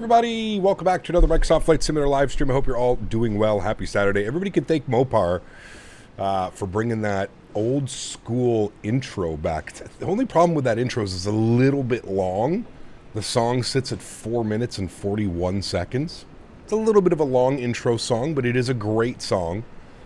everybody? Welcome back to another Microsoft Flight Simulator live stream. I hope you're all doing well. Happy Saturday. Everybody can thank Mopar for bringing that old school intro back. The only problem with that intro is it's a little bit long. The song sits at 4 minutes and 41 seconds. It's a little bit of a long intro song, but it is a great song.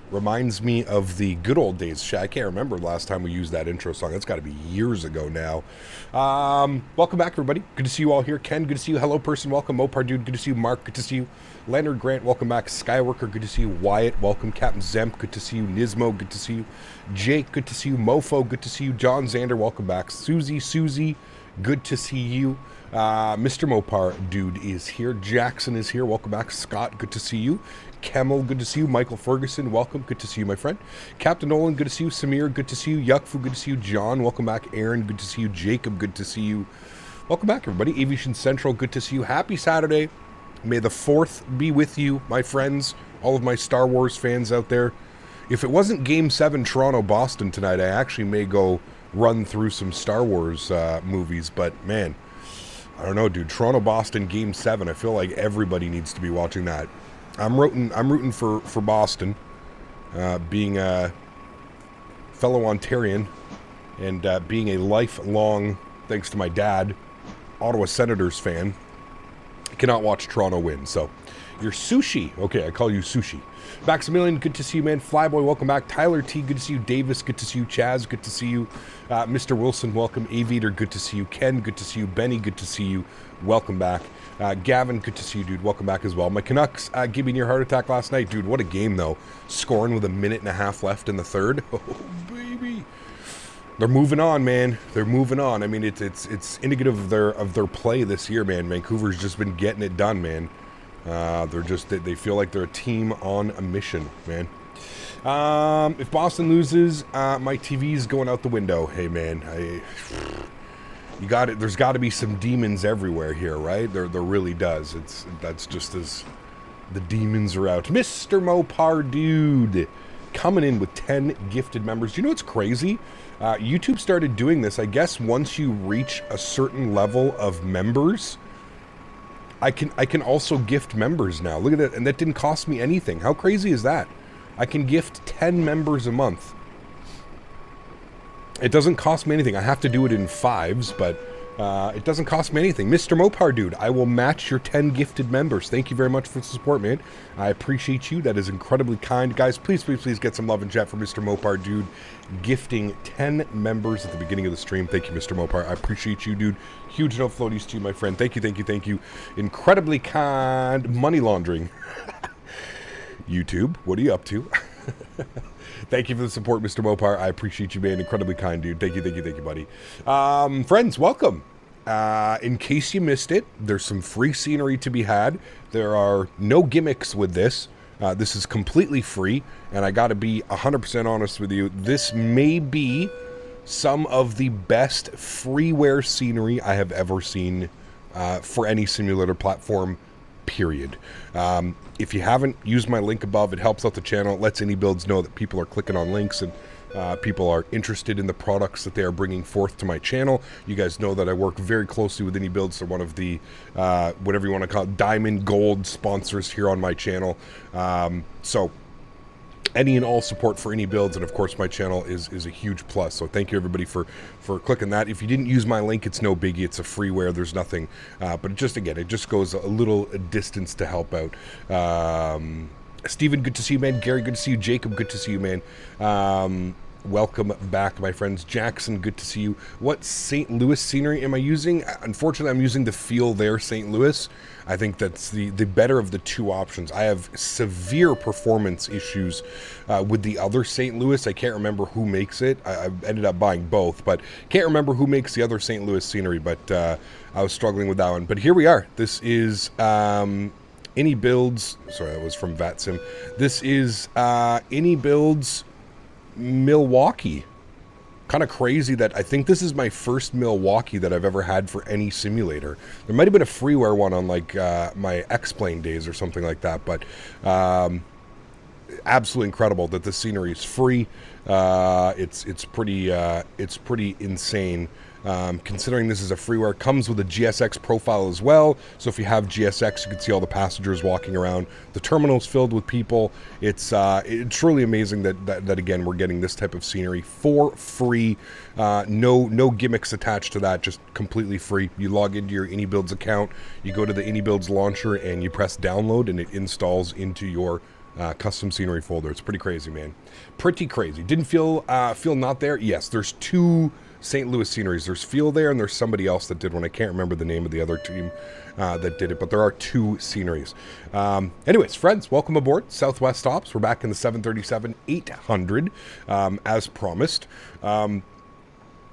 Reminds me of the good old days. I can't remember the last time we used that intro song. It's got to be years ago now. Welcome back, everybody. Good to see you all here. Ken, good to see you. Hello, person. Welcome. Mopar Dude, good to see you. Mark, good to see you. Leonard Grant, welcome back. Skyworker, good to see you. Wyatt, welcome. Captain Zemp, good to see you. Nismo, good to see you. Jake, good to see you. Mofo, good to see you. John Zander, welcome back. Susie, good to see you. Mr. Mopar Dude is here. Jackson is here. Welcome back. Scott, good to see you. Kemmel, good to see you. Michael Ferguson, welcome. Good to see you, my friend. Captain Nolan, good to see you. Samir, good to see you. Yuckfu, good to see you. John, welcome back. Erin, good to see you. Jacob, good to see you. Welcome back, everybody. Aviation Central, good to see you. Happy Saturday. May the 4th be with you, my friends. All of my Star Wars fans out there. If it wasn't Game 7 Toronto-Boston tonight, I actually may go run through some Star Wars movies. But, man, I don't know, dude. Toronto-Boston Game 7, I feel like everybody needs to be watching that. I'm rooting for Boston, being a fellow Ontarian and being a lifelong, thanks to my dad, Ottawa Senators fan. I cannot watch Toronto win, so you're Sushi. Okay, I call you Sushi. Maximilian, good to see you, man. Flyboy, welcome back. Tyler T, good to see you. Davis, good to see you. Chaz, good to see you. Mr. Wilson, welcome. Aviator, good to see you. Ken, good to see you. Benny, good to see you. Welcome back. Gavin, good to see you, dude. Welcome back as well. My Canucks gave me a near heart attack last night. Dude, what a game, though. Scoring with 1.5 minutes left in the third. Oh, baby. They're moving on, man. They're moving on. I mean, it's indicative of their play this year, man. Vancouver's just been getting it done, man. They feel like they're a team on a mission, man. If Boston loses, my TV's going out the window. Hey, man, you got it. There's got to be some demons everywhere here, right? There really does. That's just as the demons are out. Mr. Mopar Dude coming in with 10 gifted members. You know what's crazy? YouTube started doing this. I guess once you reach a certain level of members, I can also gift members now. Look at that, and that didn't cost me anything. How crazy is that? I can gift 10 members a month. It doesn't cost me anything. I have to do it in 5s, but it doesn't cost me anything. Mr. Mopar Dude, I will match your 10 gifted members. Thank you very much for the support, man. I appreciate you. That is incredibly kind. Guys, please get some love and chat for Mr. Mopar Dude gifting 10 members at the beginning of the stream. Thank you, Mr. Mopar. I appreciate you, dude. Huge no floaties to you, my friend. Thank you. Incredibly kind. Money laundering. YouTube, what are you up to? Thank you for the support, Mr. Mopar. I appreciate you, man. Incredibly kind, dude. Thank you, buddy. Friends, welcome. In case you missed it, there's some free scenery to be had. There are no gimmicks with this. This is completely free, and I got to be 100% honest with you. This may be some of the best freeware scenery I have ever seen for any simulator platform, period. If you haven't used my link above, it helps out the channel. It lets iniBuilds know that people are clicking on links and people are interested in the products that they are bringing forth to my channel. You guys know that I work very closely with iniBuilds. They're one of the, whatever you want to call it, diamond gold sponsors here on my channel. So any and all support for iniBuilds, and of course my channel is a huge plus. So thank you, everybody, for clicking that. If you didn't use my link, it's no biggie. It's a freeware. There's nothing. But it just goes a little distance to help out. Steven, good to see you, man. Gary, good to see you. Jacob, good to see you, man. Welcome back, my friends. Jackson, good to see you. What St. Louis scenery am I using? Unfortunately, I'm using the Feel There St. Louis. I think that's the better of the two options. I have severe performance issues with the other St. Louis. I can't remember who makes it. I ended up buying both, but can't remember who makes the other St. Louis scenery, but I was struggling with that one. But here we are. This is iniBuilds. Sorry, that was from FTSim. This is iniBuilds Milwaukee. Kind of crazy that I think this is my first Milwaukee that I've ever had for any simulator. There might have been a freeware one on like my X-Plane days or something like that, but absolutely incredible that the scenery is free. It's pretty insane Considering this is a freeware, it comes with a GSX profile as well. So if you have GSX, you can see all the passengers walking around. The terminal's filled with people. It's truly amazing that again, we're getting this type of scenery for free. No gimmicks attached to that, just completely free. You log into your iniBuilds account, you go to the iniBuilds launcher, and you press download, and it installs into your custom scenery folder. It's pretty crazy, man. Pretty crazy. Didn't feel not there? Yes, there's two St. Louis sceneries. There's Feel there, and there's somebody else that did one. I can't remember the name of the other team that did it, but there are two sceneries. Anyways, friends, welcome aboard Southwest Stops. We're back in the 737-800 as promised.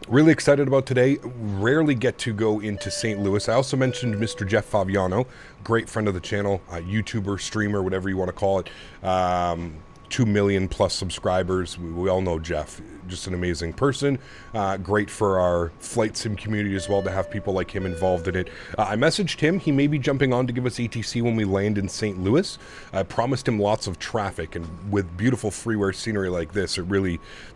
Really excited about today. Rarely get to go into St. Louis. I also mentioned Mr. Jeff Faviano, great friend of the channel, YouTuber, streamer, whatever you want to call it. 2 million plus subscribers. We all know Jeff, just an amazing person. Great for our flight sim community as well to have people like him involved in it. I messaged him. He may be jumping on to give us ATC when we land in St. Louis. I promised him lots of traffic, and with beautiful freeware scenery like this,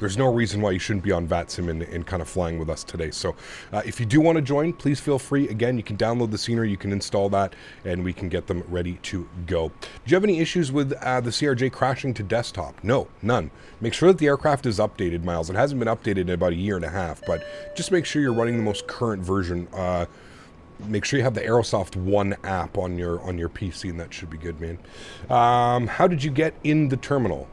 there's no reason why you shouldn't be on VATSIM and kind of flying with us today. So if you do want to join, please feel free. Again, you can download the scenery, you can install that, and we can get them ready to go. Do you have any issues with the CRJ crashing to desktop? No, none. Make sure that the aircraft is updated, Miles. It hasn't been updated in about a year and a half, but just make sure you're running the most current version. Make sure you have the Aerosoft One app on your PC, and that should be good, man. How did you get in the terminal?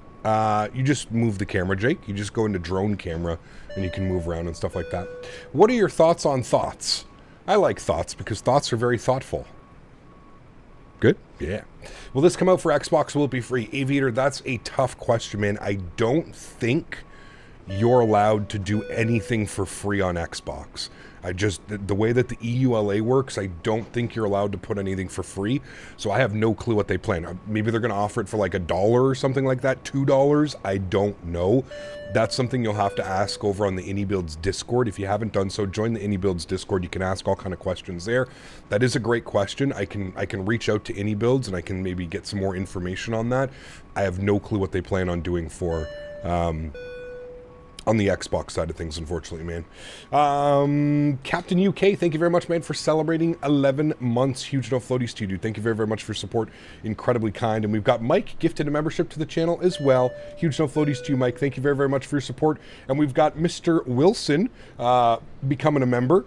You just move the camera, Jake. You just go into drone camera, and you can move around and stuff like that. What are your thoughts on thoughts? I like thoughts because thoughts are very thoughtful. Good? Yeah. Will this come out for Xbox? Will it be free? Aviator, that's a tough question, man. I don't think you're allowed to do anything for free on Xbox. The way that the EULA works, I don't think you're allowed to put anything for free. So I have no clue what they plan. Maybe they're going to offer it for like $1 or something like that, $2. I don't know. That's something you'll have to ask over on the iniBuilds Discord. If you haven't done so, join the iniBuilds Discord. You can ask all kind of questions there. That is a great question. I can reach out to iniBuilds and I can maybe get some more information on that. I have no clue what they plan on doing for on the Xbox side of things, unfortunately, man. Captain UK, thank you very much, man, for celebrating 11 months. Huge no floaties to you, dude. Thank you very, very much for your support. Incredibly kind. And we've got Mike gifted a membership to the channel as well. Huge no floaties to you, Mike. Thank you very, very much for your support. And we've got Mr. Wilson becoming a member.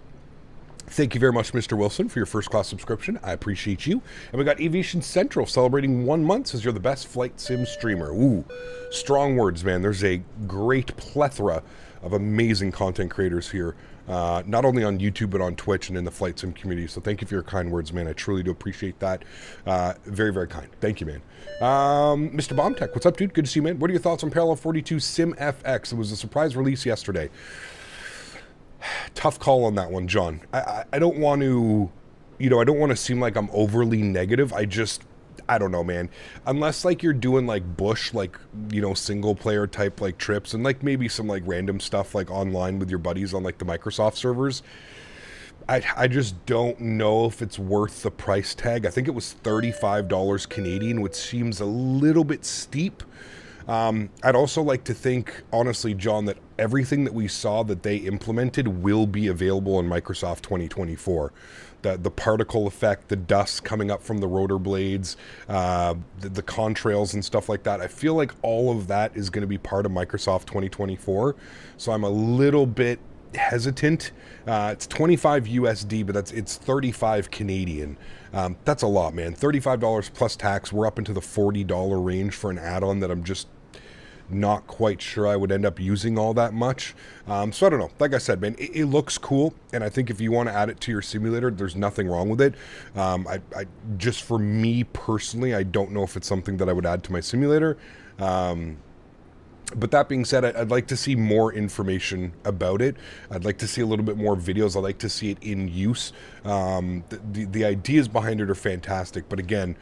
Thank you very much, Mr. Wilson, for your first-class subscription. I appreciate you. And we got Aviation Central celebrating 1 month, says you're the best flight sim streamer. Ooh, strong words, man. There's a great plethora of amazing content creators here, not only on YouTube, but on Twitch and in the flight sim community. So thank you for your kind words, man. I truly do appreciate that. Very, very kind. Thank you, man. Mr. Bombtech, what's up, dude? Good to see you, man. What are your thoughts on Parallel 42 Sim FX? It was a surprise release yesterday. Tough call on that one, John. I don't want to, I don't want to seem like I'm overly negative. I don't know, man. Unless like you're doing like bush, like, single player type like trips and like maybe some like random stuff like online with your buddies on like the Microsoft servers. I just don't know if it's worth the price tag. I think it was $35 Canadian, which seems a little bit steep. I'd also like to think, honestly, John, that everything that we saw that they implemented will be available in Microsoft 2024. The particle effect, the dust coming up from the rotor blades, the contrails and stuff like that. I feel like all of that is going to be part of Microsoft 2024. So I'm a little bit hesitant. It's 25 USD, but it's 35 Canadian. That's a lot, man. $35 plus tax. We're up into the $40 range for an add-on that I'm just not quite sure I would end up using all that much. So I don't know. Like I said, man, it looks cool, and I think if you want to add it to your simulator, there's nothing wrong with it. I just for me personally, I don't know if it's something that I would add to my simulator. But that being said, I'd like to see more information about it. I'd like to see a little bit more videos. I'd like to see it in use. The ideas behind it are fantastic, but again,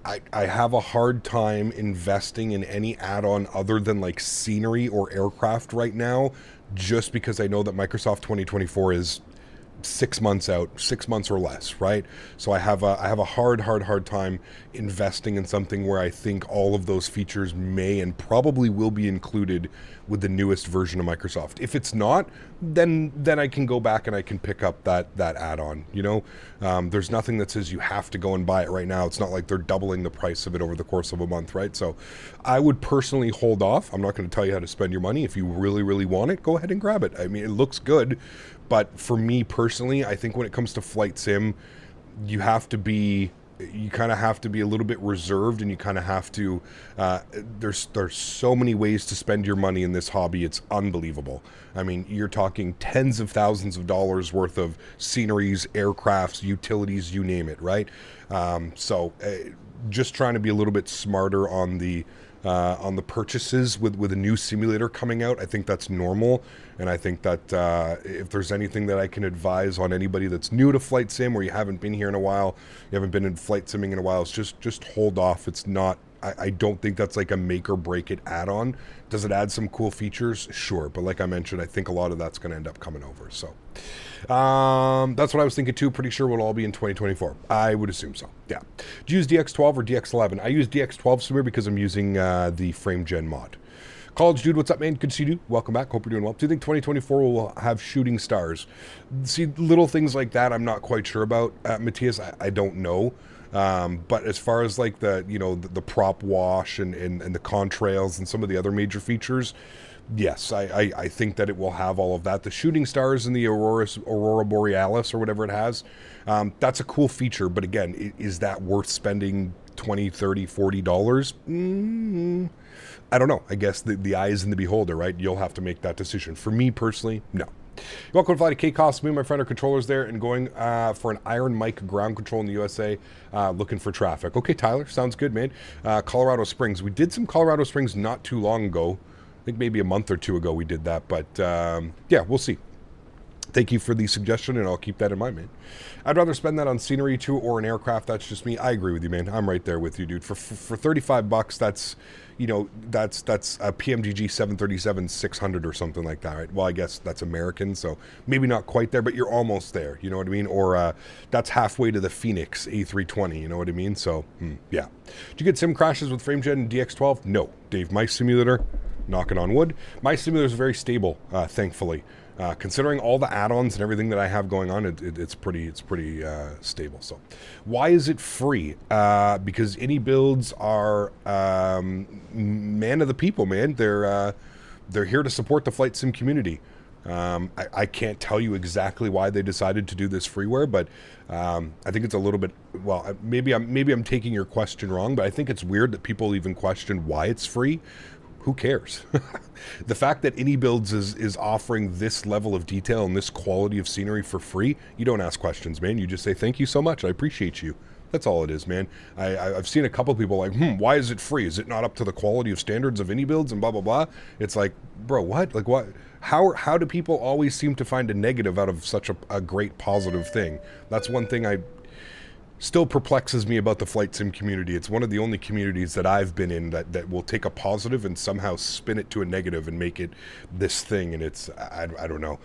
I have a hard time investing in any add-on other than like scenery or aircraft right now, just because I know that Microsoft 2024 is 6 months out, 6 months or less, right? So I have a hard time investing in something where I think all of those features may and probably will be included with the newest version of Microsoft. If it's not, then I can go back and I can pick up that add-on. You know, there's nothing that says you have to go and buy it right now. It's not like they're doubling the price of it over the course of a month, right? So I would personally hold off. I'm not going to tell you how to spend your money. If you really want it, go ahead and grab it. I mean, it looks good. But for me personally, I think when it comes to flight sim, you kind of have to be a little bit reserved, and you kind of have to, there's so many ways to spend your money in this hobby. It's unbelievable. I mean, you're talking tens of thousands of dollars worth of sceneries, aircrafts, utilities, you name it, right? So just trying to be a little bit smarter on the purchases with a new simulator coming out. I think that's normal, and I think that if there's anything that I can advise on anybody that's new to flight sim, or you haven't been here in a while, you haven't been in flight simming in a while, it's just hold off. It's not, I don't think that's like a make or break it add-on. Does it add some cool features? Sure, but like I mentioned, I think a lot of that's going to end up coming over. So that's what I was thinking too. Pretty sure we'll all be in 2024. I would assume so. Yeah. Do you use DX12 or DX11? I use DX12 somewhere because I'm using the frame gen mod. College dude, what's up, man? Good to see you. Welcome back. Hope you're doing well. Do you think 2024 will have shooting stars? See, little things like that, I'm not quite sure about. Matthias, I don't know. But as far as like the prop wash and the contrails and some of the other major features, yes, I think that it will have all of that. The shooting stars and the Aurora Borealis or whatever it has, that's a cool feature. But again, is that worth spending $20, $30, $40? I don't know. I guess the eye is in the beholder, right? You'll have to make that decision. For me personally, no. You're welcome to fly to Takeoff. Me and my friend are controllers there and going for an Iron Mike ground control in the USA, looking for traffic. Okay, Tyler, sounds good, man. Colorado Springs. We did some Colorado Springs not too long ago. I think maybe a month or two ago we did that, but yeah, we'll see. Thank you for the suggestion, and I'll keep that in mind, man. I'd rather spend that on scenery too, or an aircraft. That's just me. I agree with you, man. I'm right there with you, dude. For $35, that's, you know, that's a PMDG 737-600 or something like that, right? Well, I guess that's American, so maybe not quite there, but you're almost there. You know what I mean? Or that's halfway to the Phoenix A320. You know what I mean? So yeah. Did you get sim crashes with FrameGen and DX12? No, Dave. My simulator, knocking on wood, my simulator is very stable, thankfully. Considering all the add-ons and everything that I have going on, it's pretty stable. So, why is it free? Because iniBuilds are man of the people, man. They're here to support the flight sim community. I can't tell you exactly why they decided to do this freeware, but I think it's a little bit, well, maybe I'm taking your question wrong, but I think it's weird that people even question why it's free. Who cares? The fact that iniBuilds is offering this level of detail and this quality of scenery for free, you don't ask questions, man. You just say, thank you so much. I appreciate you. That's all it is, man. I've seen a couple people like, why is it free? Is it not up to the quality of standards of iniBuilds and blah, blah, blah? It's like, bro, what? Like, what? How do people always seem to find a negative out of such a great positive thing? That's one thing I still perplexes me about the flight sim community. It's one of the only communities that I've been in that will take a positive and somehow spin it to a negative and make it this thing. And it's, I don't know.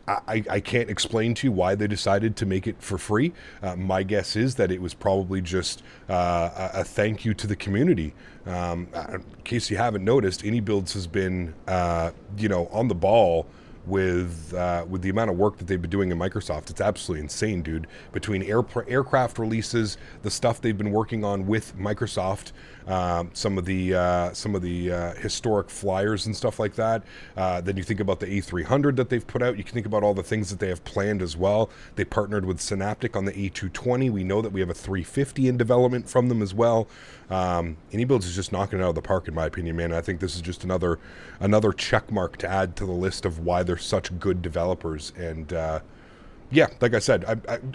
I can't explain to you why they decided to make it for free. My guess is that it was probably just a thank you to the community. In case you haven't noticed, iniBuilds has been, on the ball with the amount of work that they've been doing in Microsoft. It's absolutely insane, dude. Between aircraft releases, the stuff they've been working on with Microsoft, some of the historic flyers and stuff like that. Then you think about the A300 that they've put out. You can think about all the things that they have planned as well. They partnered with Synaptic on the A220. We know that we have a 350 in development from them as well. iniBuilds is just knocking it out of the park, in my opinion, man. I think this is just another check mark to add to the list of why they're such good developers. And yeah, like I said,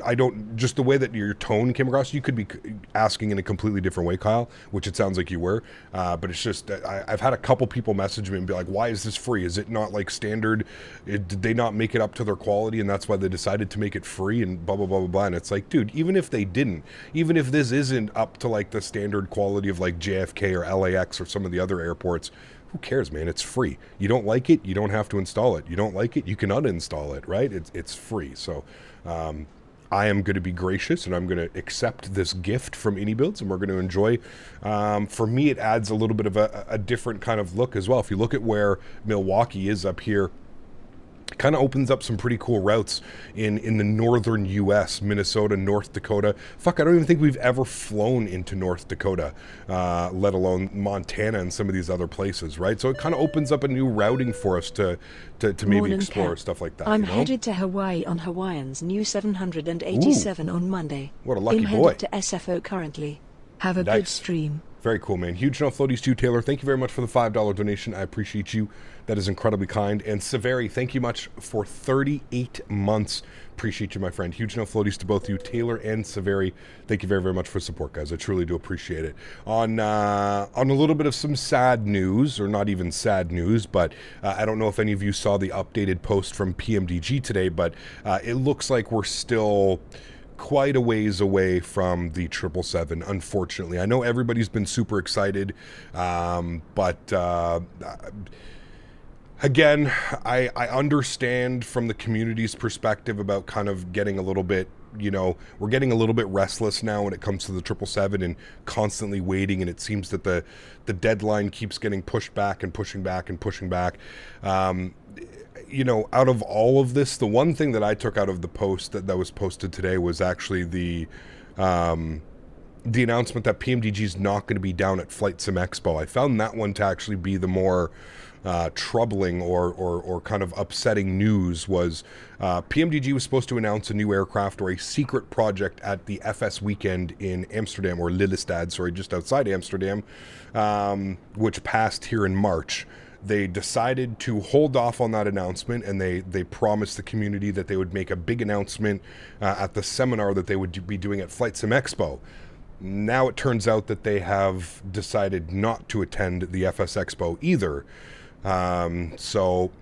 I don't, just the way that your tone came across, you could be asking in a completely different way, Kyle, which it sounds like you were, but it's just, I've had a couple people message me and be like, why is this free? Is it not like standard? Did they not make it up to their quality and that's why they decided to make it free and blah, blah, blah, blah, blah. And it's like, dude, even if they didn't, even if this isn't up to like the standard quality of like JFK or LAX or some of the other airports, who cares, man? It's free. You don't like it, you don't have to install it. You don't like it, you can uninstall it, right? It's free. So I am going to be gracious, and I'm going to accept this gift from iniBuilds, and we're going to enjoy. For me, it adds a little bit of a different kind of look as well. If you look at where Milwaukee is up here, kind of opens up some pretty cool routes in the northern U.S., Minnesota, North Dakota. Fuck, I don't even think we've ever flown into North Dakota, let alone Montana and some of these other places, right? So it kind of opens up a new routing for us to maybe explore stuff like that. I'm headed to Hawaii on Hawaiian's new 787 on Monday. What a lucky I'm boy. headed to SFO currently. Have a good stream. Very cool, man. Huge no floaties to you, Taylor. Thank you very much for the $5 donation. I appreciate you. That is incredibly kind. And Severi, thank you much for 38 months. Appreciate you, my friend. Huge no floaties to both you, Taylor and Severi. Thank you very, very much for support, guys. I truly do appreciate it. On a little bit of some sad news, or not even sad news, but I don't know if any of you saw the updated post from PMDG today, but it looks like we're still quite a ways away from the 777, unfortunately. I know everybody's been super excited, but again, I understand from the community's perspective about kind of getting a little bit, we're getting a little bit restless now when it comes to the 777 and constantly waiting, and it seems that the deadline keeps getting pushed back and pushing back and pushing back. Out of all of this, the one thing that I took out of the post that was posted today was actually the announcement that PMDG is not going to be down at FTSim Expo. I found that one to actually be the more troubling or kind of upsetting news. Was PMDG was supposed to announce a new aircraft or a secret project at the FS weekend in Amsterdam, or Lelystad, sorry, just outside Amsterdam, which passed here in March. They decided to hold off on that announcement, and they promised the community that they would make a big announcement at the seminar that they would be doing at FTSim Expo. Now it turns out that they have decided not to attend the FS Expo either. So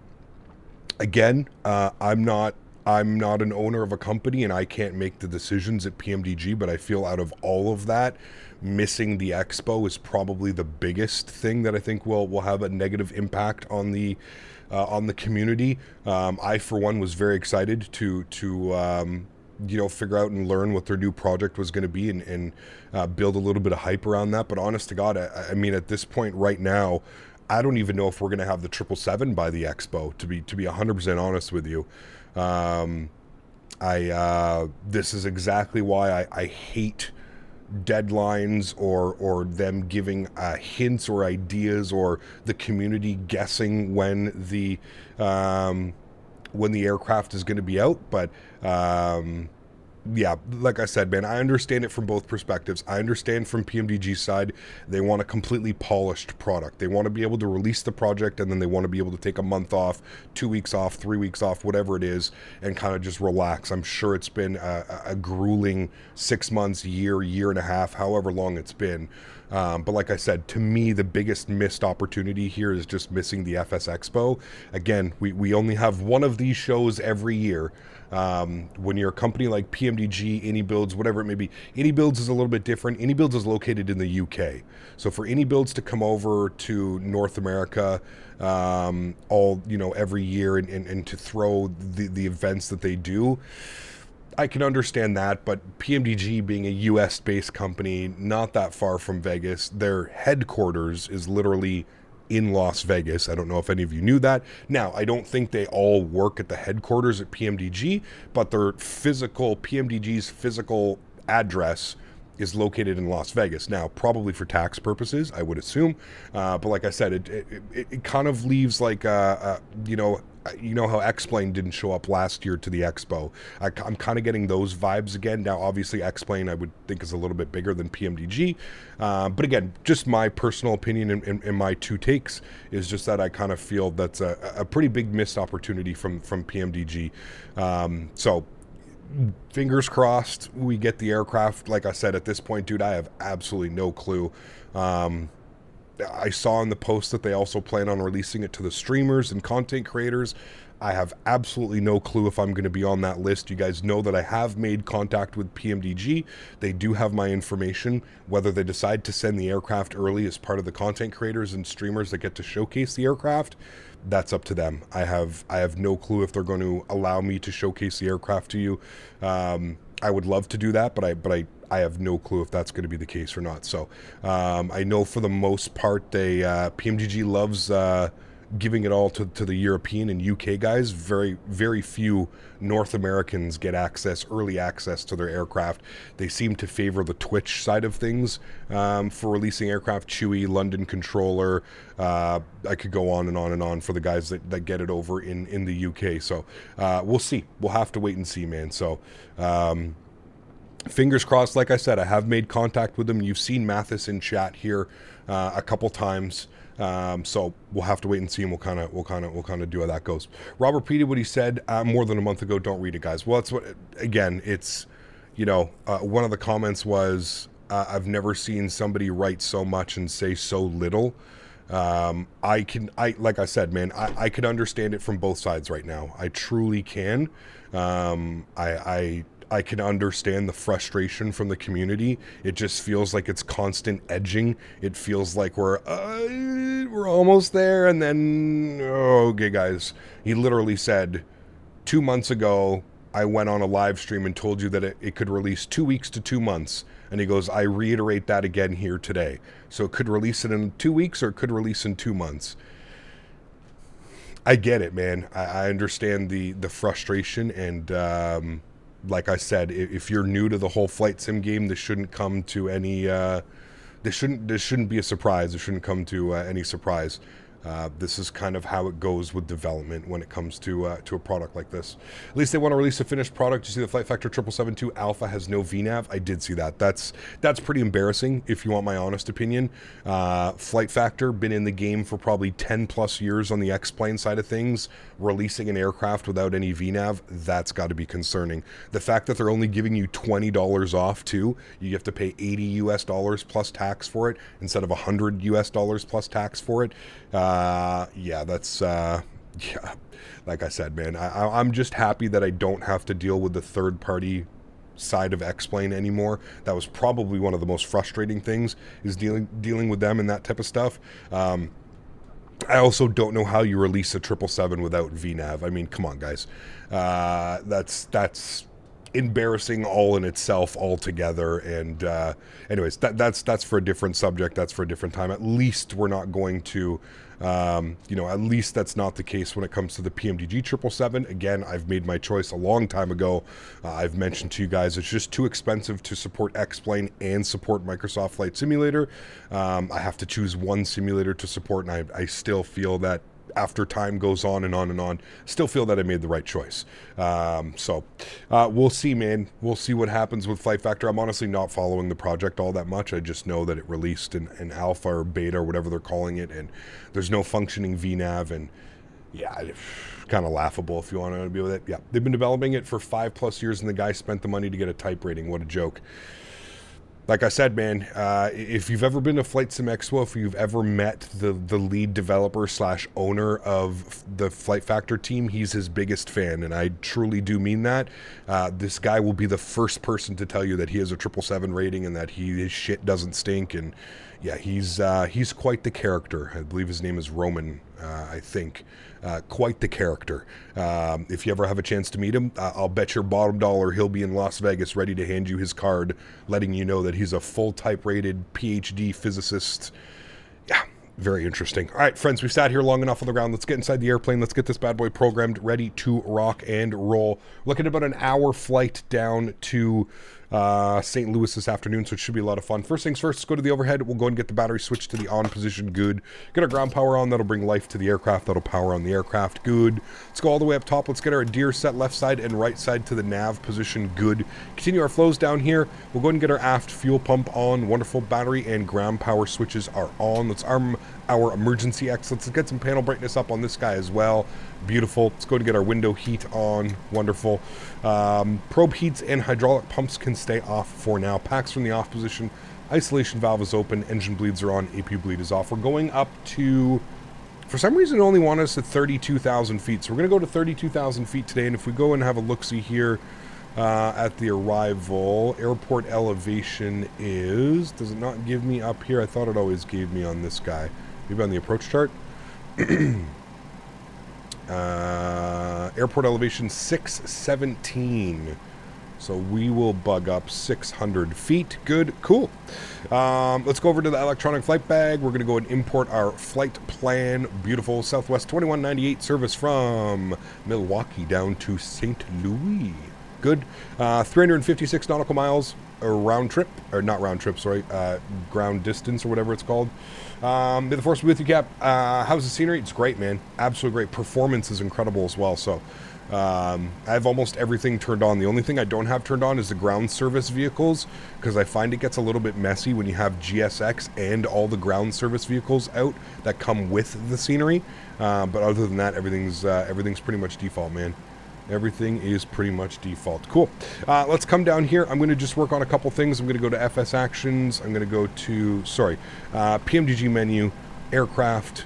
again, I'm not an owner of a company, and I can't make the decisions at PMDG, but I feel out of all of that, missing the expo is probably the biggest thing that I think will have a negative impact on the community. I, for one, was very excited to figure out and learn what their new project was going to be, and build a little bit of hype around that. But honest to God, I mean, at this point right now, I don't even know if we're going to have the 777 by the expo, to be 100% honest with you. This is exactly why I hate deadlines or them giving hints or ideas, or the community guessing when the aircraft is going to be out. But yeah, like I said, man, I understand it from both perspectives. I understand from PMDG's side, they want a completely polished product. They want to be able to release the project, and then they want to be able to take a month off, 2 weeks off, 3 weeks off, whatever it is, and kind of just relax. I'm sure it's been a grueling 6 months, year and a half, however long it's been. But like I said, to me, the biggest missed opportunity here is just missing the FS Expo. Again, we only have one of these shows every year. When you're a company like PMDG, iniBuilds, whatever it may be, iniBuilds is a little bit different. iniBuilds is located in the UK. So for iniBuilds to come over to North America every year and to throw the events that they do, I can understand that. But PMDG being a US-based company, not that far from Vegas, their headquarters is literally in Las Vegas. I don't know if any of you knew that. Now, I don't think they all work at the headquarters at PMDG, but PMDG's physical address is located in Las Vegas. Now, probably for tax purposes, I would assume. But like I said, it kind of leaves like you know how X-Plane didn't show up last year to the expo. I'm kind of getting those vibes again. Now, obviously, X-Plane I would think is a little bit bigger than PMDG. But again, just my personal opinion and my two takes is just that I kind of feel that's a pretty big missed opportunity from PMDG. So fingers crossed we get the aircraft. Like I said, at this point, dude, I have absolutely no clue. I saw in the post that they also plan on releasing it to the streamers and content creators. I have absolutely no clue if I'm going to be on that list. You guys know that I have made contact with PMDG. They do have my information. Whether they decide to send the aircraft early as part of the content creators and streamers that get to showcase the aircraft, that's up to them. I have no clue if they're going to allow me to showcase the aircraft to you. I would love to do that, but I have no clue if that's going to be the case or not. So I know for the most part, PMDG loves giving it all to the European and UK guys. Very, very few North Americans get early access to their aircraft. They seem to favor the Twitch side of things for releasing aircraft. Chewy, London Controller, I could go on and on and on for the guys that get it over in the UK. So we'll see. We'll have to wait and see, man. So fingers crossed. Like I said, I have made contact with them. You've seen Mathis in chat here a couple times. So we'll have to wait and see, and we'll kind of do how that goes. Robert repeated what he said more than a month ago. Don't read it, guys. Well, it's one of the comments was, I've never seen somebody write so much and say so little. Like I said, man, I can understand it from both sides right now. I truly can. I can understand the frustration from the community. It just feels like it's constant edging. It feels like we're almost there, and then okay, guys. He literally said 2 months ago, I went on a live stream and told you that it could release 2 weeks to 2 months, and he goes, I reiterate that again here today. So it could release it in 2 weeks, or it could release in 2 months. I get it, man. I understand the frustration, and like I said, if you're new to the whole flight sim game, this shouldn't come to any. This shouldn't be a surprise. It shouldn't come to any surprise. This is kind of how it goes with development when it comes to a product like this. At least they want to release a finished product. You see the Flight Factor 777-2 Alpha has no VNAV. I did see that. That's pretty embarrassing, if you want my honest opinion. Flight Factor, been in the game for probably 10 plus years on the X-Plane side of things. Releasing an aircraft without any VNAV, that's got to be concerning. The fact that they're only giving you $20 off too, you have to pay $80 US plus tax for it instead of $100 US plus tax for it. Yeah, that's like I said, man, I'm just happy that I don't have to deal with the third party side of X-Plane anymore. That was probably one of the most frustrating things, is dealing with them and that type of stuff. I also don't know how you release a 777 without VNAV. I mean, come on, guys. That's embarrassing all in itself altogether. And anyways, that's for a different subject. That's for a different time. At least we're not going to, at least that's not the case when it comes to the PMDG 777. Again, I've made my choice a long time ago. I've mentioned to you guys, it's just too expensive to support X-Plane and support Microsoft Flight Simulator. I have to choose one simulator to support, and I still feel that after time goes on and on and on, still feel that I made the right choice. So we'll see, man. We'll see what happens with Flight Factor. I'm honestly not following the project all that much. I just know that it released in alpha or beta or whatever they're calling it, and there's no functioning VNAV, and yeah, kind of laughable if you want to be with it. Yeah, they've been developing it for 5+ years, and the guy spent the money to get a type rating. What a joke. Like I said, man, if you've ever been to Flight Sim Expo, if you've ever met the lead developer / owner of the Flight Factor team, he's his biggest fan, and I truly do mean that. This guy will be the first person to tell you that he has a 777 rating and that his shit doesn't stink. And yeah, he's quite the character. I believe his name is Roman, I think. Quite the character. If you ever have a chance to meet him, I'll bet your bottom dollar he'll be in Las Vegas ready to hand you his card, letting you know that he's a full type rated PhD physicist. Yeah, very interesting. All right, friends, we've sat here long enough on the ground. Let's get inside the airplane. Let's get this bad boy programmed, ready to rock and roll. Looking at about an hour flight down to St. Louis this afternoon, so it should be a lot of fun. First things first, let's go to the overhead. We'll go and get the battery switched to the on position. Good. Get our ground power on. That'll bring life to the aircraft. That'll power on the aircraft. Good. Let's go all the way up top. Let's get our adhere set left side and right side to the nav position. Good. Continue our flows down here. We'll go and get our aft fuel pump on. Wonderful. Battery and ground power switches are on. Let's arm our emergency exits. Let's get some panel brightness up on this guy as well. Beautiful. Let's go and get our window heat on. Wonderful. Probe heats and hydraulic pumps can stay off for now. Packs from the off position. Isolation valve is open. Engine bleeds are on. AP bleed is off. We're going up to... For some reason, it only want us at 32,000 feet. So we're going to go to 32,000 feet today. And if we go and have a look-see here at the arrival, airport elevation is... Does it not give me up here? I thought it always gave me on this guy. Maybe on the approach chart. Airport elevation 617. So we will bug up 600 feet. Good. Cool. Let's go over to the electronic flight bag. We're going to go and import our flight plan. Beautiful. Southwest 2198 service from Milwaukee down to St. Louis. Good. 356 nautical miles round trip. Or not round trip, sorry. Ground distance or whatever it's called. May the force be with you, Cap. How's the scenery? It's great, man. Absolutely great. Performance is incredible as well. So I have almost everything turned on. The only thing I don't have turned on is the ground service vehicles, because I find it gets a little bit messy when you have GSX and all the ground service vehicles out that come with the scenery. But other than that, everything's pretty much default, man. Everything is pretty much default. Cool. Let's come down here. I'm going to just work on a couple things. I'm going to go to FS Actions. I'm going to go to, PMDG menu, aircraft,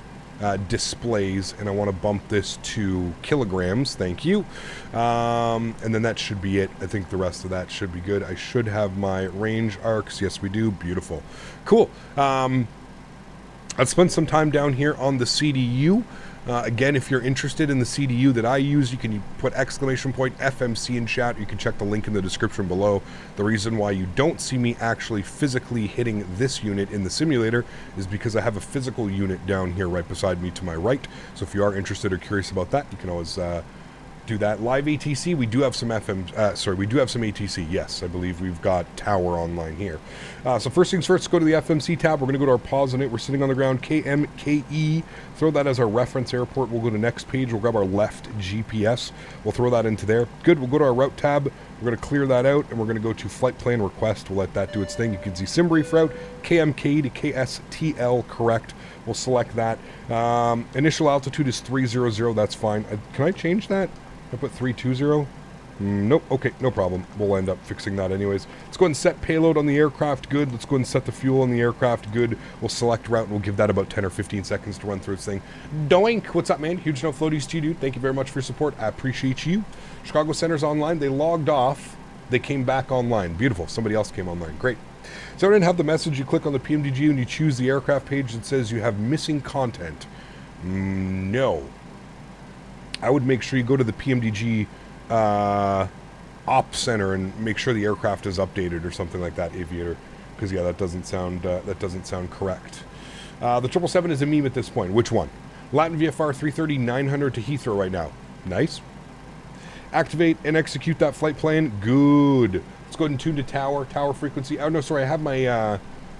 displays, and I want to bump this to kilograms. Thank you. And then that should be it. I think the rest of that should be good. I should have my range arcs. Yes, we do. Beautiful. Cool. Let's spend some time down here on the CDU. Again, if you're interested in the CDU that I use, you can put !FMC in chat. You can check the link in the description below. The reason why you don't see me actually physically hitting this unit in the simulator is because I have a physical unit down here right beside me to my right. So if you are interested or curious about that, you can always do that. Live ATC, we do have some we do have some ATC. Yes, I believe we've got Tower online here. So first things first, go to the FMC tab. We're going to go to our pause on it. We're sitting on the ground, KMKE. Throw that as our reference airport. We'll go to next page. We'll grab our left GPS. We'll throw that into there. Good. We'll go to our route tab. We're going to clear that out, and we're going to go to flight plan request. We'll let that do its thing. You can see sim brief route, KMKE to KSTL, correct. We'll select that. Initial altitude is 300. That's fine. Can I change that? I put 320? Nope. Okay, no problem. We'll end up fixing that anyways. Let's go ahead and set payload on the aircraft. Good. Let's go ahead and set the fuel on the aircraft. Good. We'll select route, and we'll give that about 10 or 15 seconds to run through this thing. Doink! What's up, man? Huge no floaties to you, dude. Thank you very much for your support. I appreciate you. Chicago Center's online. They logged off. They came back online. Beautiful. Somebody else came online. Great. So I didn't have the message. You click on the PMDG and you choose the aircraft page that says you have missing content. No. I would make sure you go to the PMDG Ops Center and make sure the aircraft is updated or something like that, Aviator, because yeah, that doesn't sound correct. The 777 is a meme at this point. Which one? Latin VFR 330-900 to Heathrow right now. Nice. Activate and execute that flight plan. Good. Let's go ahead and tune to tower frequency. Oh no, sorry, I have my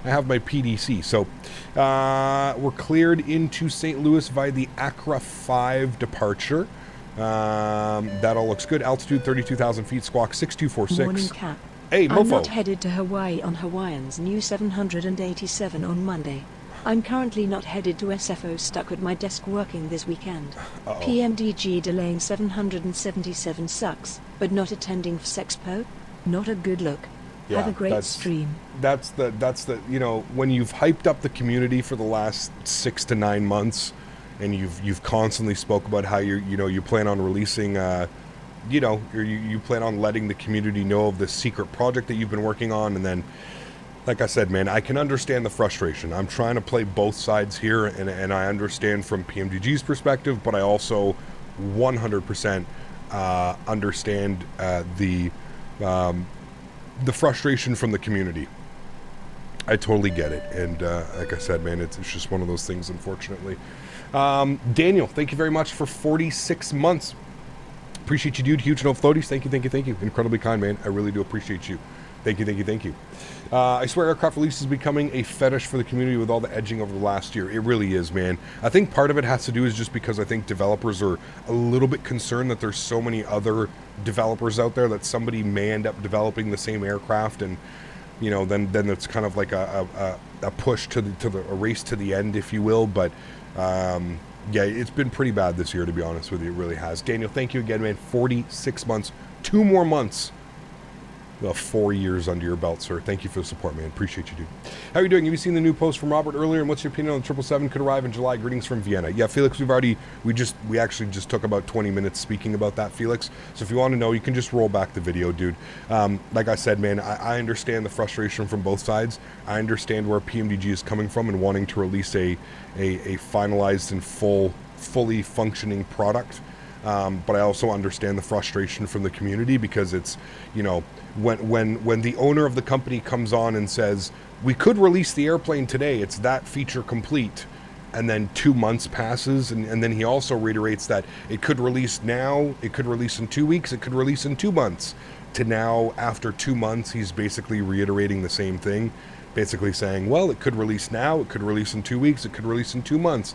PDC. So we're cleared into St. Louis via the Accra 5 departure. That all looks good. Altitude 32,000 feet. Squawk 6246. Morning, Cap. Hey, Mofo. I'm not headed to Hawaii on Hawaiian's new 787 on Monday. I'm currently not headed to SFO, stuck at my desk working this weekend. Uh-oh. PMDG delaying 777 sucks, but not attending FSEXPO? Not a good look. Yeah, have a great stream. That's the you know, when you've hyped up the community for the last 6 to 9 months, and you've constantly spoke about how you plan on releasing you plan on letting the community know of the secret project that you've been working on, and then, like I said, man, I can understand the frustration. I'm trying to play both sides here, and I understand from PMDG's perspective, but I also 100% understand the frustration from the community. I totally get it, and like I said, man, it's just one of those things, unfortunately. Daniel, thank you very much for 46 months. Appreciate you, dude. Huge no floaties. Thank you. Incredibly kind, man. I really do appreciate you. Thank you. I swear aircraft release is becoming a fetish for the community with all the edging over the last year. It really is, man. I think part of it has to do is just because I think developers are a little bit concerned that there's so many other developers out there that somebody may end up developing the same aircraft, and then it's kind of like a push to a race to the end, if you will. But yeah, it's been pretty bad this year, to be honest with you. It really has. Daniel, thank you again, man. 46 months. 2 more months 4 years under your belt, sir. Thank you for the support, man. Appreciate you, dude. How are you doing? Have you seen the new post from Robert earlier? And what's your opinion on the 777 could arrive in July? Greetings from Vienna. Yeah, Felix, we actually just took about 20 minutes speaking about that, Felix. So if you want to know, you can just roll back the video, dude. Like I said, man, I understand the frustration from both sides. I understand where PMDG is coming from and wanting to release a finalized and fully functioning product. But I also understand the frustration from the community because it's, you know, when the owner of the company comes on and says, we could release the airplane today, it's that feature complete, and then 2 months passes, and then he also reiterates that it could release now, it could release in 2 weeks, it could release in 2 months, to now, after 2 months, he's basically reiterating the same thing, basically saying, well, it could release now, it could release in 2 weeks, it could release in 2 months.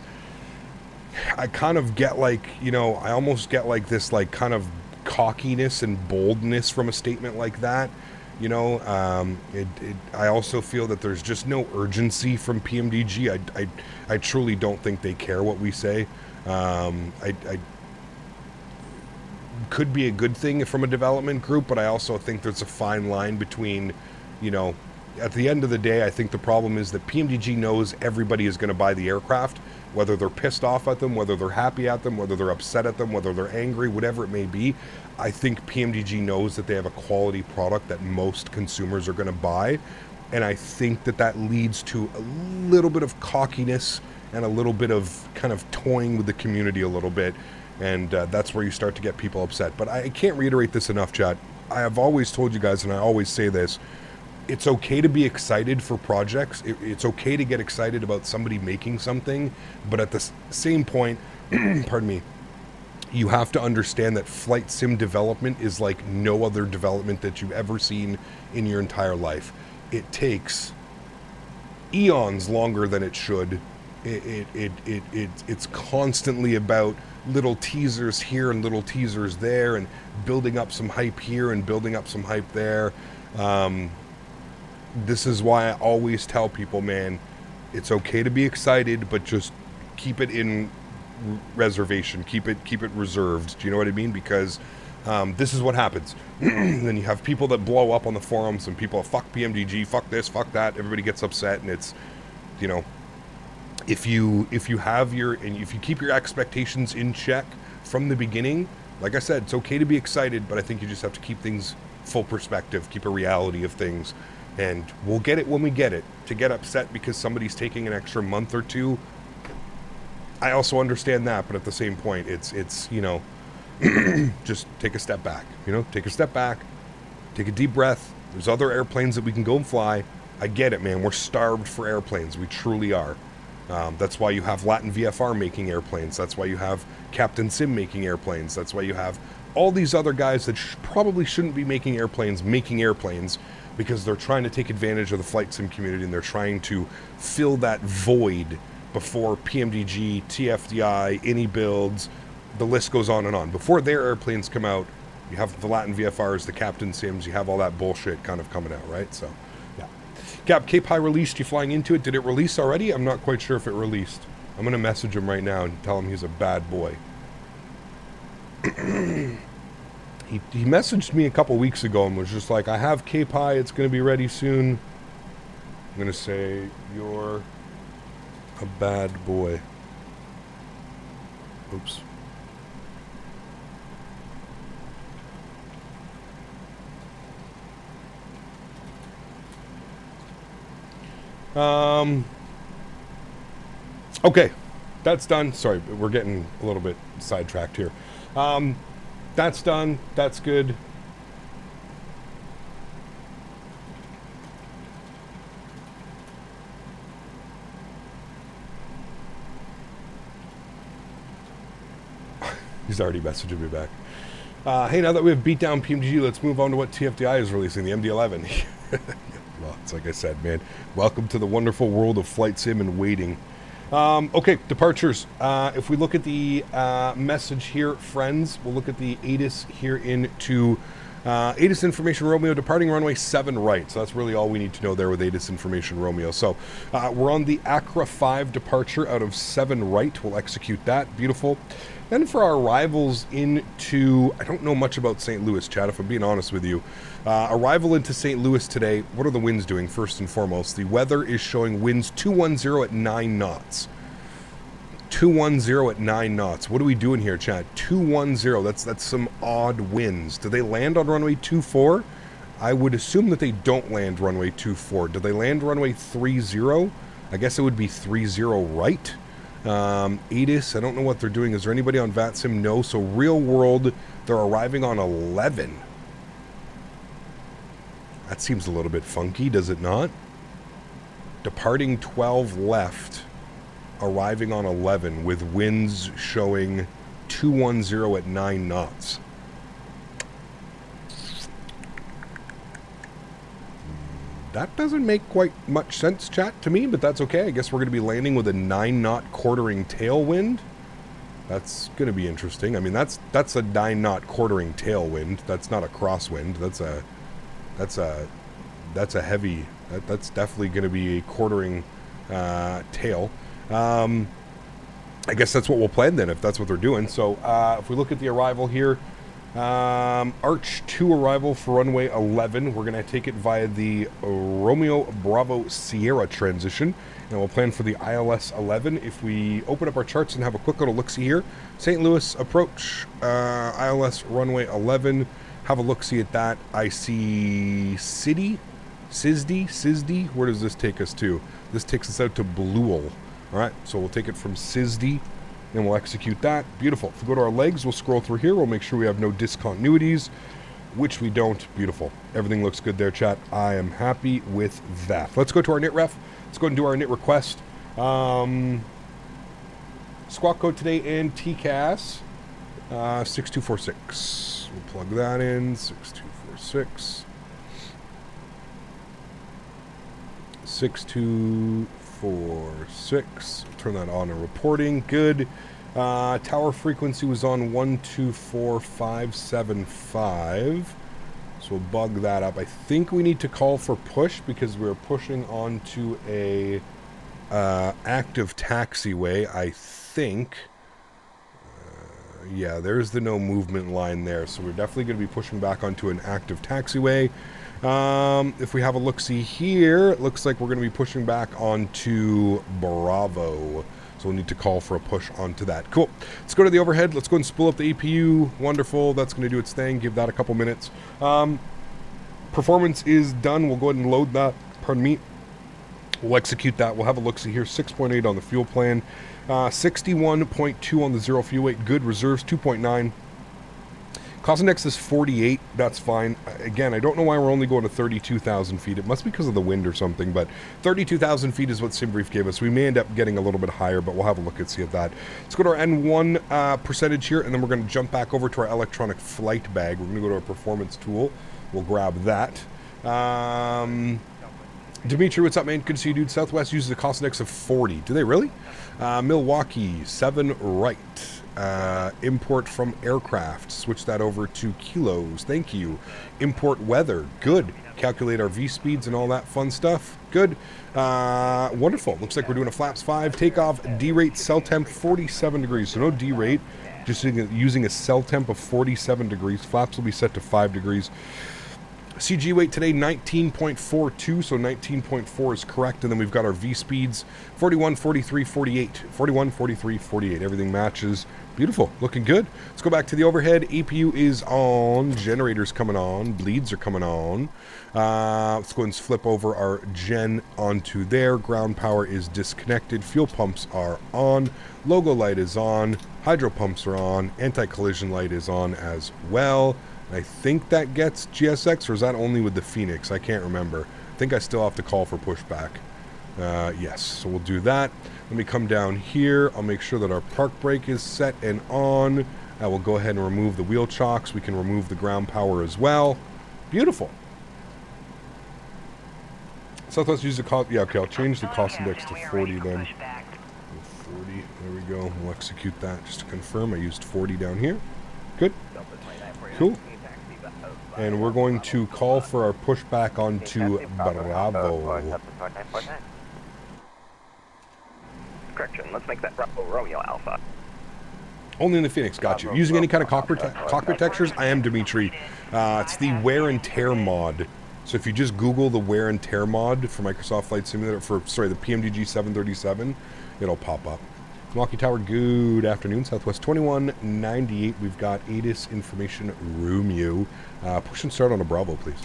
I kind of get like, you know, I almost get like this like kind of cockiness and boldness from a statement like that, you know. I also feel that there's just no urgency from PMDG. I truly don't think they care what we say. I could be a good thing from a development group, but I also think there's a fine line between, you know, at the end of the day, I think the problem is that PMDG knows everybody is going to buy the aircraft, whether they're pissed off at them, whether they're happy at them, whether they're upset at them, whether they're angry, whatever it may be. I think PMDG knows that they have a quality product that most consumers are going to buy. And I think that that leads to a little bit of cockiness and a little bit of kind of toying with the community a little bit. And that's where you start to get people upset. But I can't reiterate this enough, chat. I have always told you guys, and I always say this, it's okay to be excited for projects. It's okay to get excited about somebody making something, but at the same point, pardon me, you have to understand that flight sim development is like no other development that you've ever seen in your entire life. It takes eons longer than it should. It's constantly about little teasers here and little teasers there, and building up some hype here and building up some hype there. This is why I always tell people, man, it's okay to be excited, but just keep it in reservation, keep it reserved. Do you know what I mean? Because this is what happens. Then you have people that blow up on the forums, and people fuck PMDG, fuck this, fuck that. Everybody gets upset, and it's, you know, if you keep your expectations in check from the beginning, like I said, it's okay to be excited, but I think you just have to keep things full perspective, keep a reality of things. And we'll get it when we get it. To get upset because somebody's taking an extra month or two, I also understand that, but at the same point, it's you know, just take a step back. You know, take a step back, take a deep breath. There's other airplanes that we can go and fly. I get it, man. We're starved for airplanes. We truly are. That's why you have Latin VFR making airplanes. That's why you have FTSim making airplanes. That's why you have all these other guys that probably shouldn't be making airplanes, because they're trying to take advantage of the flight sim community, and they're trying to fill that void before PMDG, TFDI, iniBuilds, the list goes on and on. Before their airplanes come out, you have the Latin VFRs, the FTSims, you have all that bullshit kind of coming out, right? So, yeah. Cap, K-Pi released, you flying into it. Did it release already? I'm not quite sure if it released. I'm going to message him right now and tell him he's a bad boy. He messaged me a couple weeks ago and was just like, I have K-Pi, it's going to be ready soon. I'm going to say, you're a bad boy. Oops. Okay, that's done. Sorry, we're getting a little bit sidetracked here. That's done. That's good. He's already messaging me back. Hey, now that we have beat down PMDG, let's move on to what TFDI is releasing, the MD-11. Well, it's like I said, man. Welcome to the wonderful world of flight sim and waiting. Okay, departures. If we look at the message here, friends, we'll look at the ATIS here into ATIS Information Romeo departing runway 7 right. So that's really all we need to know there with ATIS Information Romeo. So we're on the Accra 5 departure out of 7 right. We'll execute that. Beautiful. Then for our arrivals into, I don't know much about St. Louis, Chad, if I'm being honest with you. Arrival into St. Louis today, what are the winds doing first and foremost? The weather is showing winds 210 at 9 knots. 210 at 9 knots. What are we doing here, Chad? 210. That's some odd winds. Do they land on runway 24? I would assume that they don't land runway 24. Do they land runway 30? I guess it would be 30 right. ATIS, I don't know what they're doing. Is there anybody on FTSim? No. So real world, they're arriving on 11. That seems a little bit funky, does it not? Departing 12 left, arriving on 11 with winds showing 210 at 9 knots. That doesn't make quite much sense, chat, to me, but that's okay. I guess we're going to be landing with a 9-knot quartering tailwind. That's going to be interesting. I mean, that's a 9-knot quartering tailwind. That's not a crosswind. That's a heavy. That's definitely going to be a quartering tail. I guess that's what we'll plan then, if that's what they're doing. So if we look at the arrival here. Arch 2 arrival for runway 11. We're going to take it via the Romeo Bravo Sierra transition, and we'll plan for the ILS 11. If we open up our charts and have a quick little look-see here, St. Louis approach, ILS runway 11. Have a look-see at that. I see SISD. Where does this take us to? This takes us out to Bluel. All right, so we'll take it from SISD. And we'll execute that. Beautiful. If we go to our legs, we'll scroll through here. We'll make sure we have no discontinuities, which we don't. Beautiful. Everything looks good there, chat. I am happy with that. Let's go to our knit ref. Let's go and do our knit request. Squawk code today and TCAS 6246. We'll plug that in. 6246. 6246. Turn that on and reporting. Good. Tower frequency was on 124575. So we'll bug that up. I think we need to call for push because we're pushing onto a active taxiway, I think. Yeah, there's the no movement line there. So we're definitely going to be pushing back onto an active taxiway. If we have a look-see here, it looks like we're going to be pushing back onto Bravo. So we'll need to call for a push onto that. Cool. Let's go to the overhead. Let's go and spool up the APU. Wonderful. That's going to do its thing. Give that a couple minutes. Performance is done. We'll go ahead and load that. Pardon me. We'll execute that. We'll have a look-see here. 6.8 on the fuel plan. 61.2 on the zero fuel weight. Good. Reserves 2.9. Cost index is 48. That's fine. Again, I don't know why we're only going to 32,000 feet. It must be because of the wind or something, but 32,000 feet is what SimBrief gave us. We may end up getting a little bit higher, but we'll have a look and see at that. Let's go to our N1 percentage here, and then we're going to jump back over to our electronic flight bag. We're going to go to our performance tool. We'll grab that. Dimitri, what's up, man? Good to see you, dude. Southwest uses a cost index of 40. Do they really? Milwaukee, 7 right. Import from aircraft. Switch that over to kilos. Thank you. Import weather. Good. Calculate our V speeds and all that fun stuff. Good. Wonderful. Looks like we're doing a flaps 5. Takeoff. D-rate. Cell temp 47 degrees. So no D-rate. Just using a cell temp of 47 degrees. Flaps will be set to 5 degrees. CG weight today 19.42, so 19.4 is correct, and then we've got our V speeds 41, 43, 48. 41, 43, 48. Everything matches. Beautiful. Looking good. Let's go back to the overhead. APU is on. Generators coming on. Bleeds are coming on. Let's go and flip over our gen onto there. Ground power is disconnected. Fuel pumps are on. Logo light is on. Hydro pumps are on. Anti-collision light is on as well. I think that gets GSX, or is that only with the Phoenix? I can't remember. I think I still have to call for pushback. Yes, so we'll do that. Let me come down here. I'll make sure that our park brake is set and on. I will go ahead and remove the wheel chocks. We can remove the ground power as well. Beautiful. Southwest use the cost. Yeah, okay, I'll change the cost index to 40 then. 40, there we go. We'll execute that just to confirm. I used 40 down here. Good. Cool. and we're going to call for our pushback onto Bravo. Correction, let's make that Bravo Romeo Alpha. Only in the Phoenix, got you. Using any kind of cockpit textures? I am Dimitri. It's the wear and tear mod. So if you just Google the wear and tear mod for Microsoft Flight Simulator, the PMDG 737, it'll pop up. Milwaukee Tower, good afternoon. Southwest 2198. We've got ATIS information Romeo. Push and start on a Bravo, please.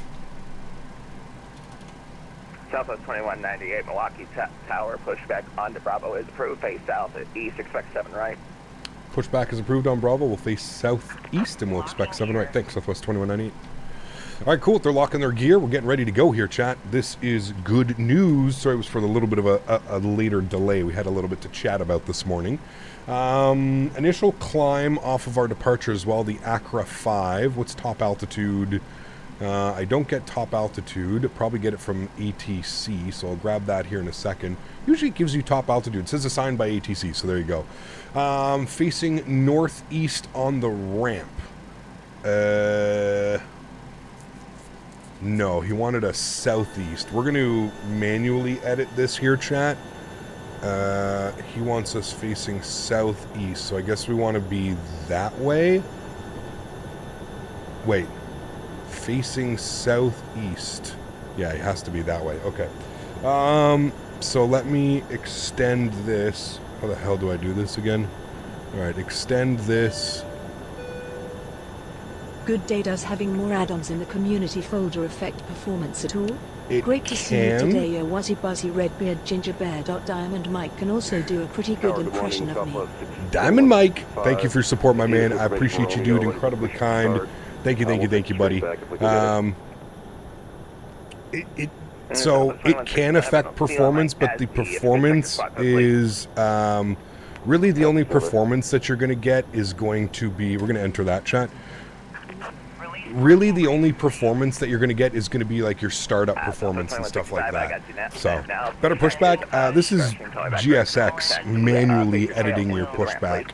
Southwest 2198, Milwaukee Tower, pushback onto Bravo is approved. Face south at east, expect 7 right. Pushback is approved on Bravo. We'll face southeast and we'll expect 7 right. Thanks, Southwest 2198. All right, cool. They're locking their gear. We're getting ready to go here, chat. This is good news. Sorry, it was for a little bit of a later delay. We had a little bit to chat about this morning. Initial climb off of our departure as well, the Accra 5. What's top altitude? I don't get top altitude. Probably get it from ATC, so I'll grab that here in a second. Usually it gives you top altitude. It says assigned by ATC, so there you go. Facing northeast on the ramp. No, he wanted a southeast. We're going to manually edit this here, chat. He wants us facing southeast, so I guess we want to be that way. Wait. Facing southeast. Yeah, it has to be that way. Okay. So let me extend this. How the hell do I do this again? All right, extend this. Good day. Does having more add-ons in the community folder affect performance at all? It Great to see you can. today, your wuzzy buzzy redbeard ginger bear. Diamond Mike can also do a pretty good impression of me. Diamond Mike, thank you for your support, my man. I appreciate you, dude. Incredibly kind. Thank you, buddy. So it can affect performance, but the performance is really the only performance that you're going to get is going to be. We're going to enter that, chat. Really, the only performance that you're going to get is going to be like your startup performance and stuff like that. So, better pushback. This is GSX manually editing your pushback.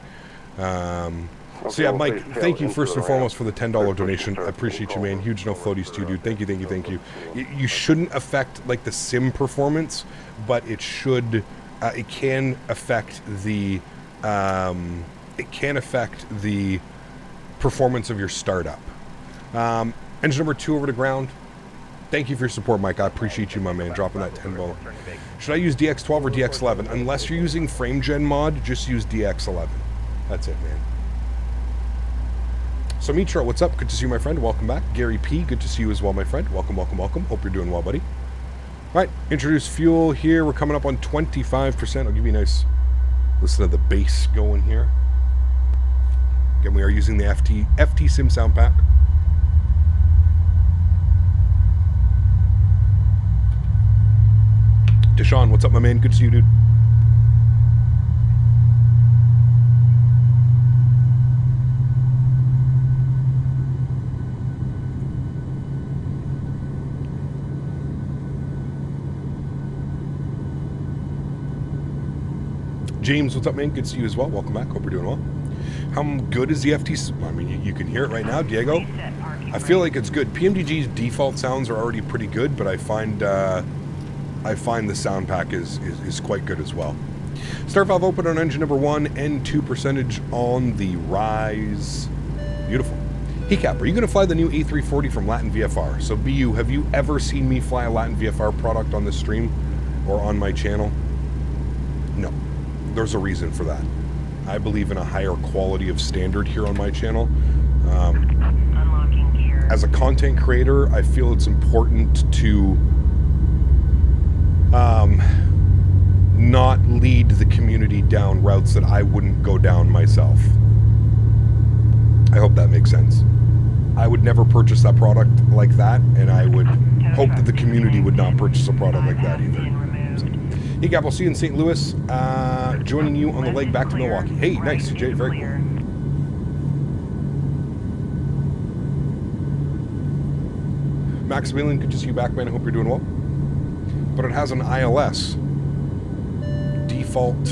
So yeah, Mike, thank you first and foremost for the $10 donation. I appreciate you, man. Huge no floaties too, dude. Thank you. You shouldn't affect like the sim performance, but it should. It can affect the. It can affect the performance of your startup. Engine number 2 over to ground. Thank you for your support, Mike. I appreciate you, my man, dropping that 10 ball. Should I use DX12 or DX11? Unless you're using frame gen mod, just use DX11. That's it, man. So Mitra, what's up? Good to see you, my friend. Welcome back. Gary P, good to see you as well, my friend. Welcome. Hope you're doing well, buddy. All right, introduce fuel here. We're coming up on 25%. I'll give you a nice listen to the bass going here. Again, we are using the FTSim sound pack. Deshaun, what's up, my man? Good to see you, dude. James, what's up, man? Good to see you as well. Welcome back. Hope you're doing well. How good is the FT? I mean, you can hear it right now, Diego. I feel like it's good. PMDG's default sounds are already pretty good, but I find the sound pack is quite good as well. Start valve open on engine number 1, N2 percentage on the rise. Beautiful. Hecap, are you going to fly the new A340 from Latin VFR? So BU, have you ever seen me fly a Latin VFR product on this stream or on my channel? No. There's a reason for that. I believe in a higher quality of standard here on my channel. As a content creator, I feel it's important to not lead the community down routes that I wouldn't go down myself. I hope that makes sense. I would never purchase that product like that, and I would hope that the community would not purchase a product like that either. Hey, Gab, I'll see you in St. Louis. Joining you on the leg back to Milwaukee. Hey, nice, Jay. Very cool. Maximilian, good to see you back, man. I hope you're doing well. But it has an ILS. Default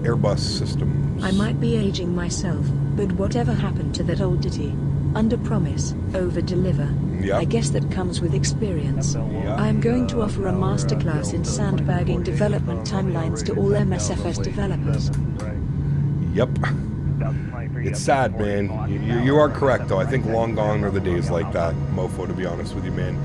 Airbus systems. I might be aging myself, but whatever happened to that old ditty? Under promise, over deliver. Yep. I guess that comes with experience. I am going to offer a masterclass in sandbagging development timelines to all MSFS developers. Yep. It's sad, man. You are correct, though. I think long gone are the days like that, mofo, to be honest with you, man.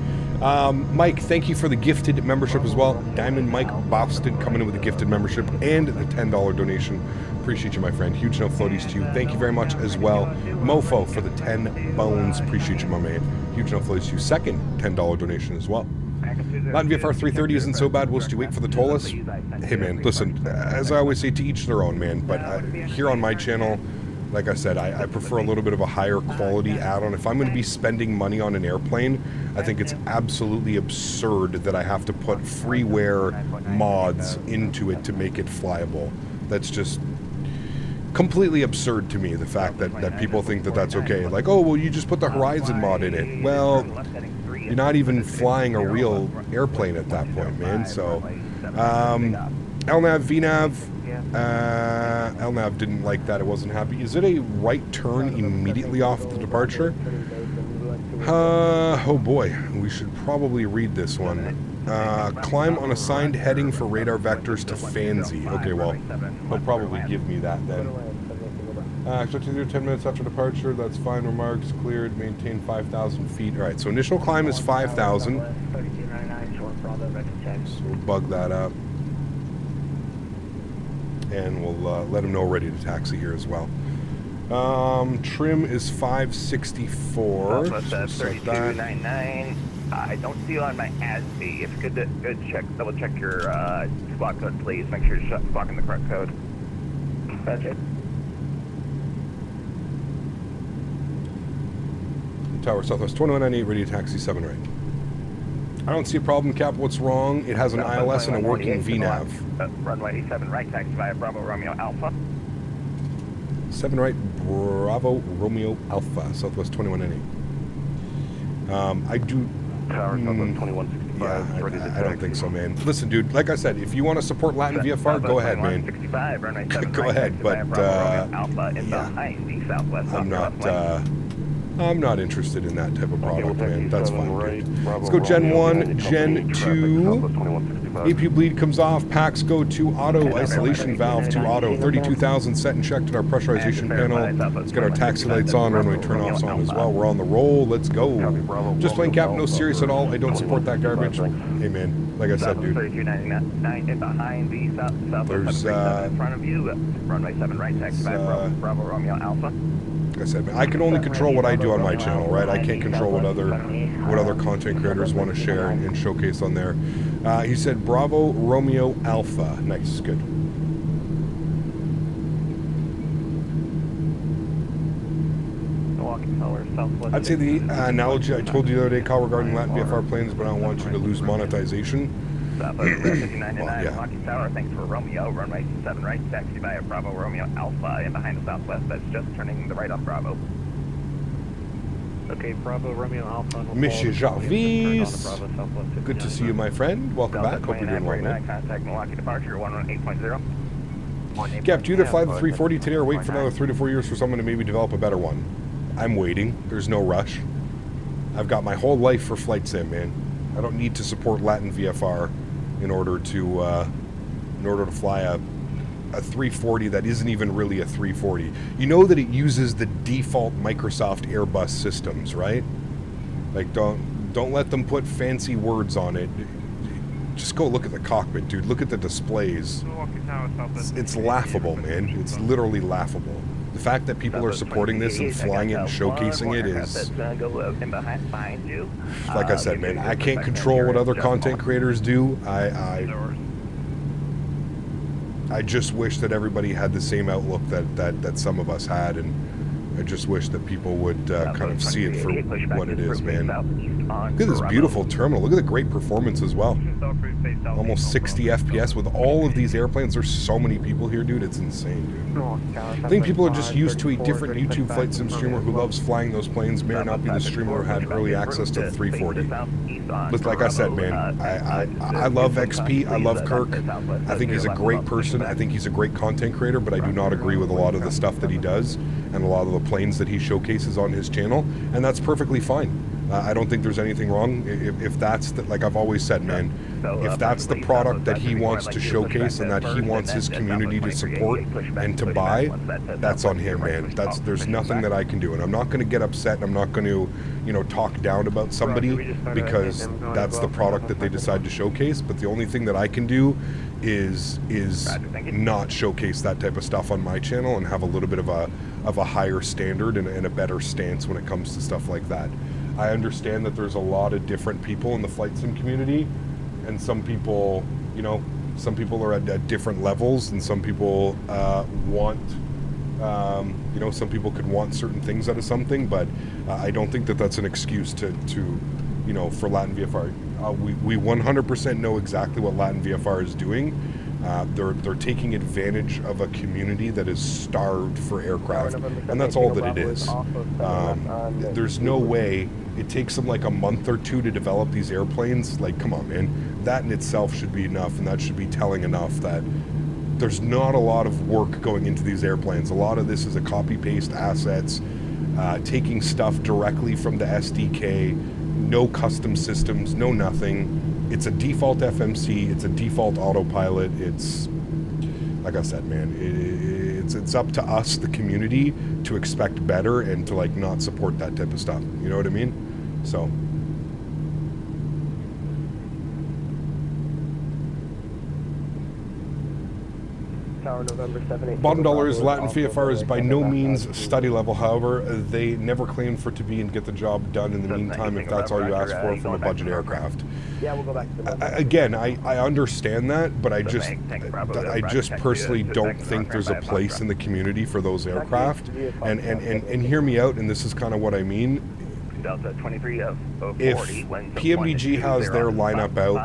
Mike, thank you for the gifted membership as well. Diamond Mike Boston coming in with a gifted membership and the $10 donation. Appreciate you, my friend. Huge no floaties to you. Thank you very much as well. Mofo for the 10 bones. Appreciate you, my man. Huge no floaties to you. Second $10 donation as well. Latin VFR 330 isn't so bad. Whilst you wait for the Tolus. Hey, man, listen, as I always say, to each their own, man. But here on my channel, like I said, I prefer a little bit of a higher quality add-on. If I'm going to be spending money on an airplane, I think it's absolutely absurd that I have to put freeware mods into it to make it flyable. That's just completely absurd to me, the fact that people think that that's okay. Like, oh, well, you just put the Horizon mod in it. Well, you're not even flying a real airplane at that point, man. So, LNAV, VNAV, LNAV didn't like that. It wasn't happy. Is it a right turn immediately off the departure? Oh boy, we should probably read this one. Climb on assigned heading for radar vectors to Fancy. Okay, well, he'll probably give me that then. Expected to do 10 minutes after departure. That's fine. Remarks cleared. Maintain 5,000 feet. All right, so initial climb is 5,000. So we'll bug that up. And we'll let him know we're ready to taxi here as well. Trim is 564. So set that. I don't see you on my ASB. If you could double check your squawk code, please. Make sure you're squawking the correct code. Gotcha. Tower Southwest 2198, ready to taxi 7 right. I don't see a problem, Cap. What's wrong? It has an ILS and a working VNAV. Runway 7 right, taxi via Bravo Romeo Alpha. 7 right, Bravo Romeo Alpha, Southwest 2198. I do. Tower Southwest 2165. Yeah, I don't think so, man. Listen, dude, like I said, if you want to support Latin VFR, go ahead, man. Go ahead, but I'm not interested in that type of product, man. That's fine, dude. Let's go Gen 1, Gen 2. AP bleed comes off. Packs go to auto. Isolation valve to auto. 32,000 set and checked at our pressurization panel. Let's get our taxi lights on. Runway turn-offs on as well. We're on the roll. Let's go. Just playing, Cap. No serious at all. I don't support that garbage. Hey, man. Like I said, dude. There's, in front of you. Runway 7 right, taxi via Bravo Romeo Alpha. Like I said, I can only control what I do on my channel, right? I can't control what other content creators want to share and showcase on there. He said Bravo Romeo Alpha. Nice, good. I'd say the analogy I told you the other day, Karl, regarding Latin VFR planes, but I don't want you to lose monetization. Milwaukee Tower, thanks for Romeo. Runway 7 right, taxi via Bravo Romeo Alpha, and behind the Southwest, that's just turning the right off Bravo. Okay, Bravo Romeo Alpha. Monsieur Jarvis, good to see you, my friend. Welcome back. Hope you're doing well, man. Contact Milwaukee departure 118.0. Gap, do you either fly the 340 today or wait for another 3 to 4 years for someone to maybe develop a better one? I'm waiting. There's no rush. I've got my whole life for FlightSim, man. I don't need to support Latin VFR in order to fly a 340 that isn't even really a 340. You know that it uses the default Microsoft Airbus systems, right? Like, don't let them put fancy words on it. Just go look at the cockpit, dude. Look at the displays. It's laughable, man. It's literally laughable. The fact that people are supporting this and flying it and showcasing it is, like I said, man, I can't control what other content creators do. I just wish that everybody had the same outlook that some of us had, and I just wish that people would kind of see it for what it is, man. Look at this beautiful terminal. Look at the great performance as well. Almost 60 FPS with all of these airplanes. There's so many people here, dude. It's insane, dude. I think people are just used to a different YouTube flight sim streamer who loves flying those planes. May or not be the streamer who had early access to the 340. But like I said, man, I love XP. I love Kirk. I think he's a great person. I think he's a great content creator, but I do not agree with a lot of the stuff that he does and a lot of the planes that he showcases on his channel, and that's perfectly fine. I don't think there's anything wrong if that's the, like I've always said, man. If that's the product that he wants to showcase and that he wants his community to support and to buy, that's on him, man. There's nothing that I can do, and I'm not going to get upset. And I'm not going to, you know, talk down about somebody because that's the product that they decide to showcase. But the only thing that I can do is not showcase that type of stuff on my channel and have a little bit of a higher standard and a better stance when it comes to stuff like that. I understand that there's a lot of different people in the flight sim community, and some people, you know, some people are at different levels, and some people want, you know, some people could want certain things out of something, but I don't think that that's an excuse to you know, for Latin VFR. We 100% know exactly what Latin VFR is doing. They're taking advantage of a community that is starved for aircraft, and that's all that it is. There's no way it takes them like a month or two to develop these airplanes. Like, come on, man. That in itself should be enough, and that should be telling enough that there's not a lot of work going into these airplanes. A lot of this is a copy-paste assets, taking stuff directly from the SDK, no custom systems, no nothing. It's a default FMC, it's a default autopilot. It's, like I said, man, it's up to us, the community, to expect better and to, like, not support that type of stuff. You know what I mean? So... Bottom dollar is Latin VFR is by no means study level. However, they never claim for it to be and get the job done in the meantime if that's all you ask for from a budget aircraft. Yeah, we'll go back to the again, I understand that, but I just personally don't think there's a place in the community for those aircraft. And hear me out, and this is kind of what I mean. If PMDG has their lineup out,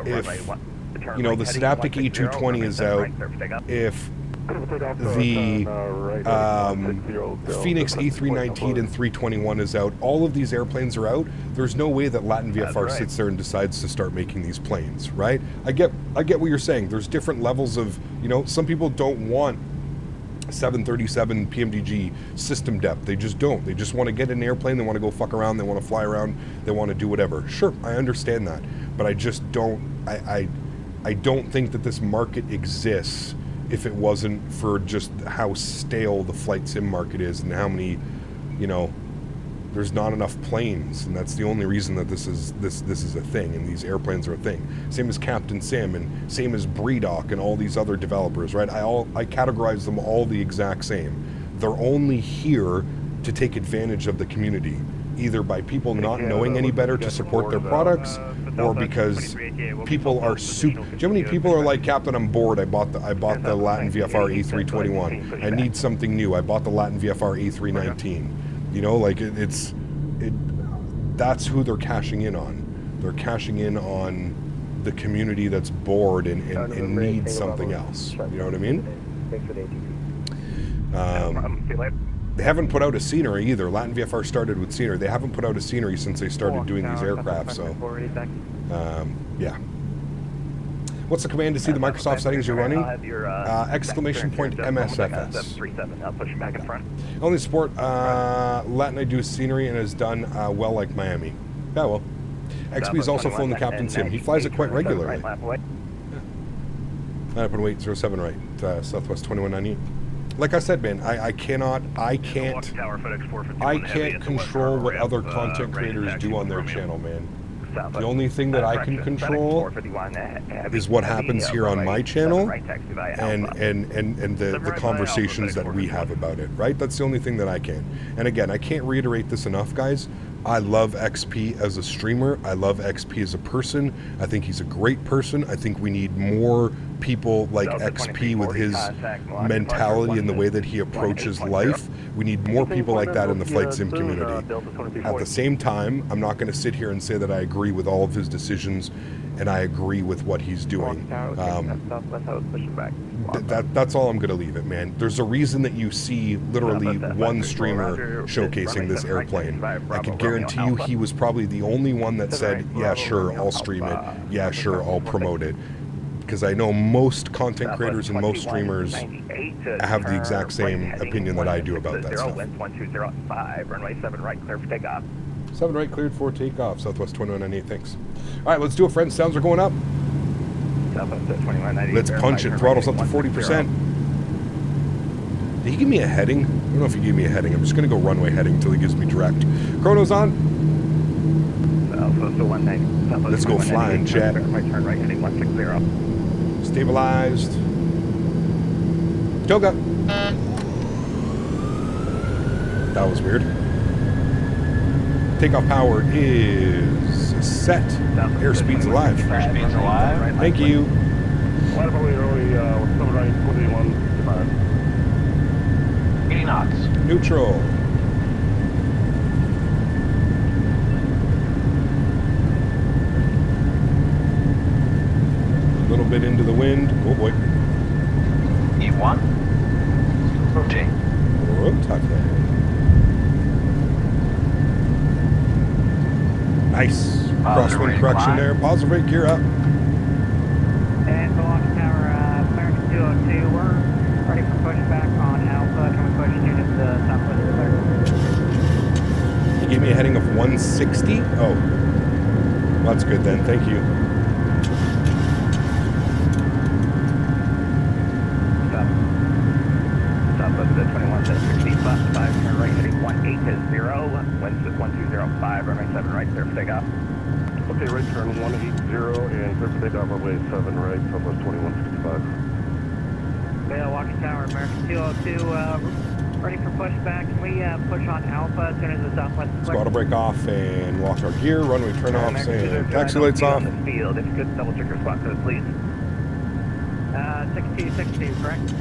if you know, the Synaptic E220 is out, if the Phoenix A319 and 321 is out, all of these airplanes are out, there's no way that Latin VFR sits there and decides to start making these planes, right? I get what you're saying. There's different levels of, you know, some people don't want 737 PMDG system depth. They just don't. They just want to get in an airplane, they want to go fuck around, they want to fly around, they want to do whatever. Sure, I understand that, but I just don't, I don't think that this market exists if it wasn't for just how stale the flight sim market is and how many, you know, there's not enough planes, and that's the only reason that this is a thing, and these airplanes are a thing. Same as Captain Sim, and same as BreeDoc and all these other developers, right? I categorize them all the exact same. They're only here to take advantage of the community, either by people not knowing any better to support their products, or because people are super. Do you know how many people are like, Captain, I'm bored. I bought the Latin VFR A321. I need something new. I bought the Latin VFR A319. You know, like that's who they're cashing in on. They're cashing in on the community that's bored and needs something else. You know what I mean? They haven't put out a scenery either. Latin VFR started with scenery. They haven't put out a scenery since they started doing these aircraft, so... yeah. What's the command to see the Microsoft settings you're running? Exclamation point MSFS. I'll push you back in front. Only support Latin I do scenery and has done well like Miami. Yeah, well. XP is also flown the Captain Sim. He flies it quite regularly. Line up and wait, 07 right. Southwest 2198. Like I said, man, I can't control what other content creators do on their channel, man. The only thing that I can control is what happens here on my channel and the conversations that we have about it, right? That's the only thing that I can. And again, I can't reiterate this enough, guys. I love XP as a streamer. I love XP as a person. I think he's a great person. I think we need more people like XP with his mentality and the way that he approaches life. We need more people like that in the flight sim community. At the same time, I'm not going to sit here and say that I agree with all of his decisions and I agree with what he's doing. That's all I'm going to leave it, man. There's a reason that you see literally one streamer showcasing this airplane. I can guarantee you he was probably the only one that said, yeah, sure, I'll stream it. Yeah, sure, I'll promote it. Because I know most content creators and most streamers have the exact same opinion that I do about that stuff. Runway 7 right, clear for takeoff. 7 right, cleared for takeoff. Southwest 2198, thanks. All right, let's do it, friends. Sounds are going up. Southwest 2198. Let's punch it. Throttle's up to 40%. Did he give me a heading? I don't know if he gave me a heading. I'm just going to go runway heading until he gives me direct. Chrono's on. Southwest 190. Let's go flying, chat. My turn right, heading 160. Stabilized. Toga. That was weird. Takeoff power is set. Airspeed's alive. Airspeed's alive. Thank you. Right about early, Sólríkt 2165. 80 knots. Neutral. A little bit into the wind. Oh boy. E1. Rotate. Rotate. Nice. Crosswind correction there. Positive rate, gear up. And Milwaukee Tower, American 202, we're ready for pushback on Alpha. Can we push units to southwest of there? He gave me a heading of 160. Oh. Well, that's good then. Thank you. Southwest 2160, flat 5, turn right, heading 180, winds at 1205, runway 7 right, clear for takeoff. Okay, right turn 180 and clear for takeoff, runway 7 right, Southwest 2165. Milwaukee Tower, American 202, ready for pushback. Can we push on Alpha as soon as the southwest is clear? Throttle break off and lock our gear. Runway turn offs and taxi lights off. On the field. If you could double check your squawk code, please. 6262, correct?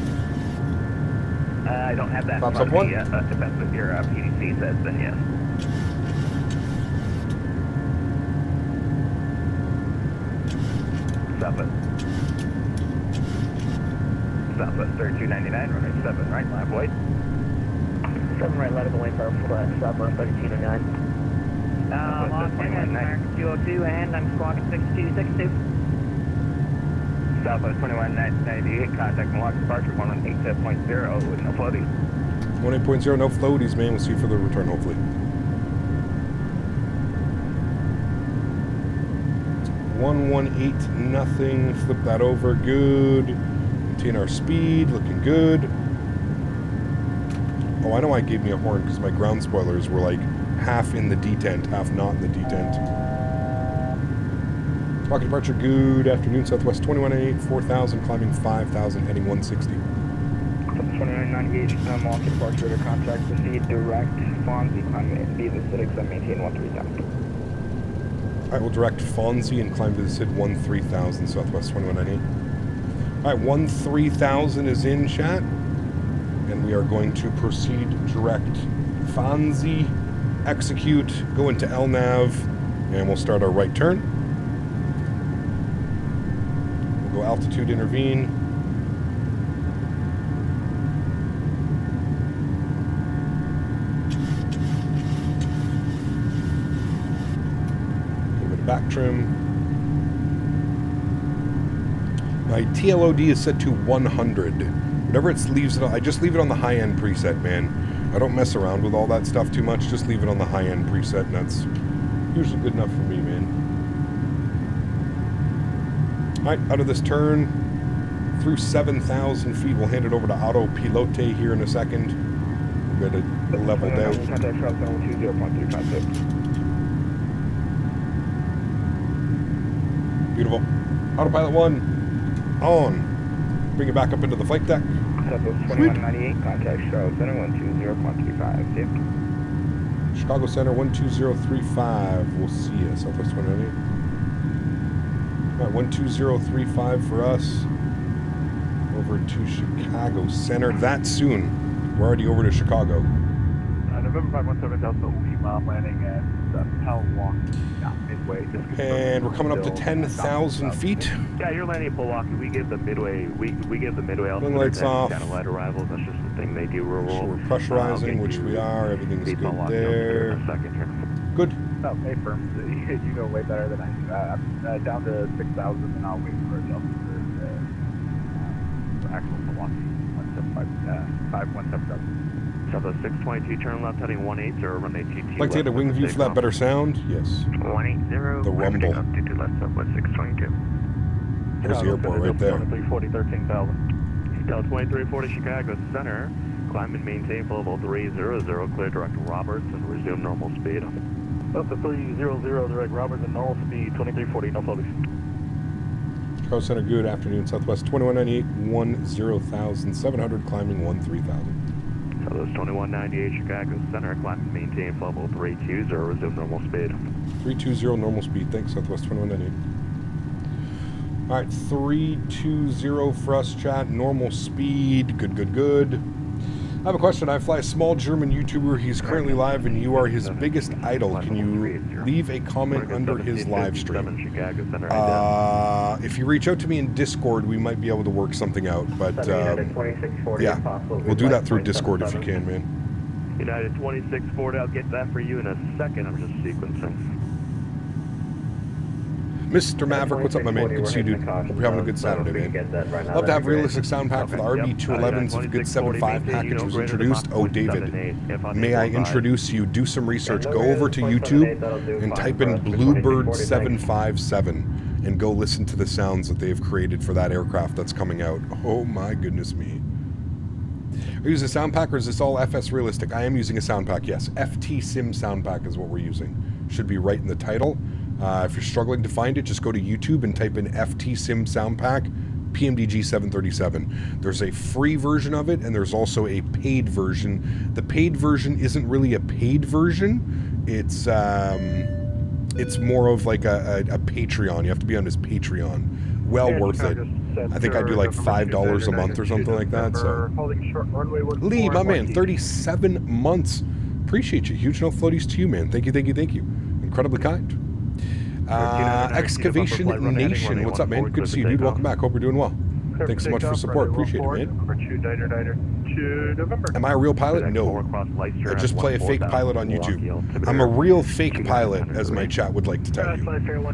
I don't have that in Pops front up of me yet. If that's what your PDC says, then yes. Southwest 3299, runway 7 right, left white. 7 right, let it away for flat, Southwest 3209. Lost in at American 202, and I'm squawking 6262. Southwest 2198, contact Milwaukee departure 118.0 with no floaties. 18.0, no floaties, man. We'll see you for the return, hopefully. 118, nothing. Flip that over. Good. Maintain our speed. Looking good. Oh, I know why it gave me a horn, because my ground spoilers were like half in the detent, half not in the detent. Rocket departure, good afternoon, Southwest 2188, 4,000, climbing 5,000, heading 160. 2998, Milwaukee departure to contact proceed direct, Fonzie, climb be the acidics and maintain 13,000. Alright, we'll direct Fonzie and climb to the SID 13,000, Southwest 2198. Alright, 13,000 is in, chat. And we are going to proceed direct Fonzie, execute, go into LNAV, and we'll start our right turn. We'll go altitude, intervene. A little bit of back trim. My TLOD is set to 100. Whatever it leaves it on, I just leave it on the high-end preset, man. I don't mess around with all that stuff too much. Just leave it on the high-end preset, and that's usually good enough for me, man. All right, out of this turn, through 7,000 feet, we'll hand it over to autopilote here in a second. We'll get it leveled out. Contact Charles 20.356. Beautiful. Autopilot 1, on. Bring it back up into the flight deck. Southwest 2198, contact Charles Center 120.35. Chicago Center 12035. We'll see you. Southwest 2198. All right, 12035 for us. Over to Chicago Center that soon. We're already over to Chicago. November 517 Delta Lima, landing at Milwaukee, midway. And we're coming up to 10,000 feet. Yeah, you're landing at Milwaukee. We give the midway. We give the midway Wing lights off. Satellite arrivals. That's just the thing they do. So we're pressurizing, which we are. Everything's good there. Good. No, hey, firm. You know way better than I do. I'm down to 6,000, and I'll wait for a Delta for actual Milwaukee 175. Southwest 622, turn left heading 180, runway TT. Like to get a wing view for that better sound? Yes. 180, The rumble. up to left Southwest 622. There's the airport right there. 2340, 13,000. Delta 2340 Chicago Center. Climb and maintain full level 300, clear direct Roberts and resume normal speed. Delta 300, direct Roberts and normal speed 2340, no floaties. Chicago Center, good afternoon. Southwest 2198, 10,700, climbing 13,000. Southwest 2198 Chicago Center. Climb and maintain full level 320, resume normal speed. 320, normal speed. Thanks, Southwest 2198. All right, 320 for us, chat. Normal speed. Good, good, good. I have a question. I fly a small German YouTuber. He's currently live, and you are his biggest idol. Can you leave a comment under his live stream? If you reach out to me in Discord, we might be able to work something out. But yeah, we'll do that through Discord if you can, man. United 2640, I'll get that for you in a second. I'm just sequencing. Mr. Maverick, what's up, my man? Good to see you, dude. Hope you're having a good Saturday, man. Love to have realistic sound pack for the RB211s. If a good 7.5 package was introduced. Oh, David, may I introduce you? Do some research. Go over to YouTube and type in Bluebird 757 and go listen to the sounds that they've created for that aircraft that's coming out. Oh, my goodness me. Are you using a sound pack or is this all FS realistic? I am using a sound pack, yes. FTSim sound pack is what we're using. Should be right in the title. If you're struggling to find it, just go to YouTube and type in FTSim Sound Pack PMDG 737. There's a free version of it, and there's also a paid version. The paid version isn't really a paid version. It's more of like a Patreon. You have to be on his Patreon. Well worth it. I think I do like $5 a month or something like that. So, Lee, my man, 37 months. Appreciate you. Huge no floaties to you, man. Thank you, thank you, thank you. Incredibly kind. Excavation Nation, what's up, man? Good to see you, dude. Welcome back. Hope you're doing well. Thanks so much for support. Appreciate it, man. Am I a real pilot? No. I just play a fake pilot on YouTube. I'm a real fake pilot, as my chat would like to tell you.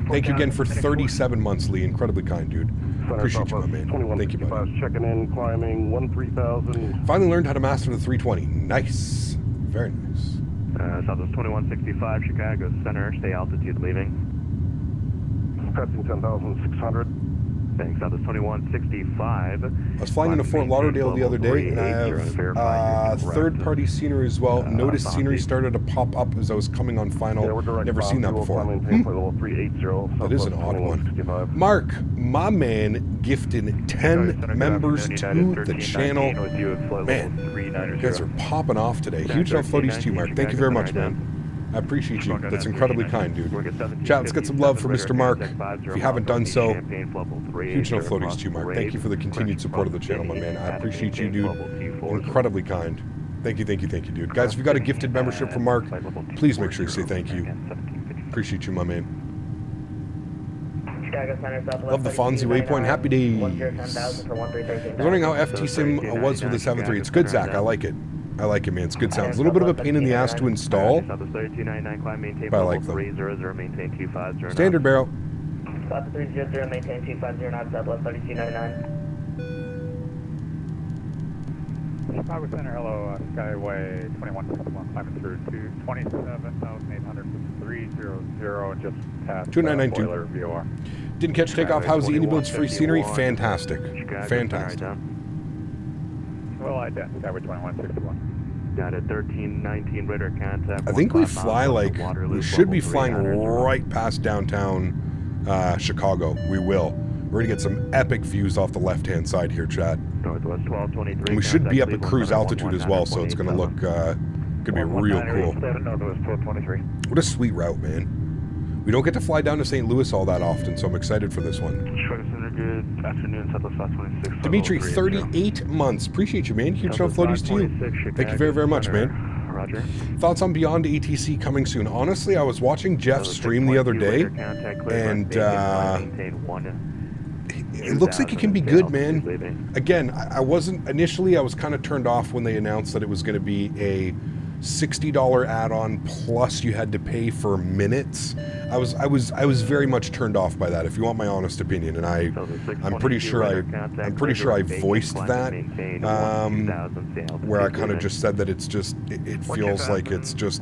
Thank you again for 37 months, Lee. Incredibly kind, dude. Appreciate you, my man. Thank you, buddy. Checking in, climbing 13,000. Finally learned how to master the 320. Nice. Very nice. Southwest 2165 Chicago Center. Stay altitude leaving. Passing 10,600. Thanks. Southwest 2165. I was flying into Fort Lauderdale the other day, and I have third-party scenery as well. Noticed scenery started to pop up as I was coming on final. Never seen that before. That is an odd one. Mark, my man, gifted 10 members to the channel. Man, you guys are popping off today. Huge no floaties to you, Mark. Thank you very much, man. I appreciate you. That's incredibly kind, dude. Chat, let's get some love for Mr. Mark. If you haven't done so, huge no floaties to you, Mark. Thank you for the continued support of the channel, my man. I appreciate you, dude. Incredibly kind. Thank you, thank you, thank you, dude. Guys, if you got a gifted membership from Mark, please make sure you say thank you. Appreciate you, my man. Love the Fonzie waypoint. Happy days. I was wondering how FTSim was with the 7.3. It's good, Zach. I like it. I like it, man. It's good sounds. A little bit of a pain in the ass to install, but I like them. Standard barrel. South 300, maintain 250 knots, Southwest 3299. Chicago Center, hello, Skyway 2161, climbing through to 27,800, 300, and just past 2992. boiler VOR. Didn't catch takeoff. How's the iniBuilds free scenery? Fantastic. Fantastic. Well, I did. Skyway 2161. Got a 1319 radar contact. I think we fly like, we should be flying right past downtown Chicago. We will. We're going to get some epic views off the left-hand side here, Chad. Northwest 1223. And we should be up at cruise altitude as well, so it's going to look, going to be real cool. What a sweet route, man. We don't get to fly down to St. Louis all that often, so I'm excited for this one. Good afternoon, Southwest 26. Dimitri, 38 months. Appreciate you, man. Huge no floaties to you. Thank you very, very much, man. Roger. Thoughts on Beyond ATC coming soon? Honestly, I was watching Jeff's stream the other day, and it looks like it can be good, man. Again, I wasn't, initially I was kind of turned off when they announced that it was going to be a $60 add-on plus you had to pay for minutes. I was very much turned off by that, if you want my honest opinion, and I'm pretty sure I voiced that, where I kind of just said that it's just it feels like it's just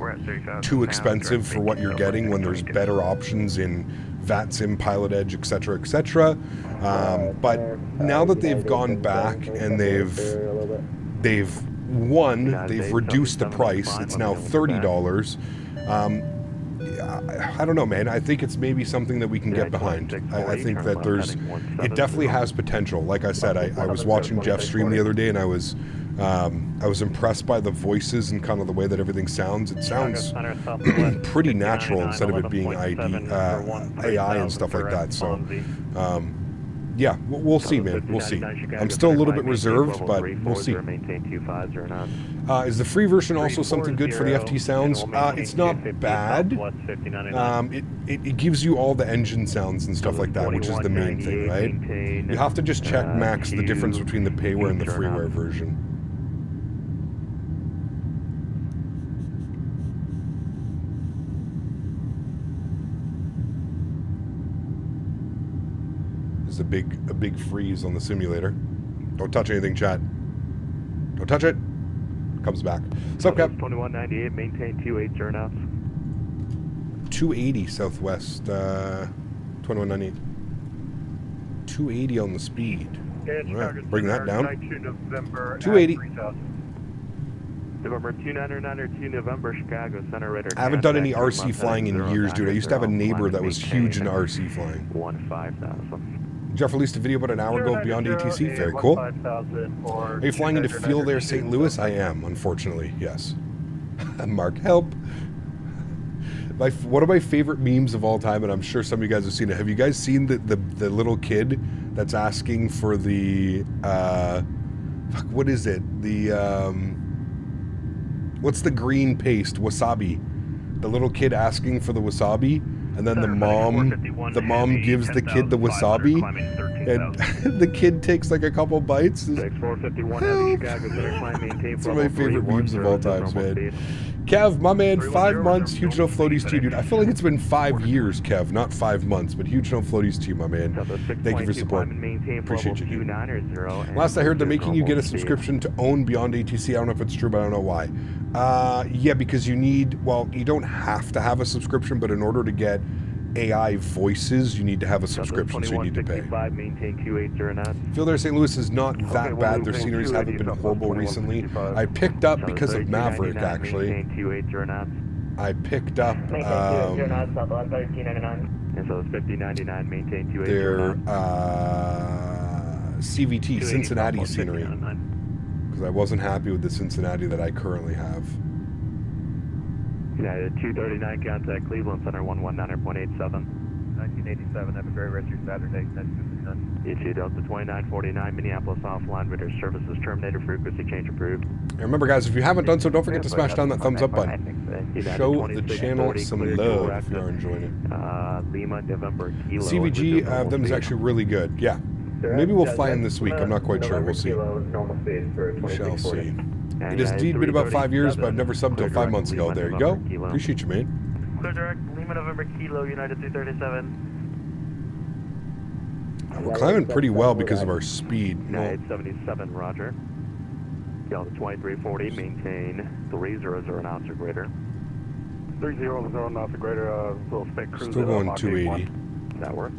too expensive for what you're getting when there's better options in FTSim, Pilot Edge, etc., etc. But now that they've gone back and they've reduced the price. It's now $30. I don't know, man. I think it's maybe something that we can get behind. I think that it definitely has potential. Like I said, I was watching Jeff stream the other day, and I was impressed by the voices and kind of the way that everything sounds. It sounds pretty natural instead of it being AI and stuff like that. So, yeah, we'll see, man. We'll see. I'm still a little bit reserved, but we'll see. Is the free version also something good for the FT sounds? It's not bad. It gives you all the engine sounds and stuff like that, which is the main thing, right? You have to just check, Max, the difference between the payware and the freeware version. A big freeze on the simulator. Don't touch anything, chat. Don't touch it. Comes back. What's up, Cap? 2198, maintain 280 knots. 280 southwest, 2198. 280 on the speed. Right, bring that down. 280. November 2992, November, Chicago Center Radar. I haven't done any RC flying in years, dude. I used to have a neighbor that was huge into RC flying. 15,000. Jeff released a video about an hour ago beyond ATC. Very cool. Are you flying into Field Air St. Louis? I am, unfortunately. Yes. Mark, help. One of my favorite memes of all time, and I'm sure some of you guys have seen it. Have you guys seen the little kid that's asking for the what is it? The what's the green paste? Wasabi. The little kid asking for the wasabi. And then the mom gives the kid the wasabi, and the kid takes like a couple bites. It's one of my favorite memes of all time, man. Kev, my man, 5 months, huge no floaties to you, dude. I feel like it's been 5 years, Kev, not 5 months, but huge no floaties to you, my man. Thank you for support. Appreciate you, dude. Last I heard, they're making you get a subscription to own Beyond ATC. I don't know if it's true, but I don't know why. Yeah, because you don't have to have a subscription, but in order to get AI voices, you need to have a subscription, so you need to pay. Field Air St. Louis is not that bad. Their sceneries haven't been horrible recently. I picked up, because of Maverick, actually, I picked up their CVT, Cincinnati scenery, because I wasn't happy with the Cincinnati that I currently have. United 239, contact Cleveland Center 119.87. 1987, have a great rest of your Saturday. ETA Delta 2949, Minneapolis offline, radar services terminated, frequency change approved. And remember, guys, if you haven't done so, don't forget to smash down that thumbs up button. Show the channel some love if you are enjoying it. Lima, November, Kilo. CVG of them is actually really good. Yeah. Maybe we'll fly in this week. I'm not quite sure. We'll see. We shall see. It has indeed been about 5 years, but I've never subbed until 5 months ago. There you go. Appreciate you, man. Clear direct, Lima, November, Kilo, United 337. We're climbing pretty well because of our speed. United 77, roger. Delta 2340, maintain 300 knots or greater. 300 knots or greater, little stick cruise. Still going 280. That work.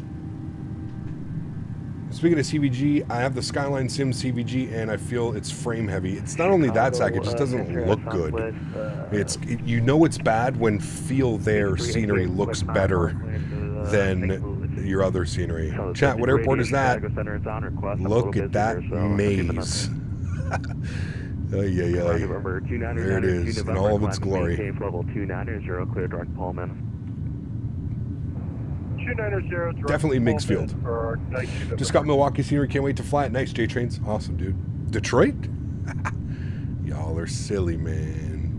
Speaking of CVG, I have the Skyline Sim CVG, and I feel it's frame heavy. It's not only that, Zach, it just doesn't look good. You know it's bad when Field Air scenery looks better than your other scenery. Chat, what airport is that? Look at that maze. There it is, in all of its glory. Definitely Miggs Field. Just got Milwaukee scenery, can't wait to fly it. Nice, J-Trains. Awesome, dude. Detroit? Y'all are silly, man.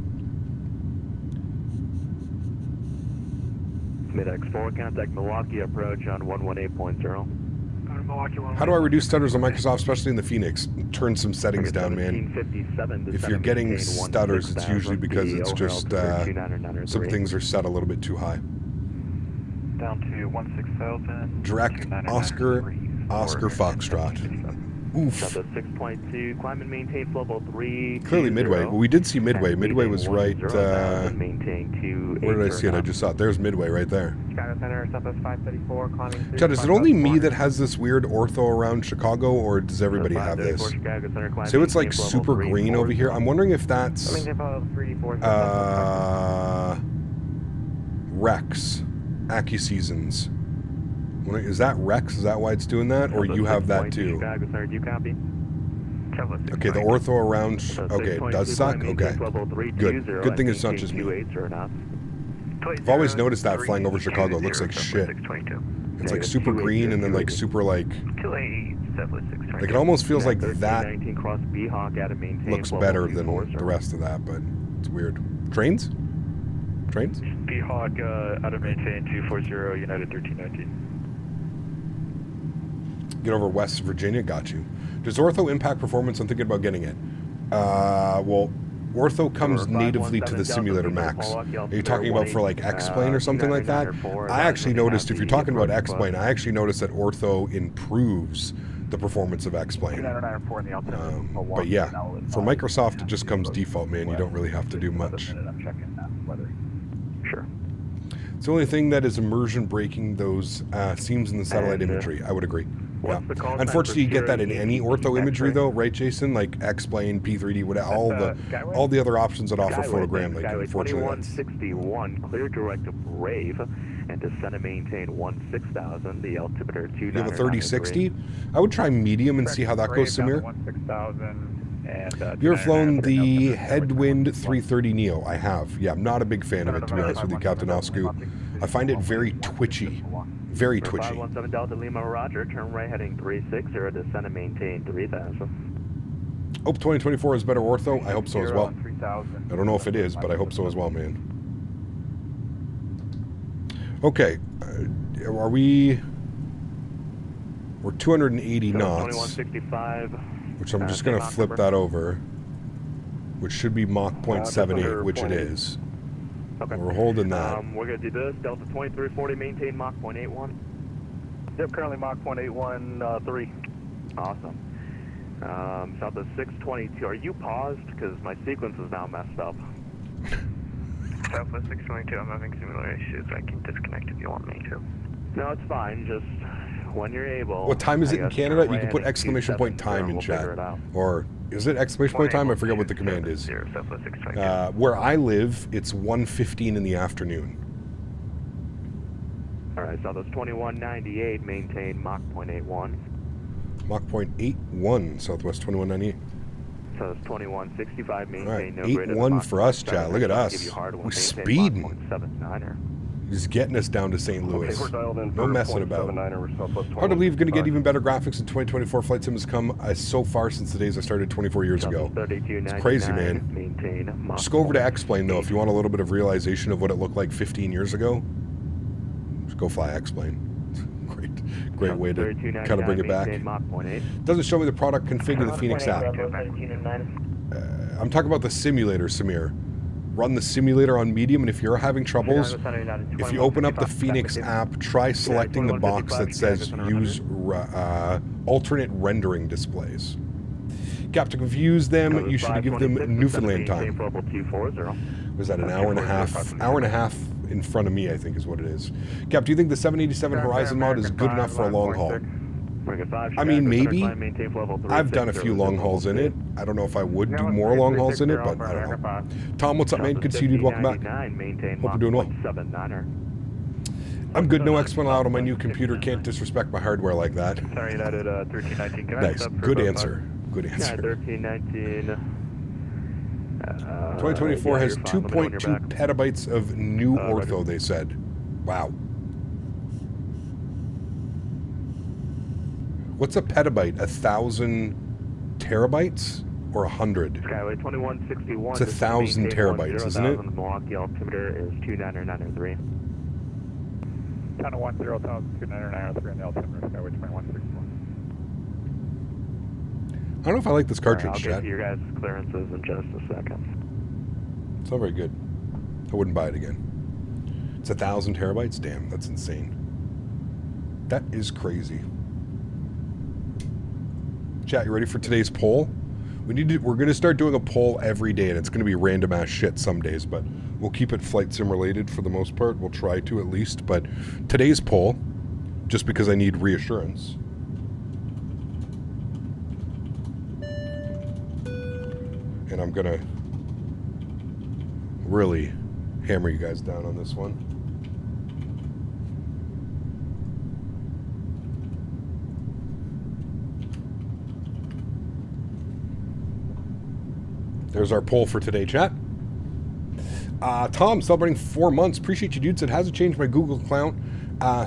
Mid-X4, contact Milwaukee approach on 118.0. How do I reduce stutters on Microsoft, especially in the Phoenix? Turn some settings down, man. If you're getting stutters, it's usually because it's just some things are set a little bit too high. Down to 16,000. Direct Oscar Foxtrot. Oof. 6.2, climb and maintain flow level 3. Clearly Midway. Well, we did see Midway. Midway was right. Where did I see it? I just saw it. There's Midway right there. Chicago Center, Southwest 534, climbing. Chad, is it only me that has this weird ortho around Chicago, or does everybody have this? So it's like super green over here. I'm wondering if that's Rex, AccuSeasons. Is that Rex? Is that why it's doing that? Or you have that too? Okay, the ortho around... Okay, it does suck? Okay, good. Good thing it's not just me. I've always noticed that flying over Chicago. It looks like shit. It's like super green and then like super like... Like it almost feels like that looks better than the rest of that, but it's weird. Trains? Trains? B-Hawk out of maintain 240, United 1319. Get over West Virginia, got you. Does ortho impact performance? I'm thinking about getting it. Well, ortho comes natively to the simulator max. Are you talking about for like X-Plane or something like that? I actually noticed, if you're talking about X-Plane, I actually noticed that ortho improves the performance of X-Plane. But yeah, for Microsoft, it just comes default, man. You don't really have to do much. Sure. It's the only thing that is immersion breaking those seams in the satellite imagery. I would agree. Yeah. Unfortunately, you get that in any ortho imagery, though, right, Jason? Like X-Plane, P3D, whatever, all the other options that offer photogram. Like, unfortunately, 2161, clear direct to Brave, and descend and maintain 16,000. The altimeter 29. You have a 3060. I would try medium and see how that goes, Samir. You ever flown the Headwind 330 Neo? I have. Yeah, I'm not a big fan of it, to be honest with you, Captain Oscu. I find it very twitchy. Very twitchy. 517 Delta Lima, Roger. Turn right heading 360, descend and maintain 3,000. Hope 2024 is better ortho. I hope so as well. I don't know if it is, but I hope so as well, man. Okay. Are we... We're 280 knots. 2165. Which I'm just going to flip that over. Which should be Mach 0.78, which it is. Okay. We're holding that. We're going to do this. Delta 2340, maintain Mach 0.81. Yep, currently Mach 0.81, 3. Awesome. Southwest 622. Are you paused? Because my sequence is now messed up. Southwest 622, I'm having similar issues. I can disconnect if you want me to. No, it's fine. Just when you're able. What time is it in Canada? You can put exclamation point time in chat. Or is it exclamation point time? I forget what the command is. Where I live, it's 1:15 in the afternoon. All right, Southwest 2198, maintain Mach 0.81. Mach 0.81, Southwest 2198. Southwest 2165, maintain right, no greater than 8-1 for us, chat. Look at us. We speeding. He's getting us down to St. Louis. No messing about. Hard to believe going to get even better graphics in 2024. FlightSim has come so far since the days I started 24 years ago. It's crazy, man. Just go over to X-Plane, though, if you want a little bit of realization of what it looked like 15 years ago. Just go fly X-Plane. Great way to kind of bring it back. Doesn't show me the product config in the Phoenix app. I'm talking about the simulator, Samir. Run the simulator on medium, and if you're having troubles, if you open up the Phoenix app, try selecting the box that says use alternate rendering displays. Cap, to confuse them, you should give them Newfoundland time. Was that an hour and a half? Hour and a half in front of me, I think is what it is. Cap, do you think the 787 Horizon mod is good enough for a long haul? I mean, maybe. I've done a few long hauls in it. I don't know if I would do more long hauls in it, but I don't know. Tom, what's up, man? Good to see you, dude. Welcome back. Hope you're doing well. I'm good. No X1 allowed on my new computer. Can't disrespect my hardware like that. Sorry, United 1319. Nice. Good answer. Good answer. 1319. 2024 has 2.2 petabytes of new ortho, they said. Wow. What's a petabyte? 1,000 terabytes or 100? Skyway 2161. It's 1,000 terabytes, isn't it? The Milwaukee altimeter is 29903. Channel 10,000, 29903 on the altimeter, Skyway 2161. I don't know if I like this cartridge, I'll chat. get to your guys' clearances in just a second. It's not very good. I wouldn't buy it again. It's 1,000 terabytes? Damn, that's insane. That is crazy. Chat, you ready for today's poll? We're going to start doing a poll every day, and it's going to be random ass shit some days, but we'll keep it flight sim related for the most part. We'll try to at least, but today's poll, just because I need reassurance. And I'm going to really hammer you guys down on this one. There's our poll for today, chat. Tom, celebrating 4 months. Appreciate you, dudes. It hasn't changed my Google account,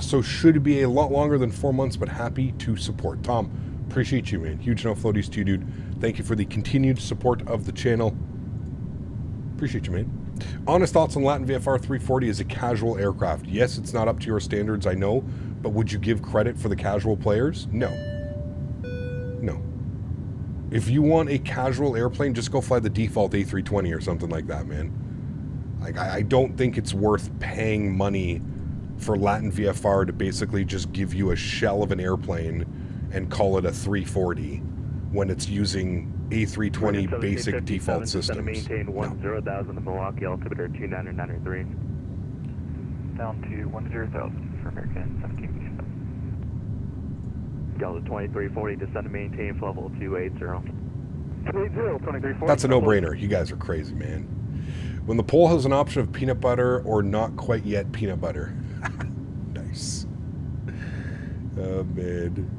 so should be a lot longer than 4 months, but happy to support. Tom, appreciate you, man. Huge no floaties to you, dude. Thank you for the continued support of the channel. Appreciate you, man. Honest thoughts on Latin VFR 340 as a casual aircraft. Yes, it's not up to your standards, I know, but would you give credit for the casual players? No. No. If you want a casual airplane, just go fly the default A320 or something like that, man. Like, I don't think it's worth paying money for Latin VFR to basically just give you a shell of an airplane and call it a 340 when it's using A320 basic default systems. Maintain 10,000 to Milwaukee, altimeter 29993. Down to 10,000 for American 17. Delta 2340, descend to maintain for level 280. 280, That's a no-brainer. You guys are crazy, man. When the poll has an option of peanut butter or not quite yet peanut butter. Nice. Oh, man.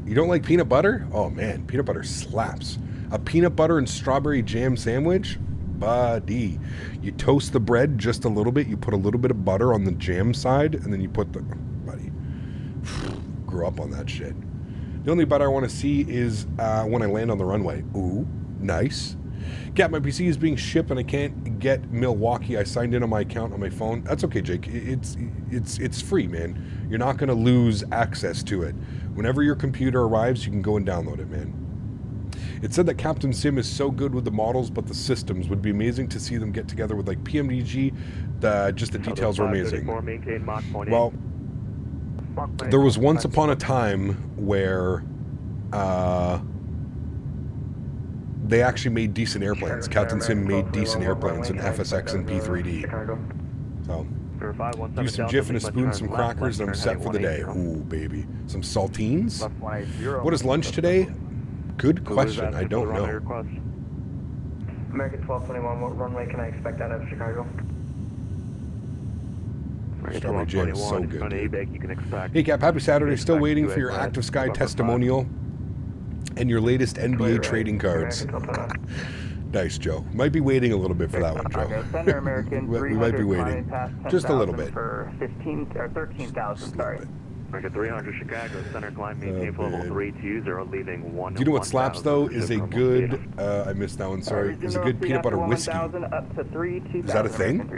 You don't like peanut butter? Oh, man. Peanut butter slaps. A peanut butter and strawberry jam sandwich? Buddy. You toast the bread just a little bit. You put a little bit of butter on the jam side, and then you put the... Buddy. Grew up on that shit. The only butter I want to see is when I land on the runway. Ooh, nice. Gat, my PC is being shipped and I can't get Milwaukee. I signed in on my account on my phone. That's okay, Jake. It's free, man. You're not going to lose access to it. Whenever your computer arrives, you can go and download it, man. It said that FTSim is so good with the models, but the systems would be amazing to see them get together with like PMDG. Just the details are amazing. Well, there was once upon a time where they actually made decent airplanes. FTSim made decent airplanes in FSX and P3D. So, use some Jif and a spoon, some crackers, and I'm set for the day. Ooh, baby. Some saltines? What is lunch today? Good question. I don't know. American 1221, what runway can I expect out of Chicago? Strawberry jam is so good. Hey Cap, happy Saturday. Still waiting for your Active Sky testimonial and your latest NBA trading cards. Nice, Joe. Might be waiting a little bit for that one, Joe. We might be waiting. Just a little bit. For 13,000, sorry. American 300 Chicago, center climb, maintain for level 320, leaving 1. Do you know what slaps though? Is a good, I missed that one, sorry. Is a good peanut butter whiskey. Up to 3, Is that a thing?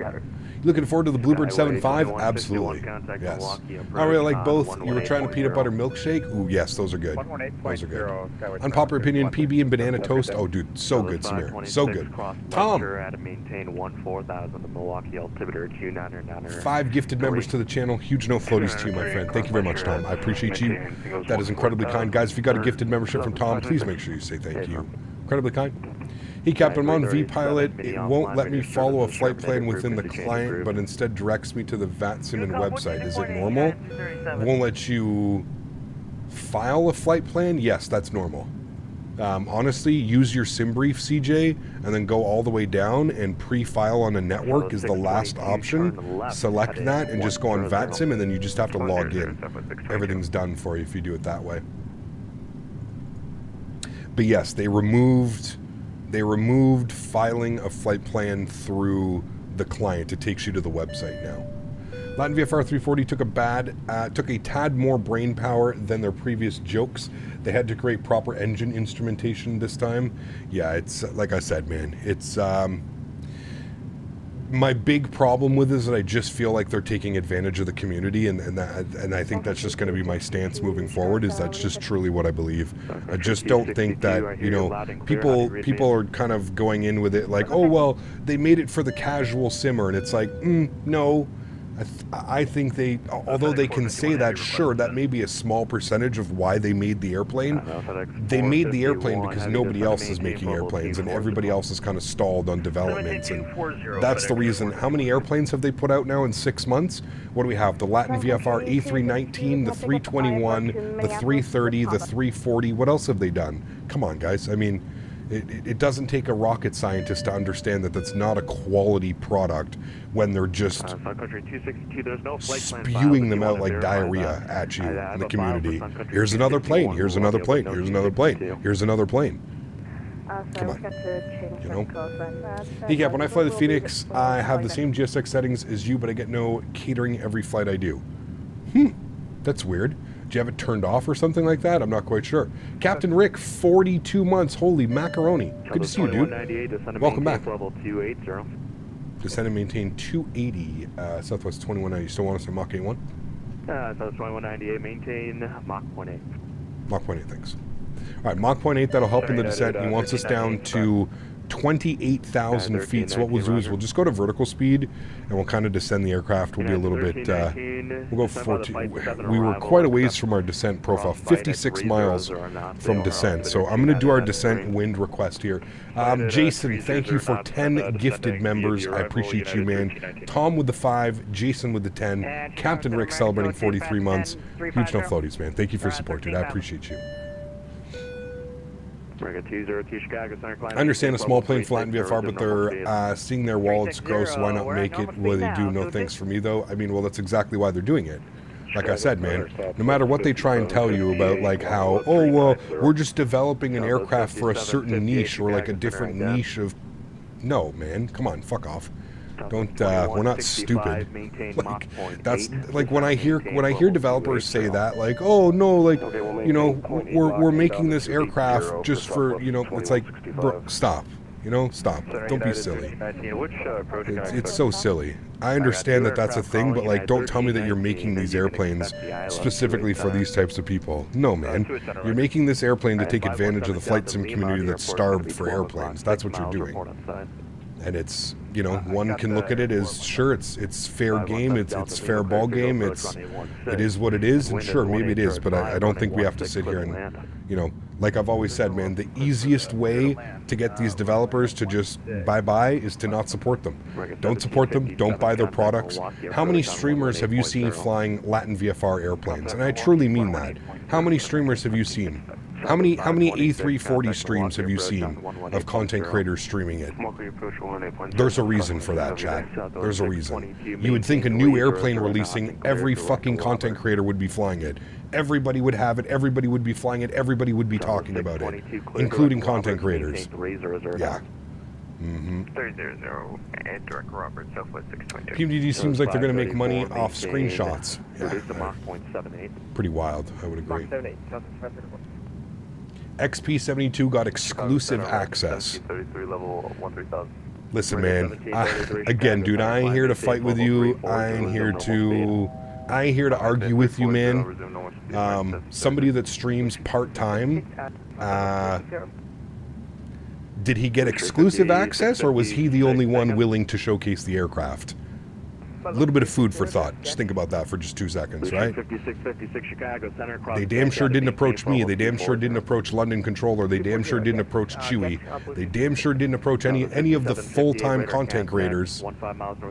Looking forward to the Bluebird 7.5? Absolutely. Yes. I really like both. You were trying a peanut butter milkshake? Ooh, yes, those are good. Those are good. Unpopular opinion, PB and banana toast. Oh, dude, so good, Samir. So good. Tom. 5 gifted members to the channel. Huge no floaties to you, my friend. Thank you very much, Tom. I appreciate you. That is incredibly kind. Guys, if you got a gifted membership from Tom, please make sure you say thank you. Incredibly kind. Hey, Captain, I'm on VPilot. It won't let me follow a flight plan within the client, but instead directs me to the FTSim website. Is it normal? It won't let you file a flight plan? Yes, that's normal. Honestly, use your sim brief, CJ, and then go all the way down and pre-file on a network is the last option. Select that and just go on FTSim, and then you just have to log in. Everything's done for you if you do it that way. But yes, they removed filing a flight plan through the client. It takes you to the website now. Latin VFR 340 took a tad more brain power than their previous jokes. They had to create proper engine instrumentation this time. Yeah, it's like I said, man. It's my big problem with it is that I just feel like they're taking advantage of the community, and I think that's just going to be my stance moving forward. Is that's just truly what I believe. I just don't think that, you know, people are kind of going in with it like, oh well, they made it for the casual simmer, and it's like, no. I think they, although they can say that, sure, that may be a small percentage of why they made the airplane. They made the airplane because nobody else is making airplanes, and everybody else is kind of stalled on developments, and that's the reason. How many airplanes have they put out now in 6 months? What do we have? The Latin VFR A319, the 321, the 330, the 340. What else have they done? Come on, guys. I mean, it doesn't take a rocket scientist to understand that that's not a quality product when they're just spewing them out like diarrhea at you in the community. Here's another plane, here's another plane, here's another plane, here's another plane. Come on. You know? Decap, when I fly the Phoenix, I have the same GSX settings as you, but I get no catering every flight I do. That's weird. Do you have it turned off or something like that? I'm not quite sure. Captain Rick, 42 months. Holy macaroni. Good to see you, dude. Welcome back. Descend and maintain 280, Southwest 2190. You still want us to Mach 8-1? Southwest 2198, maintain Mach 0.8. Mach 0.8, thanks. All right, Mach 0.8, that'll help in the descent. He wants us down to 28,000 feet. So what we'll do is we'll just go to vertical speed, and we'll kind of descend the aircraft. We'll be a little bit, we'll go 14. We were quite a ways from our descent profile, 56 miles from descent. So I'm going to do our descent wind request here. Jason, thank you for 10 gifted members. I appreciate you, man. Tom with the 5, Jason with the 10, Captain Rick celebrating 43 months. Huge no floaties, man. Thank you for your support, dude. I appreciate you. I understand a small plane flat in VFR, but they're seeing their wallets grow, so why not make it where they do? No thanks for me, though. I mean, well, that's exactly why they're doing it. Like I said, man, no matter what they try and tell you about, like how, oh, well, we're just developing an aircraft for a certain niche or like a different niche of... No, man, come on, fuck off. Don't, we're not stupid. Like, that's, like, when I hear developers say that, like, oh, no, like, you know, we're making this aircraft just for, you know, it's like, bro, stop. You know, stop. Don't be silly. It's so silly. I understand that that's a thing, but, like, don't tell me that you're making these airplanes specifically for these types of people. No, man. You're making this airplane to take advantage of the flight sim community that's starved for airplanes. That's what you're doing. And it's, you know, one can look at it as, sure, it's fair game, it's fair ball game, it is what it is, and sure, maybe it is, but I don't think we have to sit here and, you know, like I've always said, man, the easiest way to get these developers to just bye-bye is to not support them. Don't support them, don't buy their products. How many streamers have you seen flying Latin VFR airplanes? And I truly mean that. How many streamers have you seen? How many A340 streams have you seen of content creators streaming it? There's a reason for that, chat. There's a reason. You would think a new airplane releasing, every fucking content creator would be flying it. Everybody would have it, everybody would be flying it, everybody would be talking about it, including content creators. Yeah. PMDG seems like they're going to make money off screenshots. Yeah. Pretty wild, I would agree. XP72 got exclusive access. Listen, man. Again, dude, I ain't here to fight with you. I ain't here to argue with you, man. Somebody that streams part-time, did he get exclusive access, or was he the only one willing to showcase the aircraft? A little bit of food for thought. Just think about that for just 2 seconds, right? They damn sure didn't approach me. They damn sure didn't approach London Controller. They damn sure didn't approach Chewy. They damn sure didn't approach any of the full-time content creators.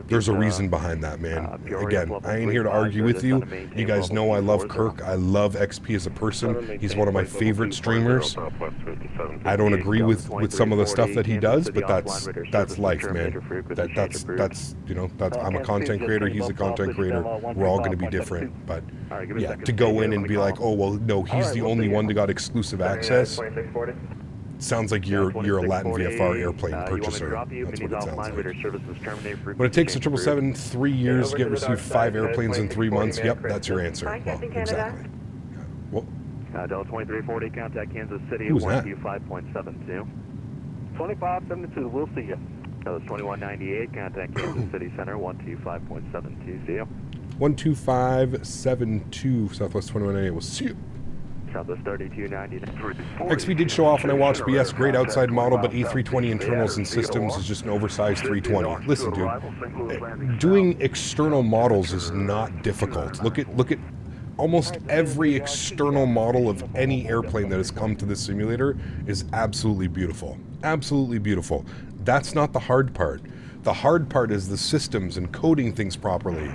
There's a reason behind that, man. Again, I ain't here to argue with you. You guys know I love Kirk. I love XP as a person. He's one of my favorite streamers. I don't agree with some of the stuff that he does, but that's life, man. That's you know, I'm a content creator, he's a content creator, we're all going to be different, but yeah, to go in and be like, oh well, no, he's the only one that got exclusive access, sounds like you're a Latin VFR airplane purchaser. That's what it sounds like. When it takes a 777 3 years to get received 5 airplanes in 3 months, yep, that's your answer. Well, exactly. Well, Delta 2340, contact Kansas City, who's that? 5.72. 2572, we'll see you. That was 2198, contact Kansas City Center, 125.72, see you. 12572, Southwest 2198, we'll see you. Southwest 3299. XP did show off when I watched BS, great outside model, but E320 internals and systems is just an oversized 320. Listen, dude, doing external models is not difficult. Look at almost every external model of any airplane that has come to this simulator is absolutely beautiful. Absolutely beautiful. That's not the hard part. The hard part is the systems and coding things properly,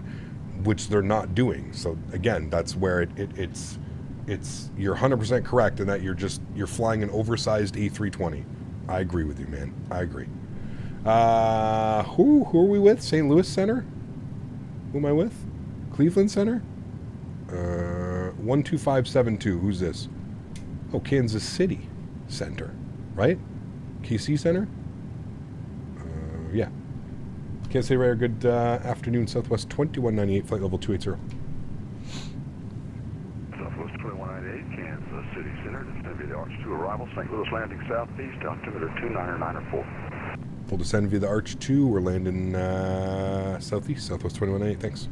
which they're not doing. So again, that's where it's you're 100% correct in that you're flying an oversized A320. I agree with you, man. I agree. Who are we with? St. Louis Center? Who am I with? Cleveland Center? 12572. Who's this? Oh, Kansas City Center, right? KC Center? Yeah. Kansas City Radar, good afternoon, Southwest 2198, flight level 280. Southwest 2198, Kansas City Center, this is going to be the Arch 2 arrival, St. Louis landing southeast, altimeter 29904. Full descend via the Arch 2, we're landing southeast, Southwest 2198, thanks.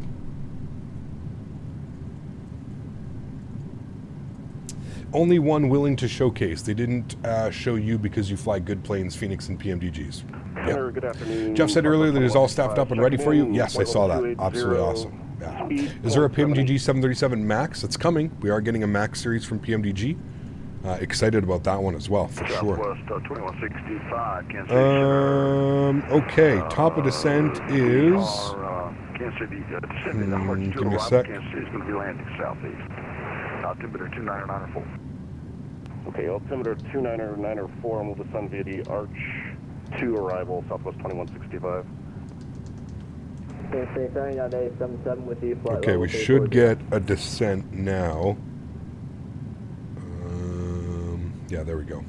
Only one willing to showcase. They didn't show you because you fly good planes, Phoenix and PMDGs. Yep. Good afternoon. Jeff said earlier that it is all staffed up and ready for you. Yes, I saw that. Absolutely awesome. Yeah. Is there a PMDG 737 MAX? It's coming. We are getting a MAX series from PMDG. Excited about that one as well, for sure. 2165, Kansas City. Okay, top of descent is... Kansas City, descending the Arch 2 give me a arrival, sec. Kansas City is going to be landing southeast. Altimeter 29904. Okay, altimeter 29904, and we'll descend via the Arch 2 arrival, Southwest 2165. Okay, we should get a descent now. Yeah, there we go.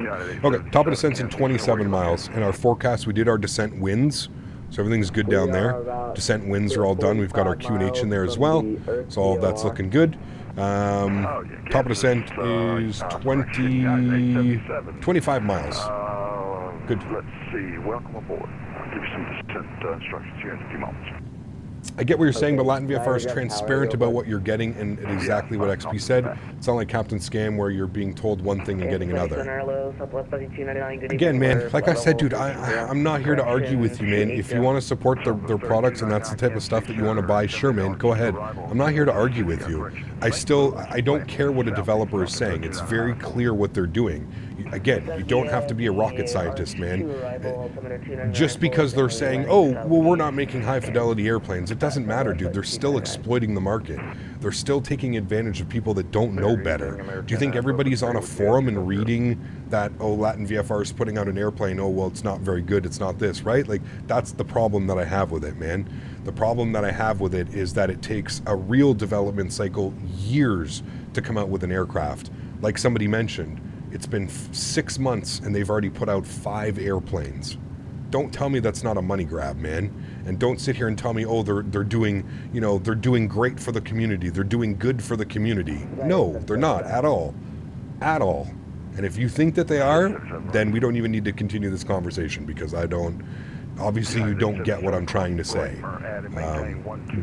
Okay, top of descent's in 27 miles. In our forecast, we did our descent winds, so everything's good down there. Descent winds are all done. We've got our Q&H in there as well, so all of that's looking good. Top of descent is 25 miles. Good. Let's see. Welcome aboard. I'll give you some descent instructions here in a few moments. I get what you're saying, but Latin VFR is transparent about what you're getting and exactly what XP said. It's not like Captain Scam where you're being told one thing and getting another. Again, man, like I said, dude, I'm not here to argue with you, man. If you want to support their products and that's the type of stuff that you want to buy, sure, man, go ahead. I'm not here to argue with you. I don't care what a developer is saying. It's very clear what they're doing. Again, you don't have to be a rocket scientist, man. Just because they're saying, oh, well, we're not making high-fidelity airplanes, it doesn't matter, dude. They're still exploiting the market. They're still taking advantage of people that don't know better. Do you think everybody's on a forum and reading that, oh, Latin VFR is putting out an airplane, oh, well, it's not very good, it's not this, right? Like, that's the problem that I have with it, man. The problem that I have with it is that it takes a real development cycle, years, to come out with an aircraft. Like somebody mentioned, it's been 6 months and they've already put out 5 airplanes. Don't tell me that's not a money grab, man. And don't sit here and tell me, oh, they're doing, you know, they're doing great for the community. They're doing good for the community. No, they're not at all. At all. And if you think that they are, then we don't even need to continue this conversation because I don't, obviously you don't get what I'm trying to say.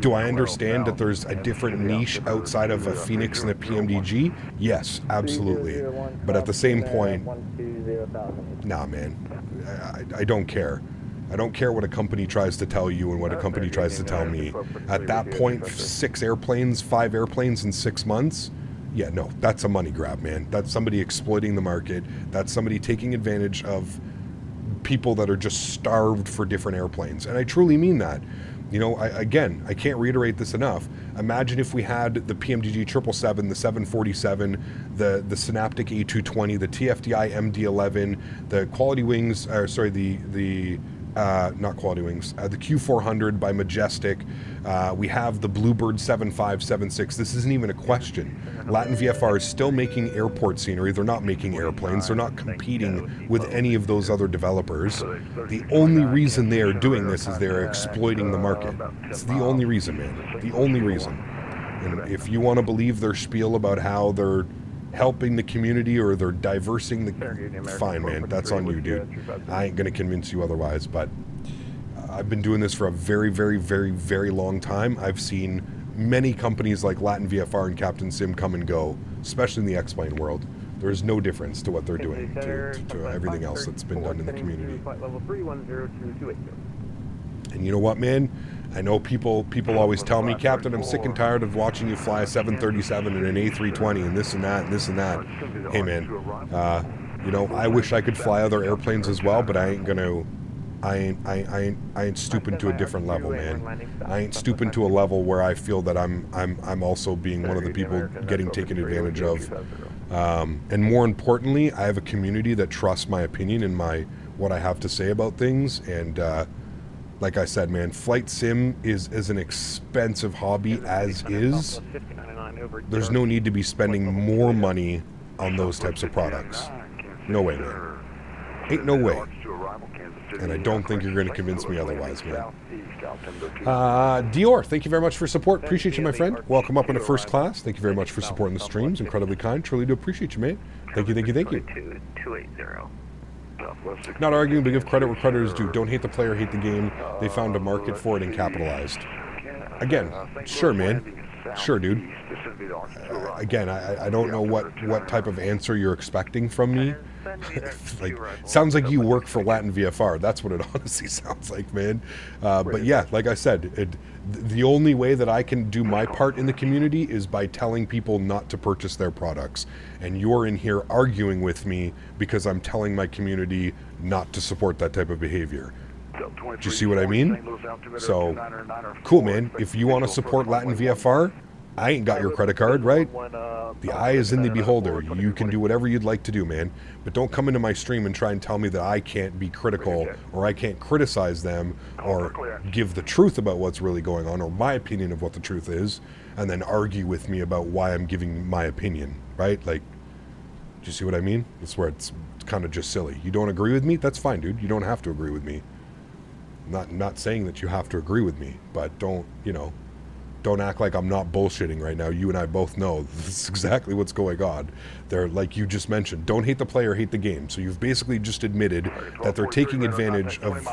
Do I understand that there's a different niche outside of a Phoenix and a PMDG? Yes, absolutely. But at the same point, nah, man, I don't care. I don't care what a company tries to tell you and what a company tries to tell me. At that point, 5 airplanes in 6 months, yeah, no, that's a money grab, man. That's somebody exploiting the market. That's somebody taking advantage of people that are just starved for different airplanes. And I truly mean that. You know, I can't reiterate this enough. Imagine if we had the PMDG 777, the 747, the Synaptic A220, the TFDI MD-11, the Quality Wings, not Quality Wings, the Q400 by Majestic. We have the Bluebird 7576. This isn't even a question. Latin VFR is still making airport scenery. They're not making airplanes. They're not competing with any of those other developers. The only reason they are doing this is they're exploiting the market. It's the only reason, man. The only reason. And if you want to believe their spiel about how they're helping the community or they're diversing the... Fine, man. That's on you, dude. I ain't going to convince you otherwise, but I've been doing this for a very, very, very, very long time. I've seen many companies like Latin VFR and FTSim come and go, especially in the X-Plane world. There's no difference to what they're doing to everything else that's been done in the community. And you know what, man? I know people always tell me, Captain, I'm sick and tired of watching you fly a 737 and an A320 and this and that and this and that. Hey, man, you know, I wish I could fly other airplanes as well, but I ain't gonna. I ain't stooping to a different level, man. I ain't stooping to a level where I feel that I'm also being one of the people getting taken advantage of. And more importantly, I have a community that trusts my opinion and what I have to say about things. And like I said, man, flight sim is an expensive hobby as is. There's no need to be spending more money on those types of products. No way, man. Ain't no way. And I don't think you're going to convince me otherwise, man. Dior, thank you very much for support. Appreciate you, my friend. Welcome up into first class. Thank you very much for supporting the streams. Incredibly kind. Truly do appreciate you, man. Thank you, thank you, thank you. 280. Not arguing, but give credit where credit is due. Don't hate the player, hate the game. They found a market for it and capitalized. Again, sure, man. Sure, dude. Again, I don't know what type of answer you're expecting from me. Like, sounds like you work for Latin VFR. That's what it honestly sounds like, man. But yeah, like I said, the only way that I can do my part in the community is by telling people not to purchase their products. And you're in here arguing with me because I'm telling my community not to support that type of behavior. Do you see what I mean? So, cool, man. If you want to support Latin VFR, I ain't got your credit card, right? The eye is in the beholder. You can do whatever you'd like to do, man. But don't come into my stream and try and tell me that I can't be critical or I can't criticize them or give the truth about what's really going on or my opinion of what the truth is and then argue with me about why I'm giving my opinion, right? Like, do you see what I mean? That's where it's kind of just silly. You don't agree with me? That's fine, dude. You don't have to agree with me. I'm not saying that you have to agree with me, but don't act like I'm not bullshitting right now. You and I both know this is exactly what's going on. They're, like you just mentioned, don't hate the player, hate the game. So you've basically just admitted that they're taking advantage of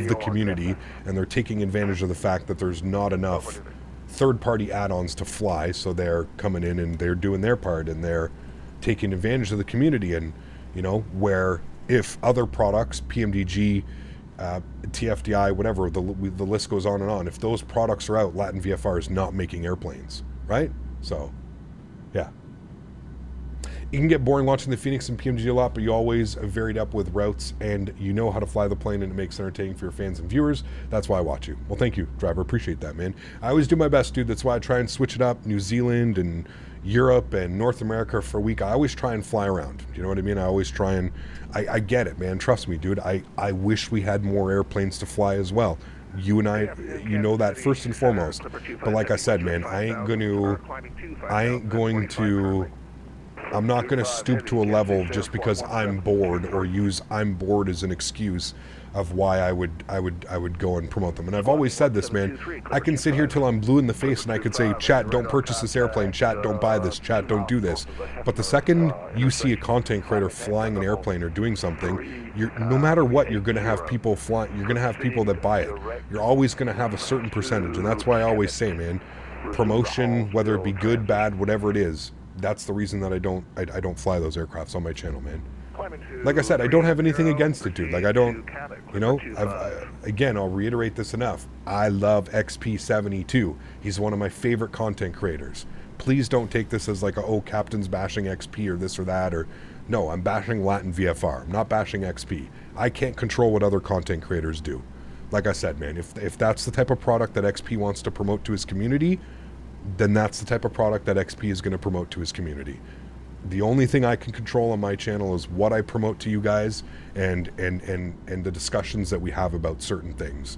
the community, and they're taking advantage of the fact that there's not enough third-party add-ons to fly, so they're coming in and they're doing their part, and they're taking advantage of the community. And, you know, where if other products, PMDG, TFDI, whatever, the list goes on and on. If those products are out, Latin VFR is not making airplanes, right? So, yeah. You can get boring watching the Phoenix and PMDG a lot, but you always varied up with routes, and you know how to fly the plane, and it makes it entertaining for your fans and viewers. That's why I watch you. Well, thank you, driver. Appreciate that, man. I always do my best, dude. That's why I try and switch it up. New Zealand and Europe and North America for a week. I always try and fly around. You know what I mean? I always try and... I get it, man. Trust me, dude. I wish we had more airplanes to fly as well. You and I, you know that first and foremost. But like I said, man, I'm not going to stoop to a level just because I'm bored or use I'm bored as an excuse of why I would go and promote them. And I've always said this, man. I can sit here till I'm blue in the face and I could say, chat, don't purchase this airplane. Chat, don't buy this. Chat, don't do this. But the second you see a content creator flying an airplane or doing something, no matter what, you're going to have people fly. You're going to have people that buy it. You're always going to have a certain percentage. And that's why I always say, man, promotion, whether it be good, bad, whatever it is, that's the reason that I don't fly those aircrafts on my channel, man. Like I said, I don't have anything against it, dude. Like, I don't, you know, again, I'll reiterate this enough. I love XP72. He's one of my favorite content creators. Please don't take this as like, oh, Captain's bashing XP or this or that, or no, I'm bashing Latin VFR. I'm not bashing XP. I can't control what other content creators do. Like I said, man, if that's the type of product that XP wants to promote to his community, then that's the type of product that XP is going to promote to his community. The only thing I can control on my channel is what I promote to you guys and the discussions that we have about certain things.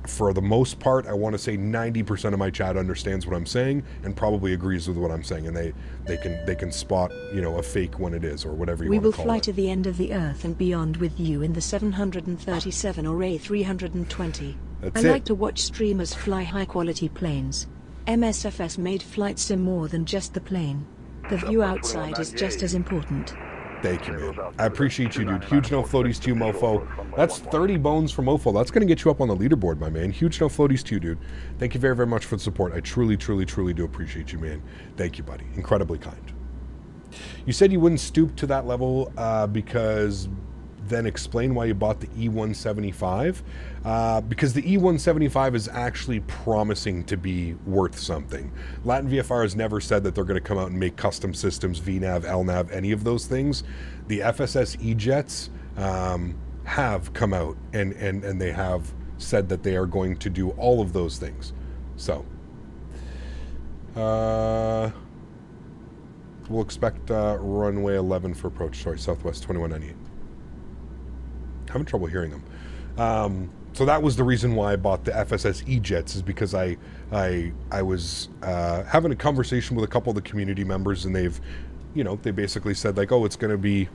For the most part, I want to say 90% of my chat understands what I'm saying and probably agrees with what I'm saying, and they can spot, you know, a fake when it is, or whatever you want to call it. We will fly to the end of the earth and beyond with you in the 737 or A320. I like to watch streamers fly high quality planes. MSFS made flight sim more than just the plane. The view outside is just as important. Thank you, man. I appreciate you, dude. Huge no floaties to you, mofo. That's 30 bones for mofo. That's going to get you up on the leaderboard, my man. Huge no floaties to you, dude. Thank you very, very much for the support. I truly, truly, truly do appreciate you, man. Thank you, buddy. Incredibly kind. You said you wouldn't stoop to that level because then explain why you bought the E175. Because the E175 is actually promising to be worth something. Latin VFR has never said that they're going to come out and make custom systems, VNAV, LNAV, any of those things. The FSS E-Jets have come out and they have said that they are going to do all of those things. So, we'll expect runway 11 for approach. Sorry, Southwest 2198. Having trouble hearing them. So that was the reason why I bought the FSS E-Jets, is because I was having a conversation with a couple of the community members, and they've, they basically said like, oh, it's going to be,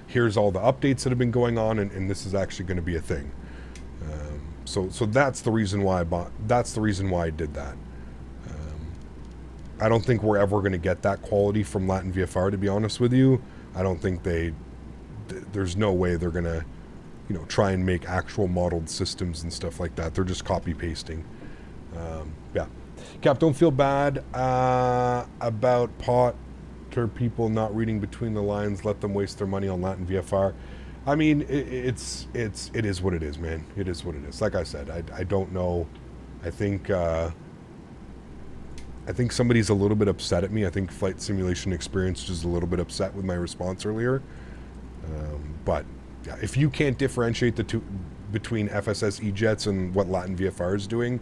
here's all the updates that have been going on, and this is actually going to be a thing. So that's the reason why that's the reason why I did that. I don't think we're ever going to get that quality from Latin VFR, to be honest with you. I don't think there's no way they're going to, try and make actual modeled systems and stuff like that. They're just copy pasting. Yeah. Cap, don't feel bad about Potter people not reading between the lines. Let them waste their money on Latin VFR. I mean, it is what it is, man. It is what it is. Like I said, I don't know. I think somebody's a little bit upset at me. I think Flight Simulation Experience is a little bit upset with my response earlier. But yeah, if you can't differentiate the two between FSS E-Jets and what Latin VFR is doing,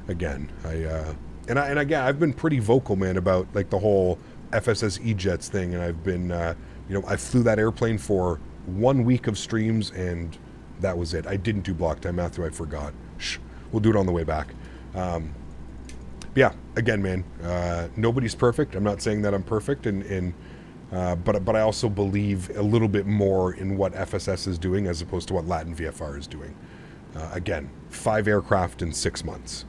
again, again, I've been pretty vocal, man, about like the whole FSS E-Jets thing, and I've been, I flew that airplane for 1 week of streams, and that was it. I didn't do block time, Matthew. I forgot. Shh, we'll do it on the way back. Yeah, again, man, nobody's perfect. I'm not saying that I'm perfect, but I also believe a little bit more in what FSS is doing as opposed to what Latin VFR is doing. Again, 5 aircraft in 6 months.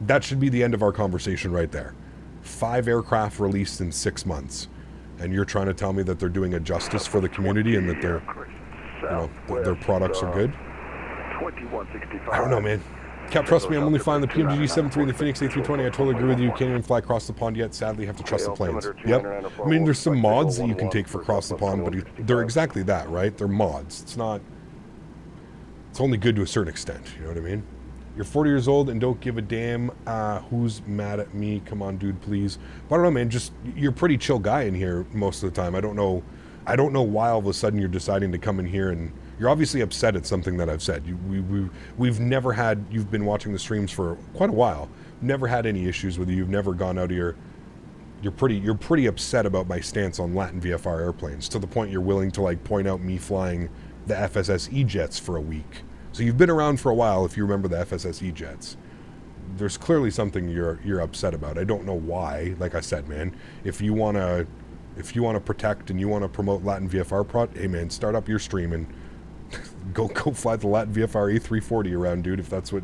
That should be the end of our conversation right there. 5 aircraft released in 6 months, and you're trying to tell me that they're doing a justice for the community and that their products are good? I don't know, man. Cap, trust me, I'm only flying the PMDG 73 and the Phoenix A320. I totally agree with you. You can't even fly across the pond yet. Sadly, you have to trust the planes. Yep. I mean, there's some mods that you can take for across the pond, but they're exactly that, right? They're mods. It's only good to a certain extent. You know what I mean? You're 40 years old and don't give a damn who's mad at me. Come on, dude, please. But I don't know, man. Just, you're a pretty chill guy in here most of the time. I don't know why all of a sudden you're deciding to come in here, and you're obviously upset at something that I've said. We've never had, you've been watching the streams for quite a while, never had any issues with you. You've never gone out of you're pretty upset about my stance on Latin VFR airplanes, to the point you're willing to like point out me flying the FSS E-Jets for a week. So you've been around for a while if you remember the FSS E-Jets. There's clearly something you're upset about. I don't know why. Like I said, man, if you want to protect and you want to promote Latin VFR prod, hey man, start up your stream and go fly the Latin VFR A340 around, dude. If that's what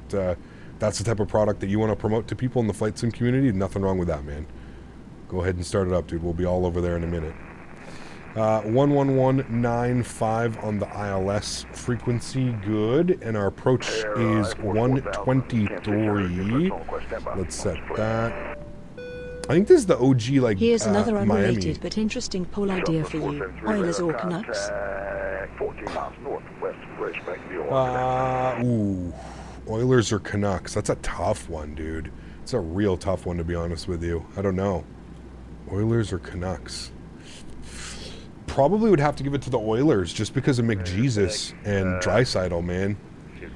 that's the type of product that you want to promote to people in the flight sim community, nothing wrong with that, man. Go ahead and start it up, dude. We'll be all over there in a minute. 11195 on the ILS frequency, good, and our approach is 123. Let's set that. I think this is the OG, like, here's another unrelated Miami. But interesting poll idea for you. Oilers or Canucks? 14 miles northwest of Bridgebank, Oilers or Canucks? That's a tough one, dude. It's a real tough one, to be honest with you. I don't know. Oilers or Canucks? Probably would have to give it to the Oilers just because of McJesus and Draisaitl, man.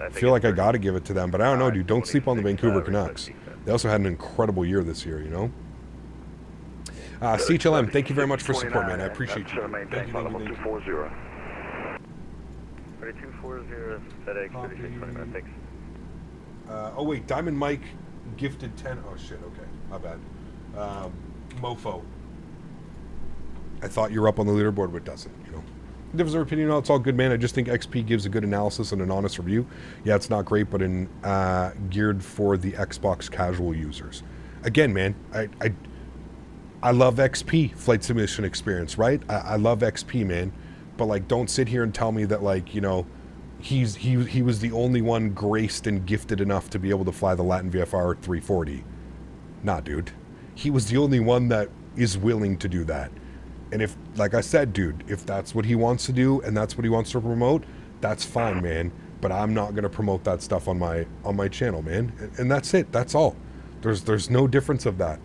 I feel like I got to give it to them, but I don't know, dude. Don't sleep on the Vancouver Canucks. They also had an incredible year this year, you know? CHLM, thank you very much for support, man. I appreciate you. Thank you. 240. 3240, FedEx 3629, thanks. Oh, wait, Diamond Mike gifted 10. Oh, shit, okay. My bad. Mofo. I thought you were up on the leaderboard, but it doesn't, you know. Difference of opinion, it's all good, man. I just think XP gives a good analysis and an honest review. Yeah, it's not great, but geared for the Xbox casual users. Again, man, I love XP, flight simulation experience, right? I love XP, man. But like, don't sit here and tell me that, like, you know, he was the only one graced and gifted enough to be able to fly the Latin VFR 340. Nah, dude. He was the only one that is willing to do that. And if, like I said, dude, if that's what he wants to do and that's what he wants to promote, that's fine, man. But I'm not going to promote that stuff on my channel, man. And that's it. That's all. There's no difference of that.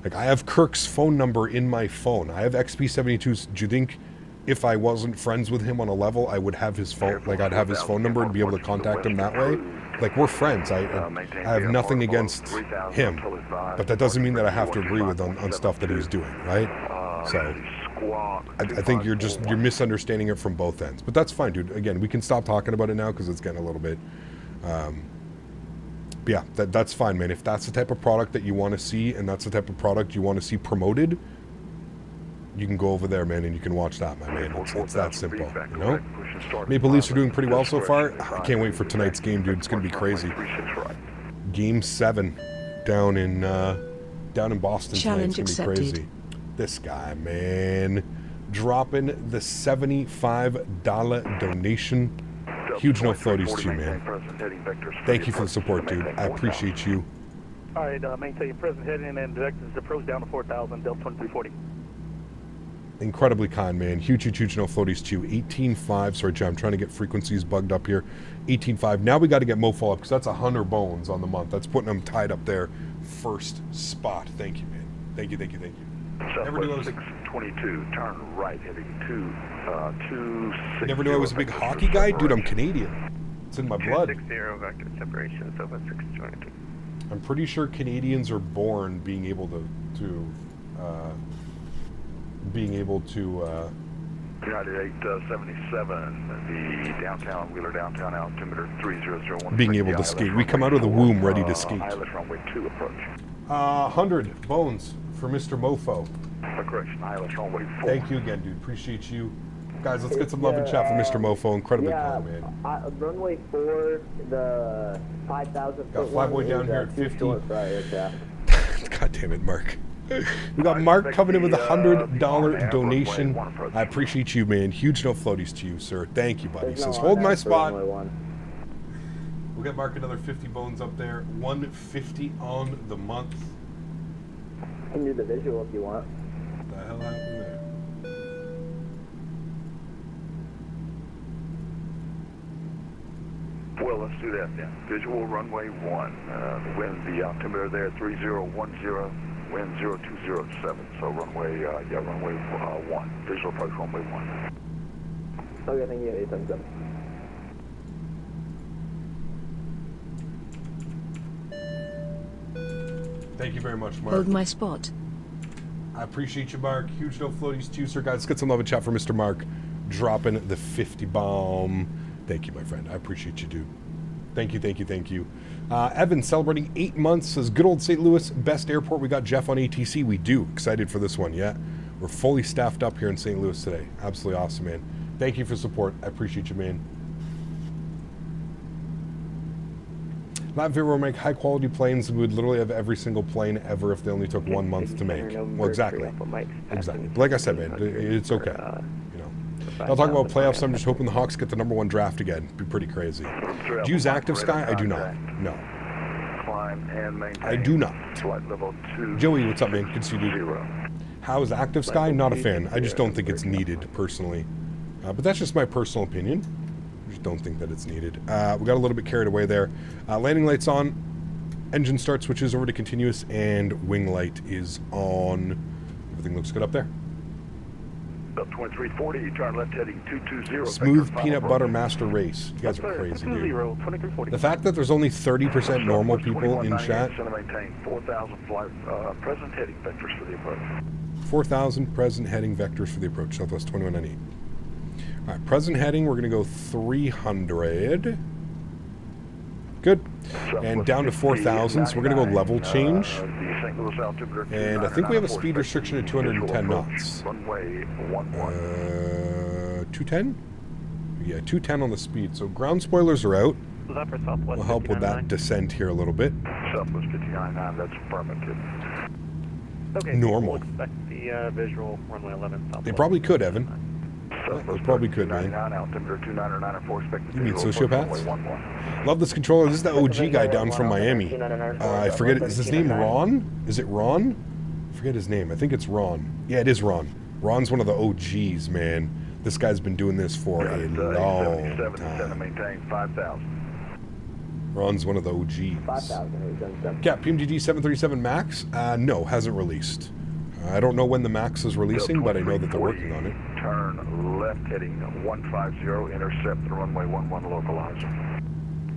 Like, I have Kirk's phone number in my phone. I have XP72's. Do you think if I wasn't friends with him on a level, I would have his phone? Like, I'd have his phone number and be able to contact him that way? Like, we're friends. I have nothing against him. But that doesn't mean that I have to agree with on stuff that he's doing, right? So I think you're misunderstanding it from both ends. But that's fine, dude. Again, we can stop talking about it now because it's getting a little bit... But yeah, that's fine, man. If that's the type of product that you want to see and that's the type of product you want to see promoted, you can go over there, man, and you can watch that, my man. It's that simple, you know? Maple Leafs are doing pretty well so far. I can't wait for tonight's game, dude. It's going to be crazy. Game 7 down in Boston tonight. It's going to be crazy. This guy, man, dropping the $75 donation. Huge no floaties to you, man. Thank you for the support, dude. I appreciate you. All right, maintain your present heading and direct this approach down to 4,000, Delta 2340. Incredibly kind, man. Huge no floaties to you. 18.5. Sorry, Jim, I'm trying to get frequencies bugged up here. 18.5. Now we got to get MoFo up because that's 100 bones on the month. That's putting them tied up there. First spot. Thank you, man. Thank you. Never knew I was 622, turn right, heading 260. Never knew I was a big hockey guy? Dude, I'm Canadian. It's in my blood. 60 vector separation, Southwest 622. I'm pretty sure Canadians are born being able to United 877, the downtown, Wheeler downtown altimeter 3001. being able to skate. We come out of the womb ready to skate. Islet runway 2 approach. 100 bones for Mr. Mofo. Correction, Islet runway 4. Thank you again, dude. Appreciate you. Guys, let's get some love and chat for Mr. Mofo. Incredibly kind, man. Runway 4, the 5,000 Got Flyboy down here at 50. Yeah. God damn it, Mark. We got Mark coming in with a $100 donation. I appreciate you, man. Huge no floaties to you, sir. Thank you, buddy. He says, hold my spot. We'll get Mark another 50 bones up there. 150 on the month. You can do the visual if you want. What the hell happened there? Well, let's do that then. Visual runway 1. Wind, the altimeter there 3010. Wind 0207. So runway, runway 1. Visual approach runway 1. Okay, thank you. 877. Thank you very much, Mark. Hold my spot. I appreciate you, Mark. Huge no floaties to you, sir. Guys, let's get some love and chat for Mr. Mark dropping the 50 bomb. Thank you, my friend. I appreciate you, dude. Thank you. Evan celebrating 8 months, says, good old St. Louis, best airport. We got Jeff on ATC. We do. Excited for this one, yeah. We're fully staffed up here in St. Louis today. Absolutely awesome, man. Thank you for support. I appreciate you, man. Latvia will make high-quality planes. We would literally have every single plane ever if they only took 1 month to make. Well, exactly. Exactly. Like I said, man, it's okay. You know, I'll talk about playoffs. I'm just hoping the Hawks get the #1 draft again. It'd be pretty crazy. Do you use Active Sky? I do not. No. I do not. Joey, what's up, man? Good to see you. How is Active Sky? Not a fan. I just don't think it's needed, personally. But that's just my personal opinion. I just don't think that it's needed. We got a little bit carried away there. Landing lights on. Engine start switches over to continuous, and wing light is on. Everything looks good up there. Up 2340, turn left heading 220. Smooth peanut butter master race. You guys are crazy, dude. The fact that there's only 30% normal people in chat. 4,000 flight, present heading vectors for the approach. 4,000 present heading vectors for the approach. Southwest 2198. All right, present heading, we're going to go 300. Good. And down to 4,000, so we're going to go level change. And I think we have a speed restriction at 210 knots. 210? Yeah, 210 on the speed. So ground spoilers are out. We'll help with that descent here a little bit. Southwest 59.9, that's affirmative. Okay. normal. We'll expect the visual runway 11. They probably could, Evan. They probably could, man. You mean sociopaths? Love this controller. This is the OG guy down from Miami. I forget, is his name Ron? Is it Ron? I forget his name. I think it's Ron. Yeah, it is Ron. Ron's one of the OGs, man. This guy's been doing this for a long time. Ron's one of the OGs. 5,000. Yeah, PMDG 737 MAX? No, hasn't released. I don't know when the MAX is releasing, but I know that they're working on it. Turn left heading 150, intercept the runway 11 localizer.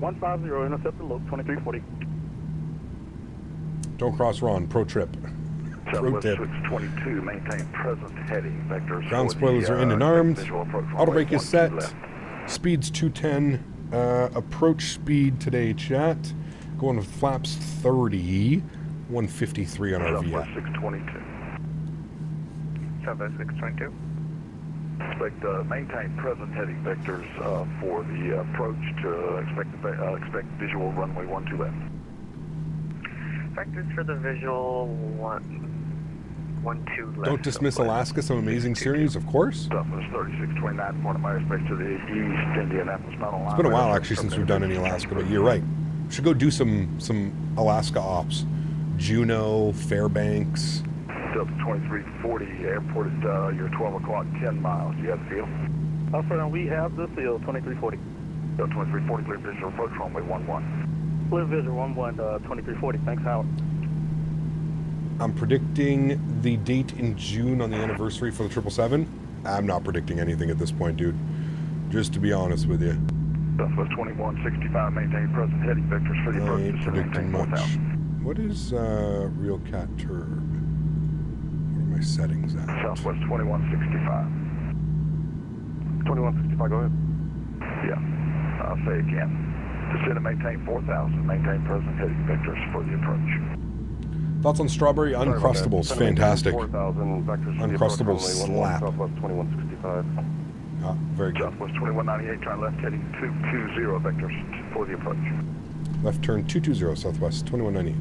150, intercept the loc 2340. Don't cross Ron, pro trip. Pro Southwest tip. 622, maintain present heading vectors. Ground spoilers are in and armed. Auto brake is set. Speed's 210. Approach speed today, chat. Going with flaps 30. 153 on our Southwest VF. 622. Southwest 622. Expect maintain present heading vectors for the approach to expect visual runway 12 left. Vectors for the visual 12 left. Don't dismiss Alaska, some amazing series, of course. Southwest 3629, point of my airspace to the east, Indianapolis Mountain Line. It's been a while actually since we've done any Alaska, but you're right. We should go do some Alaska ops. Juneau, Fairbanks. Delta 2340, airport at your 12 o'clock, 10 miles. You have the field? Affirm, we have the field, 2340. Delta 2340, clear visual approach runway 11. Clear visual, 11, 2340. Thanks, Howard. I'm predicting the date in June on the anniversary for the 777. I'm not predicting anything at this point, dude. Just to be honest with you. Southwest 2165, maintain present heading vectors for the I approach. ain't predicting much. What is Real Cat Turb? What are my settings at? Southwest 2165. 2165, go ahead. Yeah, I'll say again. Descend and maintain 4000, maintain present heading vectors for the approach. Thoughts on Strawberry Uncrustables? Fantastic. 4,000 vectors. Uncrustables slap. Southwest 2165. Ah, very good. Southwest 2198, turn left heading 220 vectors for the approach. Left turn 220, Southwest 2198.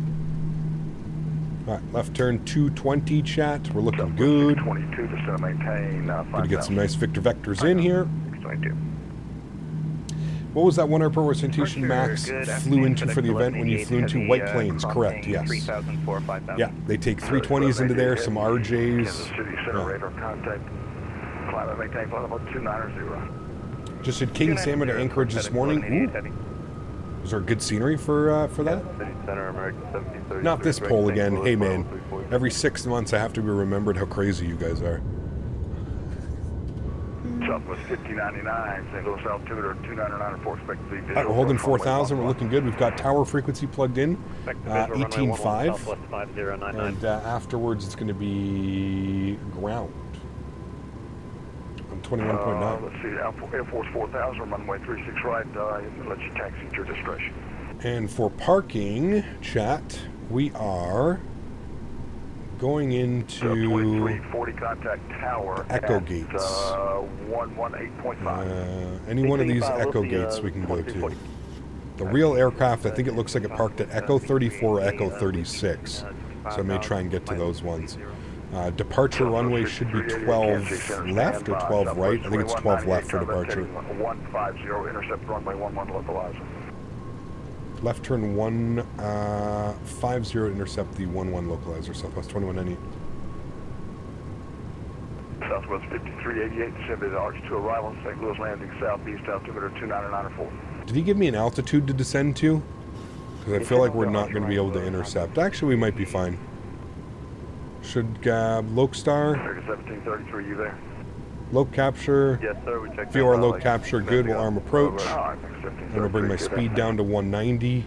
Alright, left turn 220, chat. We're looking good. 22, descend and maintain 5000. Gonna get some nice Victor vectors in here. 622. What was that 1 airport where Citation Max flew into for the event when you flew into White Plains? Correct, yes. 3004, 5000. Yeah, they take 320s into there, some RJs. Kansas City Center radar contact. Climate maintain flight level 290. Just did King Salmon to Anchorage this morning. Ooh. Is there good scenery for that? Not this poll again. Hey man, every 6 months I have to be remembered how crazy you guys are. Southwest 5099, St. Louis altitude or 299 expected to be We're holding 4,000. We're looking good. We've got tower frequency plugged in, 18.5, and afterwards it's going to be ground on 21.9. Let's see, Air Force 4000, runway 36 right. Let you taxi at your discretion. And for parking, chat, we are going into 2340 contact tower Echo Gates. 118.5. Any one of these Echo Gates we can go to. The real aircraft, I think it looks like it parked at Echo 34 or Echo 36. So I may try and get to those ones. Departure runway should be 12 left or 12 right. I think it's 12 left for departure. 150, intercept runway 11 localizer. Left turn 150, intercept the 11 localizer, Southwest 2198. Southwest 5388, descended arch to arrival, St. Louis landing southeast, altimeter 29904. Did he give me an altitude to descend to? Because I feel like we're not going to be able to intercept. Actually, we might be fine. Should Lokestar? 1733, you there? Loc capture. Yes, sir. We checked. VOR loc capture, good. We'll arm approach. I'm going to bring my speed down to 190.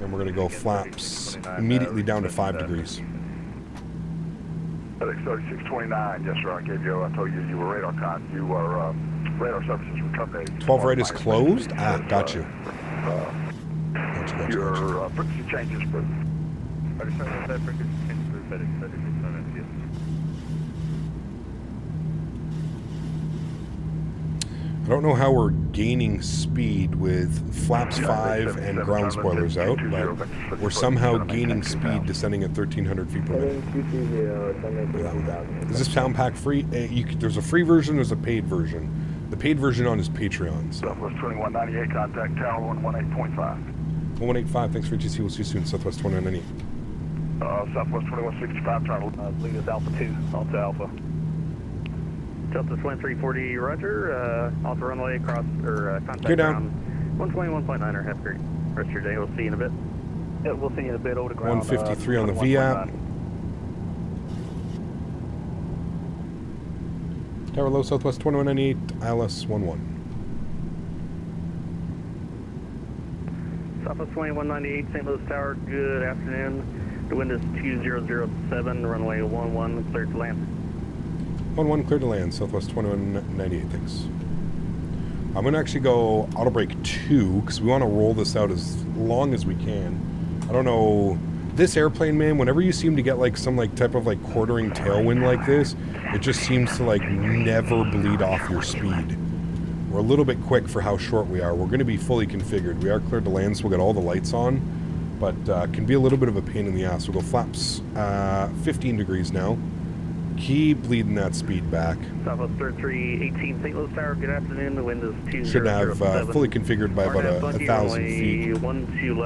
And we're going to go flaps immediately down to 5 degrees. FedEx 3629, yes sir, I told you were radar radar services were terminated. 12 right is closed? Ah, got you. Your frequency changes, but... don't know how we're gaining speed with flaps 5 and ground spoilers out, but we're somehow gaining speed descending at 1,300 feet per minute. Is this sound pack free? There's a free version, there's a paid version. The paid version on is Patreon. So. Southwest 2198, contact tower 118.5. 118.5, thanks for GC, we'll see you soon. Southwest 2198. Southwest 2165, trying to lead us Alpha 2, Alpha Alpha. Delta 2340, roger. Alpha runway across, or contact Clear down. ground 121.9, have a great rest of your day. We'll see you in a bit. Yeah, we'll see you in a bit over to ground. 153 on the VAP. Tower low, Southwest 2198, ILS 11. Southwest 2198, St. Louis Tower, good afternoon. The wind is 2007, runway 11, cleared to land. 11, clear to land, Southwest 2198, thanks. I'm going to actually go auto brake 2, because we want to roll this out as long as we can. I don't know, this airplane, man, whenever you seem to get like some like type of like quartering tailwind like this, it just seems to like never bleed off your speed. We're a little bit quick for how short we are. We're going to be fully configured. We are cleared to land, so we'll get all the lights on, but can be a little bit of a pain in the ass. We'll go flaps 15 degrees now. Keep bleeding that speed back. Southwest 3318, St. Louis Tower, good afternoon. The wind is 2007. Should have fully configured by about 1,000 feet.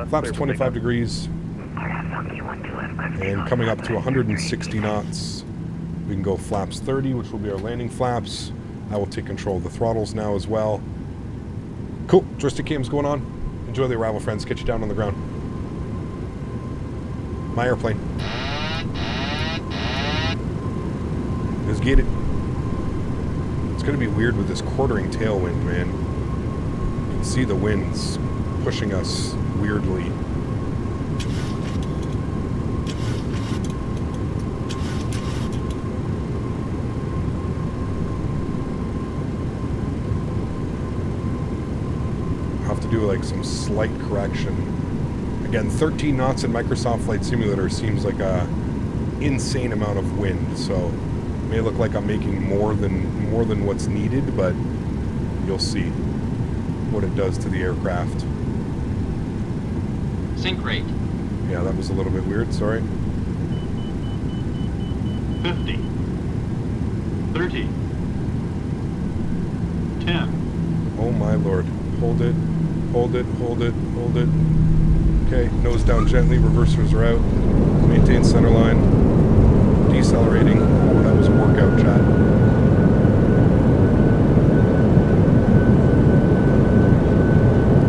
Flaps 25 degrees. And coming up to 160 knots. We can go flaps 30, which will be our landing flaps. I will take control of the throttles now as well. Cool. Joystick cam's going on. Enjoy the arrival, friends. Catch you down on the ground. My airplane. Let's get it. It's going to be weird with this quartering tailwind, man. You can see the winds pushing us weirdly. Have to do like some slight correction. Again, 13 knots in Microsoft Flight Simulator seems like a insane amount of wind, so it may look like I'm making more than what's needed, but you'll see what it does to the aircraft. Sync rate. Yeah, that was a little bit weird, sorry. 50. 30. 10. Oh my lord. Hold it, hold it, hold it, hold it. Okay, nose down gently, reversers are out. Maintain center line. Decelerating. Oh, that was a workout, chat.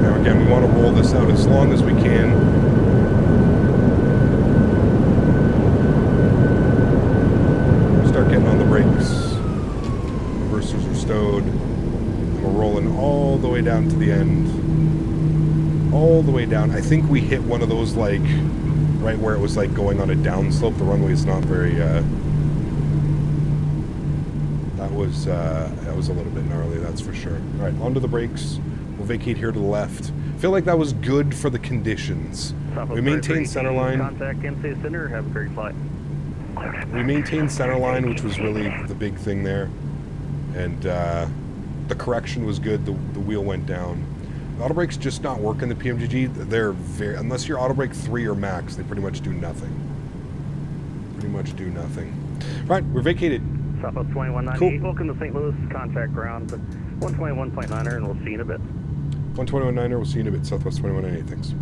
Now again, we want to roll this out as long as we can. Start getting on the brakes. Reversers are stowed. We're rolling all the way down to the end. All the way down. I think we hit one of those, like, right where it was like going on a downslope. The runway is not very, that was a little bit gnarly, that's for sure. All right, onto the brakes. We'll vacate here to the left. I feel like that was good for the conditions. We maintained center line. Contact NC Center, have a great flight. We maintained center line, which was really the big thing there. And, the correction was good. The wheel went down. The auto brakes just not work in the PMDG. They're very, unless you're auto brake 3 or max, they pretty much do nothing. Pretty much do nothing. Right, we're vacated. Southwest 2198, cool. Welcome to St. Louis, contact ground 121.9er, and we'll see you in a bit. 121.9er, we'll see you in a bit. Southwest 2198, thanks.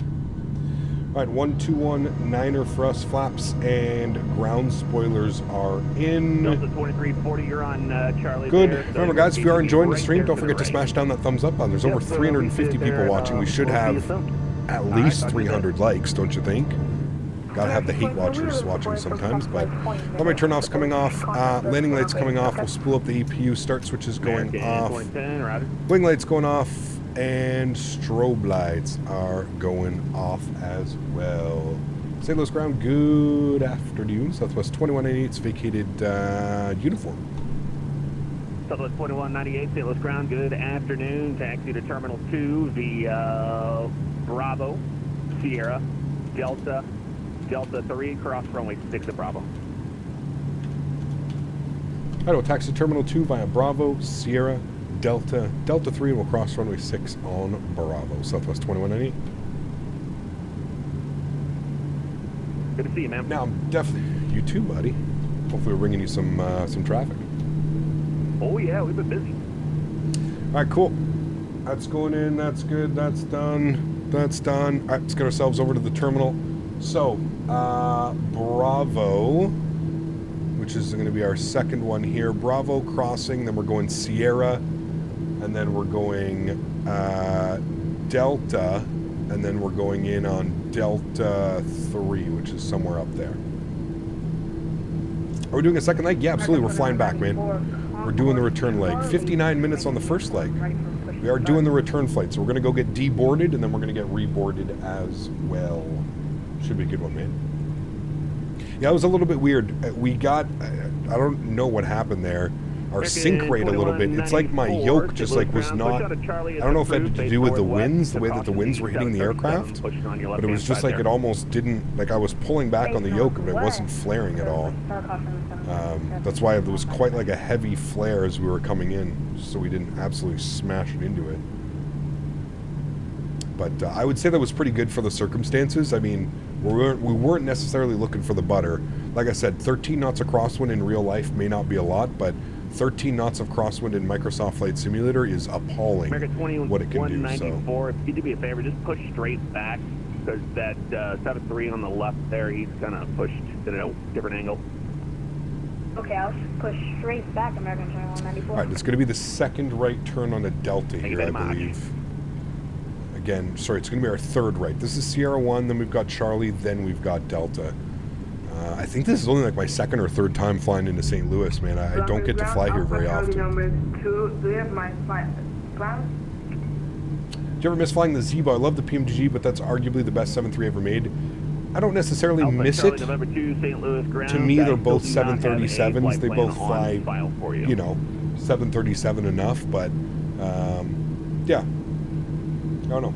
All right, 121.9er for us, flaps and ground spoilers are in. Delta 2340, you're on Charlie. Good. There. Remember, guys, if you are enjoying the stream, don't forget to smash down that thumbs up button. There's over 350 people watching. We should have at least 300 likes, don't you think? Gotta have the hate watchers watching sometimes, but all my turn-offs coming off, landing lights coming off, we'll spool up the EPU, start switches going off, wing lights going off, and strobe lights are going off as well. St. Louis ground, good afternoon. Southwest 2188's vacated uniform. Southwest 2198, St. Louis ground, good afternoon. Taxi to Terminal 2 via Bravo, Sierra, Delta 3, cross runway 6 at Bravo. All right, we'll taxi Terminal 2 via Bravo, Sierra, Delta 3, and we'll cross runway 6 on Bravo, Southwest 2198. Good to see you, man. Now, I'm definitely, you too, buddy. Hopefully we're bringing you some traffic. Oh, yeah, we've been busy. All right, cool. That's going in, that's good, that's done, that's done. All right, let's get ourselves over to the terminal. So, Bravo, which is going to be our second one here. Bravo crossing, then we're going Sierra, and then we're going Delta, and then we're going in on Delta 3, which is somewhere up there. Are we doing a second leg? Yeah, absolutely. We're flying back, man. We're doing the return leg. 59 minutes on the first leg. We are doing the return flight, so we're going to go get deboarded, and then we're going to get reboarded as well. Should be a good one, man. Yeah, it was a little bit weird. We got, I don't know what happened there. Our sync rate a little bit. It's like my yoke just like was not, I don't know if it had to do with the winds, the way that the winds were hitting the aircraft, but it was just like it almost didn't, like I was pulling back on the yoke, but it wasn't flaring at all. That's why it was quite like a heavy flare as we were coming in, so we didn't absolutely smash it into it. But I would say that was pretty good for the circumstances. I mean, we weren't necessarily looking for the butter. Like I said, 13 knots of crosswind in real life may not be a lot, but 13 knots of crosswind in Microsoft Flight Simulator is appalling what it can do. So, if you do me a favor, just push straight back, because that 7-3 on the left there, he's kind of pushed at a different angle. Okay, I'll push straight back, American 2194. All right, it's going to be the second right turn on a Delta here, I believe. Again, sorry, it's going to be our third right. This is Sierra 1, then we've got Charlie, then we've got Delta. I think this is only like my second or third time flying into St. Louis, man. I don't get to fly here very often. Number 2, do you have my flight plan? Did you ever miss flying the Zebo? I love the PMDG, but that's arguably the best 7.3 ever made. I don't necessarily miss it. To me, they're both 737s. They both fly, you know, 737 enough, but yeah. I don't know.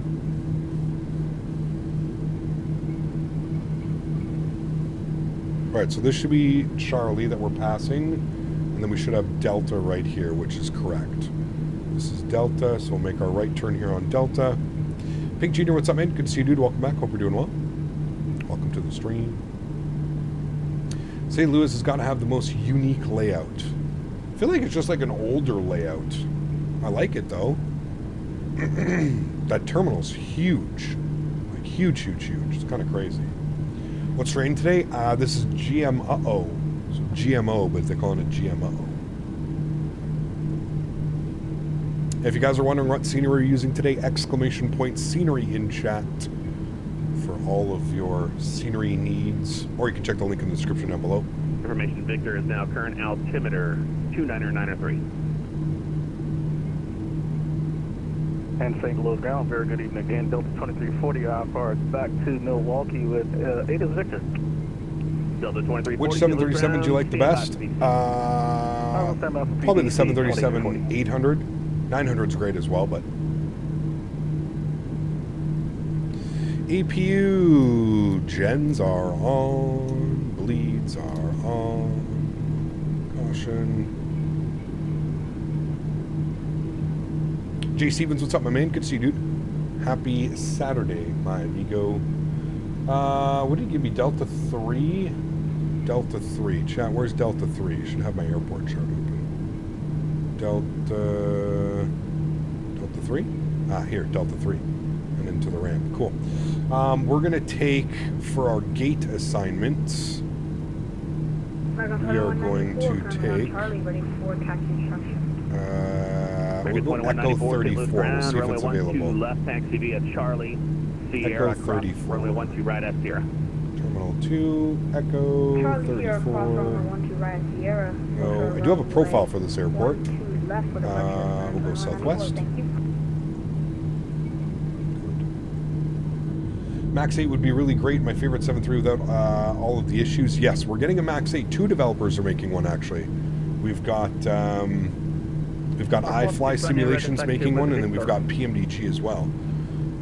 Alright, so this should be Charlie that we're passing, and then we should have Delta right here, which is correct. This is Delta, so we'll make our right turn here on Delta. Pink Junior, what's up, man? Good to see you, dude. Welcome back. Hope you're doing well. Welcome to the stream. St. Louis has got to have the most unique layout. I feel like it's just like an older layout. I like it, though. That terminal's huge. Like, huge, huge, huge. It's kind of crazy. What's rain today? This is GMO. So GMO, but they're calling it GMO. If you guys are wondering what scenery we're using today, exclamation point scenery in chat for all of your scenery needs. Or you can check the link in the description down below. Information Victor is now current altimeter 29903. And St. Louis ground, very good evening again. Delta 2340 IFR back to Milwaukee with Ada Victor. Delta 2340. Which 737 do you like the best? Probably the 737 800. 900 is great as well, but APU gens are on, bleeds are on, caution. Jay Stevens, what's up, my man? Good to see you, dude. Happy Saturday, my amigo. What did you give me? Delta 3? Delta 3. Chat, where's Delta 3? Should have my airport chart open. Delta 3? Here, Delta 3. And into the ramp. Cool. We're going to take, for our gate assignments, we are going to take... we'll go Echo 34. We'll see if it's available. Left taxi via Charlie, Sierra, Echo 34. Runway 12 right at Sierra. Terminal 2, Echo Charlie, 34. Sierra, cross runway 12 right at Sierra. Oh, I do have a profile for this airport. We'll go southwest. Max 8 would be really great. My favorite 7.3 without all of the issues. Yes, we're getting a Max 8. 2 developers are making one, actually. We've got iFly Simulations making one, and then we've got PMDG as well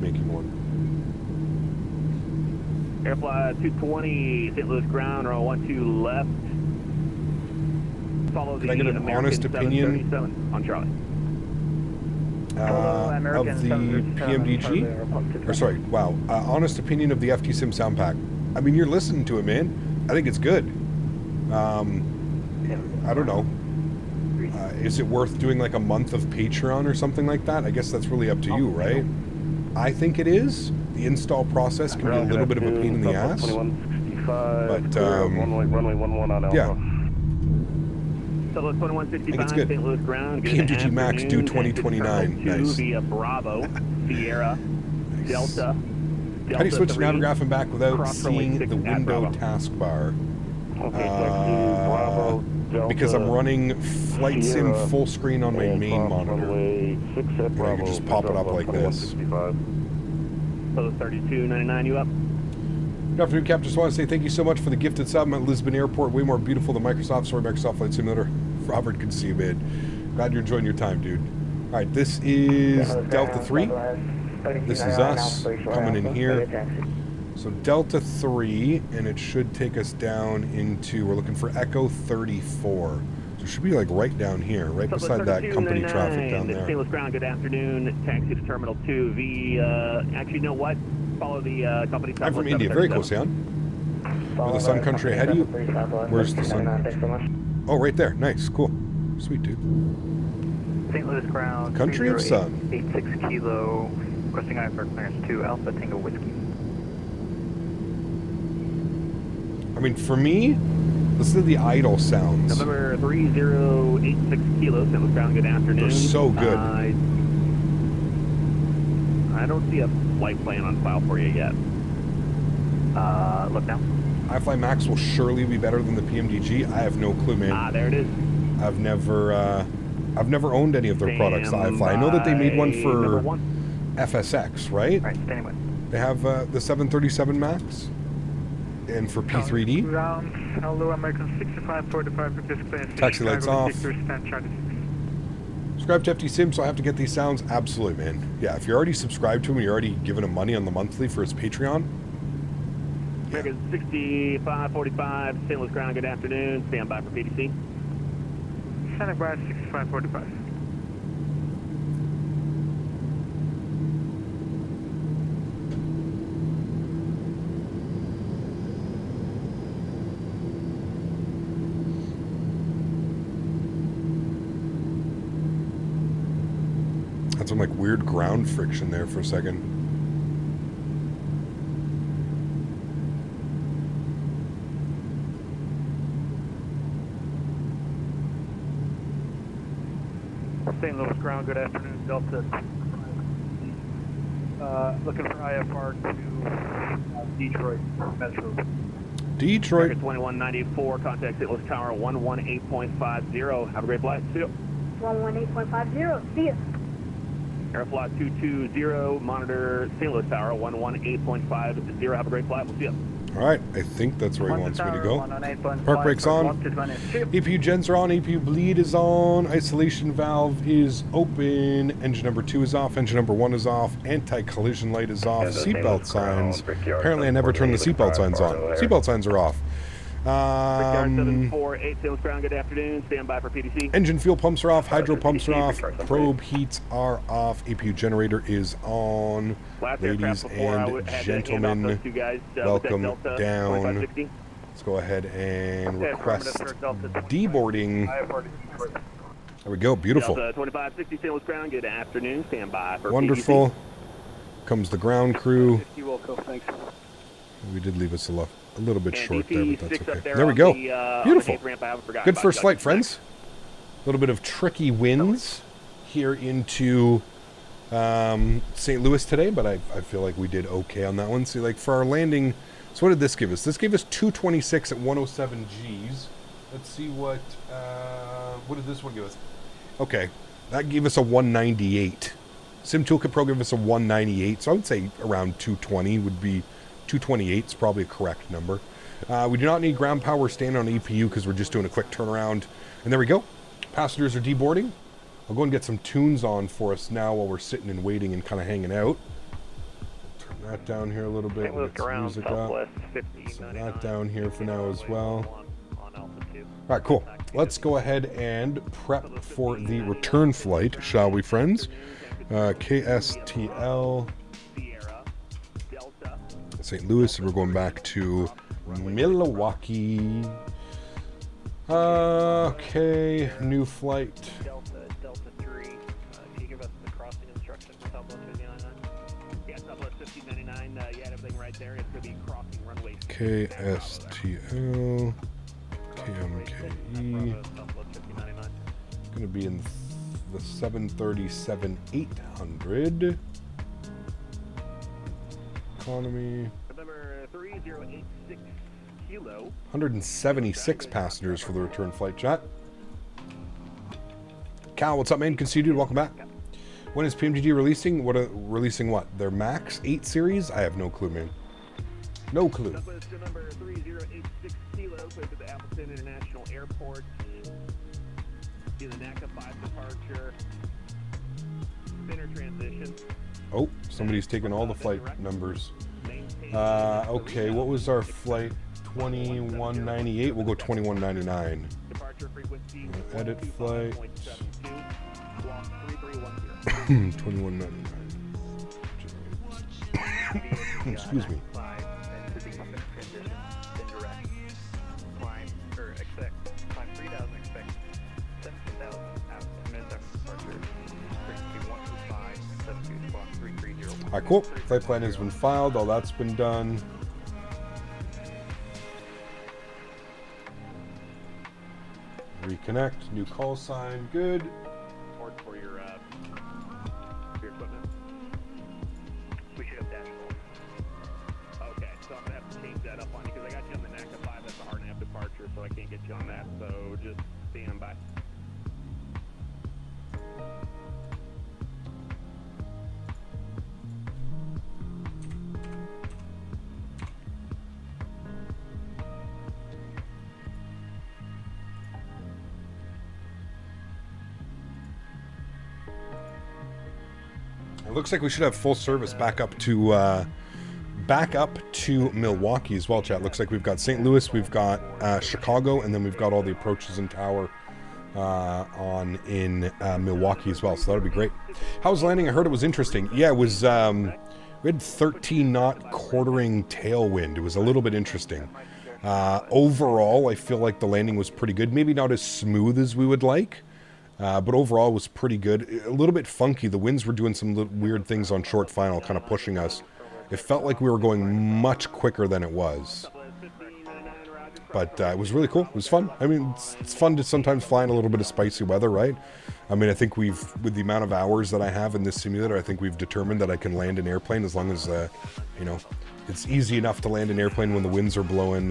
making one. Airfly 220, St. Louis ground, runway 12 left. Follow Can I get an honest opinion? On Charlie. of the PMDG. Or sorry, wow. Honest opinion of the FTSim sound pack. I mean, you're listening to it, man. I think it's good. I don't know. Is it worth doing like a month of Patreon or something like that? I guess that's really up to you, right? I think it is. The install process can be a little bit of a pain in the ass. But, runway 11 on Alpha. Yeah. Southwest 2165, I think it's good. St. Louis ground. PMDG Max due 2029. Nice. Via Bravo, Sierra, Delta. How do you switch to Navigraph back without seeing the window taskbar? Because I'm running FlightSim full screen on my main monitor. And I can just pop it up like this. So 3299, you up? Good afternoon, Captain. Just want to say thank you so much for the gifted sub at Lisbon Airport. Way more beautiful than Microsoft. Sorry, Microsoft Flight Simulator. Robert can see you, man. Glad you're enjoying your time, dude. All right, this is Delta 3. This is us coming in here. So Delta 3, and it should take us down into, we're looking for Echo 34. So it should be like right down here, right beside that company traffic down there. St. Louis ground, good afternoon. Taxi to Terminal 2. Actually, you know what? Follow the company. I'm from India. Very close, Jan. With the Sun Country ahead of you. Where's the sun? Oh, right there. Nice. Cool. Sweet, dude. St. Louis ground. Country of Sun. 86 kilo. Requesting IFR clearance 2 Alpha Tango Whiskey. I mean, for me, listen to the idle sounds. November 3086 kilos. St. Louis ground, good afternoon. They're so good. I don't see a flight plan on file for you yet. Look now. iFly Max will surely be better than the PMDG. I have no clue, man. There it is. I've never owned any of their products. iFly. I know that they made one for FSX, right? Right, standing by. They have the 737 Max, and for P3D. Ground, hello, American 6545 participants. Taxi lights off. Subscribe to FTSim, so I have to get these sounds? Absolutely, man. Yeah, if you're already subscribed to him, you're already giving him money on the monthly for his Patreon. Yeah. American 6545, St. Louis ground, good afternoon. Stand by for PDC. Santa Barbara 6545. Had some like weird ground friction there for a second. St. Louis ground, good afternoon, Delta. Looking for IFR to Detroit Metro. Detroit. 2194, contact St. Louis Tower 118.50. Have a great flight. See you. 118.50. See you. Airflight 220, monitor St. Louis Tower 118.50. Have a great flight. We'll see you. All right, I think that's where he wants me to go. Park brakes on. APU gens are on. APU bleed is on. Isolation valve is open. Engine number 2 is off. Engine number 1 is off. Anti-collision light is off. Seatbelt signs. Apparently, I never turned the seatbelt signs on. Seatbelt signs are off. 748, St. Louis ground, good afternoon. Stand by for PDC. Engine fuel pumps are off. Hydro pumps are off. Probe heats are off. APU generator is on. Ladies and gentlemen, welcome down. Let's go ahead and request deboarding. There we go. Beautiful. 2560, St. Louis ground, good afternoon. Stand by for wonderful. PDC. Comes the ground crew. You're welcome, thanks. We did leave us a little bit short there, but that's okay. There we go. Beautiful. Ramp, good first flight, friends. A little bit of tricky winds here into St. Louis today, but I feel like we did okay on that one. See, like for our landing, so what did this give us? This gave us 226 at 107 Gs. Let's see what did this one give us? Okay, that gave us a 198. Sim Toolkit Pro gave us a 198, so I would say around 220 would be. 228 is probably a correct number. We do not need ground power standing on EPU because we're just doing a quick turnaround. And there we go. Passengers are deboarding. I'll go and get some tunes on for us now while we're sitting and waiting and kind of hanging out. Turn that down here a little bit. Let's music up. Set that down here for now as well. All right, cool. Let's go ahead and prep for the return flight, shall we, friends? KSTL. St. Louis, and we're going back to Milwaukee. Okay, new flight. Delta 3, can you give us the crossing instructions for Southwest 5099? Yeah, Southwest 5099, you had everything right there. It's going to be crossing runway. KSTL, KMKE. Going to be in the 737-800. Economy. November 3086 kilo. 176 passengers for the return flight chat. Cal, what's up, man? Conceded, welcome back. When is PMDG releasing? Releasing what? Their Max 8 series? I have no clue, man. No clue. Number 3086 kilo, so to the Appleton International Airport. In the NACA 5 departure. Spinner transition. Oh, somebody's taking all the flight numbers. Okay, what was our flight? 2198. We'll go 2199. Departure frequency. Edit flight. 2199. Excuse me. Alright, cool. Flight plan has been filed. All that's been done. Reconnect. New call sign. Good. Port for your equipment. We should have dashboard. Okay, so I'm gonna have to change that up on you because I got you on the NACA 5. That's a hard nav departure, so I can't get you on that. So just stand by. Looks like we should have full service back up to Milwaukee as well, chat. Looks like we've got St. Louis, we've got Chicago, and then we've got all the approaches and tower on in Milwaukee as well. So that'll be great. How was landing? I heard it was interesting. Yeah, it was. We had 13 knot quartering tailwind. It was a little bit interesting. Overall, I feel like the landing was pretty good. Maybe not as smooth as we would like. But overall was pretty good. A little bit funky. The winds were doing some weird things on short final, kind of pushing us. It felt like we were going much quicker than it was. But it was really cool. It was fun. I mean, it's fun to sometimes fly in a little bit of spicy weather, right? I mean, I think with the amount of hours that I have in this simulator, I think we've determined that I can land an airplane as long as, you know, it's easy enough to land an airplane when the winds are blowing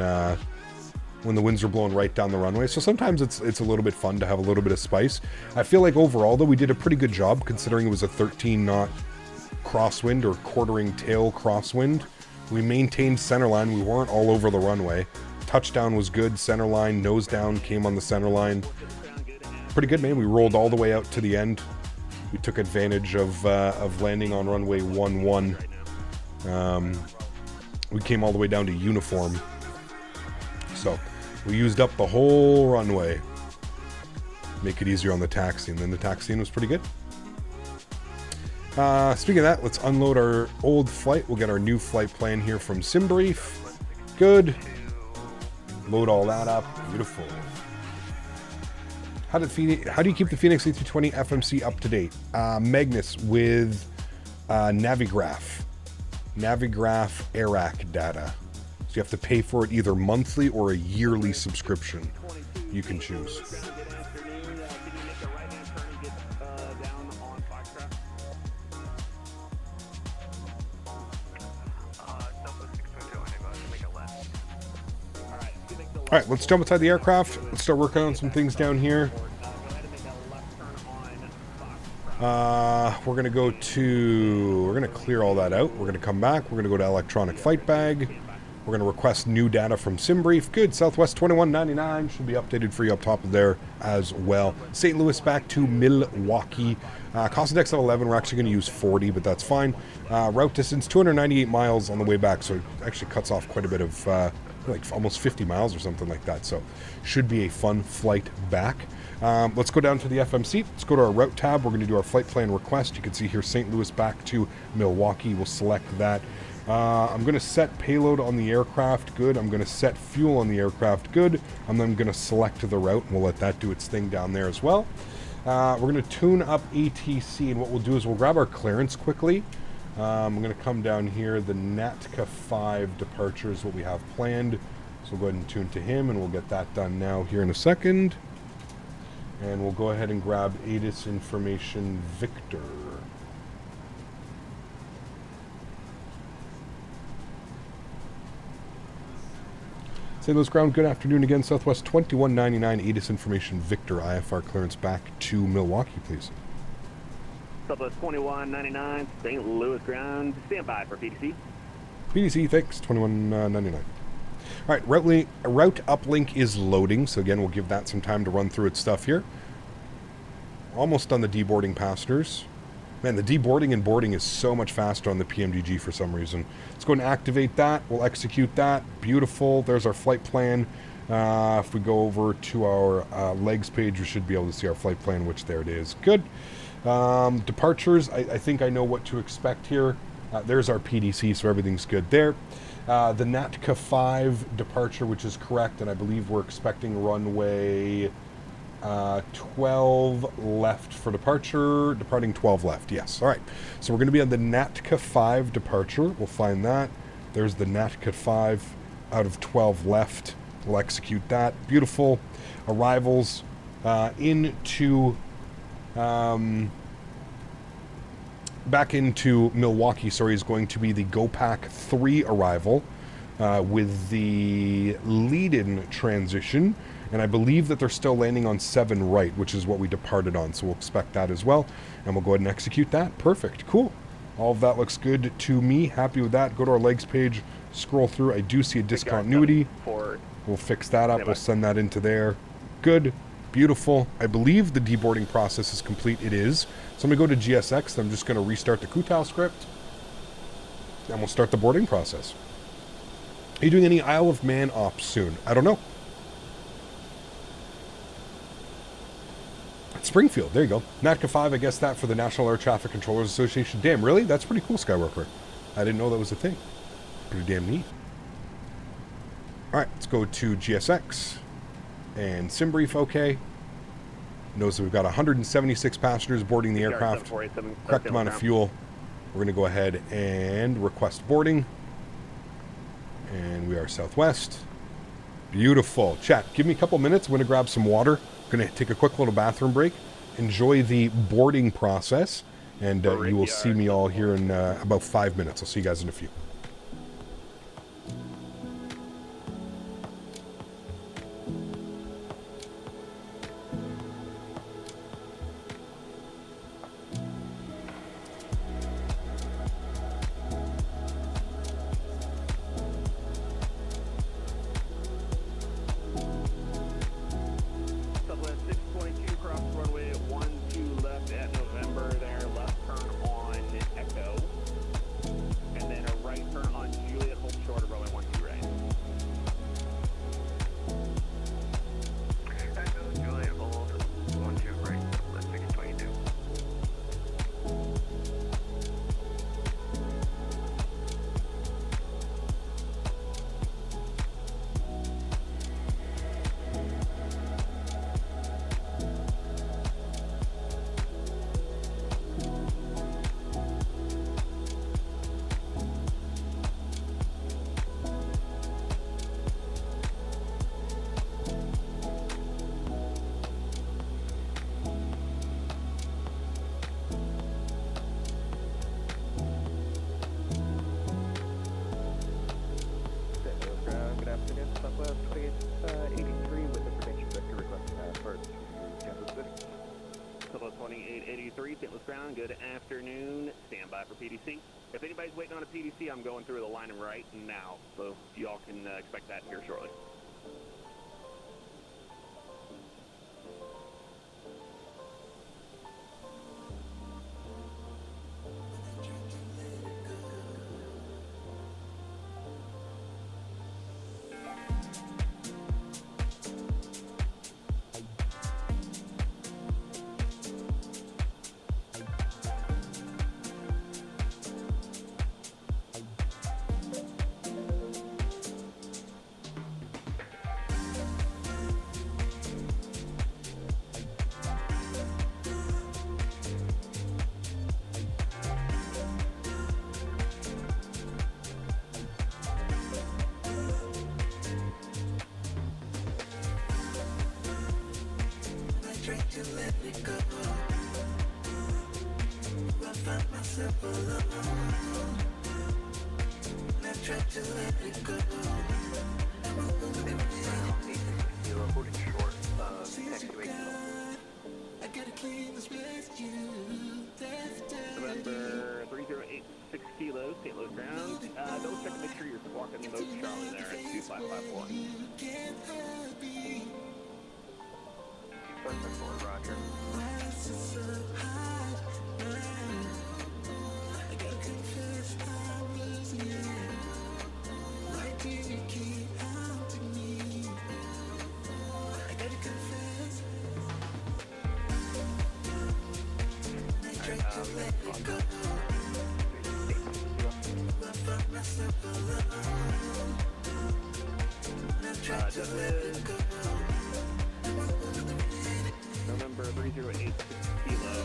right down the runway. So sometimes it's a little bit fun to have a little bit of spice. I feel like overall, though, we did a pretty good job considering it was a 13 knot crosswind or quartering tail crosswind. We maintained center line. We weren't all over the runway. Touchdown was good. Center line, nose down, came on the center line. Pretty good, man. We rolled all the way out to the end. We took advantage of landing on runway 11. We came all the way down to uniform. So we used up the whole runway. Make it easier on the taxi. And then the taxiing was pretty good. Speaking of that, let's unload our old flight. We'll get our new flight plan here from SimBrief. Good. Load all that up. Beautiful. How do you keep the Phoenix A320 FMC up to date? Magnus with Navigraph. Navigraph AIRAC data. So you have to pay for it either monthly or a yearly subscription. You can choose. All right, let's jump inside the aircraft. Let's start working on some things down here. We're going to clear all that out. We're going to come back. We're going to go to electronic flight bag. We're going to request new data from SimBrief. Good. Southwest 2199 should be updated for you up top of there as well. St. Louis back to Milwaukee. Cost index of 11. We're actually going to use 40, but that's fine. Route distance 298 miles on the way back, so it actually cuts off quite a bit of like almost 50 miles or something like that. So should be a fun flight back. Let's go down to the FMC. Let's go to our route tab. We're going to do our flight plan request. You can see here St. Louis back to Milwaukee. We'll select that. I'm going to set payload on the aircraft. Good. I'm going to set fuel on the aircraft. Good. And then I'm going to select the route, and we'll let that do its thing down there as well. We're going to tune up ATC, and what we'll do is we'll grab our clearance quickly. I'm going to come down here. The Natka 5 departure is what we have planned. So we'll go ahead and tune to him, and we'll get that done now here in a second. And we'll go ahead and grab ATIS information Victor. St. Louis ground, good afternoon again. Southwest 2199, ATIS information Victor. IFR clearance back to Milwaukee, please. Southwest 2199, St. Louis ground, stand by for PDC. PDC, thanks, 2199. All right, route uplink is loading, so again, we'll give that some time to run through its stuff here. We're almost done the deboarding passengers. Man, the deboarding and boarding is so much faster on the PMDG for some reason. Let's go and activate that. We'll execute that. Beautiful. There's our flight plan. If we go over to our legs page, we should be able to see our flight plan, which there it is. Good. Departures, I think I know what to expect here. There's our PDC, so everything's good there. The Natka 5 departure, which is correct, and I believe we're expecting runway 12 left for departure. Departing 12 left, yes. All right, so we're going to be on the Natka 5 departure. We'll find that. There's the Natka 5 out of 12 left. We'll execute that. Beautiful. Arrivals into... back into Milwaukee, sorry, is going to be the GoPack 3 arrival with the lead-in transition, and I believe that they're still landing on 7 right, which is what we departed on, so we'll expect that as well, and we'll go ahead and execute that. Perfect. Cool. All of that looks good to me. Happy with that. Go to our legs page, scroll through. I do see a discontinuity. We'll fix that up. We'll send that into there. Good. Beautiful. I believe the deboarding process is complete. It is. So I'm going to go to GSX. I'm just going to restart the Kutal script. And we'll start the boarding process. Are you doing any Isle of Man ops soon? I don't know. Springfield. There you go. Natka 5, I guess that for the National Air Traffic Controllers Association. Damn, really? That's pretty cool, Skyworker. I didn't know that was a thing. Pretty damn neat. All right, let's go to GSX. And SimBrief, okay. Knows that we've got 176 passengers boarding the aircraft. Correct amount of fuel. We're going to go ahead and request boarding. And we are Southwest. Beautiful. Chat, give me a couple minutes. I'm going to grab some water. I'm going to take a quick little bathroom break. Enjoy the boarding process. And you will see me all here in about 5 minutes. I'll see you guys in a few. Good afternoon. Stand by for PDC. If anybody's waiting on a PDC, I'm going through the line and right now, so y'all can expect that here shortly. November 3086 kilos, St. Louis ground. Double check to make sure you're squawking the note Charlie there at 2554. Roger. November 3086 kilo.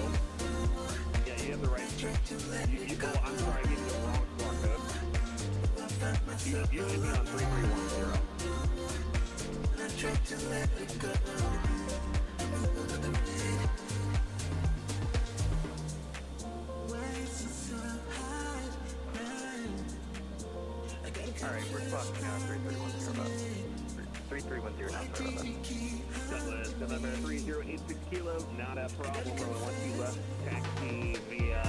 Yeah, you have the right. You go, I'm sorry, I gave you the wrong squawk code. You should be on 3310. Alright, we're squawking now, 3310. 3310 now, sorry about that. Douglas, November 3086 kilo, not a problem. Runway 12 left, taxi via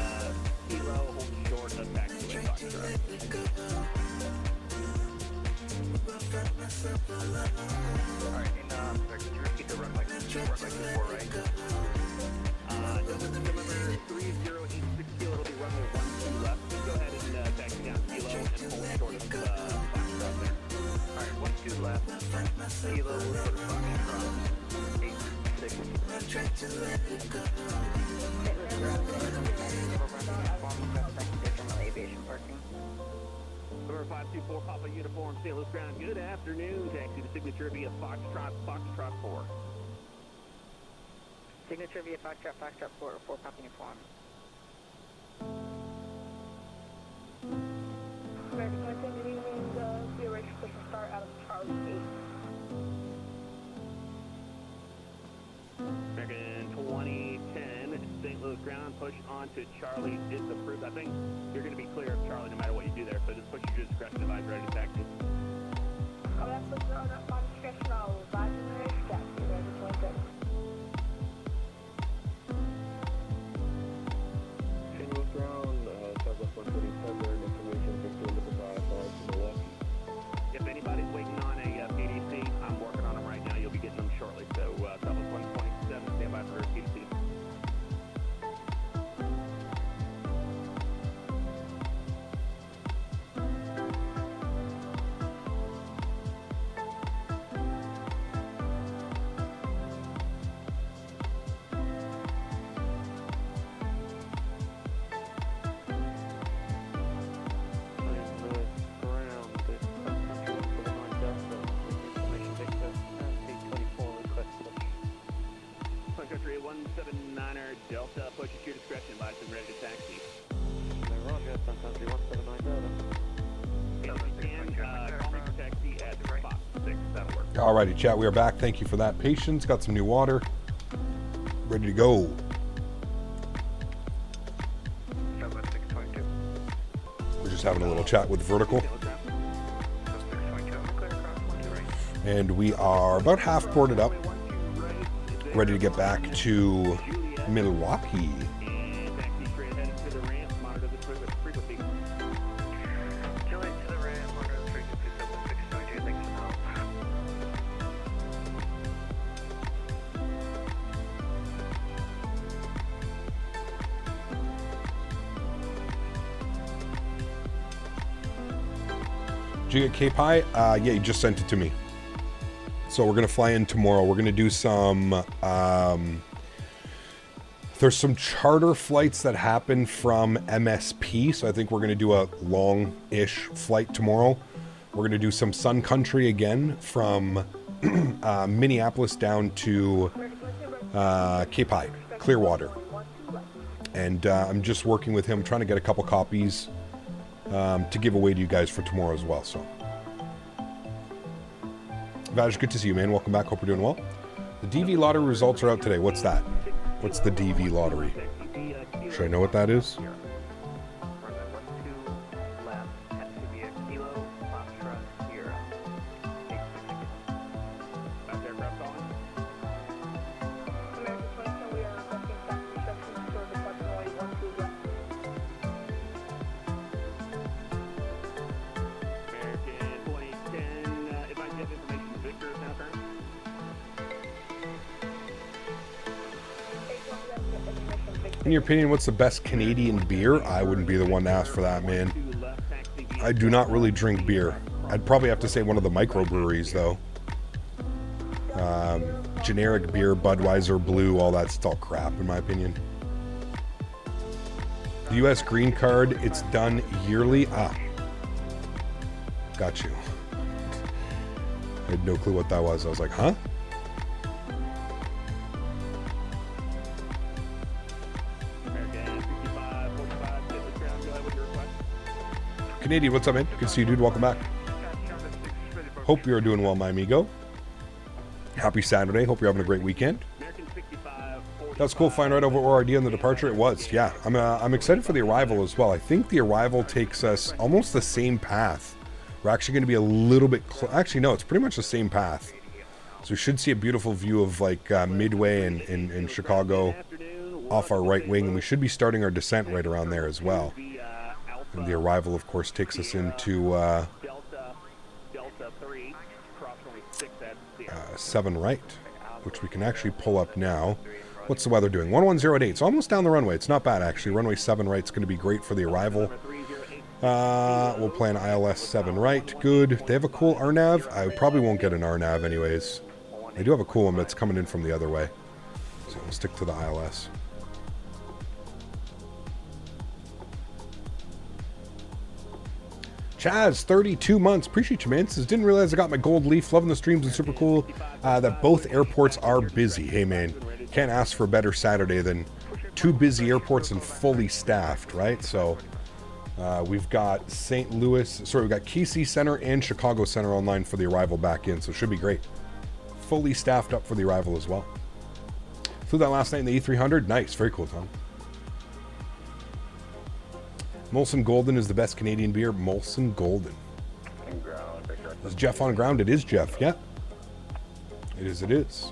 Kilo, hold short of taxiway Foxtrot. Alright, and sorry, could you repeat the runway? Runway 24, right? Douglas, November 3086 kilo, it'll be runway 12 left. Go ahead and taxi down Kilo and hold short of Foxtrot there. Alright, 12 left. Kilo, we'll go to Foxtrot. 86. Aviation parking. Number 524 Papa Uniform, St. Louis ground. Good afternoon. Taxi to signature via Foxtrot 4. Signature via Foxtrot 4 Papa Uniform. American 10, good evening. Be ready to push and start out of Charlie 8. American 2010, St. Louis ground, push on to Charlie is approved. I think you're going to be clear of Charlie no matter what you do there, so just push your discretion advise ready to taxi. Oh, that's what's on discretion. I'll advise you ready to taxi. American 27. St. Louis ground, Southwest 147, information from Milwaukee. If anybody's waiting on a PDC, I'm working on them right now. You'll be getting them shortly. So Southwest 127, stand by for PDC. Country 179er Delta, push at your discretion, advise and ready to taxi. Roger, Sun Country 179 If you can, call me for taxi at Fox 6, that'll work. Alrighty, chat, we are back. Thank you for that patience. Got some new water. Ready to go. We're just having a little chat with Vertical. And we are about half boarded up. Ready to get back to Milwaukee. Did you get K-Pi? Yeah, you just sent it to me. So we're going to fly in tomorrow. We're going to do some... there's some charter flights that happen from MSP. So I think we're going to do a long-ish flight tomorrow. We're going to do some Sun Country again from Minneapolis down to K-Pi, Clearwater. And I'm just working with him, trying to get a couple copies to give away to you guys for tomorrow as well. So, Vaj, good to see you, man. Welcome back. Hope you're doing well. The DV lottery results are out today. What's that? What's the DV lottery? Should I know what that is? In your opinion, what's the best Canadian beer? I wouldn't be the one to ask for that, man. I do not really drink beer. I'd probably have to say one of the microbreweries, though. Generic beer, Budweiser, Blue, all that's all crap, in my opinion. The U.S. green card, it's done yearly. Ah. Got you. I had no clue what that was. I was like, huh? Canadian, what's up, man? Good to see you, dude. Welcome back. Hope you're doing well, my amigo. Happy Saturday. Hope you're having a great weekend. That's cool. Flying right over ORD on the departure. It was, yeah. I'm excited for the arrival as well. I think the arrival takes us almost the same path. We're actually going to be a little bit... Actually, no, it's pretty much the same path. So we should see a beautiful view of like Midway in Chicago off our right wing. And we should be starting our descent right around there as well. And the arrival, of course, takes us into 7 right, which we can actually pull up now. What's the weather doing? 1108. It's almost down the runway. It's not bad, actually. Runway 7 right is going to be great for the arrival. We'll plan ILS 7 right. Good. They have a cool RNAV. I probably won't get an RNAV anyways. They do have a cool one, but it's coming in from the other way. So we'll stick to the ILS. Chaz, 32 months. Appreciate you, man. Says, didn't realize I got my gold leaf. Loving the streams and super cool that both airports are busy. Hey, man, can't ask for a better Saturday than 2 busy airports and fully staffed, right? So we've got St. Louis, sorry, we've got KC Center and Chicago Center online for the arrival back in. So it should be great. Fully staffed up for the arrival as well. Flew that last night in the E300. Nice. Very cool, Tom. Molson Golden is the best Canadian beer. Molson Golden. Is Jeff on ground? It is Jeff, yeah. It is, it is.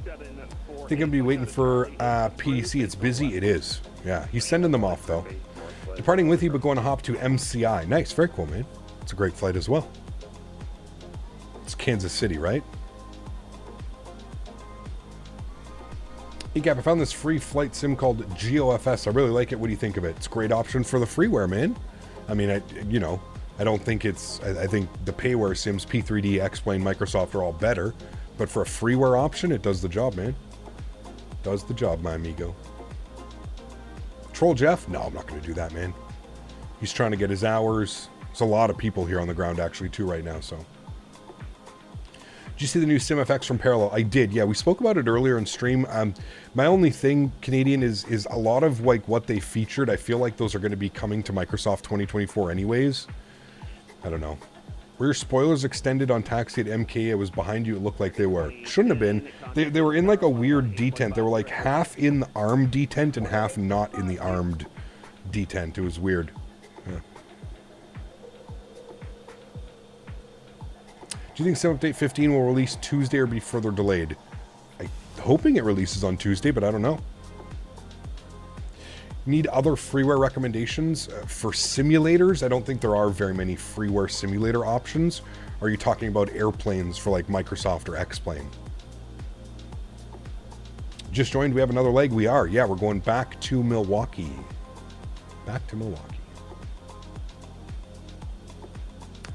I think I'll be waiting for PDC. It's busy. It is. Yeah, he's sending them off, though. Departing with you, but going to hop to MCI. Nice. Very cool, man. It's a great flight as well. It's Kansas City, right? Hey Gap, I found this free flight sim called GeoFS. I really like it. What do you think of it? It's a great option for the freeware, man. I mean, I don't think it's... I think the payware sims, P3D, X-Plane, Microsoft are all better. But for a freeware option, it does the job, man. Does the job, my amigo. Troll Jeff? No, I'm not going to do that, man. He's trying to get his hours. There's a lot of people here on the ground, actually, too, right now, so... Did you see the new SimFX from Parallel? I did, yeah. We spoke about it earlier in stream. My only thing, Canadian, is a lot of like what they featured. I feel like those are going to be coming to Microsoft 2024 anyways. I don't know. Were your spoilers extended on taxi at MKE? It was behind you. It looked like they were. Shouldn't have been. They were in like a weird detent. They were like half in the armed detent and half not in the armed detent. It was weird. Yeah. Do you think Sim Update 15 will release Tuesday or be further delayed? I'm hoping it releases on Tuesday, but I don't know. Need other freeware recommendations for simulators? I don't think there are very many freeware simulator options. Or are you talking about airplanes for like Microsoft or X-Plane? Just joined, we have another leg. We are, yeah, we're going back to Milwaukee. Back to Milwaukee.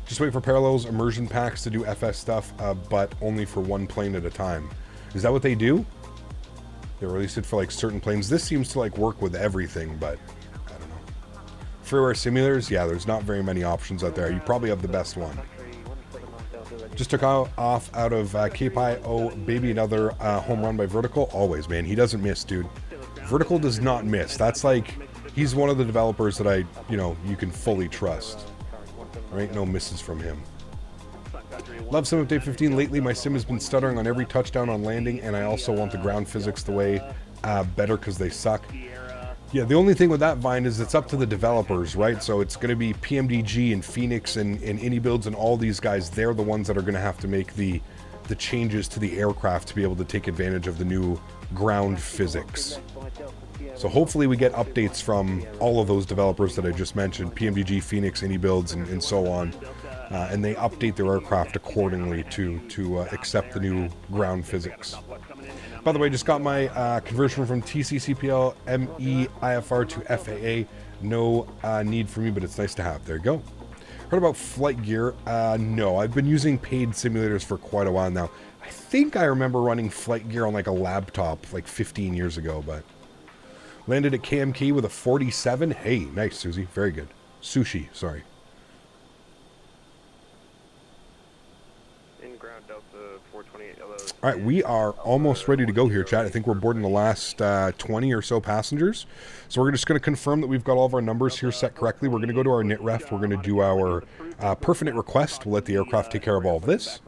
Just wait for Parallels immersion packs to do FS stuff, but only for one plane at a time. Is that what they do? They release it for like certain planes. This seems to like work with everything, but I don't know. Freeware simulators, yeah, there's not very many options out there. You probably have the best one. Just took off out of KPI. Oh, baby, another home run by Vertical. Always, man. He doesn't miss, dude. Vertical does not miss. That's like, he's one of the developers that you can fully trust. There ain't no misses from him. Love Sim Update 15. Lately, my sim has been stuttering on every touchdown on landing, and I also want the ground physics the way better because they suck. Yeah, the only thing with that, Vine, is it's up to the developers, right? So it's going to be PMDG and Phoenix and iniBuilds and all these guys. They're the ones that are going to have to make the changes to the aircraft to be able to take advantage of the new ground physics. So hopefully we get updates from all of those developers that I just mentioned, PMDG, Phoenix, iniBuilds, and so on, and they update their aircraft accordingly to accept the new ground physics. By the way, just got my conversion from TCCPL ME IFR to FAA. No need for me, but it's nice to have. There you go. Heard about flight gear? No, I've been using paid simulators for quite a while now. I think I remember running flight gear on like a laptop like 15 years ago, but landed at KMKE with a 47. Hey, nice, Susie. Very good. Sushi, sorry. All right, we are almost ready to go here, chat. I think we're boarding the last 20 or so passengers. So we're just going to confirm that we've got all of our numbers here set correctly. We're going to go to our NITREF. We're going to do our perfinite request. We'll let the aircraft take care of all of this.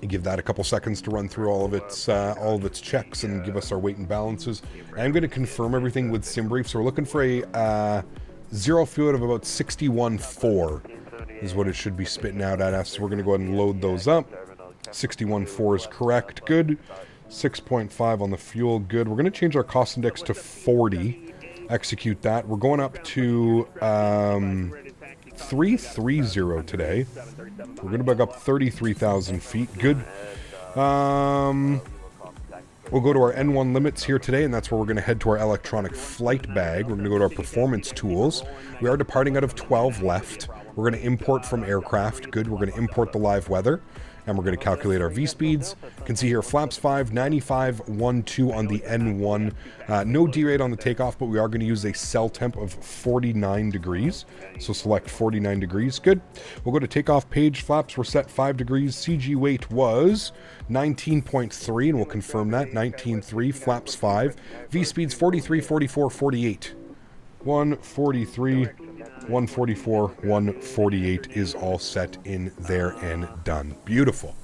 Give that a couple seconds to run through all of its checks and give us our weight and balances. I'm going to confirm everything with SimBrief. So we're looking for a zero fuel of about 61.4. is what it should be spitting out at us. So we're going to go ahead and load those up. 61.4 is correct. Good. 6.5 on the fuel. Good. We're going to change our cost index to 40. Execute that. We're going up to 330 today. We're going to bug up 33,000 feet. Good. We'll go to our N1 limits here today, and that's where we're going to head to our electronic flight bag. We're going to go to our performance tools. We are departing out of 12 left. We're going to import from aircraft. Good. We're going to import the live weather, and we're going to calculate our V-speeds. You can see here flaps 5, 95.12 on the N1. No D-rate on the takeoff, but we are going to use a cell temp of 49 degrees. So select 49 degrees. Good. We'll go to takeoff page. Flaps were set 5 degrees. CG weight was 19.3, and we'll confirm that. 19.3. Flaps 5. V-speeds 43, 44, 48. 143, 144, 148 is all set in there and done. Beautiful.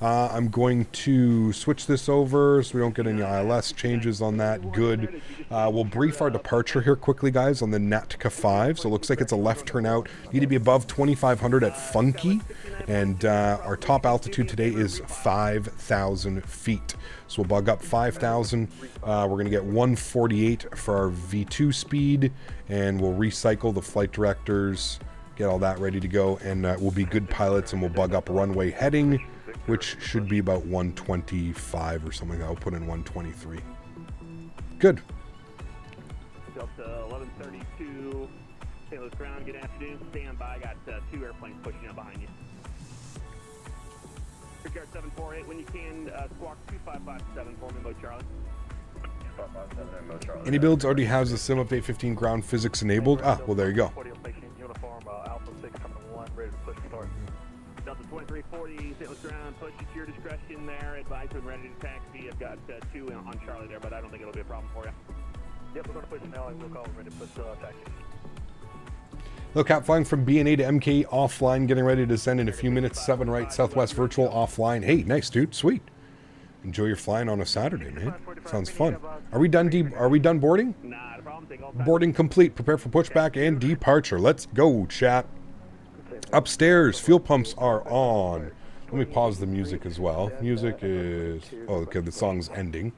I'm going to switch this over so we don't get any ILS changes on that. Good. We'll brief our departure here quickly, guys, on the Natka 5. So it looks like it's a left turn out. Need to be above 2,500 at Funky. And our top altitude today is 5,000 feet. So we'll bug up 5,000. We're going to get 148 for our V2 speed. And we'll recycle the flight directors, get all that ready to go. And we'll be good pilots, and we'll bug up runway heading, which should be about 125 or something. I'll put in 123. Good. Delta 1132, St. Louis ground, good afternoon. Stand by, got 2 airplanes pushing up behind you. Regard 748, when you can, squawk 2557 for me, Mo Charlie. iniBuilds already has the Sim Update 15 ground physics enabled. Ah, well, there you go. Delta 2340, St. Louis ground, push at your discretion there. Advise when ready to taxi. I've got 2 on Charlie there, but I don't think it'll be a problem for you. Yep, we're going to push now, and we'll call ready to push taxi. Hello, Cap, flying from BNA to MKE offline, getting ready to descend in a few minutes. 7 right, Southwest virtual offline. Hey, nice, dude. Sweet. Enjoy your flying on a Saturday, man. Sounds fun. Are we done? Are we done boarding? Boarding complete. Prepare for pushback and departure. Let's go, chat. Upstairs, fuel pumps are on. Let me pause the music as well. Music is... Oh, okay, the song's ending.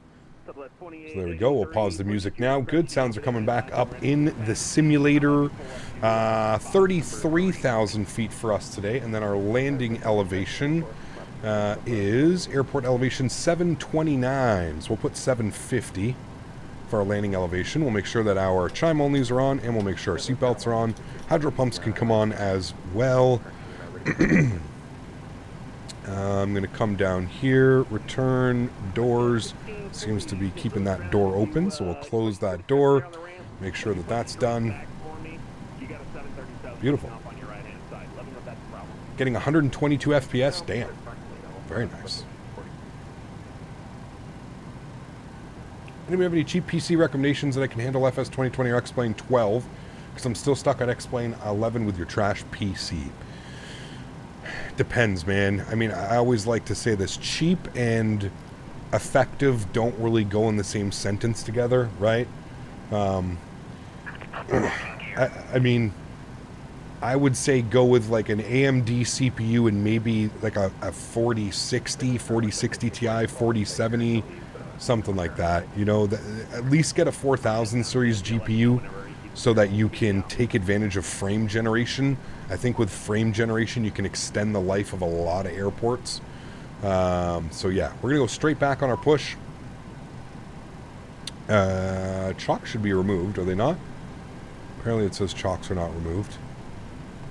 So there we go. We'll pause the music now. Good. Sounds are coming back up in the simulator. 33,000 feet for us today. And then our landing elevation is airport elevation 729. So we'll put 750 for our landing elevation. We'll make sure that our chime onlys are on, and we'll make sure our seatbelts are on. Hydro pumps can come on as well. I'm going to come down here, return, doors. Seems to be keeping that door open, so we'll close that door. Make sure that that's done. Beautiful. Getting 122 FPS, damn. Very nice. Anybody have any cheap PC recommendations that I can handle FS 2020 or X-Plane 12? Because I'm still stuck on X-Plane 11 with your trash PC. Depends, man. I mean, I always like to say this. Cheap and effective don't really go in the same sentence together, right? I mean, I would say go with like an AMD CPU and maybe like a 4060, 4060 Ti, 4070, something like that. You know, at least get a 4000 series GPU so that you can take advantage of frame generation. I think with frame generation, you can extend the life of a lot of airports. So yeah, we're gonna go straight back on our push. Chocks should be removed, are they not? Apparently it says chocks are not removed.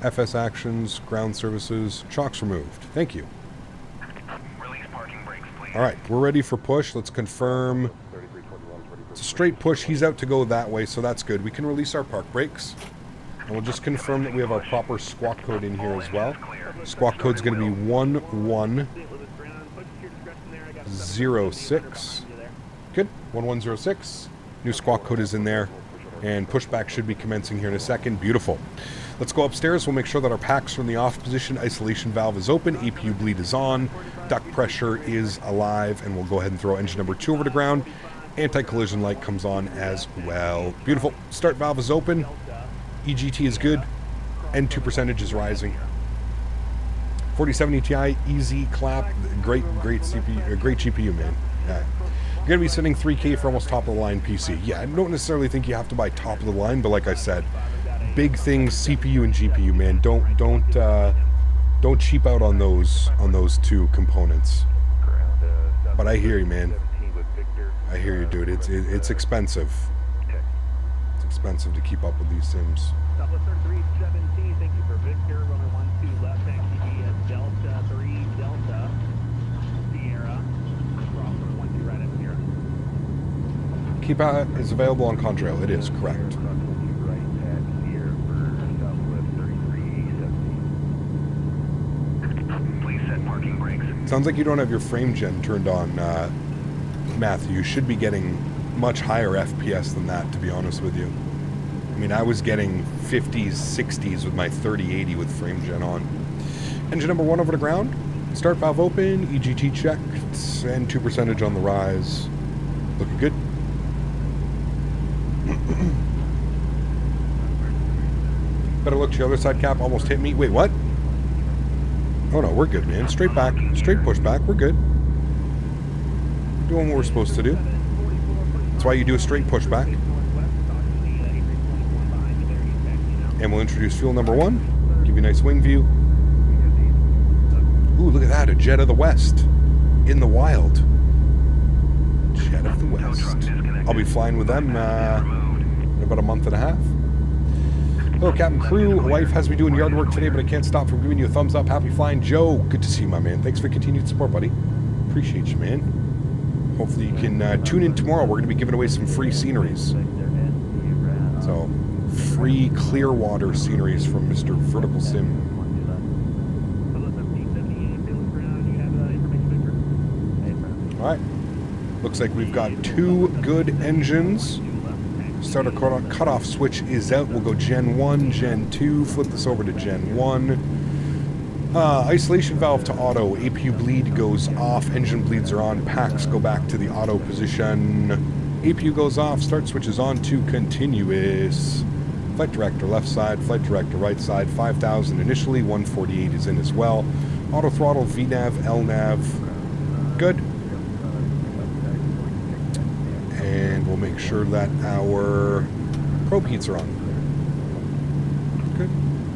FS actions, ground services, chocks removed. Thank you. Release parking brakes, please. All right, we're ready for push. Let's confirm. It's a straight push. He's out to go that way, so that's good. We can release our park brakes. And we'll just confirm that we have our proper squawk code in here as well. Squawk code's going to be 1106. Good, 1106. New squawk code is in there. And pushback should be commencing here in a second. Beautiful. Let's go upstairs. We'll make sure that our packs are in the off position. Isolation valve is open. APU bleed is on. Duct pressure is alive. And we'll go ahead and throw engine number 2 over the ground. Anti-collision light comes on as well. Beautiful. Start valve is open. EGT is good. N2 percentage is rising. 4070 Ti, easy clap. Great CPU, great GPU, man. Yeah. You're going to be spending $3K for almost top-of-the-line PC. Yeah, I don't necessarily think you have to buy top-of-the-line, but like I said, big things, CPU and GPU, man. Don't cheap out on those two components. But I hear you, man. I hear you, dude. It's expensive. It's expensive to keep up with these sims. Southwest 3317, thank you for Victor. Runway 12 left, taxi Delta 3 Delta Sierra. Cross runway 12 right at Sierra. Keep out is available on Contrail. It is correct. Please set parking brakes. Sounds like you don't have your frame gen turned on, Matthew. You should be getting much higher FPS than that, to be honest with you. I mean, I was getting 50s, 60s with my 3080 with frame gen on. Engine number 1 over the ground. Start valve open. EGT checked. And 2 percentage on the rise. Looking good. Better look to the other side, Cap. Almost hit me. Wait, what? Oh no, we're good, man. Straight back. Straight push back. We're good. Doing what we're supposed to do. That's why you do a straight pushback. And we'll introduce fuel number 1. Give you a nice wing view. Ooh, look at that. A Jet of the West. In the wild. Jet of the West. I'll be flying with them in about a month and a half. Hello, Captain Crew. Wife has me doing yard work today, but I can't stop from giving you a thumbs up. Happy flying, Joe. Good to see you, my man. Thanks for continued support, buddy. Appreciate you, man. Hopefully you can tune in tomorrow. We're going to be giving away some free sceneries. So, free Clearwater sceneries from Mr. Vertical Sim. Alright. Looks like we've got 2 good engines. Starter cutoff switch is out. We'll go Gen 1, Gen 2. Flip this over to Gen 1. Isolation valve to auto. APU bleed goes off. Engine bleeds are on. Packs go back to the auto position. APU goes off. Start switch is on to continuous. Flight director left side. Flight director right side. 5,000 initially. 148 is in as well. Auto throttle, VNAV, LNAV. Good. And we'll make sure that our probe heats are on. Good.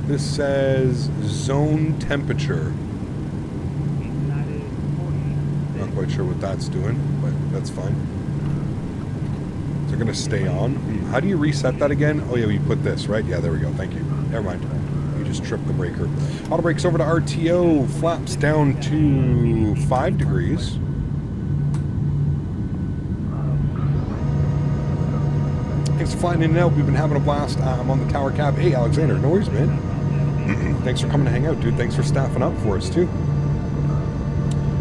This says zone temperature. Not quite sure what that's doing, but that's fine. They're going to stay on. How do you reset that again? Oh yeah, we put this, right? Yeah, there we go. Thank you. Never mind. You just tripped the breaker. Auto brakes over to RTO. Flaps down to 5 degrees. Thanks for flying in and out. We've been having a blast. I'm on the tower cab. Hey, Alexander. No worries, man. Thanks for coming to hang out, dude. Thanks for staffing up for us, too.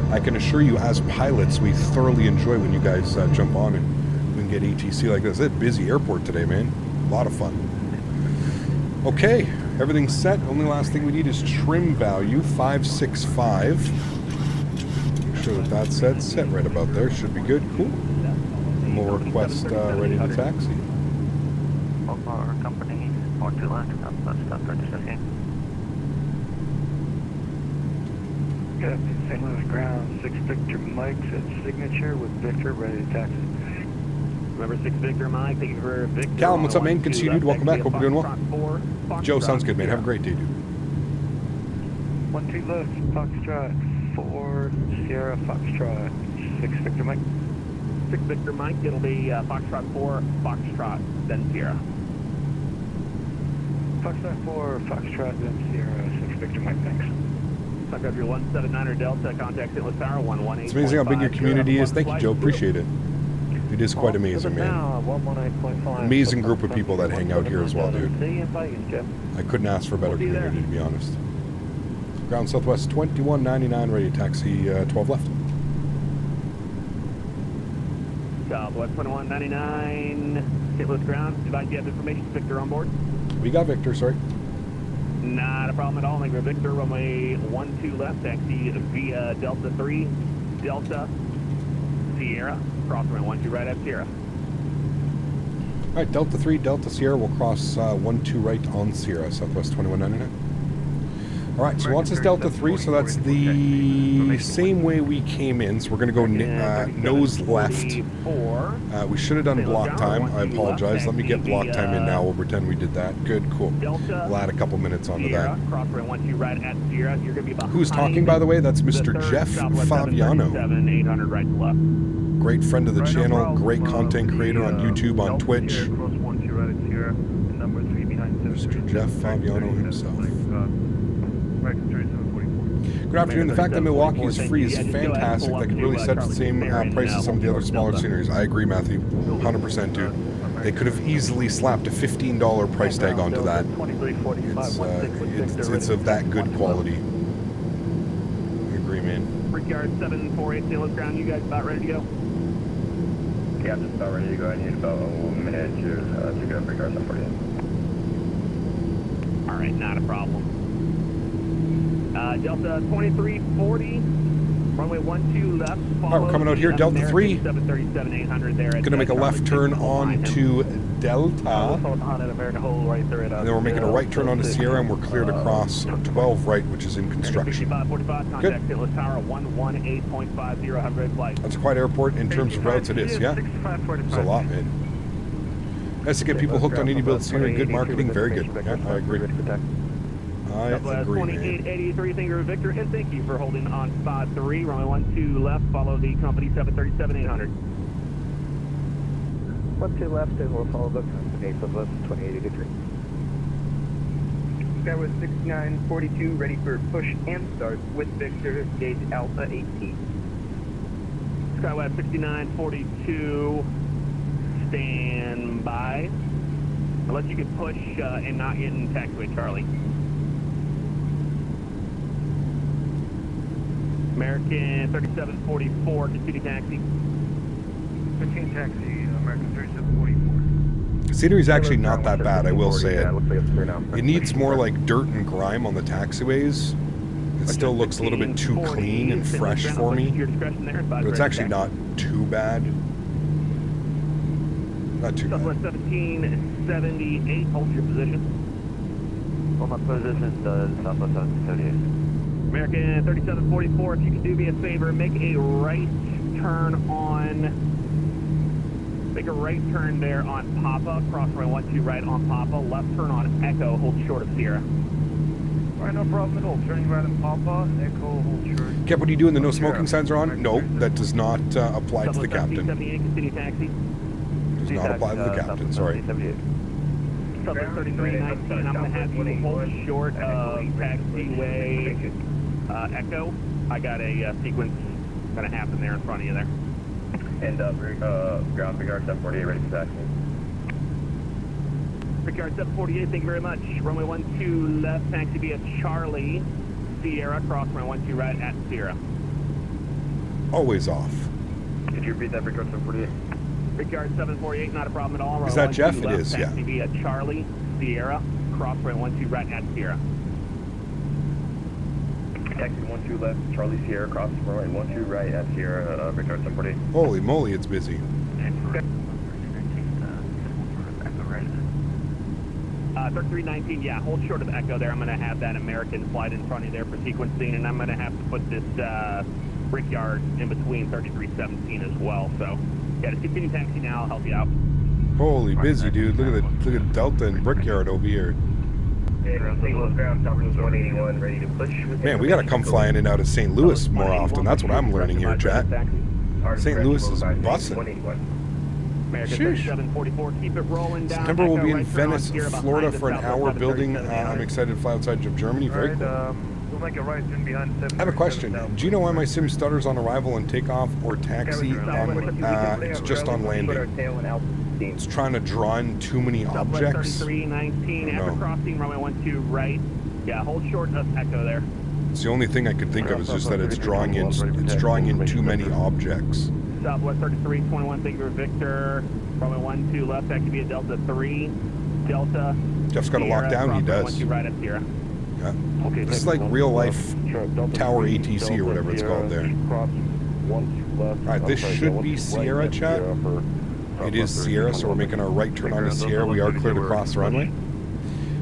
I can assure you, as pilots, we thoroughly enjoy when you guys jump on and we can get ATC like this. It's a busy airport today, man. A lot of fun. Okay, everything's set. Only last thing we need is trim value, 565. Make sure that that's set right about there. Should be good. Cool. And we'll request ready to taxi. Our company, 42 left, stop registration. Good. St. Louis ground, 6 Victor Mike at signature with Victor ready to taxi. Remember 6 Victor Mike, thank you for Victor. Callum, what's up, man? Good to see you, dude. Welcome back. Hope you're doing well. Joe, sounds good, man. Have a great day, dude. 12 left, Foxtrot, 4 Sierra Foxtrot, 6 Victor Mike. 6 Victor Mike, it'll be Foxtrot 4, Foxtrot, then Sierra. Foxtrot 4, Foxtrot, then Sierra, 6 Victor Mike, thanks. Suck up your 179er Delta, contact St. Louis Tower, 118. It's amazing how big your community is. Thank you, Joe. Appreciate it. It is quite amazing, man. Amazing group of people that hang out here as well, dude. I couldn't ask for a better community, to be honest. Ground Southwest 2199, ready to taxi 12 left. Southwest 2199, St. Louis ground. Advise you have information. Victor on board. We got Victor, sorry. Not a problem at all. Thank you, Victor. Runway 12 left, taxi via Delta 3, Delta, Sierra. Cross runway 12 right at Sierra. All right, Delta 3, Delta Sierra. We'll cross 12 right on Sierra, Southwest 2199. All right, so once it's Delta 3, so that's the same way we came in. So we're going to go nose left. We should have done block time. I apologize. Let me get block time in now. We'll pretend we did that. Good, cool. We'll add a couple minutes onto that. Who's talking, by the way? That's Mr. Jeff Fabiano. Great friend of the channel, great content creator on YouTube, on Twitch. Mr. Jeff Fabiano himself. Good afternoon. The fact that Milwaukee is free is fantastic. That could really set the same price as some of the other smaller sceneries. I agree, Matthew. 100%, dude. They could have easily slapped a $15 price tag onto that. It's of that good quality. I agree, man. Brickyard 748, St. Louis ground. You guys about ready to go? Yeah, I'm just about ready to go. I need about a minute to go to Brickyard 748. All right, not a problem. Delta 2340, runway 12 left. All right, we're coming out here, Delta 3. 737-800 there. Going to make a left turn onto Delta. And then we're making a right turn onto Sierra, and we're cleared across 12 right, which is in construction. Good. That's a quiet airport in terms of routes, it is, yeah? There's a lot, man. Nice to get people hooked on iniBuilds scenery. Good marketing, very good. Yeah, I agree. I agree, 2883, thank you, Victor, and thank you for holding on spot 3, runway 12 left, follow the company 737-800. 12 left, and we'll follow the company Southwest 2883. Skywest 6942, ready for push and start with Victor, gauge Alpha 18. Skywest 6942, stand by. Unless you can push and not get in taxiway, Charlie. American 3744, continue taxi. 15 taxi, American 3744. Scenery's actually not that bad, I will say it. It needs more like dirt and grime on the taxiways. It still looks a little bit too clean and fresh for me. But it's actually not too bad. Not too bad. Southwest 1778, hold your position. Hold my position, Southwest 1778. American 3744, if you can do me a favor, make a right turn there on Papa, cross runway 12 right on Papa, left turn on Echo, hold short of Sierra. All right, no problem at all. Turning right on Papa, Echo, hold short. Kev, what are you doing? The no smoking signs are on? No, that does not apply to the captain. 78, continue taxi. Does not apply to the captain, sorry. Southwest 3319, I'm going to have you hold short of taxiway Echo. I got a sequence going to happen there in front of you there. And ground Brickyard 748 ready for taxi. Brickyard 748, thank you very much. Runway 12 left, taxi via Charlie, Sierra, cross runway 12 right at Sierra. Always off. Could you repeat that, Brickyard 748? Brickyard 748, not a problem at all. Is that Jeff? It is, yeah. Taxi via Charlie, Sierra, cross runway 12 right at Sierra. Taxi 12 left, Charlie Sierra, cross runway 12 right at Sierra, Victor 748. Holy moly, it's busy. 3319, yeah, hold short of Echo there. I'm going to have that American flight in front of you there for sequencing, and I'm going to have to put this Brickyard in between 3317 as well. So, yeah, just continue taxi now. I'll help you out. Holy busy, dude. Look at Delta and Brickyard over here. Man, we gotta come flying in and out of St. Louis more often. That's what I'm learning here, chat. St. Louis is busting. September will be in Venice, Florida for an hour building. I'm excited to fly outside of Germany. Very cool. We'll make a right soon behind 7. I have a question. Do you know why my sim stutters on arrival and takeoff or taxi? It's just on landing. It's trying to draw in too many objects. 3319 after crossing runway 12 right. Yeah, hold short of Echo there. It's the only thing I could think of is just that it's drawing in too many objects. Southwest 3321, thank you for Victor. Runway 12 left, that could be a Delta 3. Delta. Jeff's got to lock down, he does. 12 right at Sierra. Yeah. This is like real life Tower ATC or whatever it's called there. Alright, this should be Sierra, chat. It is Sierra, so we're making our right turn onto Sierra. We are cleared across the runway.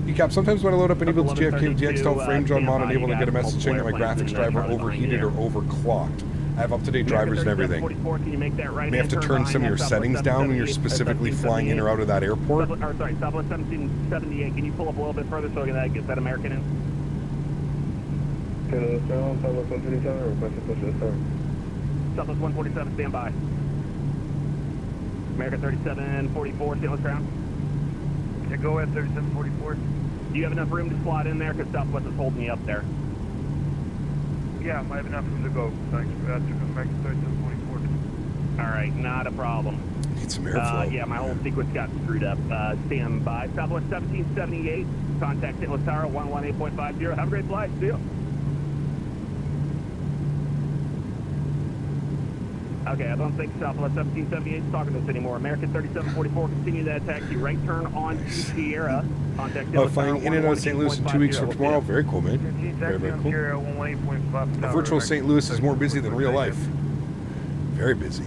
ECAP, sometimes when I load up iniBuilds JFK with DX frame drawn mod, I'm able to get a message saying that my graphics driver overheated or overclocked. I have up-to-date drivers and everything. You may have to turn some of your settings down when you're specifically flying in or out of that airport. Sorry, Southwest 1778. Can you pull up a little bit further so I can get that American in? Southwest 127, requesting push to the start. Southwest 147, stand by. American 3744, St. Louis ground. Yeah, go ahead, 3744. Do you have enough room to slot in there? Because Southwest is holding you up there. Yeah, I have enough room to go. Thanks. American 3744. All right, not a problem. Need some airflow. Yeah, my whole sequence got screwed up. Stand by. Southwest 1778, contact St. Louis Tower 118.50. Have a great flight. See you. Okay, I don't think Southwest 1778 is talking to us anymore. American 3744, continue that taxi. Right turn on to Sierra. Contact flying in and out of St. Louis in 2 weeks from tomorrow. Very cool, man. Very, very cool. The virtual St. Louis is more busy than real life. Very busy.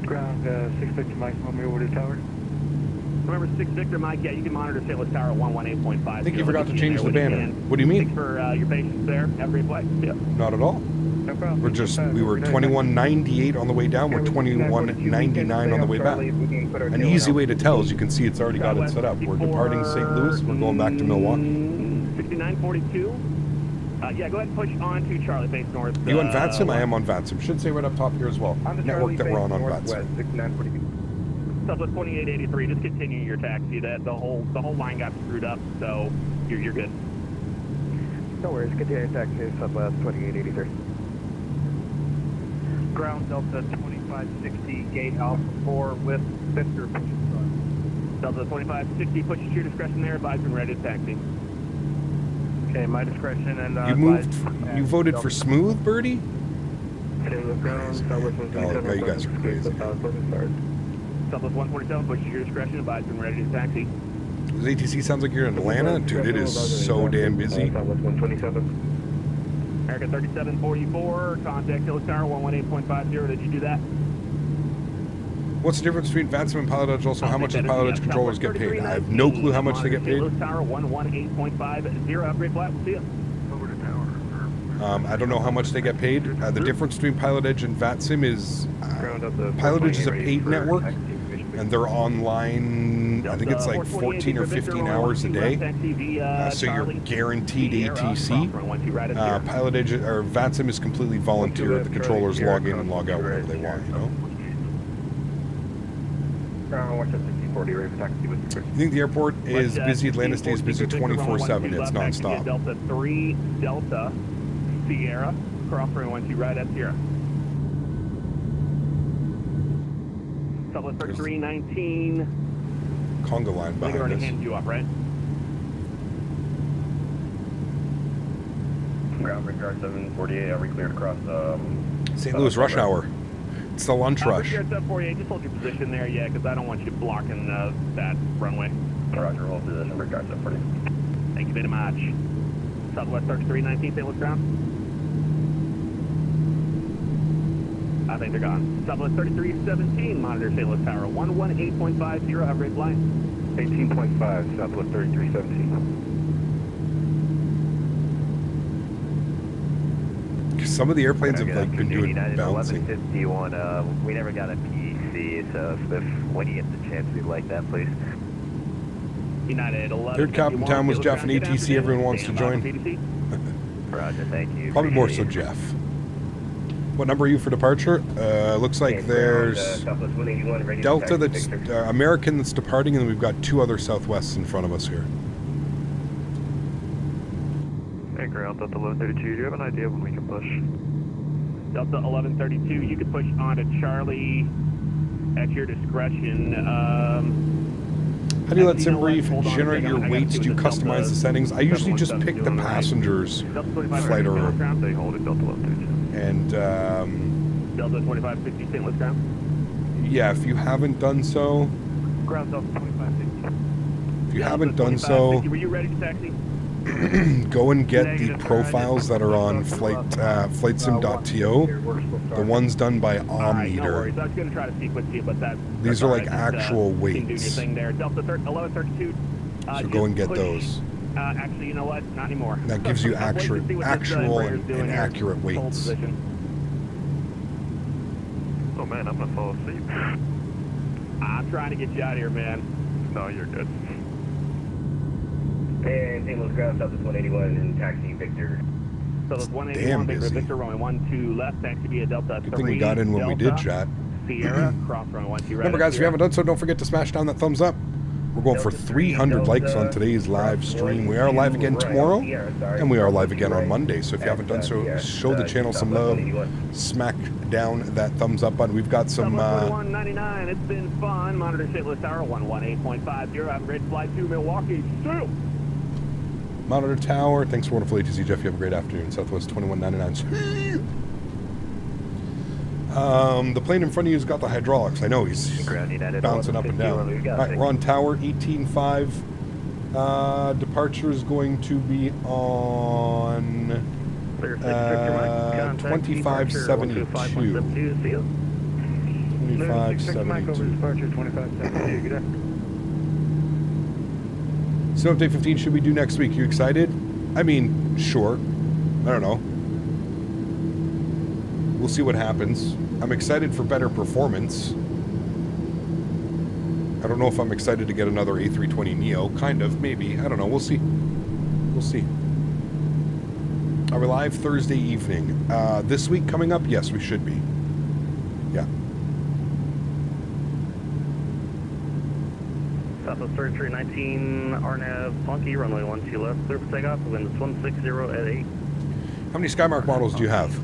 Ground 6 Victor Mike, on me over to the tower. Remember 6 Victor Mike, yeah, you can monitor St. Louis Tower 118.5. I think you forgot to change the banner. What do you mean? Thanks for your patience there. Have a great flight. Yeah. Not at all. No problem. We were 2198 on the way down. We're 2199 on the way back. An easy way to tell is you can see it's already got it set up. We're departing St. Louis. We're going back to Milwaukee. 6942. Yeah, go ahead and push on to Charlie face north. You on FTSim? I am on FTSim. Should say right up top here as well. Network that we're on FTSim. Southwest 2883. Just continue your taxi. That the whole line got screwed up, so you're good. No worries. Continue taxi. Southwest 2883. Ground Delta 2560, gate Alpha 4 with Victor pushing front. Delta 2560, push to your discretion there. Advise when ready to taxi. Okay, my discretion and you voted for smooth, Birdie? Ground, Oh, you guys are crazy. Southwest 147, push to your discretion. Advise when ready to taxi. This ATC sounds like you're in Atlanta, dude. It is so damn busy. Southwest 127. American 3744, contact St. Louis Tower 118.50. Did you do that? What's the difference between FTSim and Pilot Edge? Also, how much does Pilot Edge controllers get paid? I have no clue how much they get paid. St. Louis Tower 118.50. Upgrade flat. We'll see you. Over to tower. I don't know how much they get paid. The difference between Pilot Edge and FTSim is Pilot Edge is a paid network, and they're online, I think it's like 14 or 15 hours a day, so you're guaranteed ATC. Pilot Edge or FTSim is completely volunteer. The controllers log in and log out whenever they want, you know? I think the airport is busy. Atlanta stays busy 24/7. It's nonstop. Delta 3 Delta Sierra cross runway 12 right at Sierra. Southwest 3319. Conga line behind us. already handed you up, right? Ground Brickyard 748. Are we cleared across St. Louis rush hour? It's the lunch rush. Brickyard 748. Just hold your position there, yeah, because I don't want you blocking that runway. Roger, hold position. Brickyard 748. Thank you very much. Southwest 3319, St. Louis ground. I think they're gone. Southwest 3317, monitor St. Louis Tower, 118.50, average flight. 18.5, Southwest 3317. Some of the airplanes have like been doing bouncing. 1151, we never got a PEC, so if when you get the chance, we'd like that, please. United 11. Third Captain Town was Jeff and ATC. Everyone wants to join. Roger, thank you. Probably more so Jeff. What number are you for departure? Looks like there's Delta that's American that's departing, and then we've got two other Southwests in front of us here. Hey, ground Delta 1132. Do you have an idea when we can push? Delta 1132, you can push on to Charlie at your discretion. How do you let SimBrief generate your weights? Do you customize the settings? I usually just pick the passengers flight order. They hold it, Delta 1132. And Delta 2550, St. Louis ground. Yeah, if you haven't done so, Ground Delta 2550. if you haven't done so, Were you ready to taxi? go and get the profiles that are on FTSim.to, the ones done by No Ommeter. worries. I was going to try to speak with you, but These are like actual you can do your weights. thing there. Delta 1132. So go and get those. Actually, you know what? Not anymore. That gives you Let's wait to see what this, actual Embraer's doing and here. accurate Hold weights. position. Oh man, I'm gonna fall asleep. I'm trying to get you out of here, man. No, you're good. And St. Louis ground, Southwest 181 and taxi Victor. So it's Damn 181, Victor, busy. Victor, runway 12 left, taxi via Delta 3. Good thing we got in when we did, Delta, chat. Sierra, cross runway 12 right. Remember, guys, if you haven't done so, don't forget to smash down that thumbs up. We're going for 300 likes on today's live stream. We are live again tomorrow, and we are live again on Monday. So if you haven't done so, show the channel some love. Smack down that thumbs up button. We've got some... 199, it's been fun. Monitor St. Louis Tower, 118.50. Have a great flight to Milwaukee. Still. Monitor Tower. Thanks for wonderful ATC, Jeff. You have a great afternoon. Southwest 2199. The plane in front of you's got the hydraulics. I know he's bouncing up and down. All right, we're on Tower 18.5. Departure is going to be on 2572. 2572. Departure 2572. Good day. So update 15 should we do next week? You excited? I mean, sure. I don't know. We'll see what happens. I'm excited for better performance. I don't know if I'm excited to get another A320neo. Kind of, maybe. I don't know. We'll see. We'll see. Are we live Thursday evening? This week coming up? Yes, we should be. Yeah. Southwest 3319, RNAV Funky, runway 12 left, clear for takeoff, winds 160 at 8. How many Skymark models do you have?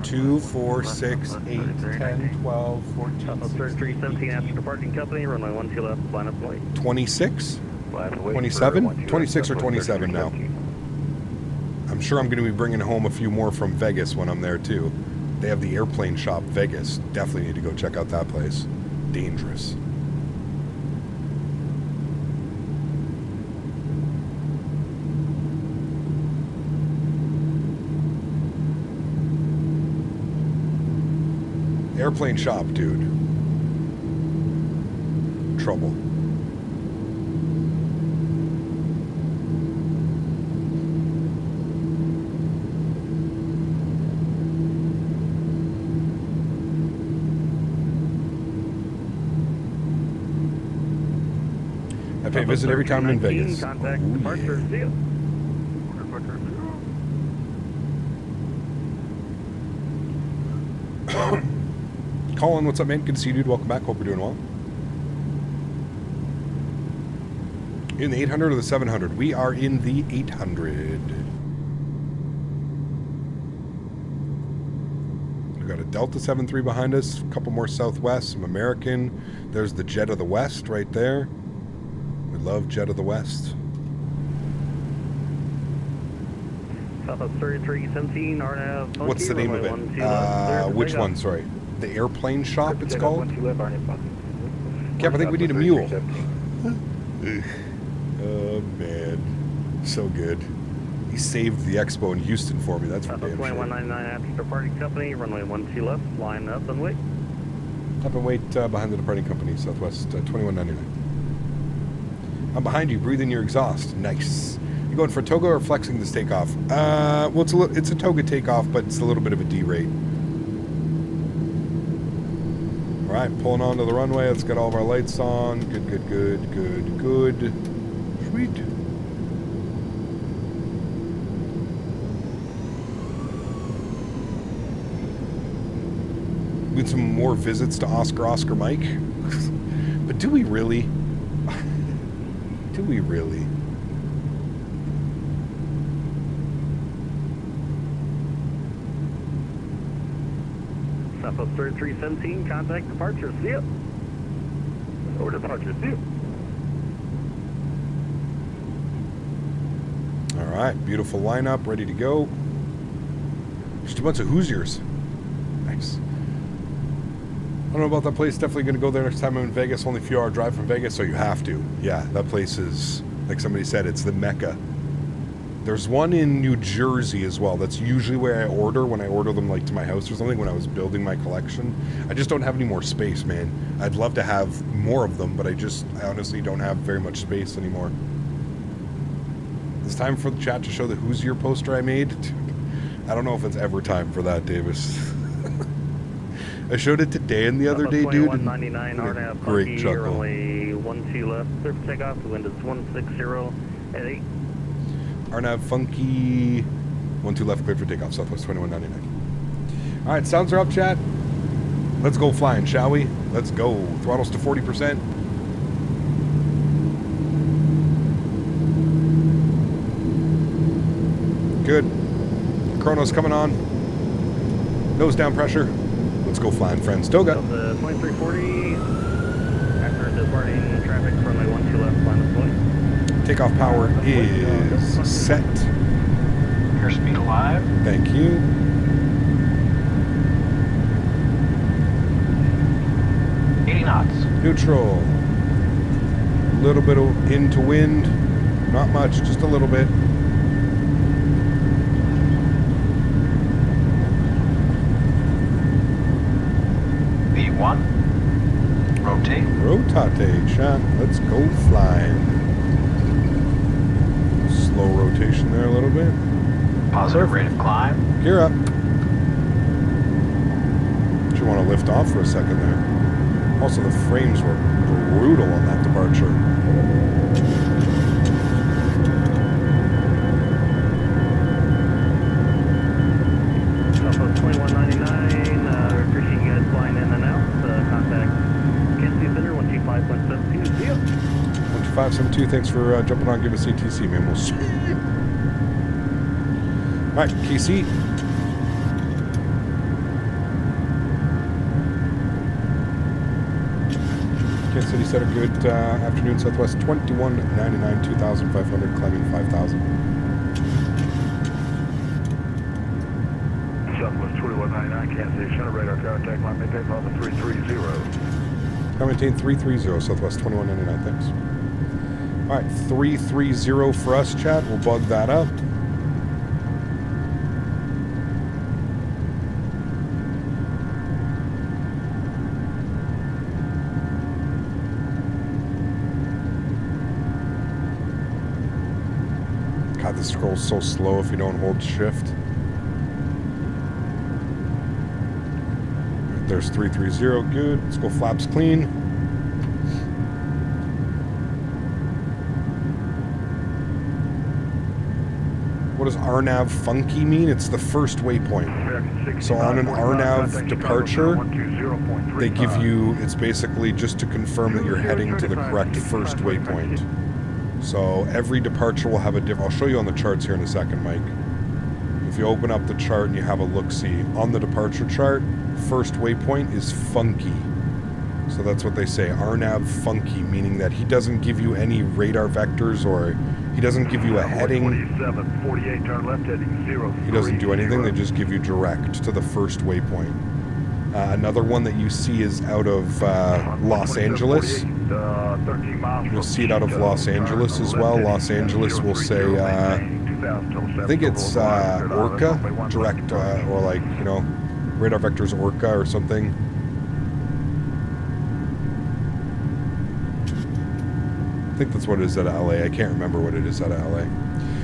2, 4, 6, 8, 10, 12, 14, Southwest 3317, after departing company, runway 12 left, line up light. 26? 27? 26 or 27 now. I'm sure I'm going to be bringing home a few more from Vegas when I'm there too. They have the airplane shop Vegas. Definitely need to go check out that place. Dangerous. Airplane shop, dude. Trouble. I pay a visit every time I'm in Vegas. Contact Oh, departure, yeah. see ya. Colin, what's up, man? Good to see you, dude. Welcome back. Hope you're doing well. In the 800 or the 700? We are in the 800. We've got a Delta 73 behind us, a couple more Southwest, some American. There's the Jet of the West right there. We love Jet of the West. Southwest 3317, RNAV Funky, What's the name of runway 12 it? left, clear for Which takeoff. one? Sorry. The airplane shop, it's called? Cap, I think we need a mule. Oh, man. So good. He saved the expo in Houston for me. That's for damn sure. 2199 after departing company, runway 12 left, line up and wait. Up and wait behind the departing company, Southwest 2199. I'm behind you. Breathe in your exhaust. Nice. You going for toga or flexing this takeoff? Well, it's a toga takeoff, but it's a little bit of a D rate. All right, pulling onto the runway. Let's get all of our lights on. Good, good, good, good, good. Sweet. We need some more visits to Oscar Mike. But do we really? Do we really? Southwest 3317, contact departure, see ya. Or departure, see ya. All right, beautiful lineup, ready to go. Just a bunch of Hoosiers. Nice. I don't know about that place. Definitely going to go there next time I'm in Vegas. Only a few hour drive from Vegas, so you have to. Yeah, that place is, like somebody said, it's the Mecca. There's one in New Jersey as well. That's usually where I order when I order them like to my house or something when I was building my collection. I just don't have any more space, man. I'd love to have more of them, but I honestly don't have very much space anymore. It's time for the chat to show the Hoosier poster I made. I don't know if it's ever time for that, Davis. I showed it today and the other day, dude. 2199, RNAV, great chuckle. Runway 12 left, clear for takeoff. The wind is 160 at 8. RNAV funky. 12 left, cleared for takeoff. Southwest 2199. All right, sounds are up, chat. Let's go flying, shall we? Let's go. Throttles to 40%. Good. Chrono's coming on. Nose down pressure. Let's go flying, friends. Toga. The 2340, after departing traffic, runway 12 left, line of flight. Takeoff power is set. Airspeed alive. Thank you. Knots. Neutral. A little bit into wind. Not much, just a little bit. V1. Rotate. Rotate, chat. Let's go flying. Slow rotation there a little bit. Positive rate of climb. Gear up. Do you want to lift off for a second there? Also, the frames were brutal on that departure. Southwest 2199, appreciate you guys flying in and out. Contact Kansas Center 125.72. See ya. 12572, thanks for jumping on. Give us ATC, man. We'll see you. All right, KC. Kansas City Center, good afternoon. Southwest 2199, 2,500, climbing 5,000. Southwest 2199, Kansas City Center, radar contact, line maintain level 330. I maintain 330, Southwest 2199, thanks. All right, 330 for us, chat. We'll bug that up. God, this scroll's so slow if you don't hold shift. There's 330, good. Let's go flaps clean. What does RNAV funky mean? It's the first waypoint. So on an RNAV departure, they give you, it's basically just to confirm that you're heading to the correct first waypoint. So every departure will have a different, I'll show you on the charts here in a second, Mike. If you open up the chart and you have a look-see, on the departure chart, first waypoint is funky. So that's what they say, RNAV funky, meaning that he doesn't give you any radar vectors or he doesn't give you a heading. 48, turn left heading 0. He doesn't do anything, they just give you direct to the first waypoint. Another one that you see is out of Los Angeles. 13 miles. You'll see it out of Los Angeles as well. Los Angeles will say, I think it's Orca, direct, or like, you know, radar vectors Orca or something. I think that's what it is out of LA. I can't remember what it is out of LA.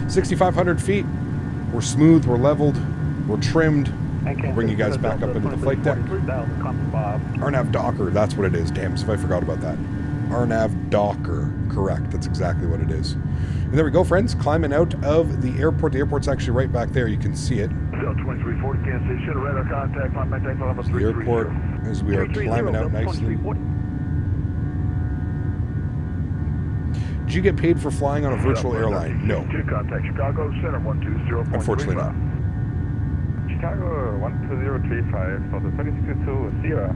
6,500 feet. We're smooth, we're leveled, we're trimmed. We'll bring you guys back up into the flight deck. RNAV Docker, that's what it is. Damn, so I forgot about that. RNAV Docker, correct. That's exactly what it is. And there we go, friends. Climbing out of the airport. The airport's actually right back there. You can see it. The airport, as we are climbing out nicely. Did you get paid for flying on a virtual airline? No. Unfortunately not. Chicago 12035 for the 2622 Sierra.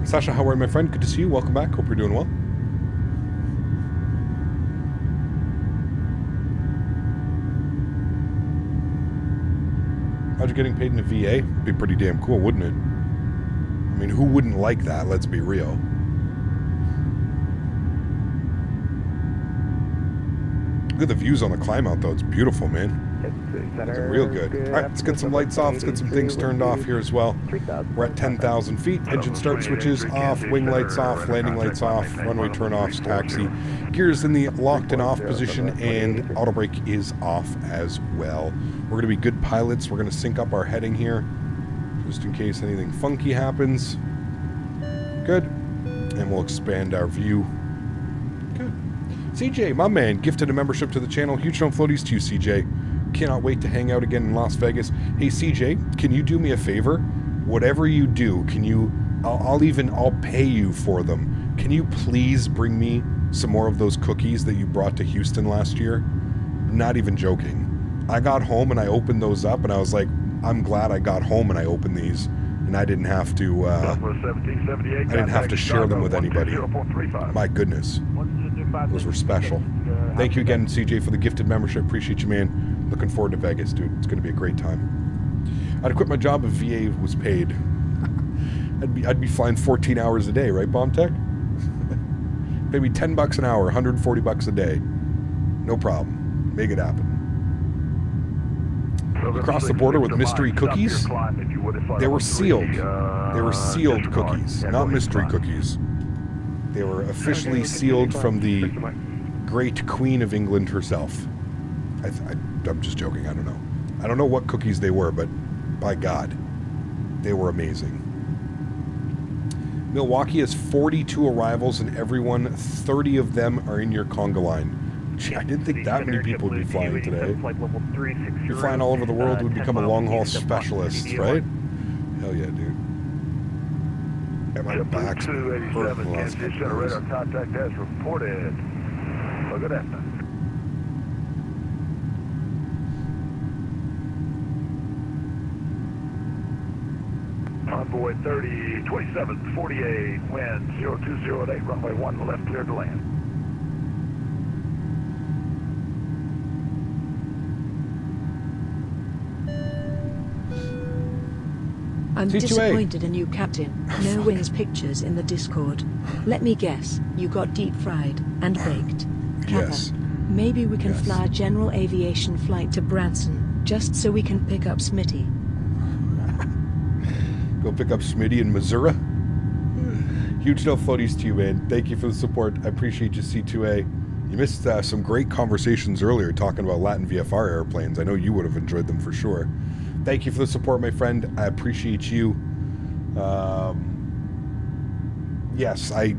Sasha, how are you, my friend? Good to see you. Welcome back. Hope you're doing well. How's you getting paid in a VA? It'd be pretty damn cool, wouldn't it? I mean, who wouldn't like that? Let's be real. Look at the views on the climb out, though. It's beautiful, man. Looking real good. All right, let's get some lights off. Let's get some things turned off here as well. We're at 10,000 feet. Engine start switches off, wing lights off, landing lights off, runway turn-offs, taxi. Gears in the locked and off position, and auto brake is off as well. We're going to be good pilots. We're going to sync up our heading here, just in case anything funky happens. Good. And we'll expand our view. Good. CJ, my man, gifted a membership to the channel. Huge no floaties to you, CJ. Cannot wait to hang out again in Las Vegas. Hey, CJ, can you do me a favor? Whatever you do, can you... I'll pay you for them. Can you please bring me some more of those cookies that you brought to Houston last year? Not even joking. I got home and I opened those up and I was like, I'm glad I got home and I opened these and I didn't have to share them with anybody. My goodness. Those were special. Thank you again, CJ, for the gifted membership. Appreciate you, man. Looking forward to Vegas, dude. It's going to be a great time. I'd quit my job if VA was paid. I'd be flying 14 hours a day, right, Bomb Tech? Pay me $10 an hour, $140 a day. No problem. Make it happen. Across the border with mystery cookies. They were sealed. They were sealed cookies, not mystery cookies. They were officially sealed from the great Queen of England herself. I'm just joking. I don't know. I don't know what cookies they were, but by God, they were amazing. Milwaukee has 42 arrivals, and 30 of them are in your conga line. Gee, I didn't think that many people would be flying today. If you're flying all over the world, would become a long-haul specialist, right? Hell yeah, dude. And my back's hurting the last couple days. Contact as reported. Look at that. Envoy 30, 27, 48, wind 0208, runway 1 left, clear to land. I'm disappointed in you, Captain. No wings pictures in the Discord. Let me guess, you got deep fried and baked. Kappa. Yes. Maybe we can fly a general aviation flight to Branson, just so we can pick up Smitty. Go pick up Smitty in Missouri. Huge no floaties to you, man. Thank you for the support. I appreciate you, C2A. You missed some great conversations earlier talking about Latin VFR airplanes. I know you would have enjoyed them for sure. Thank you for the support, my friend. I appreciate you. Yes, I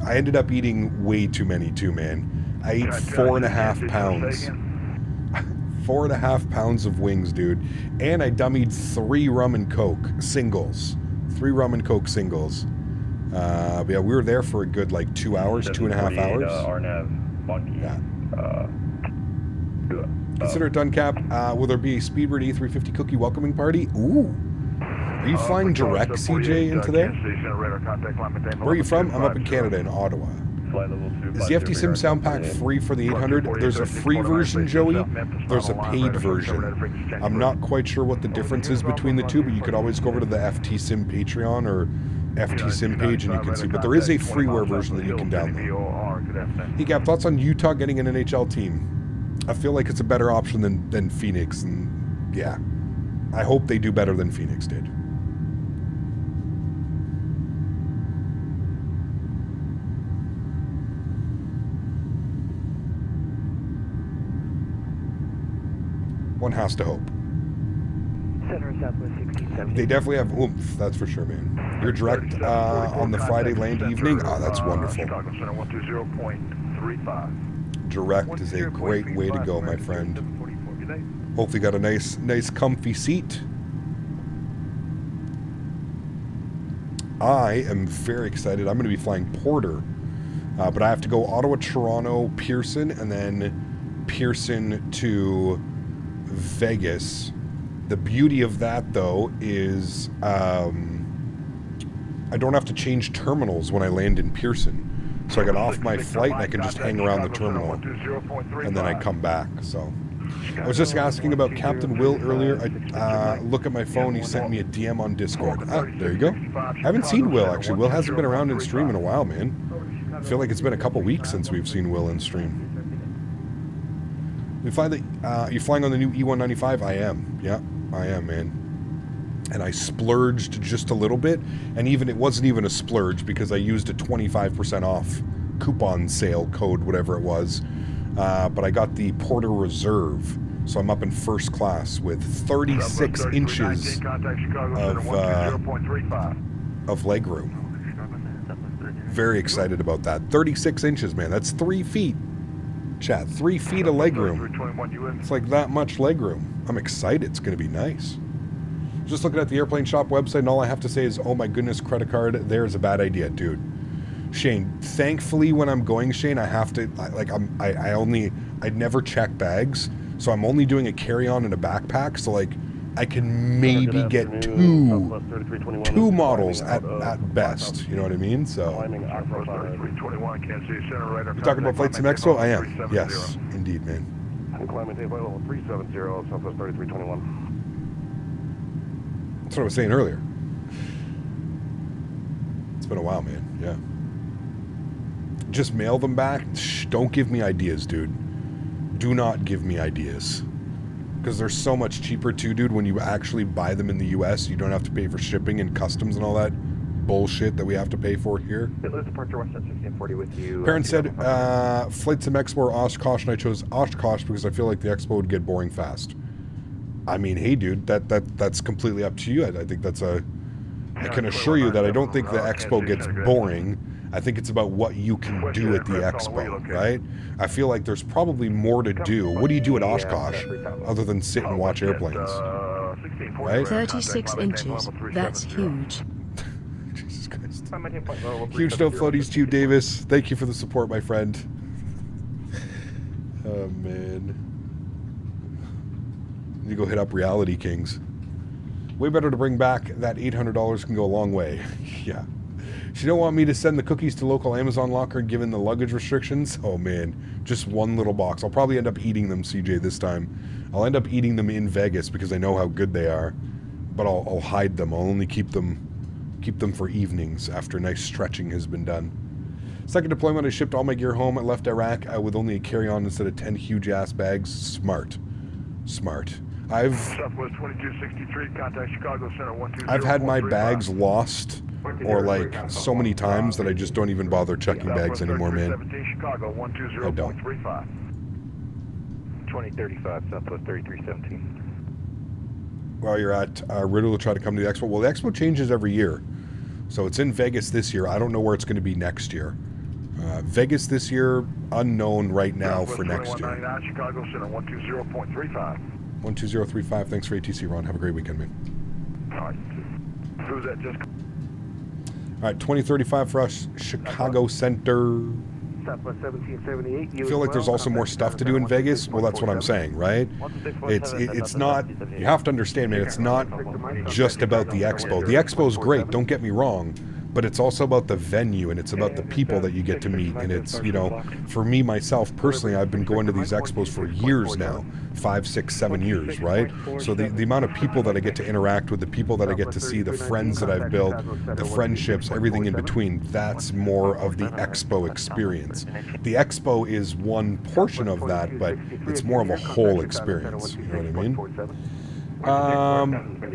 ended up eating way too many too, man. I ate 4.5 pounds. 4.5 pounds of wings, dude. And I dummied 3 rum and coke singles. 3 rum and coke singles. But yeah, we were there for a good like 2 hours, 2.5 hours. Yeah. Consider it done, Cap. Will there be a Speedbird A350 cookie welcoming party? Ooh. Are you flying direct, CJ, into there? Where are you from? I'm up in Canada, in Ottawa. Is the FTSim sound pack free for the 800? There's a free version, Joey. There's a paid version. I'm not quite sure what the difference is between the two, but you could always go over to the FTSim Patreon or FTSim page and you can see. But there is a freeware version that you can download. Hey, Gap, thoughts on Utah getting an NHL team? I feel like it's a better option than Phoenix. And yeah, I hope they do better than Phoenix did. One has to hope. Center Southwest 67. They definitely have oomph, that's for sure, man. You're direct on the Friday land evening? Oh, that's wonderful. Chicago Center 120.35. Direct is a great way to go, my friend. Hopefully got a nice comfy seat. I am very excited. I'm going to be flying Porter. But I have to go Ottawa, Toronto, Pearson, and then Pearson to Vegas. The beauty of that, though, is I don't have to change terminals when I land in Pearson. So I get off my flight and I can just hang around the terminal. And then I come back. So I was just asking about Captain Will earlier. I look at my phone. He sent me a DM on Discord. Ah, there you go. I haven't seen Will, actually. Will hasn't been around in stream in a while, man. I feel like it's been a couple weeks since we've seen Will in stream. You fly you flying on the new E195? I am. Yeah, I am, man. And I splurged just a little bit, and it wasn't even a splurge because I used a 25% off coupon sale code, whatever it was. But I got the Porter Reserve, so I'm up in first class with 36 inches of legroom. Very excited about that. 36 inches, man. That's 3 feet. Chat, 3 feet of legroom. It's like that much legroom. I'm excited. It's going to be nice. Just looking at the airplane shop website, and all I have to say is, oh my goodness, credit card, there's a bad idea, dude. Shane, thankfully when I'm going, Shane, I have to, I'd never check bags, so I'm only doing a carry-on and a backpack, so like, I can maybe get two models at best, you know what I mean? So, you talking about FlightSim Expo? I am, yes, indeed, man. I'm climbing to flight level 370, Southwest 3321. That's what I was saying earlier. It's been a while, man. Yeah. Just mail them back. Shh, don't give me ideas, dude. Do not give me ideas. Because they're so much cheaper too, dude. When you actually buy them in the US, you don't have to pay for shipping and customs and all that bullshit that we have to pay for here. Departure Western 1640 with you. Parent said, FlightSim Expo or Oshkosh, and I chose Oshkosh because I feel like the Expo would get boring fast. I mean, hey, dude, that's completely up to you. I think that's I can assure you that I don't think the Expo gets boring. I think it's about what you can do at the Expo, right? I feel like there's probably more to do. What do you do at Oshkosh other than sit and watch airplanes? Right? 36 inches. That's huge. Jesus Christ. Huge no floaties to you, Davis. Thank you for the support, my friend. Oh, man. You go hit up Reality Kings. Way better to bring back that $800 can go a long way. Yeah. She don't want me to send the cookies to local Amazon locker given the luggage restrictions. Oh man, just one little box. I'll probably end up eating them, CJ, this time. I'll end up eating them in Vegas because I know how good they are. But I'll hide them. I'll only keep them for evenings after nice stretching has been done. Second deployment, I shipped all my gear home. I left Iraq with only a carry-on instead of 10 huge ass bags. Smart. Southwest 2263, contact Chicago Center 120. I've had my bags lost or like so many times that I just don't even bother checking bags anymore, man. I don't. 2035 Southwest 3317. While you're at Riddle will try to come to the Expo. Well, the Expo changes every year. So it's in Vegas this year. I don't know where it's going to be next year. Vegas this year, unknown right now for next year. Chicago Center 120.35. 12035. Thanks for ATC, Ron. Have a great weekend, man. All right. Who's that just? All right, 2035 for us, Chicago Center. Southwest 1778. I feel like there's also more stuff to do in Vegas. Well, that's what I'm saying, right? It's not, you have to understand, man, it's not just about the Expo. The Expo is great, don't get me wrong, but it's also about the venue, and it's about the people that you get to meet. And it's, you know, for me, myself, personally, I've been going to these expos for years now, 5, 6, 7 years, right? So the amount of people that I get to interact with, the people that I get to see, the friends that I've built, the friendships, everything in between, that's more of the expo experience. The expo is one portion of that, but it's more of a whole experience. You know what I mean?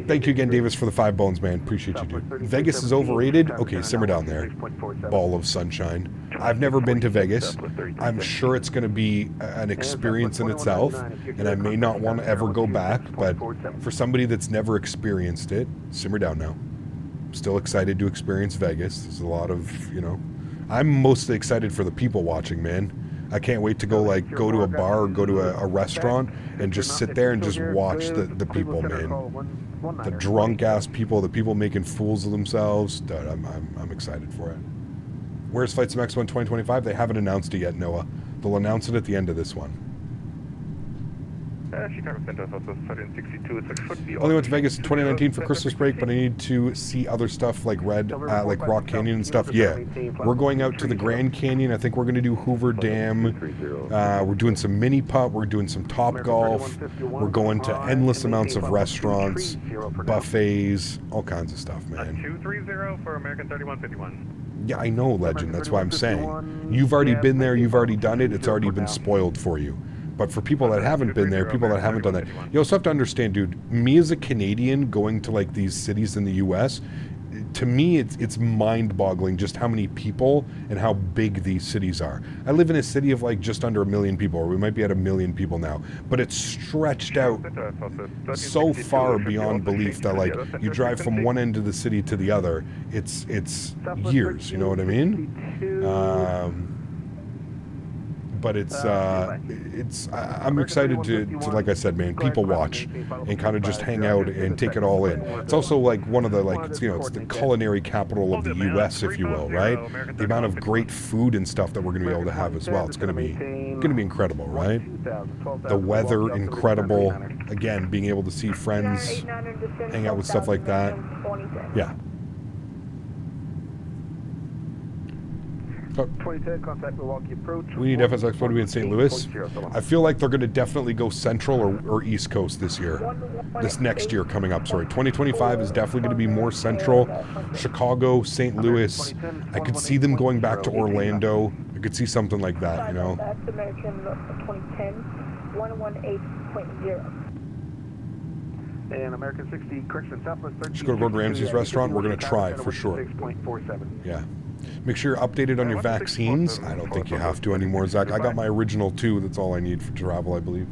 Thank you again, Davis, for the 5 bones, man. Appreciate you, dude. Vegas is overrated? Okay, simmer down there. Ball of sunshine. I've never been to Vegas. I'm sure it's going to be an experience in itself, and I may not want to ever go back, but for somebody that's never experienced it, simmer down now. I'm still excited to experience Vegas. There's a lot of, you know, I'm mostly excited for the people watching, man. I can't wait to go to a bar or go to a restaurant and just sit there and just watch the people, man. The drunk ass people, the people making fools of themselves. Dude, I'm excited for it. Where's FlightSim Expo in 2025? They haven't announced it yet, Noah. They'll announce it at the end of this one. Chicago Center, also 762. It should be Only went to Vegas in 2019 for Christmas break, but I need to see other stuff like like Rock Canyon and stuff. Yeah, we're going out to the Grand Canyon. I think we're going to do Hoover Dam. We're doing some mini putt. We're doing some Top Golf. We're going to endless amounts of restaurants, buffets, all kinds of stuff, man. 230 for American 3151. Yeah, I know, Legend. That's why I'm saying. You've already been there. You've already done it. It's already been spoiled for you. But for people that haven't been there, people that haven't done that, you also have to understand, dude, me as a Canadian going to like these cities in the US, to me it's mind-boggling just how many people and how big these cities are. I live in a city of like just under 1 million people, or we might be at 1 million people now, but it's stretched out so far beyond belief that like you drive from one end of the city to the other, it's years, you know what I mean? But I'm excited to, like I said, man, people watch and kind of just hang out and take it all in. It's also like one of the, like, it's, you know, it's the culinary capital of the U.S., if you will, right? The amount of great food and stuff that we're going to be able to have as well. It's going to be incredible, right? The weather, incredible. Again, being able to see friends, hang out with stuff like that. Yeah. 2010, contact Milwaukee approach. We need FS Expo to be in St. Louis. I feel like they're going to definitely go Central or East Coast this year. This next year coming up, sorry. 2025 is definitely going to be more Central. Chicago, St. Louis. I could see them going back to Orlando. I could see something like that, you know. That's American 2010, 118.0. And American 60, correction, Southwest 13. Just go to Gordon Ramsay's restaurant. We're going to try for sure. Yeah. Make sure you're updated on your vaccines. I don't think you have to anymore, Zach. I got my original 2. That's all I need for travel, I believe.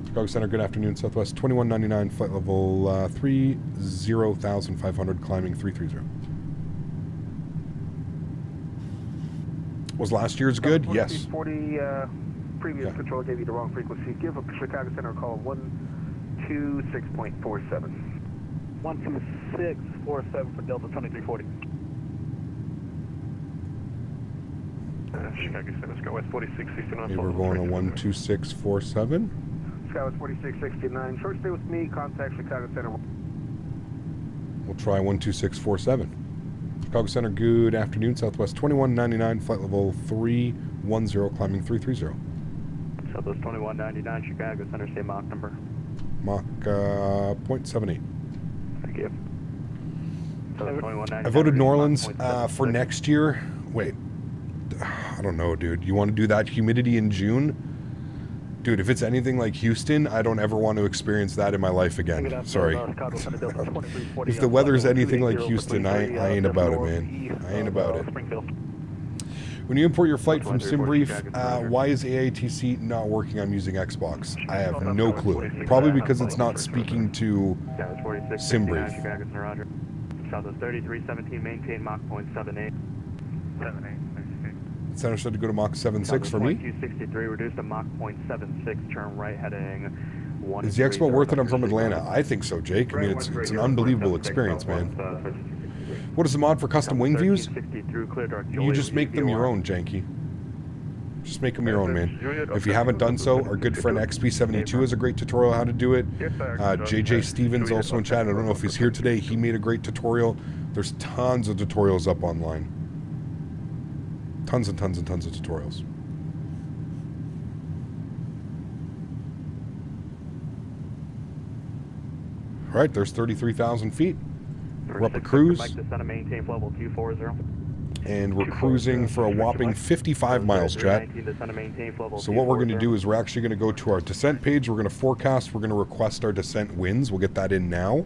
Chicago Center, good afternoon. Southwest 2199, flight level 30,500, climbing 330. Was last year's good? Yes. 40, previous control gave you the wrong frequency. Give a Chicago Center a call 126.47. 126.47 for Delta 2340. Chicago Center, Skywest 4669. Okay, we're going to 12647. Skywest 4669. Short stay with me. Contact Chicago Center. We'll try 12647. Chicago Center, good afternoon. Southwest 2199, flight level 310, climbing 330. Southwest 2199, Chicago Center, say Mach number. Mach 0.78. Thank you. I voted New Orleans for next year. Wait. I don't know, dude. You want to do that humidity in June? Dude, if it's anything like Houston, I don't ever want to experience that in my life again. Sorry. If the weather's anything like Houston, I ain't about it, man. I ain't about it. When you import your flight from SimBrief, why is AITC not working on using Xbox? I have no clue. Probably because it's not speaking to SimBrief. Southwest 3317, maintain Mach 0.78. Center said to go to Mach 7.6 for me. 263, reduced to Mach 0.76, turn right heading 1. Is the expo worth it? I'm from Atlanta. I think so, Jake. I mean, it's an unbelievable experience, man. What is the mod for custom wing views? You just make them your own, Janky. Just make them your own, man. If you haven't done so, our good friend XP72 has a great tutorial on how to do it. JJ Stevens also in chat. I don't know if he's here today. He made a great tutorial There's tons of tutorials up online. Tons and tons and tons of tutorials. All right, there's 33,000 feet. We're up a cruise. Maintain level 240. And we're cruising for a whopping 55 miles, chat. So what we're going to do is we're actually going to go to our descent page. We're going to forecast. We're going to request our descent winds. We'll get that in now.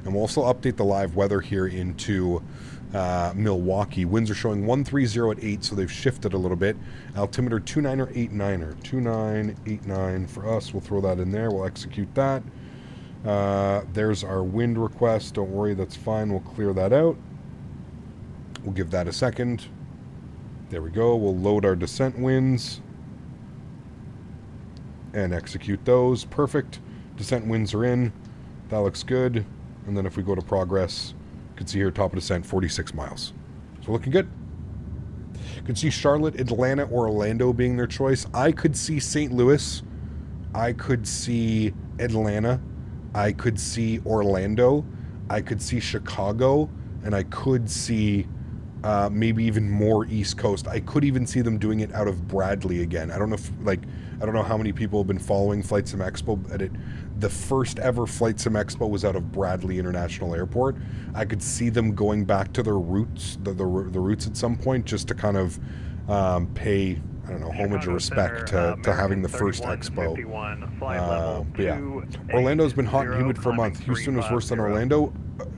And we'll also update the live weather here into Milwaukee. Winds are showing 130 at 8, so they've shifted a little bit. Altimeter 2989er. 2989 for us. We'll throw that in there. We'll execute that. There's our wind request. Don't worry, that's fine. We'll clear that out. We'll give that a second. There we go. We'll load our descent winds and execute those. Perfect. Descent winds are in. That looks good. And then if we go to progress, you can see here top of descent 46 miles. So looking good. You can see Charlotte, Atlanta, or Orlando being their choice. I could see St. Louis. I could see Atlanta. I could see Orlando. I could see Chicago. And I could see maybe even more East Coast. I could even see them doing it out of Bradley again. I don't know if, I don't know how many people have been following FlightSim Expo, but the first ever FlightSim Expo was out of Bradley International Airport. I could see them going back to their roots, the roots at some point, just to kind of pay, I don't know, homage or respect to having the first expo. But yeah, Orlando's been hot and humid for a month. Houston was worse than Orlando.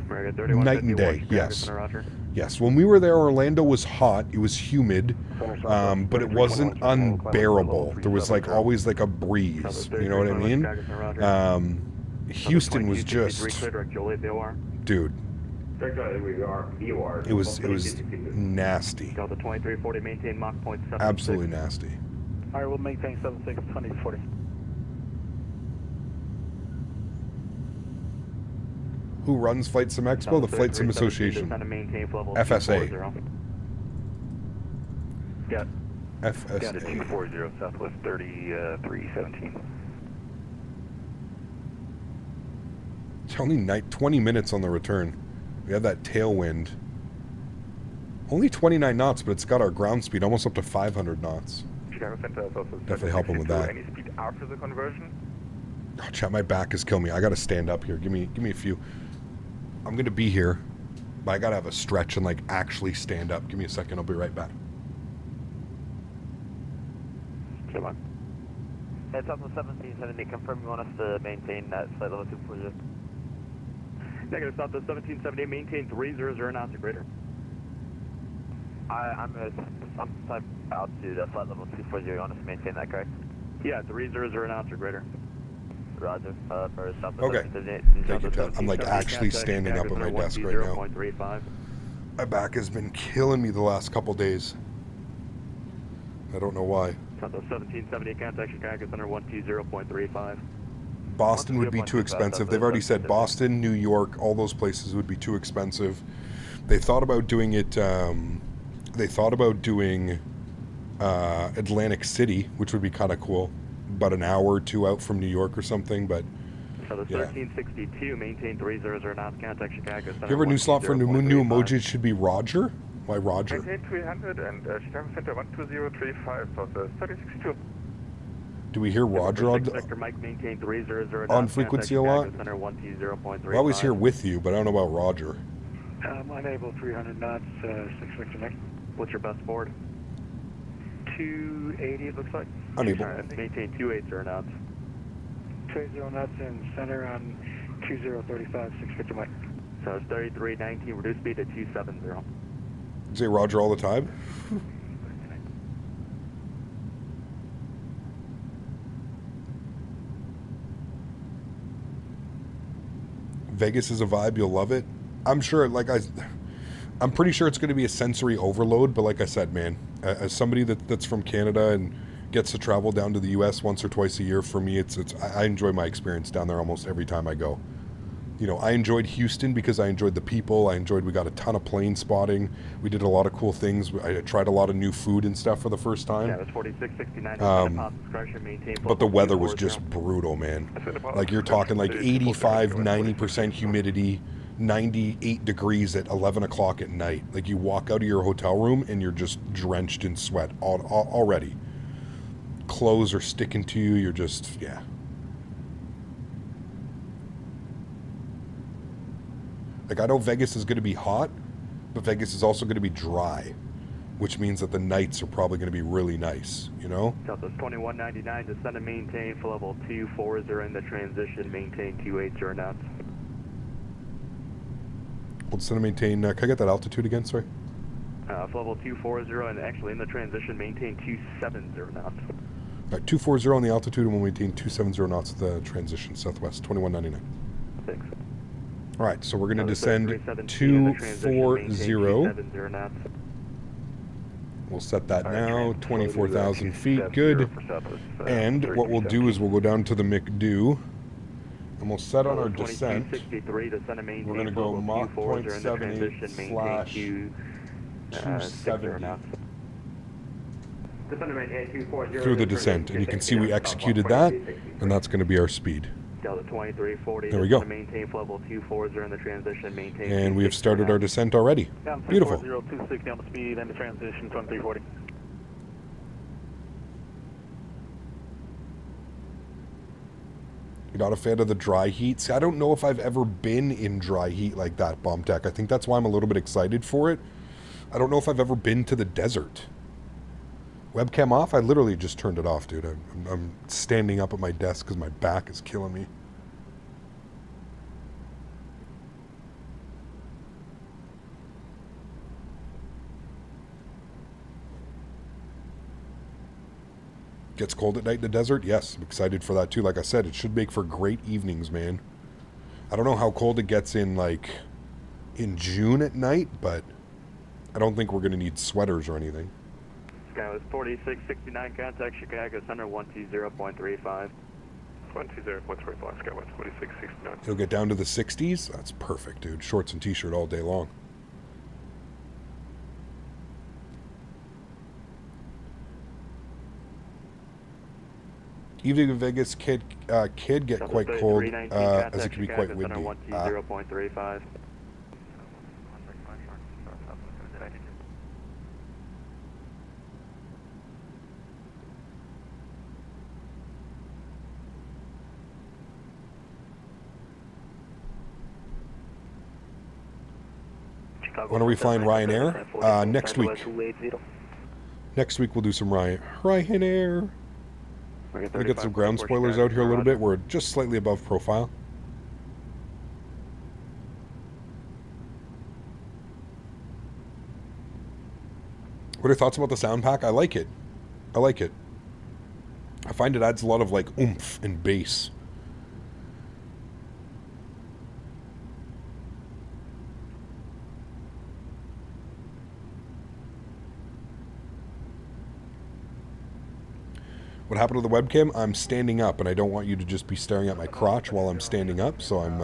Night and day, yes. Yes, when we were there, Orlando was hot. It was humid, but it wasn't unbearable. There was always a breeze. You know what I mean? Houston was just, dude. It was nasty. Absolutely nasty. All right, we'll maintain 762040. Who runs FlightSim Expo? The FlightSim Association. FSA. Yeah. FSA. 240 Southwest 3317. It's only 20 minutes on the return. We have that tailwind. Only 29 knots, but it's got our ground speed almost up to 500 knots. Definitely helping with that. Any speed after the conversion? Oh, chat, my back is killing me. I got to stand up here. Give me a few. I'm going to be here, but I got to have a stretch and actually stand up. Give me a second. I'll be right back. Come on. It's up to 1770. Confirm you want us to maintain that flight level 240. Negative, stop to 1770. Maintain 300 knots or greater. I'm out to the flight level 240. You want us to maintain that, correct? Yeah, 300 knots or greater. Roger. For south of okay. Thank you, Ted. I'm actually standing up at my desk right now. My back has been killing me the last couple days. I don't know why. South of 1770, contact Chicago Center 120.35. Boston would be too expensive. They've already said Boston, New York, all those places would be too expensive. They thought about doing it. They thought about doing Atlantic City, which would be kind of cool. About an hour or two out from New York or something, but so the 1362 maintain 300 knots, contact Chicago Center. You have a new slot for new emoji? It should be Roger. Why Roger? Maintain 300 and Chicago Center 12035, so the 1362. Do we hear Roger on frequency a lot? I always hear with you, but I don't know about Roger. Unable 300 knots, 6 Victor Mike. What's your best board? 280 it looks like. Unable. Maintain 280 knots. 20 knots in center on 2035, 6 Victor Mike. So it's 3319, reduce speed to 270. You say Roger all the time? Vegas is a vibe, you'll love it. I'm sure, I'm pretty sure it's going to be a sensory overload, but like I said, man, as somebody that's from Canada and gets to travel down to the U.S. once or twice a year, for me, I enjoy my experience down there almost every time I go. You know, I enjoyed Houston because I enjoyed the people. We got a ton of plane spotting. We did a lot of cool things. I tried a lot of new food and stuff for the first time. Yeah, it was 4669. But the weather was just brutal, man. Like you're talking 85, 90% humidity. 98 degrees at 11 o'clock at night. Like, you walk out of your hotel room and you're just drenched in sweat already. Clothes are sticking to you. You're just, yeah. Like, I know Vegas is going to be hot, but Vegas is also going to be dry, which means that the nights are probably going to be really nice, you know? Delta's 2199, descend and maintain for level 240 in the transition, maintain 280 knots. We'll descend and maintain, can I get that altitude again, sorry? For level 240 and actually in the transition, maintain 270 knots. All right, 240 on the altitude and we'll maintain 270 knots at the transition, southwest, 2199. Thanks. All right, so we're going to descend 240. We'll set that now, 24,000 feet, good. And what we'll do is we'll go down to the McDo, and we'll set on our descent. We're going to go Mach 0.78 slash 270 through the descent. And you can see we executed that, and that's going to be our speed. Delta 2340. There we go. Maintain level 240 in the transition. Maintain. And we have started our descent already. Beautiful. 260 on the speed and the transition 2340. You're not a fan of the dry heat? See, I don't know if I've ever been in dry heat like that, Bomb Tech. I think that's why I'm a little bit excited for it. I don't know if I've ever been to the desert. Webcam off? I literally just turned it off, dude. I'm standing up at my desk because my back is killing me. Gets cold at night in the desert? Yes, I'm excited for that too. Like I said, it should make for great evenings, man. I don't know how cold it gets in, like, in June at night, but I don't think we're going to need sweaters or anything. Sky was 4669, contact Chicago Center 120.35. 120.35, Sky was 4669. It'll get down to the 60s? That's perfect, dude. Shorts and t-shirt all day long. Evening in Vegas could get quite cold, as it can be quite windy. 120.35. When are we flying Ryanair? Next week. Next week we'll do some Ryanair. We're going to get some ground spoilers out here a little bit. We're just slightly above profile. What are your thoughts about the sound pack? I like it. I like it. I find it adds a lot of, like, oomph and bass. What happened to the webcam? I'm standing up, and I don't want you to just be staring at my crotch while I'm standing up, so I'm,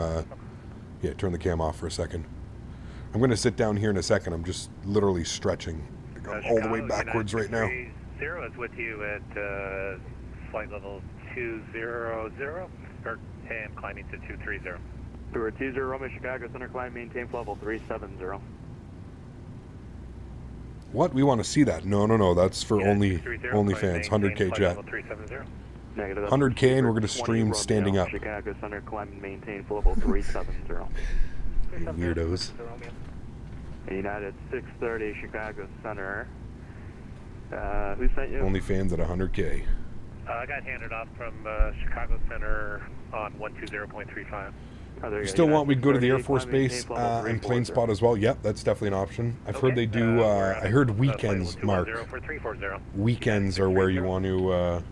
yeah, turn the cam off for a second. I'm going to sit down here in a second. I'm just literally stretching. I'm all the way backwards right now. Zero is with you at flight level 200, and climbing to 230. Tour 20 Romeo Chicago Center, climb, maintain level 370. What? We want to see that. No. That's for only fans. 100K jet. 100K, and we're going to stream standing up. Chicago Center, climb and maintain level 370. Weirdos. United 630 Chicago Center. Who sent you? Only fans at 100K. I got handed off from Chicago Center on 120.35. You still want we go to the Air Force Base and plane spot as well? Yep, that's definitely an option. I've heard they do, I heard weekends, Mark. Weekends are where you want to,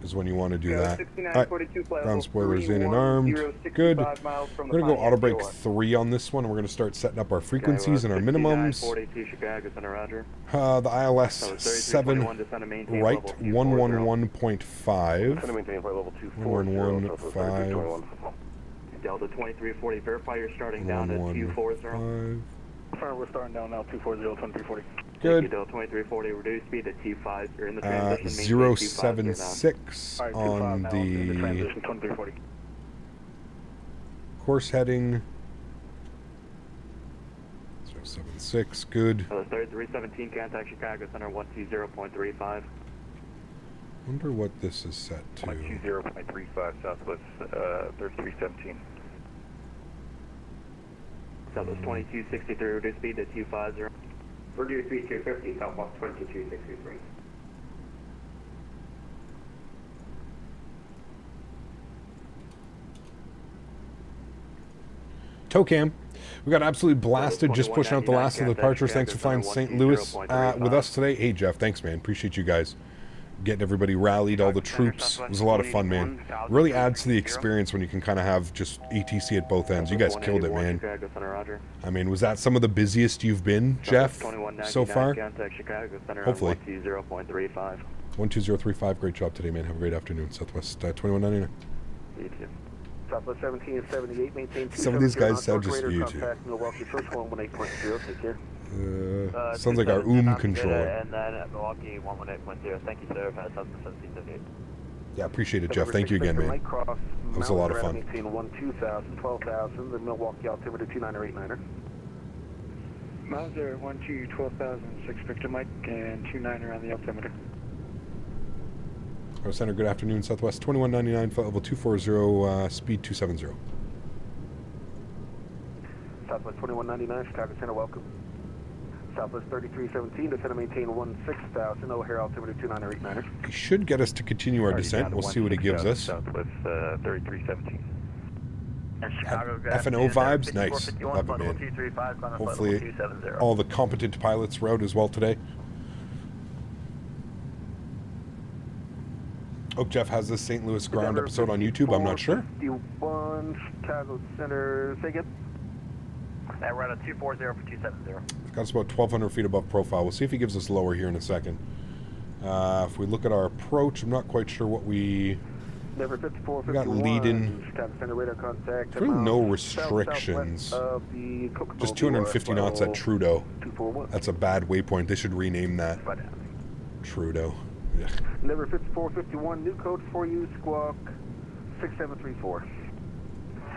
is when you want to do that. Alright, ground spoilers in and armed. Good. We're going to go auto brake 3 on this one, and we're going to start setting up our frequencies and our minimums. The ILS 7 right, 111.5. 111.5. Delta 2340, verify you're starting down at 240. We're starting down now, 240, 2340. Good. Delta 2340, reduce speed to T5. You're in the transition. 076 on the course heading. 76, good. 3317, contact Chicago Center 120.35. Wonder what this is set to. 120.35 Southwest 3317. Southwest 2263, reduce speed to 250. Reduce speed 250, Southwest 2263. Tocam, we got absolutely blasted just pushing out the last of the departures. Thanks for flying St. Louis with us today. Hey, Jeff, thanks, man. Appreciate you guys getting everybody rallied, all the troops. It was a lot of fun, man. Really adds to the experience when you can kind of have just ETC at both ends. You guys killed it, man. I mean, was that some of the busiest you've been, Jeff, so far? Hopefully. 12035. Great job today, man. Have a great afternoon. Southwest 2199. You too. Southwest 1778, maintain Some of these guys sound just for you, too. Milwaukee, first 118.0, take care. Sounds like our controller. And then at Milwaukee 118.0. Thank you, sir. Southwest 1778. Yeah, appreciate it, Jeff. Thank you again, man. That was a lot of fun. Maintain 12,000, 12,000, the Milwaukee altimeter 298.9er. Mauser 12,006, Victor Mike, and 29er on the altimeter. Our center, good afternoon. Southwest 2199, flight level 240, speed 270. Southwest 2199, Chicago Center, welcome. Southwest 3317, descend and maintain 16,000, O'Hare altimeter 2989er. He should get us to continue our descent. We'll see what he gives us. Southwest 3317. F&O vibes, nice. Love it, man. Hopefully all the competent pilots rode as well today. Oak Jeff has this St. Louis ground episode on YouTube. I'm not sure. 51, Chicago Center, say again. We're at a 240 for 270. It's got us about 1,200 feet above profile. We'll see if he gives us lower here in a second. If we look at our approach, I'm not quite sure what we got lead-in. There's really no restrictions. Just 250 knots at Trudeau. That's a bad waypoint. They should rename that Trudeau. Ugh. Number 5451, new code for you, Squawk 6734.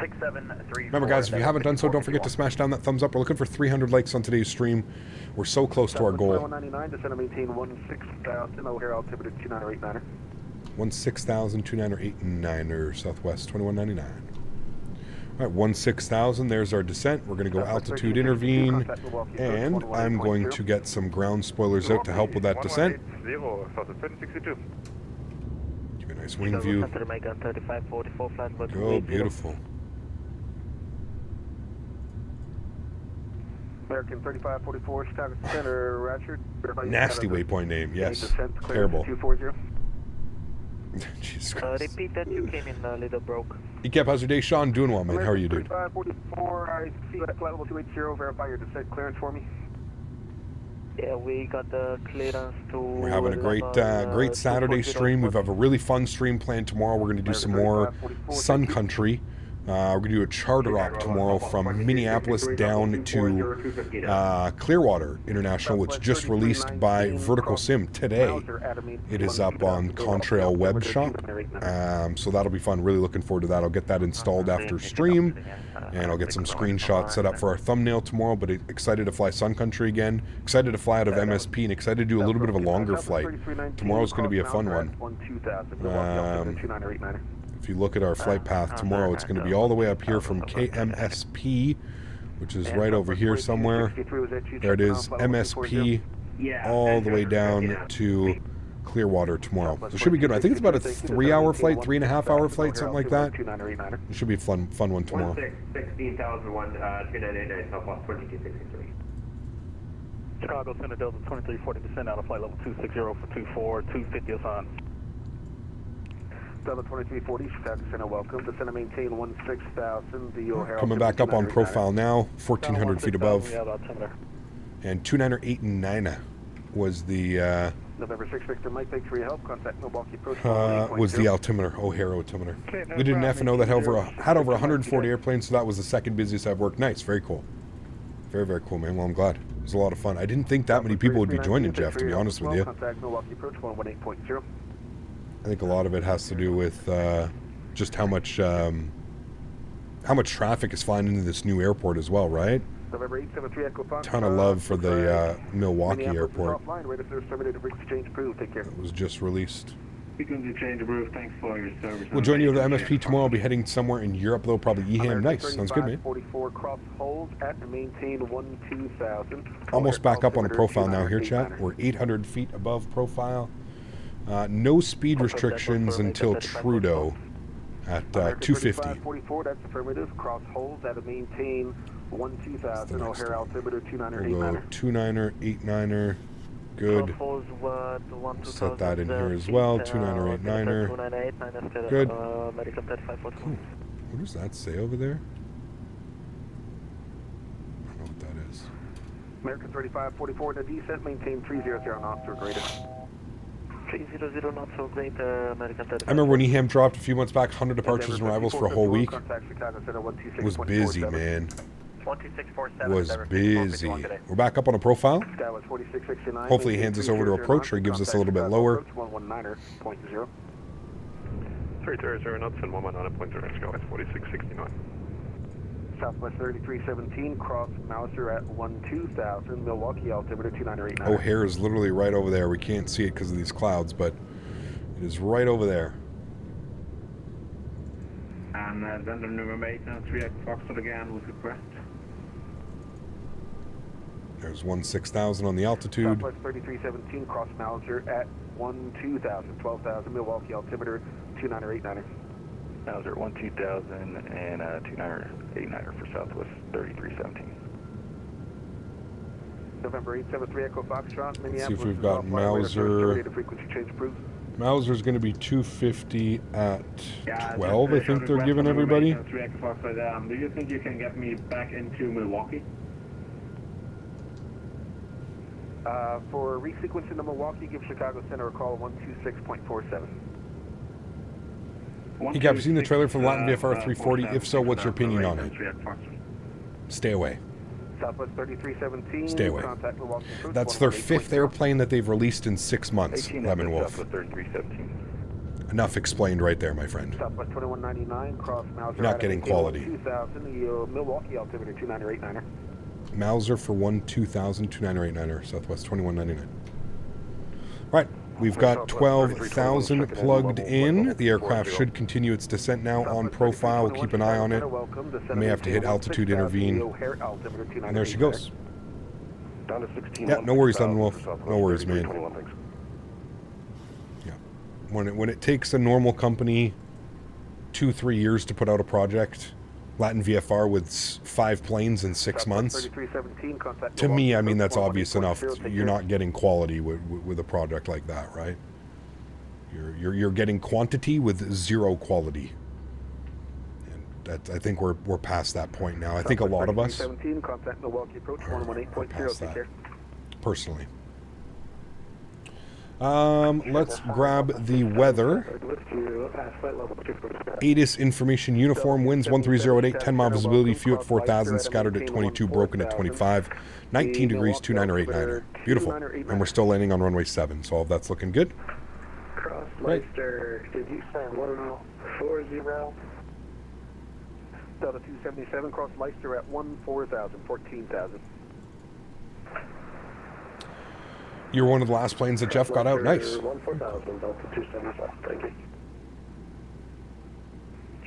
6734. Remember, guys, if you haven't done so, don't forget to smash down that thumbs up. We're looking for 300 likes on today's stream. We're so close to our goal. 199, descend and maintain 16,000, O'Hare altimeter 2989er. 16,000, 2989er, Southwest 2199. All right, 16,000, there's our descent. We're going to go altitude intervene, and I'm going to get some ground spoilers out to help with that descent. Give you a nice wing view. Oh, beautiful. American 3544, Chicago Center, Ratchet. Nasty waypoint name, yes. Terrible. 240. Jesus Christ. Repeat that you came in a little broke. Ecap, how's your day? Sean, doing well, man. How are you, dude? 3544, I see that flight level 280. Verify your descent clearance for me. Yeah, we got the clearance to... We're having a great great Saturday stream. We have a really fun stream planned tomorrow. We're going to do some more Sun Country. We're going to do a charter op tomorrow from Minneapolis down to Clearwater International, which just released by Vertical Sim today. It is up on Contrail Web Shop, so that'll be fun. Really looking forward to that. I'll get that installed after stream, and I'll get some screenshots set up for our thumbnail tomorrow, but excited to fly Sun Country again. Excited to fly out of MSP, and excited to do a little bit of a longer flight. Tomorrow's going to be a fun one. If you look at our flight path tomorrow, it's going to be all the way up here from KMSP, which is right over here somewhere. There it is, MSP, all the way down to Clearwater tomorrow. So it should be good. I think it's about a 3-hour flight, 3.5-hour flight, something like that. It should be a fun one tomorrow. 16,001, 2989, Southwest 2263. Chicago Center, Delta 2340, descend out of flight level 260 for 24, 250 is on. Delta 2340, Chicago Center, welcome. Descend and maintain 16,000, the O'Hare. Coming back up on profile now, 1,400 feet above. And 2989 was the... November 6, Victor Mike, thanks for your help. Contact Milwaukee approach. Was the altimeter, O'Hare altimeter. We did an F&O that had over 140 airplanes, so that was the second busiest I've worked. Nice, very cool. Very, very cool, man. Well, I'm glad. It was a lot of fun. I didn't think that many people would be joining, Jeff, to be honest with you. Contact Milwaukee approach 118.0. I think a lot of it has to do with just how much traffic is flying into this new airport as well, right? November 873 Echo Fox. Ton of love for the Milwaukee Minneapolis is airport. offline. Radar service terminated. Frequency change approved. Take care. It was just released. Frequency change approved. Thanks for your service. We'll join you over the MSP tomorrow. I'll be heading somewhere in Europe, though, probably EHAM. Nice. Sounds good, man. 44 cross hold at and maintain 12,000. Almost back up on a profile now here, chat. We're 800 feet above profile. No speed restrictions until Trudeau at 250. 44, that's affirmative. Cross hold at and maintain 12,000. O'Hare altimeter 29er, We'll go 29er, 89er. Good. Set that in here as well. 29er, 89er. Good. Ooh, what does that say over there? I don't know what that is. American 3544, the descent, maintain 300 knots or greater. 300 knots or greater, American 35. I remember when EHAM dropped a few months back, 100 departures and arrivals for a whole week. It was busy, man. Was busy. We're back up on a profile. Hopefully he hands us over to approach or he gives us a little bit lower. 300 knots and 119.0, go at 4669. Southwest 3317, cross Mauser at 12,000, Milwaukee altimeter 2989. O'Hare is literally right over there. We can't see it because of these clouds, but it is right over there. And vendor number 803 at Foxtrot again with request. There's 16,000 on the altitude. Southwest 3317, cross Mauser at 12,000, 12,000, Milwaukee altimeter 2989. Mauser 12,000 and 2989 for Southwest 3317. November 873 Echo Foxtrot, Minneapolis. Let's see if we've got Mauser. Frequency change approved. Mauser's going to be 250 at 12, I think they're giving everybody. Do you think you can get me back into Milwaukee? For resequencing to Milwaukee, give Chicago Center a call 126.47. Hey, Cap, you seen the trailer for the Latin VFR 340? If so, what's your opinion on it? Stay away. Southwest 3317. Stay away. That's their 5th airplane that they've released in 6 months, Lemon Wolf. Enough explained right there, my friend. Southwest 2199, cross Mauser. You're not getting quality. 2000, Milwaukee altimeter 2989er. Mauser for 12,000, 2989er, Southwest 2199. Right. We've got 12,000 plugged in. The aircraft should continue its descent now on profile. We'll keep an eye on it. We may have to hit altitude, intervene. And there she goes. Yeah, no worries, Lemon Wolf. No worries, man. Yeah. When it takes a normal company 2-3 years to put out a project, Latin VFR with 5 planes in 6 months. To me, I mean, that's obvious enough. You're not getting quality with a project like that, right? You're getting quantity with 0 quality. And that, I think we're past that point now. I think a lot of us are past that, personally. Let's grab the weather. ATIS information uniform, winds 1308, 10 mile visibility, few at 4,000, scattered at 22, broken at 25, 19 degrees, 29er, 89er. Beautiful. And we're still landing on runway 7, so all that's looking good. Cross Leicester, did you send 1040? Delta 277, cross Leicester at 14,000, 14,000. You're one of the last planes that Jeff got out. Nice. 14,000, Delta 277, thank you.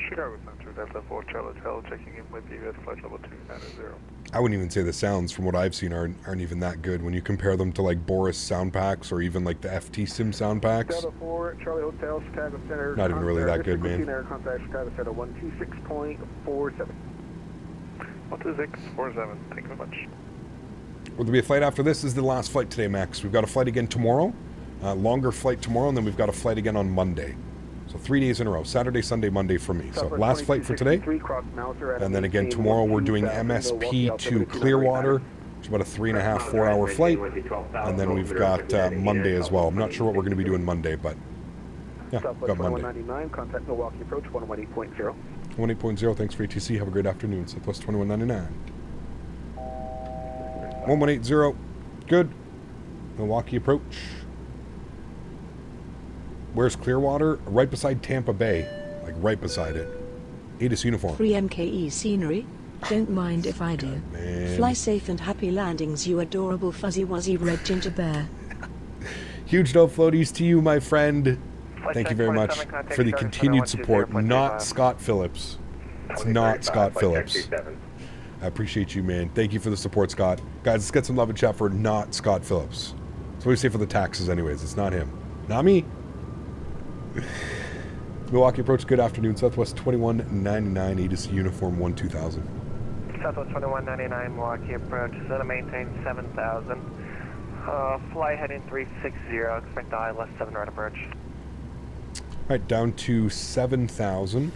Chicago Center, Delta 4, Charlie Hotel, checking in with you at flight level 290. I wouldn't even say the sounds, from what I've seen, aren't even that good when you compare them to like Boris sound packs or even like the FTSim sound packs. Delta 4, Charlie Hotel, Chicago Center. Not even really that good, man. Air contact Chicago Center 126.47. 126.47, thank you very much. Will there be a flight after this? This is the last flight today, Max. We've got a flight again tomorrow, longer flight tomorrow, and then we've got a flight again on Monday. So 3 days in a row, Saturday, Sunday, Monday for me. So last flight for today, and then again tomorrow we're doing MSP to Clearwater, which is about a 3.5, 4 hour flight, and then we've got Monday as well. I'm not sure what we're going to be doing Monday, but yeah, we've got Monday. 2199, contact Milwaukee approach 118.0. 118.0, thanks for ATC. Have a great afternoon. Southwest 2199. 1180, good. Milwaukee approach. Where's Clearwater? Right beside Tampa Bay, like right beside it. ATIS uniform. 3 MKE scenery. Don't mind if I do. Man. Fly safe and happy landings, you adorable fuzzy wuzzy red ginger bear. Huge no floaties to you, my friend. Thank you very much for the continued support. Not Scott Phillips. It's not Scott Phillips. I appreciate you, man. Thank you for the support, Scott. Guys, let's get some love and chat for not Scott Phillips. That's what we say for the taxes anyways. It's not him. Not me. Milwaukee approach, good afternoon. Southwest 2199, Aegis Uniform 12000. Southwest 2199, Milwaukee approach. Is to maintain 7000. Fly heading 360. Expect the ILS 7 right approach. All right, down to 7,000.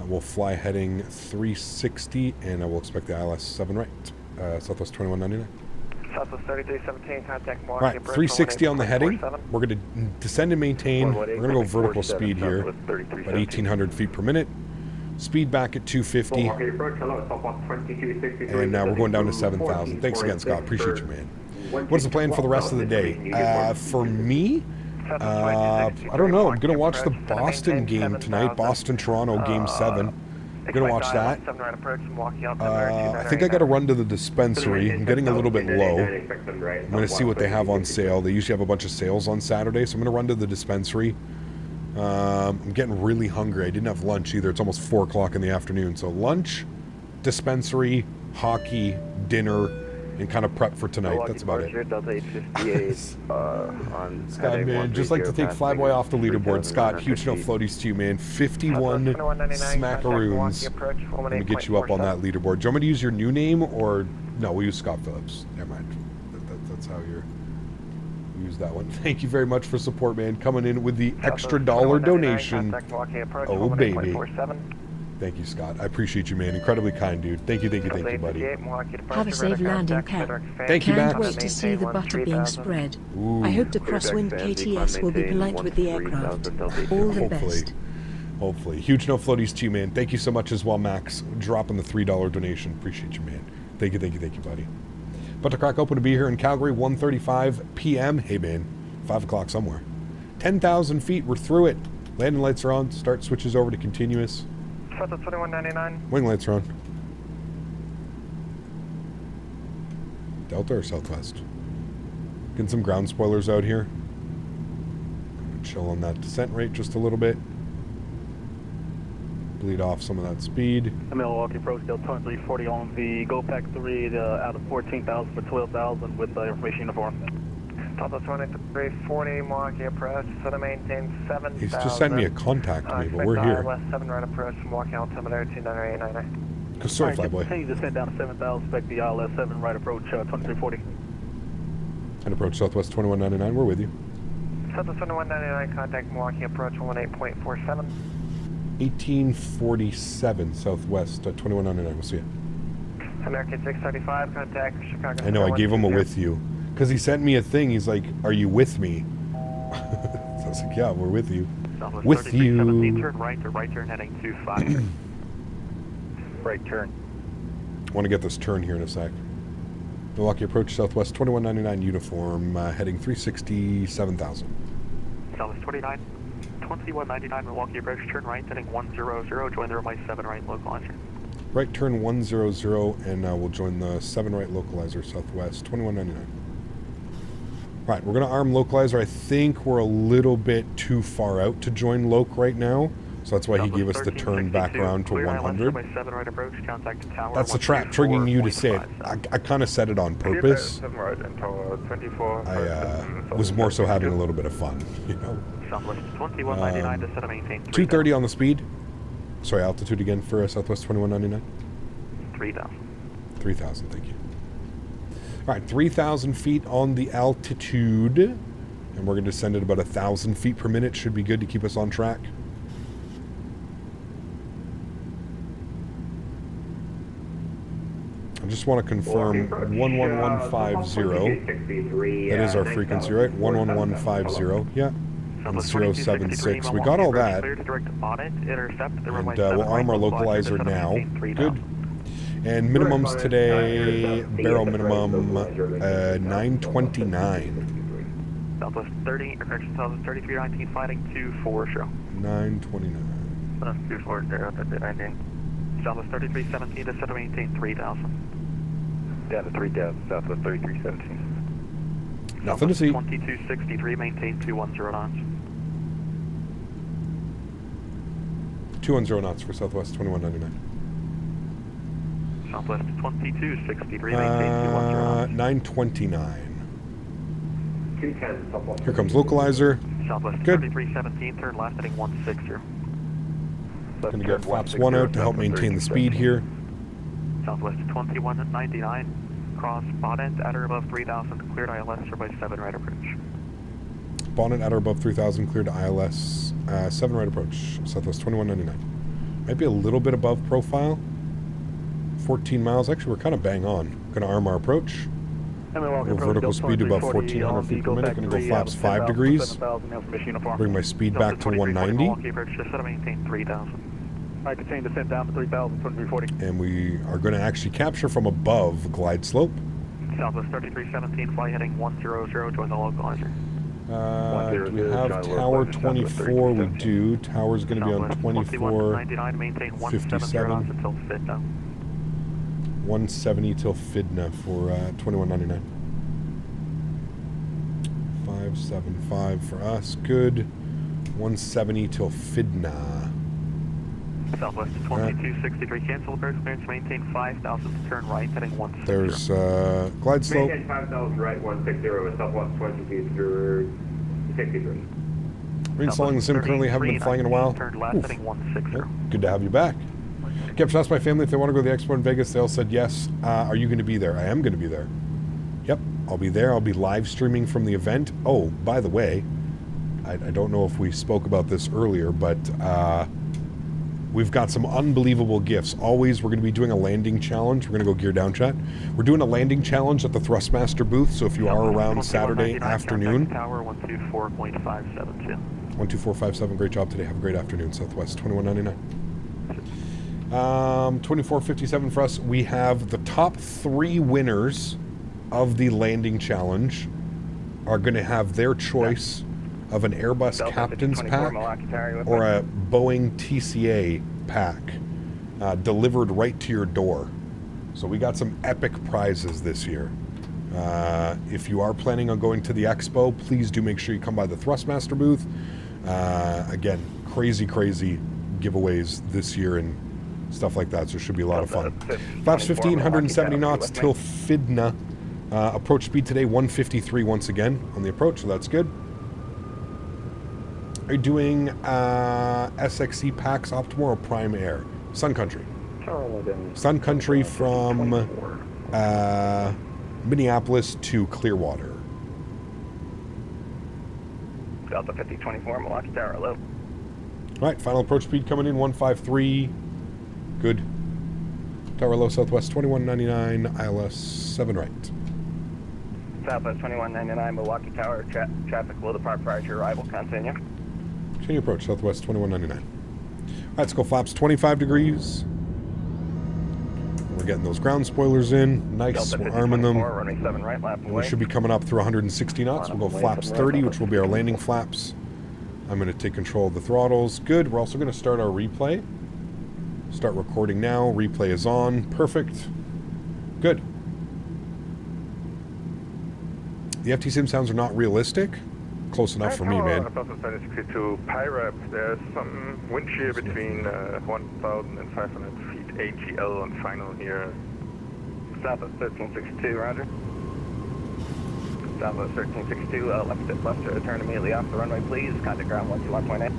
We'll fly heading 360, and I will expect the ILS 7 right. Southwest 2199. Southwest 3317, contact Milwaukee. All right, 360 on the heading. We're going to descend and maintain. We're going to go vertical speed here, about 1,800 feet per minute. Speed back at 250. And now we're going down to 7,000. Thanks again, Scott. Appreciate you, man. What's the plan for the rest of the day? For me, I don't know. I'm going to watch the Boston game tonight. Boston-Toronto, Game 7. I'm going to watch that. I think I got to run to the dispensary. I'm getting a little bit low. I'm going to see what they have on sale. They usually have a bunch of sales on Saturday, so I'm going to run to the dispensary. I'm getting really hungry. I didn't have lunch either. It's almost 4 o'clock in the afternoon. So lunch, dispensary, hockey, dinner, and kind of prep for tonight. That's about it. Scott, man, just like to take Flyboy off the leaderboard. Scott, huge no floaties to you, man. 51 smackaroons. Let me get you up on that leaderboard. Do you want me to use your new name, or no? We'll use Scott Phillips. Never mind. That's how you're. Use that one. Thank you very much for support, man. Coming in with the extra $1 donation. Oh, baby. Thank you, Scott. I appreciate you, man. Incredibly kind, dude. Thank you, buddy. Have a safe landing, Pat. Thank you, Max. Can't wait to see the butter being spread. Ooh. I hope the crosswind KTS will be polite with the aircraft. All the best. Hopefully. Huge no floaties to you, man. Thank you so much as well, Max. Dropping the $3 donation. Appreciate you, man. Thank you, buddy. But to crack open to be here in Calgary, 1:35 p.m. Hey, man, 5 o'clock somewhere. 10,000 feet, we're through it. Landing lights are on. Start switches over to continuous. Southwest 2199. Wing lights are on. Delta or Southwest? Getting some ground spoilers out here. Chill on that descent rate just a little bit. Bleed off some of that speed. Milwaukee approach Delta 2340 on the Go Pack 3 out of 14,000 for 12,000 with information uniform. Delta 2340 Milwaukee approach, to maintain 7,000. He's just sent me a contact to me, but we're here. ILS 7 right approach from Milwaukee altimeter 29899. Sorry, Flyboy. Continue to descend down to 7,000, expect the ILS 7 right approach 2340. And approach Southwest 2199, we're with you. Southwest 2199, contact Milwaukee approach 18.47. 1847 Southwest 2199, we'll see you. American 635, contact Chicago. I know, I gave him a with you. Because he sent me a thing, he's like, are you with me? So I was like, yeah, we're with you. Southwest With you. 3317, turn right to right turn heading 25. Right turn. I want to get this turn here in a sec. Milwaukee approach Southwest 2199 uniform, heading 367,000. Southwest 2199 Milwaukee approach, turn right heading 100, join the runway 7 right localizer. Right turn 100, and we'll join the 7 right localizer Southwest 2199. Right, we're going to arm localizer. I think we're a little bit too far out to join loc right now, so that's why he gave us the turn back around to 100. That's the trap, triggering you to say it. I kind of said it on purpose. I was more so having a little bit of fun, you know. 230 on the speed. Sorry, altitude again for Southwest 2199? 3,000. 3,000, thank you. All right, 3,000 feet on the altitude. And we're going to descend at about 1,000 feet per minute. Should be good to keep us on track. I just want to confirm 11150. That is our frequency, right? 11150, yeah. And 076. We got all that. And we'll arm our localizer now. Good. And minimums today, barrel minimum 929. Southwest 30, or correction, Southwest 3319, fighting 24 show. 929. 240, 19. Southwest 3317 to center maintain 3000. Down to 3000, Southwest 3317. Nothing to see. 2263, maintain 210 knots. 210 knots for Southwest 2199. Southwest 2263, maintain 210 knots. 929. 210, Southwest. Here comes localizer. Southwest Good. 3317, turn left heading 160. Going to get flaps 1 out to help maintain the speed here. Southwest 2199, cross bonnet at or above 3000, cleared ILS or by 7 right approach. Bonnet at or above 3000, cleared to ILS, 7 right approach, Southwest 2199. Might be a little bit above profile. 14 miles. Actually, we're kind of bang on. Going to arm our approach. Go vertical speed to about 1400 feet per minute. Going to go flaps 5 degrees. Bring my speed back to 190. Alright, continue descent down to 3000, 2340. And we are going to actually capture from above glide slope. Southwest 3317, fly heading 100, join the localizer. Do we have tower 24? We do. Tower's going to be on 24. Maintain 170 until Fidna. 170 till Fidna for 2199. 575 for us. Good. 170 till Fidna. Southwest 2263, cancel approach clearance, maintain 5000 to turn right, heading 160. There's glide slope. Maintain 5000 right, 160 with Southwest 2263. Reinstalling the sim, currently haven't been flying in a while. Turn left, heading 160. Good to have you back. Kept asked my family if they want to go to the expo in Vegas. They all said yes. Are you going to be there? I am going to be there. Yep, I'll be there. I'll be live streaming from the event. Oh, by the way, I don't know if we spoke about this earlier, but we've got some unbelievable gifts. Always, we're going to be doing a landing challenge. We're going to go gear down, chat. We're doing a landing challenge at the Thrustmaster booth, so if you are around Saturday afternoon. Tower 124.572. 12457, great job today. Have a great afternoon, Southwest 2199. 2457 for us. We have the top 3 winners of the landing challenge are going to have their choice of an Airbus Captain's Pack or a Boeing TCA pack delivered right to your door. So we got some epic prizes this year. If you are planning on going to the expo, please do make sure you come by the Thrustmaster booth. Again, crazy giveaways this year and stuff like that, so it should be a lot of fun. Flaps 1570 knots till Fidna. Approach speed today 153 once again on the approach, so that's good. Are you doing SXC packs Optimal or Prime Air? Sun Country. Sun Country from Minneapolis to Clearwater. Delta 5024, Milwaukee Tower, low. Alright, final approach speed coming in 153. Good. Tower low, Southwest 2199, ILS 7 right. Southwest 2199, Milwaukee Tower, traffic low, depart prior to your arrival, continue. Continue approach, Southwest 2199. Alright, let's go flaps 25 degrees. We're getting those ground spoilers in. Nice, we're arming them. We should be coming up through 160 knots. We'll go flaps 30, which will be our landing flaps. I'm going to take control of the throttles. Good, we're also going to start our replay. Start recording now. Replay is on. Perfect. Good. The FTSim sounds are not realistic. Close enough for me, man. To Pyreps, there's some wind shear between 1,500 feet AGL on final here. Southwest 1362, roger. Southwest 1362, left to turn immediately off the runway, please. Contact ground 121.8.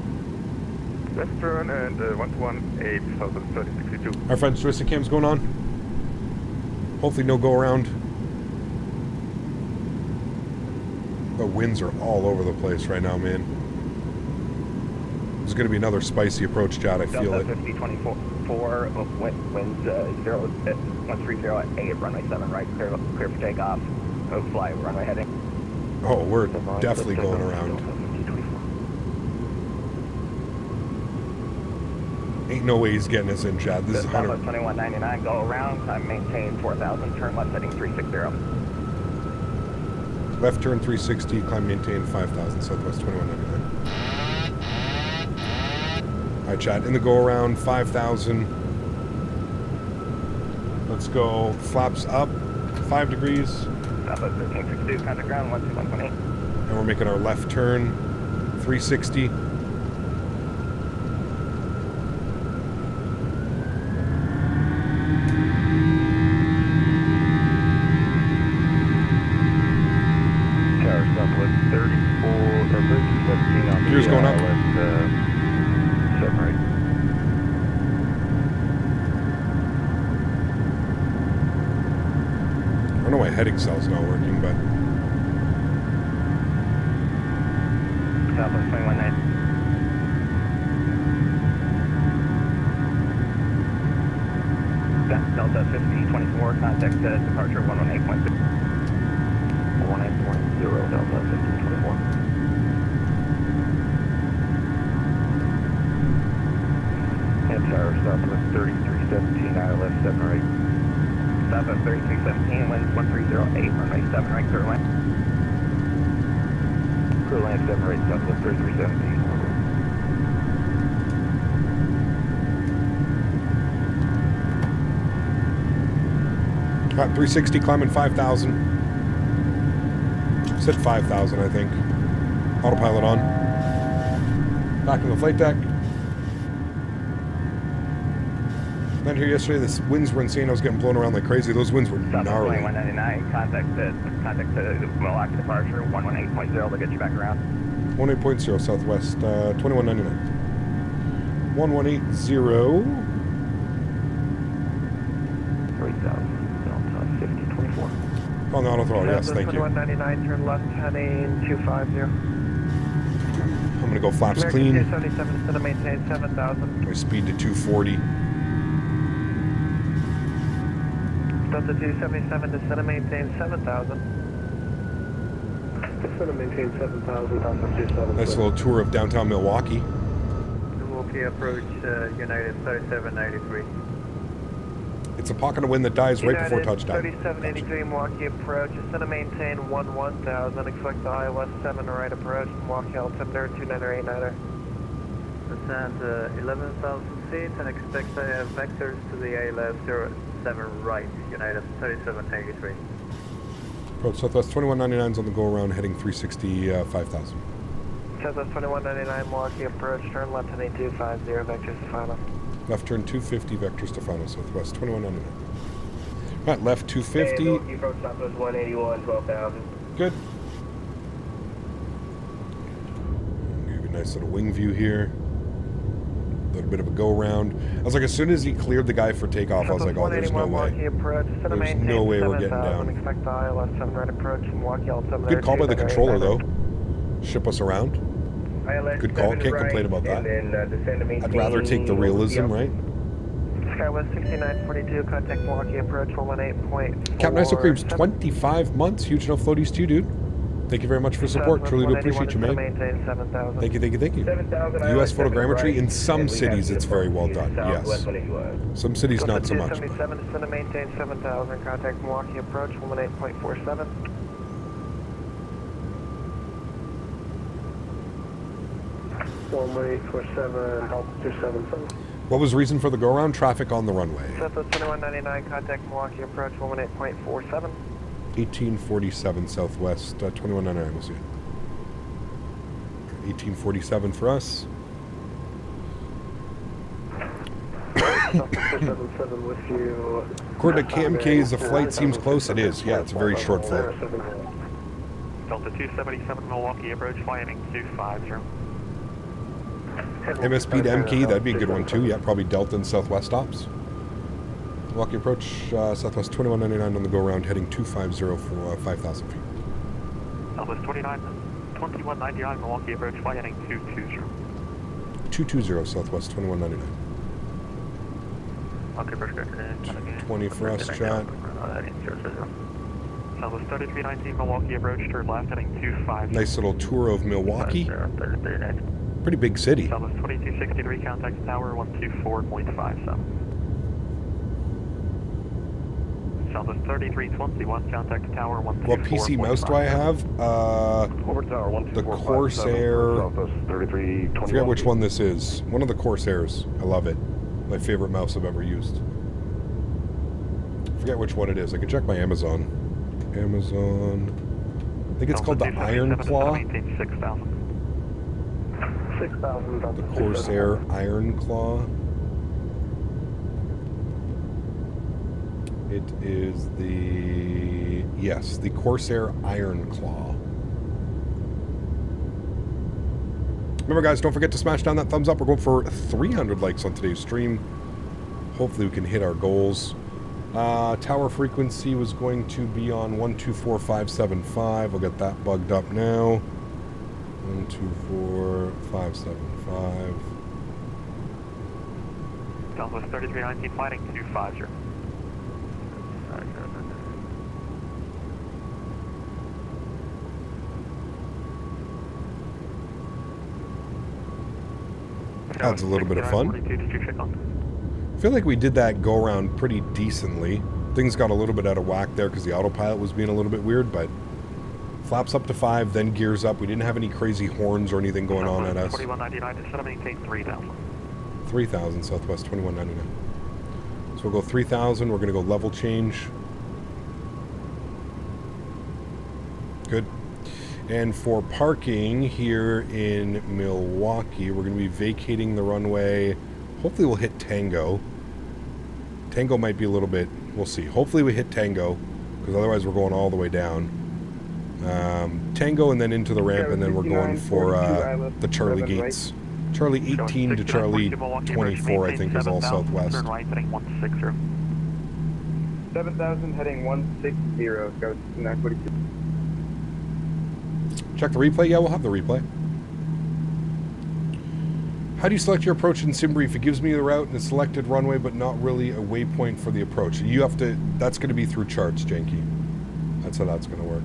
Left turn and 118, Southwest 1362. Our friend Touristic Cam's going on. Hopefully no go around. The winds are all over the place right now, man. There's going to be another spicy approach, chat. I feel it. 5024, winds 130 at 8, runway 7 right, clear for takeoff. Fly, runway heading. Oh, we're definitely going around. Ain't no way he's getting us in, chat. This is 2199, go around, time maintain 4000, turn left heading 360. Left turn 360, climb maintain 5000, Southwest 2199. Alright, chat, in the go around 5000. Let's go. Flaps up. 5 degrees. Southwest 1362, contact ground 121.8. And we're making our left turn. 360. Tower Southwest 34 or 1317 on the Gears going up. left 7 right. I don't know why heading cell's not working, but Southwest 219. Delta 5024, contact departure 118.6. 1810 Delta 5024. And Tower Southwest 3317 ILS 7 right. Southwest 3317, winds 1308, runway 7 right, clear line. Clear line 7 right, Southwest 3317. Got 360 climbing 5,000. Said 5,000, I think. Autopilot on. Back on the flight deck. Not here yesterday. The winds were insane. I was getting blown around like crazy. Those winds were gnarly. 199, contact Milwaukee departure 118.0 to get you back around. 18.0 Southwest 2199. 1180. 3000 Delta 5024. On the auto throttle, yes, thank you. 2199, turn left heading 250. I'm going to go flaps clean. 277 is going to maintain 7,000. My speed to 240. Delta 277 is going to maintain 7,000. It's going to maintain 7,000, Delta 277. Nice little tour of downtown Milwaukee. Milwaukee approach United 3793. It's a pocket of wind that dies right before United touchdown. 3783 Milwaukee approach is going to maintain 1000. Expect the Iowa 7 right approach. Milwaukee altimeter 2989er. Descend 11,000 feet and expect vectors to the ALS 07 right. United 3783. Approach Southwest 2199's on the go around heading 360 5,000. Southwest 2199 Milwaukee approach. Turn left heading 250. Vectors to final. Left turn 250, vectors to final Southwest 2199. Right, left 250. Milwaukee approach Southwest 181, 12,000. Good. Give you a nice little wing view here. A little bit of a go around. I was like, as soon as he cleared the guy for takeoff, I was like, oh, there's no way. There's no way we're getting down. Expect the ILS 7 right approach. Milwaukee altimeter. Good call by the controller, though. Ship us around. Good call. Can't complain about that. I'd rather take the realism, right? Skywest 6942, contact Milwaukee approach 118.4. Captain Iso Creeps, 25 months. Huge enough floaties to you, dude. Thank you very much for support. Truly do appreciate you, man. Thank you, thank you, thank you. U.S. photogrammetry, in some cities it's very well done, yes. Some cities not so much. 77 is going to maintain 7,000. Contact Milwaukee approach 18.47. Runway 47, altitude 77. What was the reason for the go-around? Traffic on the runway. Southwest 2199, contact Milwaukee approach 18.47. 1847 Southwest 2199, we'll see. 1847 for us. 77 with you. According to KMKE, the flight seems close. It is. Yeah, it's a very short flight. Delta 277 Milwaukee approach, flying 250. MSP to MKE, that'd be a good one too. Yeah, probably Delta and Southwest stops. Milwaukee approach, Southwest 2199 on the go-around, heading 250 for 5,000 feet. Southwest 2199 Milwaukee approach, fly heading 220. 220 Southwest 2199. Okay, first 20 for us, chat. Southwest 3319 Milwaukee approach, turn left heading 250. Nice little tour of Milwaukee. Pretty big city. Southwest 2263, contact tower 124.57. Southwest 3321, contact tower 124.57. What PC mouse do I have? The Corsair. I forget which one this is. One of the Corsairs. I love it. My favorite mouse I've ever used. forget which one it is. I can check my Amazon. Amazon. I think it's called the Iron Claw. 6,000. 6,000. The Corsair Iron Claw. It is the... Yes, the Corsair Iron Claw. Remember, guys, don't forget to smash down that thumbs up. We're going for 300 likes on today's stream. Hopefully we can hit our goals. Tower frequency was going to be on 124575. I'll get that bugged up now. 124575. Southwest 3319 fighting 250. Adds a little bit of fun. I feel like we did that go around pretty decently. Things got a little bit out of whack there because the autopilot was being a little bit weird, but flaps up to 5, then gears up. We didn't have any crazy horns or anything going on at us. 2199 to set up maintain 3,000. 3,000 Southwest 2199. So we'll go 3,000. We're going to go level change. Good. And for parking here in Milwaukee, we're going to be vacating the runway. Hopefully we'll hit Tango. Tango might be a little bit... We'll see. Hopefully we hit Tango, because otherwise we're going all the way down. Tango and then into the ramp, and then we're going for the Charlie Gates. Charlie 18 to Charlie 24, I think, is all Southwest. 7,000 heading 160, go 942. Check the replay? Yeah, we'll have the replay. How do you select your approach in SimBrief? It gives me the route and the selected runway, but not really a waypoint for the approach. You have to... That's going to be through charts, Janky. That's how that's going to work.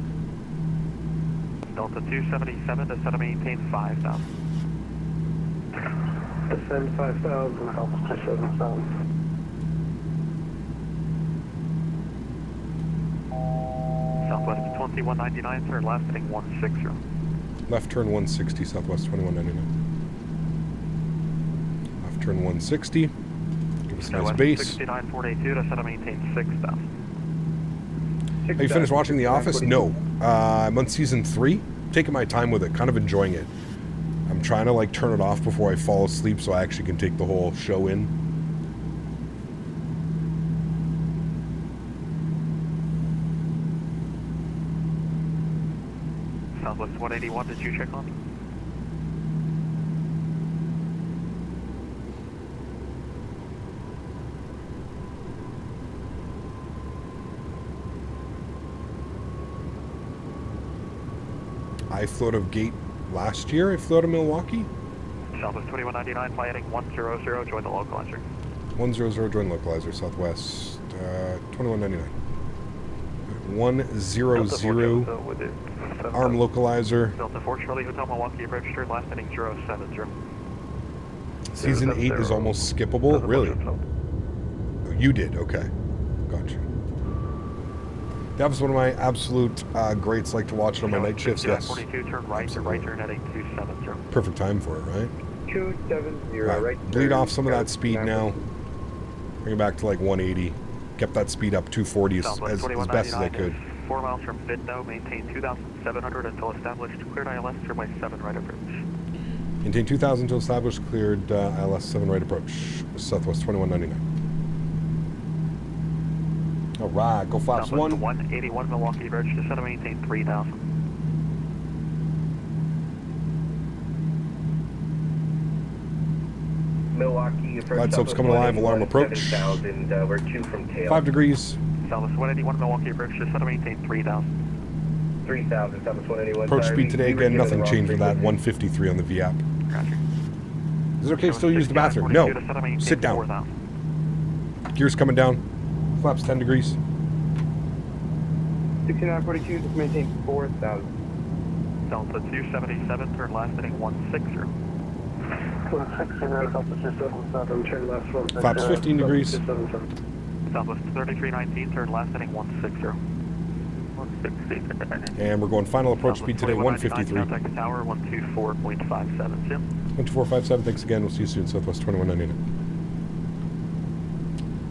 Delta 277 to set up maintain 5,000. Descend 5,000, Delta 277. Southwest 2199, turn left, heading 160. Left turn 160, Southwest 2199. Left turn 160. Give us a nice base. 6942 to set up maintain 6,000. Have you finished watching The Office? No. I'm on season 3. Taking my time with it, kind of enjoying it. I'm trying to like turn it off before I fall asleep so I actually can take the whole show in. Southwest 181, did you check on? I flew out of gate last year. I flew out of Milwaukee. Southwest 2199, fly heading 100, join the localizer. 100, join localizer, Southwest 2199. 100, arm localizer. Delta 4 Charlie Hotel Milwaukee, registered last heading 070. Season 8 is almost skippable? Really? Oh, you did, okay. Gotcha. That was one of my absolute greats, like to watch it on my night shifts, yes. 42, turn right, to right turn heading 270. Perfect time for it, right? 270, right. Bleed off some of that speed now. Bring it back to like 180. Kept that speed up 240 as best as I could. 4 miles from Fidno, maintain 2,700 until established, cleared ILS, turn 7 right approach. Maintain 2,000 until established, cleared ILS 7 right approach. Southwest 2199. All right, go flaps 1. 181 Milwaukee, register to set maintain 3,000. Milwaukee, Light soap's coming alive, alarm approach. 7,000, we're 2 from tail. 5 degrees. Southwest 181 Milwaukee, register to set maintain 3,000. 3,000, Southwest 181. Approach speed today, again, nothing changed with that. 153 on the VAP. Gotcha. Is it okay to still use the bathroom? No. Sit down. Gears coming down. Flaps 10 degrees. 6942, just maintain 4,000. Delta 277, turn left heading 160. 160, Delta 277, turn left 160. Flaps 15 degrees. Southwest 3319, turn left heading 160. 160. And we're going final approach speed today, 153. Contact the tower, 124.57, Sim. 12457, thanks again. We'll see you soon, Southwest 2199.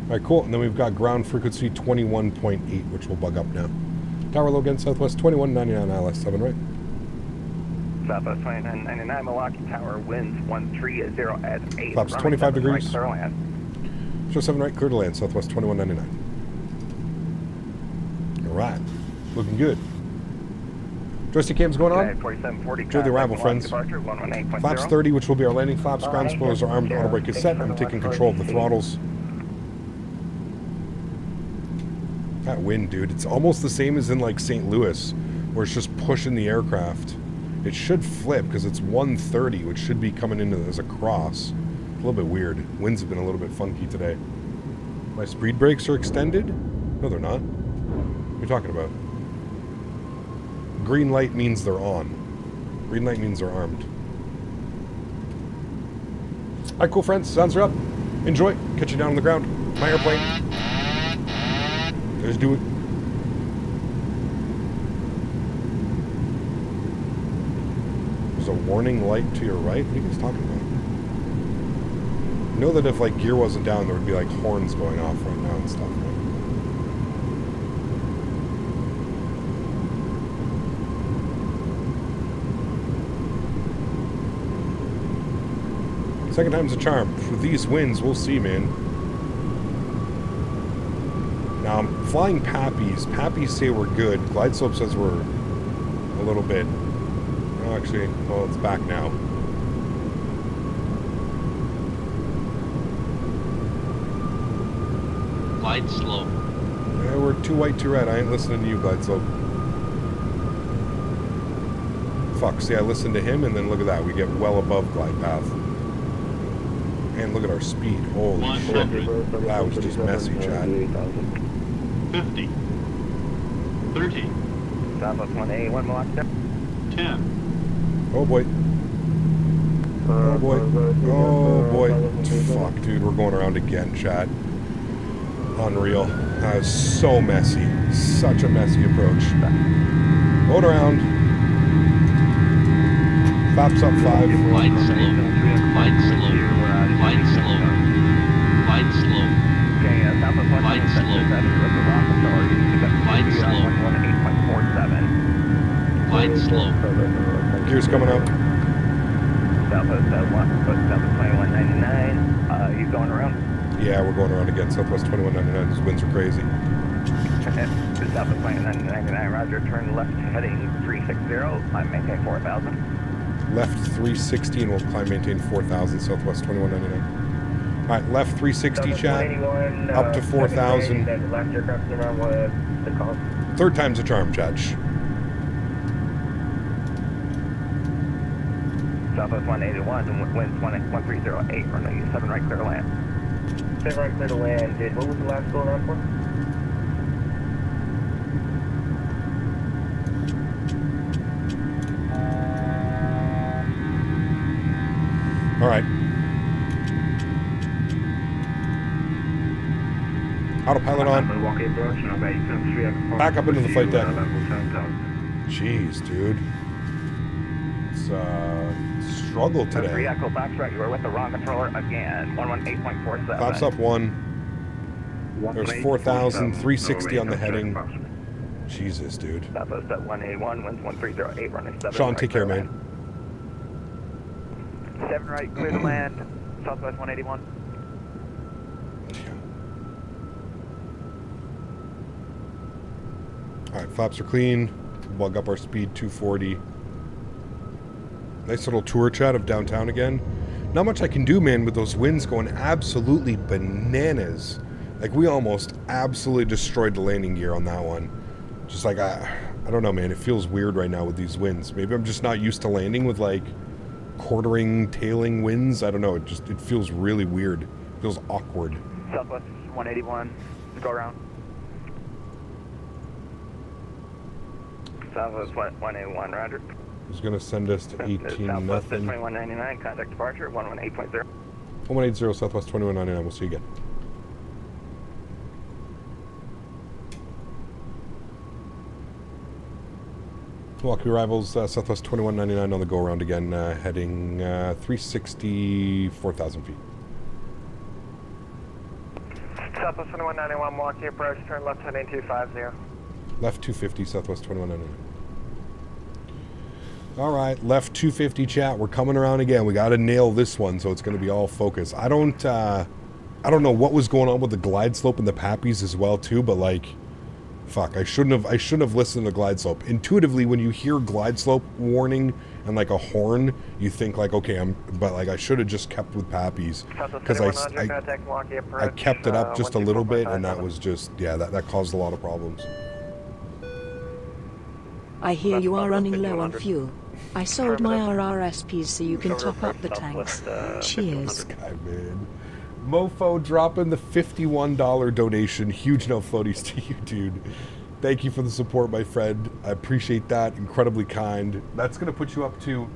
All right, cool. And then we've got ground frequency 21.8, which will bug up now. Tower low again, Southwest 2199 ILS7, right? Southwest 2999 Milwaukee Tower, winds 130 at 8. Flaps 25 degrees. Right, clear land. Show 7 right, clear to land, Southwest 2199. All right, looking good. Joystick cam's going on. 4740. Enjoy the arrival, friends. Departure, 118.0. Flaps 30, which will be our landing flaps. Ground spoilers are armed. Auto brake is set. I'm taking control of the throttles. That wind, dude. It's almost the same as in like St. Louis, where it's just pushing the aircraft. It should flip because it's 130, which should be coming in as a cross. A little bit weird. Winds have been a little bit funky today. My speed brakes are extended? No, they're not. What are you talking about? Green light means they're on. Green light means they're armed. All right, cool, friends. Sounds are up. Enjoy. Catch you down on the ground. My airplane. Let's do it. There's a warning light to your right? What are you guys talking about? You know that if like gear wasn't down, there would be like horns going off right now and stuff, right? Second time's a charm. With these winds, we'll see, man. Now, I'm flying Pappies. Pappies say we're good. Glide Slope says we're a little bit... Oh, actually, well, it's back now. Glide Slope. Yeah, we're too white, too red. I ain't listening to you, Glide Slope. Fuck, see, I listened to him, and then look at that. We get well above glide path. And look at our speed. Holy shit. That was just messy, Chad. 50. 30. Southwest 181 Milwaukee. 10. Oh boy. Oh boy. Oh boy. Fuck, dude. We're going around again, Chad. Unreal. That was so messy. Such a messy approach. Load around. Flaps up 5. Glide slope. Glide slope. Glide slope. Glide slope. Glide slope. Glide slope. 118.47. Glide slope. Gears coming up. Southwest 2199. You going around? Yeah, we're going around again. Southwest 2199. These winds are crazy. Southwest 2199. Roger. Turn left heading 360. I'm maintaining 4,000. Left 360 and we'll climb maintain 4,000. Southwest 2199. All right, left 360, Chad. Up to 4,000. Third time's a charm, Chad. Southwest 181, winds 1308, runway 7 right, clear to land. 7 right, clear to land. What was the last go around for? All right. Autopilot on. Back up into the flight deck. Jeez, dude. It's struggle today. 3 Echo box right, you were with the wrong controller again. 118.47. Flaps up 1. There's 4,000, 360 on the heading. Jesus, dude. Southwest at 181, winds 1308, running 7. Sean, take care, man. 7 right, clear to land. Southwest 181. Alright, flaps are clean. Bug up our speed 240. Nice little tour chat of downtown again. Not much I can do, man, with those winds going absolutely bananas. Like, we almost absolutely destroyed the landing gear on that one. Just like, I don't know, man. It feels weird right now with these winds. Maybe I'm just not used to landing with, like, quartering, tailing winds. I don't know. It feels really weird. It feels awkward. Southwest 181, go around. Southwest 181, roger. He's going to send us to 18 Southwest nothing. 2199, contact departure, 118.0. 180 Southwest 2199. We'll see you again. Milwaukee arrivals, Southwest 2199 on the go around again, heading 360, 4,000 feet. Southwest 2191, Milwaukee approach, turn left heading 250. Left 250, Southwest 2199. All right, left 250 chat. We're coming around again. We got to nail this one, so it's going to be all focus. I don't know what was going on with the glide slope and the pappies as well too, but like, fuck, I shouldn't have listened to glide slope. Intuitively, when you hear glide slope warning and like a horn, you think like, okay, but like I should have just kept with pappies because I kept it up just a little bit, and that was just, yeah, that caused a lot of problems. I hear you are running low on fuel. I sold my RRSPs so you can top up the tanks. Cheers. This guy, man. Mofo dropping the $51 donation. Huge no floaties to you, dude. Thank you for the support, my friend. I appreciate that. Incredibly kind. That's going to put you up to,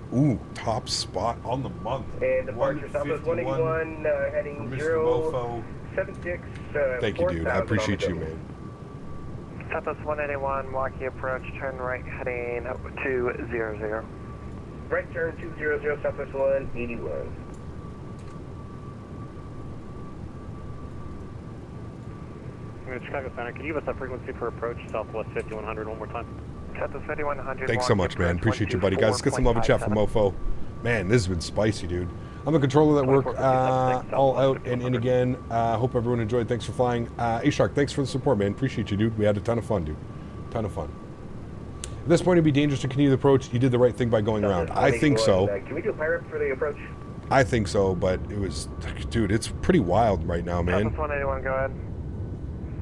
top spot on the month. And departure Southwest 181, heading 076. Thank you, dude. I appreciate you, man. Southwest 181, Milwaukee approach, turn right heading 200. Right turn 200, Southwest 181. Chicago Center, can you give us a frequency for approach Southwest 5100 one more time? Southwest 5100. Thanks so much, man. Appreciate you, buddy. Guys, let's get some love and chat from Mofo. Man, this has been spicy, dude. I'm the controller that work all out and in again. Hope everyone enjoyed. Thanks for flying. A-Shark, thanks for the support, man. Appreciate you, dude. We had a ton of fun, dude. Ton of fun. At this point, it'd be dangerous to continue the approach. You did the right thing by going around. I think so. Can we do a pirate for the approach? I think so, but it was, dude, it's pretty wild right now, man. Southwest 181, go ahead.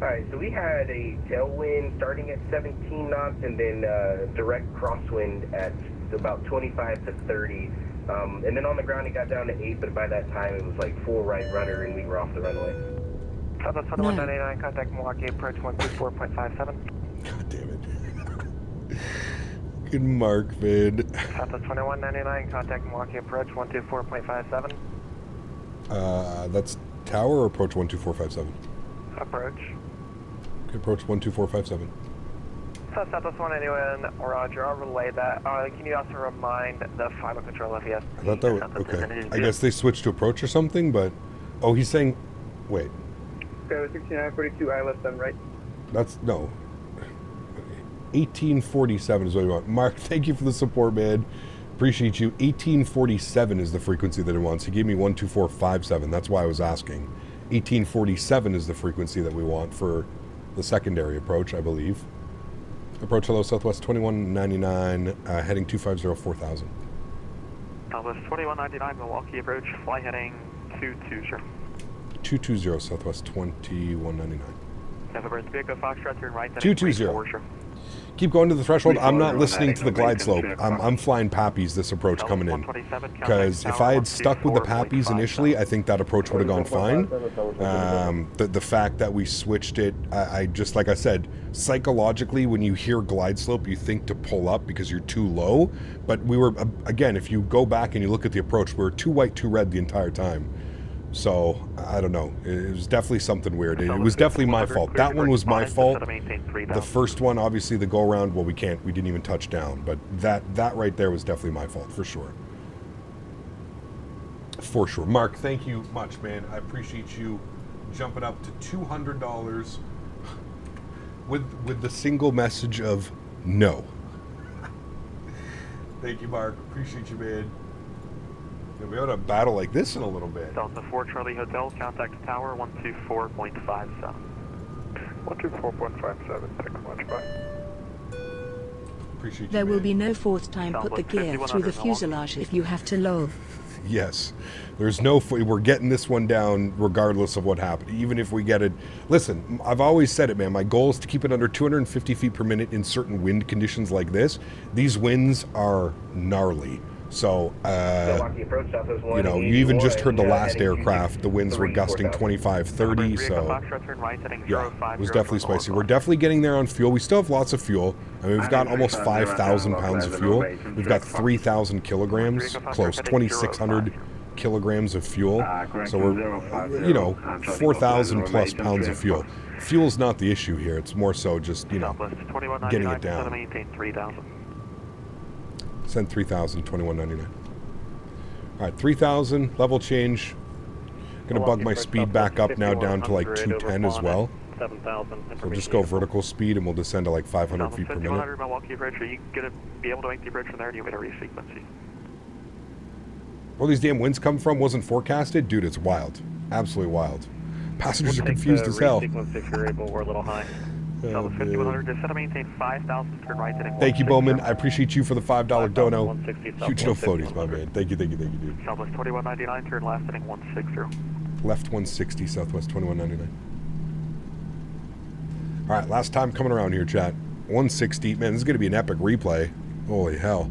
Alright, so we had a tailwind starting at 17 knots and then direct crosswind at about 25 to 30. And then on the ground it got down to 8, but by that time it was like full right rudder and we were off the runway. Southwest 189, contact Milwaukee, approach 124.57. God damn it. Good mark, man. Southwest 2199, contact Milwaukee, approach 124.57. That's tower or approach 12457? Approach. Okay, approach 12457. Southwest 181, Roger, I'll relay that. Can you also remind the final control if he has... I thought that was, okay. I guess they switched to approach or something, but... Oh, he's saying... Wait. Okay, 6942, I left them right. That's... No. 1847 is what you want. Mark, thank you for the support, man. Appreciate you. 1847 is the frequency that it wants. He gave me 12457. That's why I was asking. 1847 is the frequency that we want for the secondary approach, I believe. Approach hello, Southwest 2199, heading 250, 4000. Southwest 2199, Milwaukee approach, fly heading 220. 220, Southwest 2199. November Vehicle Foxtrot, turn right. 220. Keep going to the threshold. I'm not listening to the glide slope. I'm flying pappies this approach coming in. Because if I had stuck with the pappies initially, I think that approach would have gone fine. The fact that we switched it, I just, like I said, psychologically, when you hear glide slope, you think to pull up because you're too low. But we were, again, if you go back and you look at the approach, we were too white, too red the entire time. So, I don't know. It was definitely something weird. It was definitely my fault. That one was my fault. The first one, obviously, the go-around, well, we didn't even touch down. But that right there was definitely my fault, for sure. For sure. Mark, thank you much, man. I appreciate you jumping up to $200 with the single message of no. Thank you, Mark. Appreciate you, man. We'll be able to battle like this in a little bit. Delta 4 Charlie Hotel, contact tower 124.57. 124.57, take much bye. Appreciate you, There will man. be no fourth time put the gear through the fuselage if you have to low. Yes. There's no... We're getting this one down regardless of what happened. Even if we get it... Listen, I've always said it, man. My goal is to keep it under 250 feet per minute in certain wind conditions like this. These winds are gnarly. So, you know, you even just heard the last aircraft. The winds were gusting 25, 30, so, yeah, it was definitely spicy. We're definitely getting there on fuel. We still have lots of fuel. I mean, we've got almost 5,000 pounds of fuel. We've got 3,000 kilograms, close, 2,600 kilograms of fuel. So we're, you know, 4,000 plus pounds of fuel. Fuel's not the issue here. It's more so just, you know, getting it down. Send 3,000, 2199. All right, 3,000, level change. Gonna bug my speed back up now down to like 210 as well. 7,000. So just go vertical speed and we'll descend to like 500 feet per minute. 5100 Milwaukee Bridge. Are you gonna be able to make the bridge from there? Or do you want me to resequence you? Where these damn winds come from wasn't forecasted? Dude, it's wild. Absolutely wild. Passengers are confused as hell. Resequence if you're able. We're a little high. So 5100, just set to maintain 5,000, turn right heading. Thank you, Bowman. I appreciate you for the $5 dono. Huge no floaties, my man. Thank you, dude. Southwest 2199, turn left heading 160. Left 160, Southwest 2199. All right, last time coming around here, chat. 160. Man, this is going to be an epic replay. Holy hell.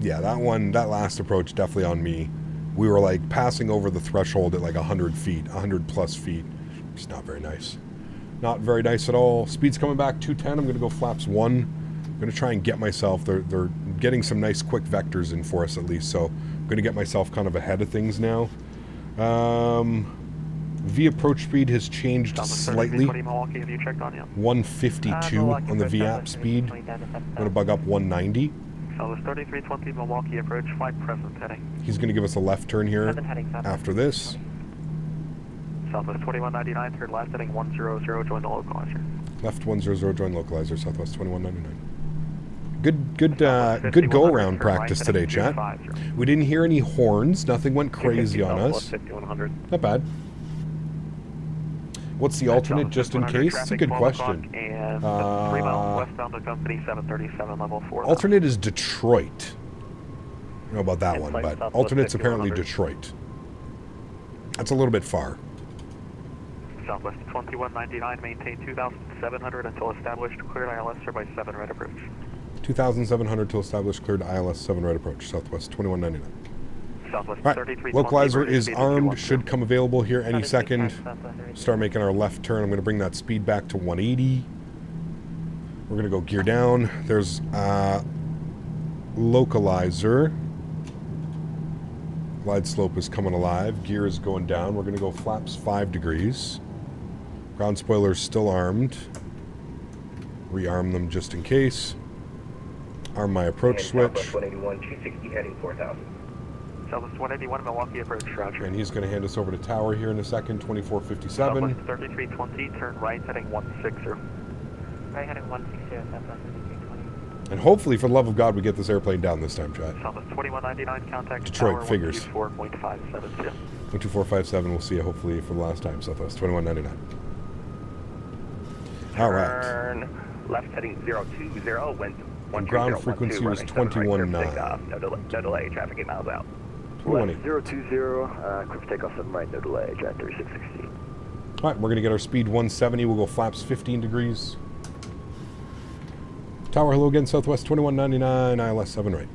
Yeah, that last approach, definitely on me. We were like passing over the threshold at like 100 feet, 100 plus feet. It's not very nice. Not very nice at all. Speed's coming back 210. I'm going to go flaps 1. I'm going to try and get myself. They're getting some nice quick vectors in for us at least. So I'm going to get myself kind of ahead of things now. V approach speed has changed slightly. 152 on the VAP speed. I'm going to bug up 190. Southwest 3320 Milwaukee approach, flight present heading. He's going to give us a left turn here after this. Southwest 2199, turn left heading 100, join the localizer. Left 100, join localizer, Southwest 2199. Good go around practice today, chat. We didn't hear any horns, nothing went crazy on us. Not bad. What's the alternate just in case? It's a good question. Alternate is Detroit. I don't know about that one, but alternate's apparently Detroit. That's a little bit far. Southwest 2199, maintain 2,700 until established, cleared ILS by 7 right approach. 2,700 till established, cleared ILS 7 right approach, Southwest 2199. Southwest all right, localizer is armed, should come available here any second. Start making our left turn. I'm going to bring that speed back to 180. We're going to go gear down. There's localizer. Glide slope is coming alive. Gear is going down. We're going to go flaps 5 degrees. Ground spoilers still armed. Rearm them just in case. Arm my approach switch. Southwest 181, 260 heading 4,000. Southwest 181 Milwaukee approach, roger. And he's going to hand us over to tower here in a second, 2457. Southwest 3320, turn right heading 160. Right heading 160, Southwest 3320. And hopefully, for the love of God, we get this airplane down this time, chat. Southwest 2199, contact Detroit, tower figures. 124.572. 12457, we'll see you hopefully for the last time, Southwest 2199. All right. Turn left heading 020, wind and ground frequency was 21.9. No delay, traffic 8 miles out. Left 020, quick takeoff 7 right, no delay, jet 3660. All right, we're going to get our speed 170. We'll go flaps 15 degrees. Tower, hello again, Southwest 2199, ILS 7 right.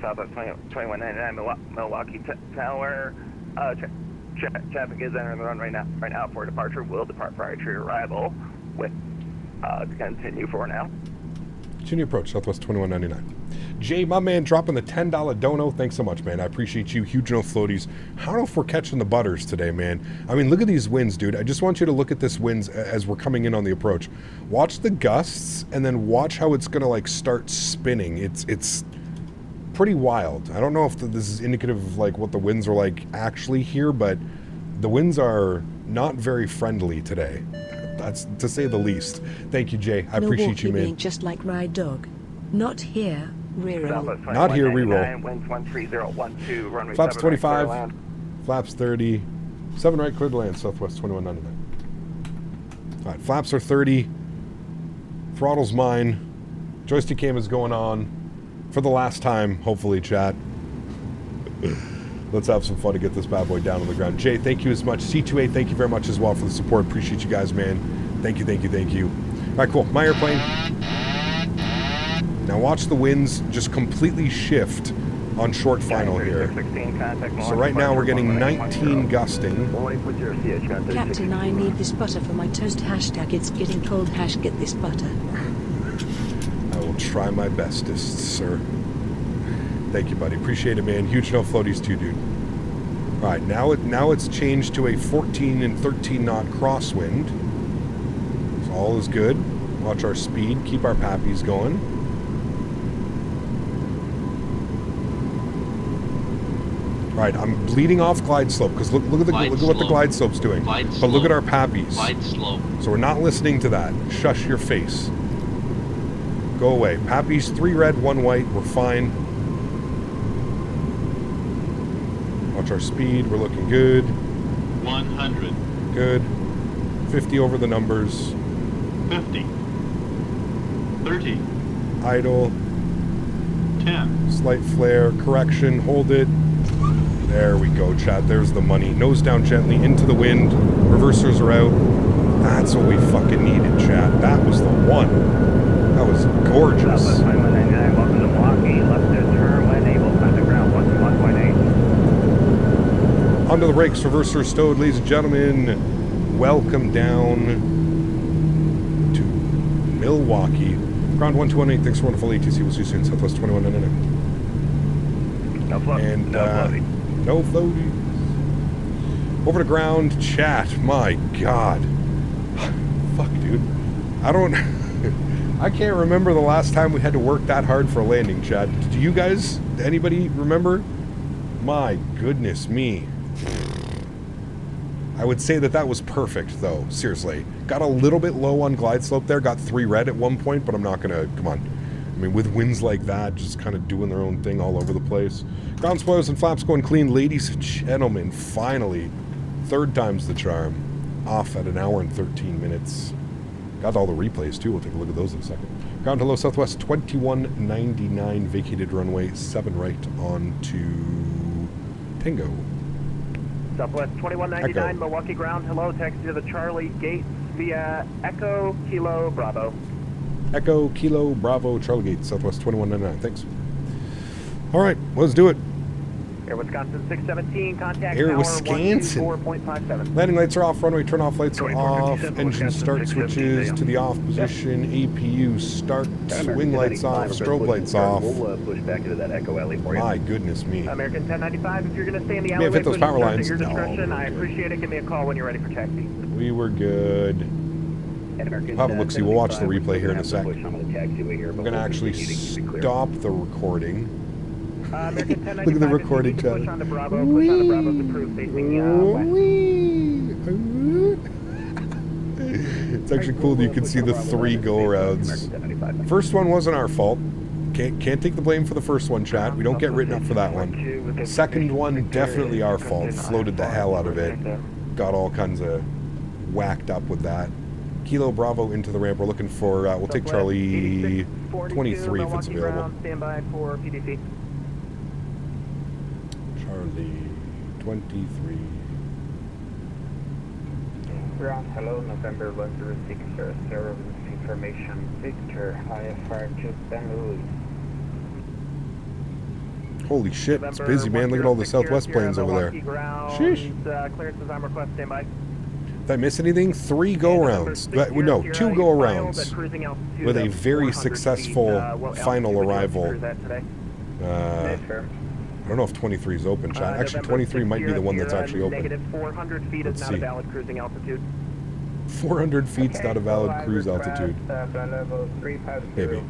Southwest 2199, Milwaukee Tower. Traffic is entering the run right now for departure. Will depart prior to your arrival with continue for now. Continue approach, Southwest 2199. Jay, my man, dropping the $10 dono. Thanks so much, man. I appreciate you. Huge no floaties. I don't know if we're catching the butters today, man. I mean, look at these winds, dude. I just want you to look at this winds as we're coming in on the approach. Watch the gusts and then watch how it's going to like start spinning. It's pretty wild. I don't know if this is indicative of like what the winds are like actually here, but the winds are not very friendly today. That's to say the least. Thank you, Jay. I appreciate you, man. Being just like Ride Dog. Not here, reroll. Not here, reroll. Winds 13012, runway Flaps 7 25, right, flaps 30, 7 right, clear to land, Southwest 2199. All right, flaps are 30, throttle's mine, joystick cam is going on for the last time, hopefully, chat. Let's have some fun to get this bad boy down on the ground. Jay, thank you as much. C2A, thank you very much as well for the support. Appreciate you guys, man. Thank you, thank you, thank you. All right, cool. My airplane. Now watch the winds just completely shift on short final here. So right now we're getting 19 gusting. Captain, I need this butter for my toast. Hashtag it's getting cold. Hash get this butter. I will try my bestest, sir. Thank you, buddy. Appreciate it, man. Huge no floaties too, dude. All right, now it's changed to a 14 and 13 knot crosswind. So all is good. Watch our speed. Keep our pappies going. Right, I'm bleeding off glide slope because look at what the glide slope's doing. But look at our pappies. Glide slope. So we're not listening to that. Shush your face. Go away. Pappies, 3 red, 1 white. We're fine. Watch our speed. We're looking good. 100. Good. 50 over the numbers. 50. 30. Idle. 10. Slight flare. Correction. Hold it. There we go, chat. There's the money. Nose down gently into the wind. Reversers are out. That's what we fucking needed, chat. That was the one. That was gorgeous. Welcome to Milwaukee. Left to turn when able. Time to ground 121.8. Onto the brakes. Reverser stowed, ladies and gentlemen. Welcome down to Milwaukee. Ground 1218. Thanks for wonderful ATC. We'll see you soon. Southwest 2199. No float. And no floating. No floaties. Over to ground, chat. My God. Fuck, dude. I can't remember the last time we had to work that hard for a landing, chat. Do you guys, anybody remember? My goodness me. I would say that was perfect, though. Seriously. Got a little bit low on glide slope there. Got 3 red at one point, but I'm not going to... Come on. I mean, with winds like that, just kind of doing their own thing all over the place. Ground spoilers and flaps going clean. Ladies and gentlemen, finally, 3rd time's the charm. Off at 1 hour and 13 minutes. Got all the replays, too. We'll take a look at those in a second. Ground hello, Southwest 2199. Vacated runway 7 right on to Tango. Southwest 2199, Echo. Milwaukee ground. Hello, taxi to the Charlie Gates via Echo Kilo Bravo. Echo, Kilo, Bravo, Charlie Gate, Southwest 2199. Thanks. All right, let's do it. Air Wisconsin 617, contact Air power Wisconsin. 124.57. Landing lights are off, runway turn off lights are off, engine start switches to the off position, APU start, wing lights off, strobe lights off. We'll push back into that Echo alley for you. My goodness me. American 1095, if you're going to stay in the May have alleyway, hit those push power start lines. at your discretion. No, I appreciate it. Give me a call when you're ready for taxi. We were good. We'll have a look-see. We'll watch the replay here in a sec. We're going to actually stop the recording. Look at the recording, chat. Push on the Bravo. Push on the Bravo's approved facing west. It's actually cool that you can see the 3 go-arounds. First one wasn't our fault. Can't take the blame for the first one, chat. We don't get written up for that one. Second one, definitely our fault. Floated the hell out of it. Got all kinds of whacked up with that. Kilo Bravo into the ramp. We're looking for, we'll take Charlie 23 if it's available. Stand by for PDC. Charlie 23. Ground, hello, November 10600, information, Victor, IFR to St. Louis. Holy shit, it's busy, man. Look at all the Southwest planes over there. Sheesh. Clearances on request, stand by. Did I miss anything? 3 go-arounds. No, 2 go-arounds with a very successful final arrival. I don't know if 23 is open, chat. Actually, 23 might be the one that's actually open. Negative 400 feet is not a valid cruising altitude. 400 feet's not a valid cruise altitude. Maybe.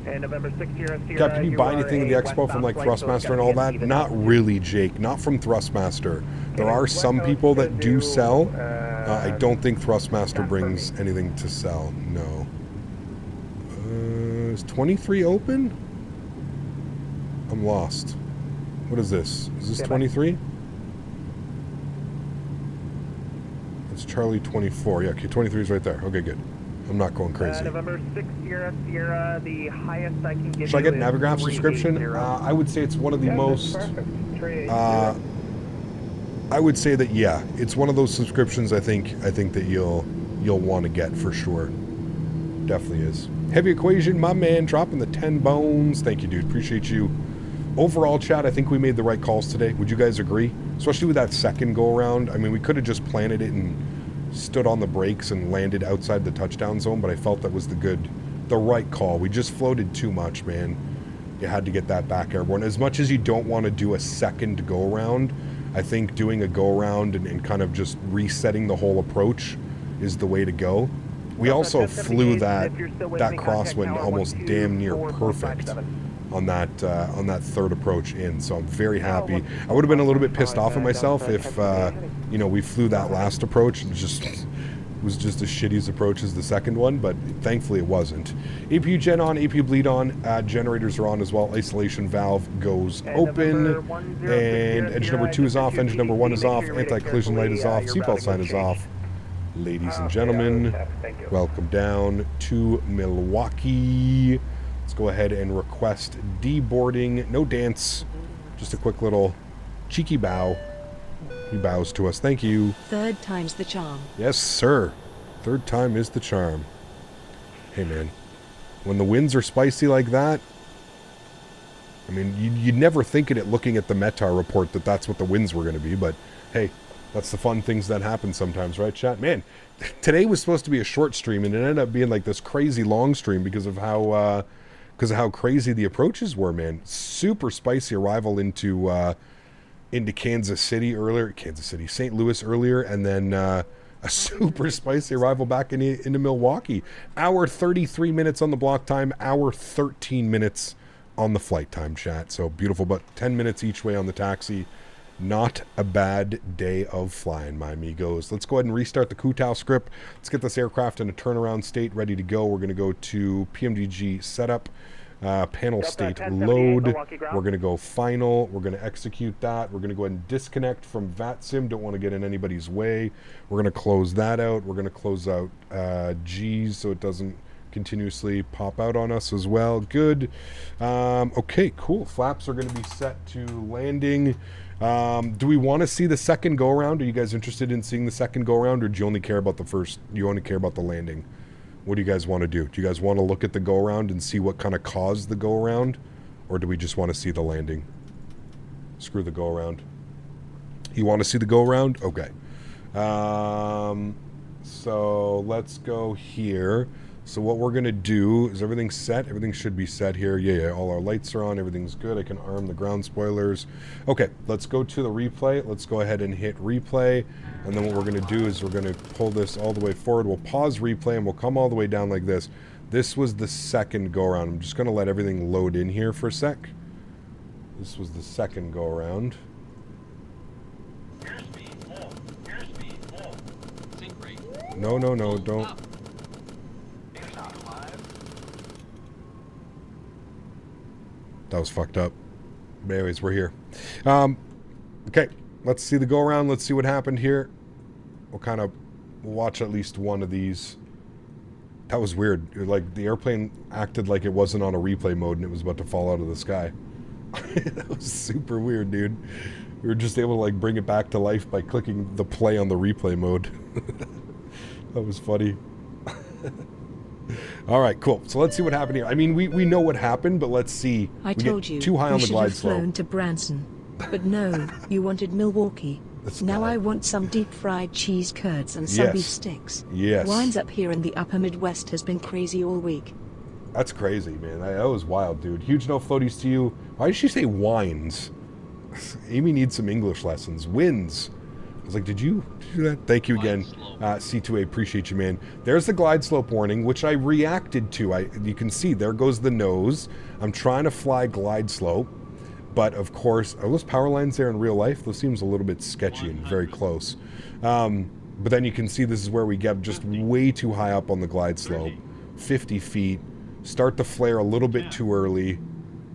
And November 6 Sierra, Captain, can you buy anything in the expo from like Thrustmaster and all that? Not really, Jake. Not from Thrustmaster. There are some people that do sell. I don't think Thrustmaster brings anything to sell. No. Is 23 open? I'm lost. What is this? Is this 23? It's Charlie 24. Yeah, okay, 23 is right there. Okay, good. I'm not going crazy. November 6 Sierra, the highest I can give. Should I get an Navigraph subscription? I would say it's one of the most... I would say that, yeah, it's one of those subscriptions I think that you'll want to get for sure. Definitely is. Heavy Equation, my man, dropping the 10 bones. Thank you, dude. Appreciate you. Overall, chat, I think we made the right calls today. Would you guys agree? Especially with that second go-around. I mean, we could have just planted it and stood on the brakes and landed outside the touchdown zone, but I felt that was the right call. We just floated too much, man. You had to get that back airborne. As much as you don't want to do a second go-around, I think doing a go-around and kind of just resetting the whole approach is the way to go. We also flew that crosswind almost damn near perfect. on that third approach in. So I'm very happy. I would have been a little bit pissed off at myself if you know, we flew that last approach and was just as shitty as approach as the second one, but thankfully it wasn't. APU gen on, APU bleed on, generators are on as well. Isolation valve goes open, and engine number 2 is off, engine number 1 is off, anti-collision light is off, seatbelt sign is off. Ladies and gentlemen, welcome down to Milwaukee. Let's go ahead and request deboarding. No dance, just a quick little cheeky bow. He bows to us. Thank you. Third time's the charm. Yes, sir. Third time is the charm. Hey, man. When the winds are spicy like that, I mean, you'd never think it looking at the METAR report that that's what the winds were going to be, but hey, that's the fun things that happen sometimes, right, chat? Man, today was supposed to be a short stream, and it ended up being like this crazy long stream because of how crazy the approaches were, man. Super spicy arrival into Kansas City earlier, St. Louis earlier, and then a super spicy arrival back into Milwaukee. Hour 33 minutes on the block time, hour 13 minutes on the flight time, chat. So beautiful, but 10 minutes each way on the taxi. Not a bad day of flying, my amigos. Let's go ahead and restart the Kutao script. Let's get this aircraft in a turnaround state, ready to go. We're going to go to PMDG setup. Panel state load. We're going to go final. We're going to execute that. We're going to go ahead and disconnect from FTSim. Don't want to get in anybody's way. We're going to close that out. We're going to close out G's so it doesn't continuously pop out on us as well. Good. Okay, cool. Flaps are going to be set to landing. Do we want to see the second go around? Are you guys interested in seeing the second go around, or do you only care about the first? You only care about the landing? What do you guys want to do? Do you guys want to look at the go-around and see what kind of caused the go-around? Or do we just want to see the landing? Screw the go-around. You want to see the go-around? Okay. So let's go here. So what we're going to do is everything's set. Everything should be set here. Yeah, all our lights are on. Everything's good. I can arm the ground spoilers. Okay, let's go to the replay. Let's go ahead and hit replay. And then what we're going to do is we're going to pull this all the way forward. We'll pause replay and we'll come all the way down like this. This was the second go-around. I'm just going to let everything load in here for a sec. This was the second go-around. No, don't. That was fucked up. But anyways, we're here. Okay, let's see the go-around. Let's see what happened here. We'll watch at least one of these. That was weird. Like, the airplane acted like it wasn't on a replay mode and it was about to fall out of the sky. That was super weird, dude. We were just able to, like, bring it back to life by clicking the play on the replay mode. That was funny. All right, cool. So let's see what happened here. I mean, we know what happened, but let's see. I told you, too high on the glide slope. Flown to Branson, but no, you wanted Milwaukee. Now I want some deep-fried cheese curds and some beef sticks. Yes. Wines up here in the upper Midwest has been crazy all week. That's crazy, man. That was wild, dude. Huge no floaties to you. Why did she say wines? Amy needs some English lessons. Wins. I was like, did you do that? Thank you again, C2A. Appreciate you, man. There's the glide slope warning, which I reacted to. You can see there goes the nose. I'm trying to fly glide slope, but of course, are those power lines there in real life? Those seems a little bit sketchy and very close. But then you can see this is where we get just way too high up on the glide slope. 50 feet. Start to flare a little bit too early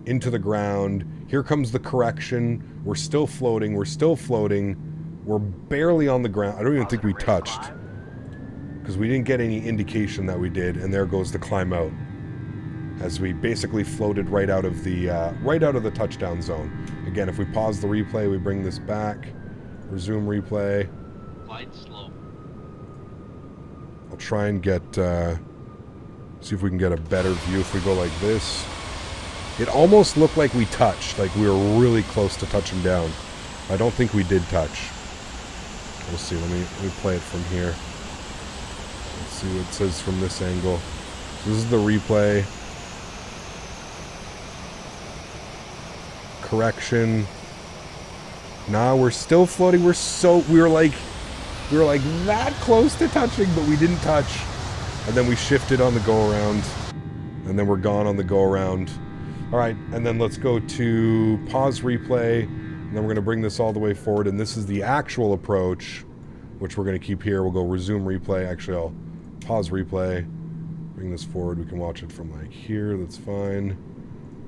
into the ground. Here comes the correction. We're still floating. We're still floating. We're barely on the ground. I don't even think we touched because we didn't get any indication that we did. And there goes the climb out as we basically floated right out of the touchdown zone. Again, if we pause the replay, we bring this back, resume replay. Glide slope. I'll try and get see if we can get a better view if we go like this. It almost looked like we touched, like we were really close to touching down. I don't think we did touch. We'll see. Let me play it from here. Let's see what it says from this angle. So this is the replay. Correction. Nah, we're still floating. We were like that close to touching, but we didn't touch. And then we shifted on the go around. And then we're gone on the go around. All right, and then let's go to pause replay, and then we're going to bring this all the way forward, and this is the actual approach, which we're going to keep here. We'll go resume replay. Actually, I'll pause replay, bring this forward. We can watch it from like here. That's fine.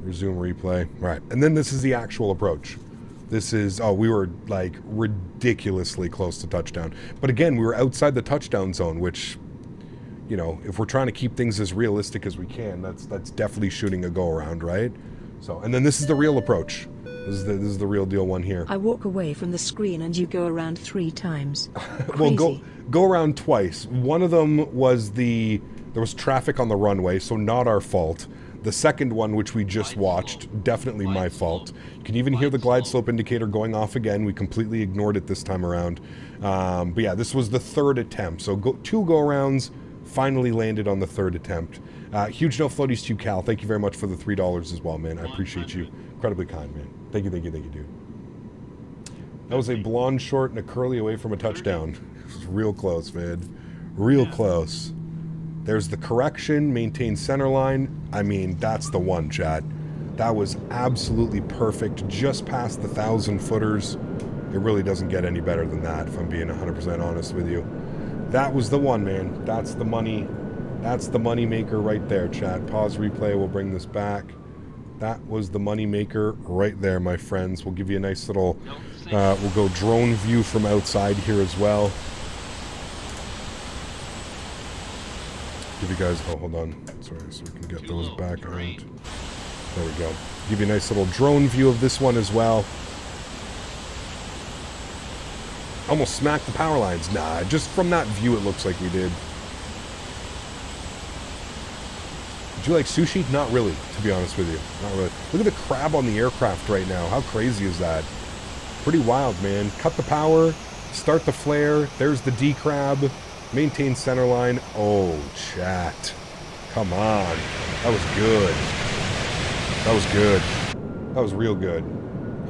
Resume replay. All right, and then this is the actual approach. This is, oh, we were like ridiculously close to touchdown. But again, we were outside the touchdown zone, which, you know, if we're trying to keep things as realistic as we can, that's definitely shooting a go around, right? So, and then this is the real approach. This is the real deal one here. I walk away from the screen and you go around 3 times. Well, go around twice. One of them was there was traffic on the runway, so not our fault. The second one, which we just watched, definitely my fault. You can even hear the glide slope indicator going off again. We completely ignored it this time around. But yeah, this was the third attempt. So 2 go-arounds, finally landed on the third attempt. Huge no floaties to you, Cal. Thank you very much for the $3 as well, man. I appreciate you. Incredibly kind, man. Thank you, dude. That was a blonde short and a curly away from a touchdown. It was real close, man. Real close. There's the correction, maintain center line. I mean, that's the one, chat. That was absolutely perfect, just past the 1,000 footers. It really doesn't get any better than that, if I'm being 100% honest with you. That was the one, man. That's the money. That's the money maker right there, chat. Pause replay, we'll bring this back. That was the money maker right there, my friends. We'll give you a nice little, we'll go drone view from outside here as well. Give you guys, oh, hold on. Sorry, so we can get those back around. There we go. Give you a nice little drone view of this one as well. Almost smacked the power lines. Nah, just from that view it looks like we did. Do you like sushi? Not really, to be honest with you. Not really. Look at the crab on the aircraft right now. How crazy is that? Pretty wild, man. Cut the power, start the flare. There's the D-crab. Maintain center line. Oh, chat. Come on. That was good. That was good. That was real good.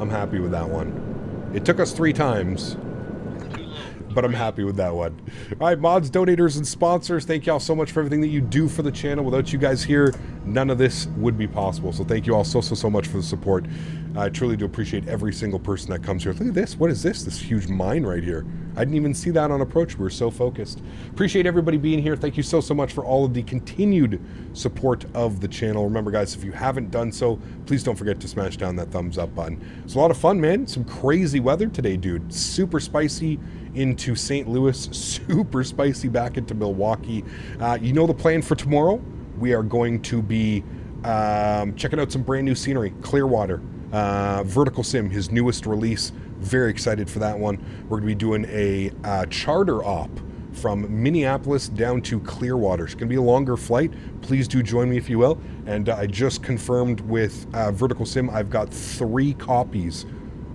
I'm happy with that one. It took us 3 times, but I'm happy with that one. All right, mods, donators, and sponsors, thank you all so much for everything that you do for the channel. Without you guys here, none of this would be possible. So thank you all so much for the support. I truly do appreciate every single person that comes here. Look at this. What is this? This huge mine right here. I didn't even see that on approach. We were so focused. Appreciate everybody being here. Thank you so much for all of the continued support of the channel. Remember, guys, if you haven't done so, please don't forget to smash down that thumbs up button. It's a lot of fun, man. Some crazy weather today, dude. Super spicy into St. Louis. Super spicy back into Milwaukee. You know the plan for tomorrow? We are going to be checking out some brand new scenery. Clearwater. Vertical Sim, his newest release. Very excited for that one. We're going to be doing a charter op from Minneapolis down to Clearwater. It's going to be a longer flight. Please do join me if you will. And I just confirmed with Vertical Sim, I've got 3 copies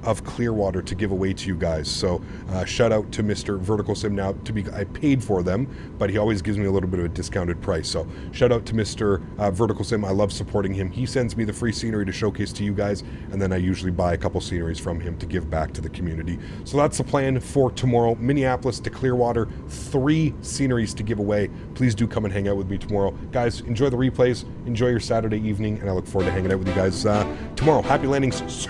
of Clearwater to give away to you guys. So shout out to Mr. Vertical Sim. Now, I paid for them, but he always gives me a little bit of a discounted price. So shout out to Mr. Vertical Sim. I love supporting him. He sends me the free scenery to showcase to you guys, and then I usually buy a couple sceneries from him to give back to the community. So that's the plan for tomorrow. Minneapolis to Clearwater, 3 sceneries to give away. Please do come and hang out with me tomorrow. Guys, enjoy the replays. Enjoy your Saturday evening, and I look forward to hanging out with you guys tomorrow. Happy landings.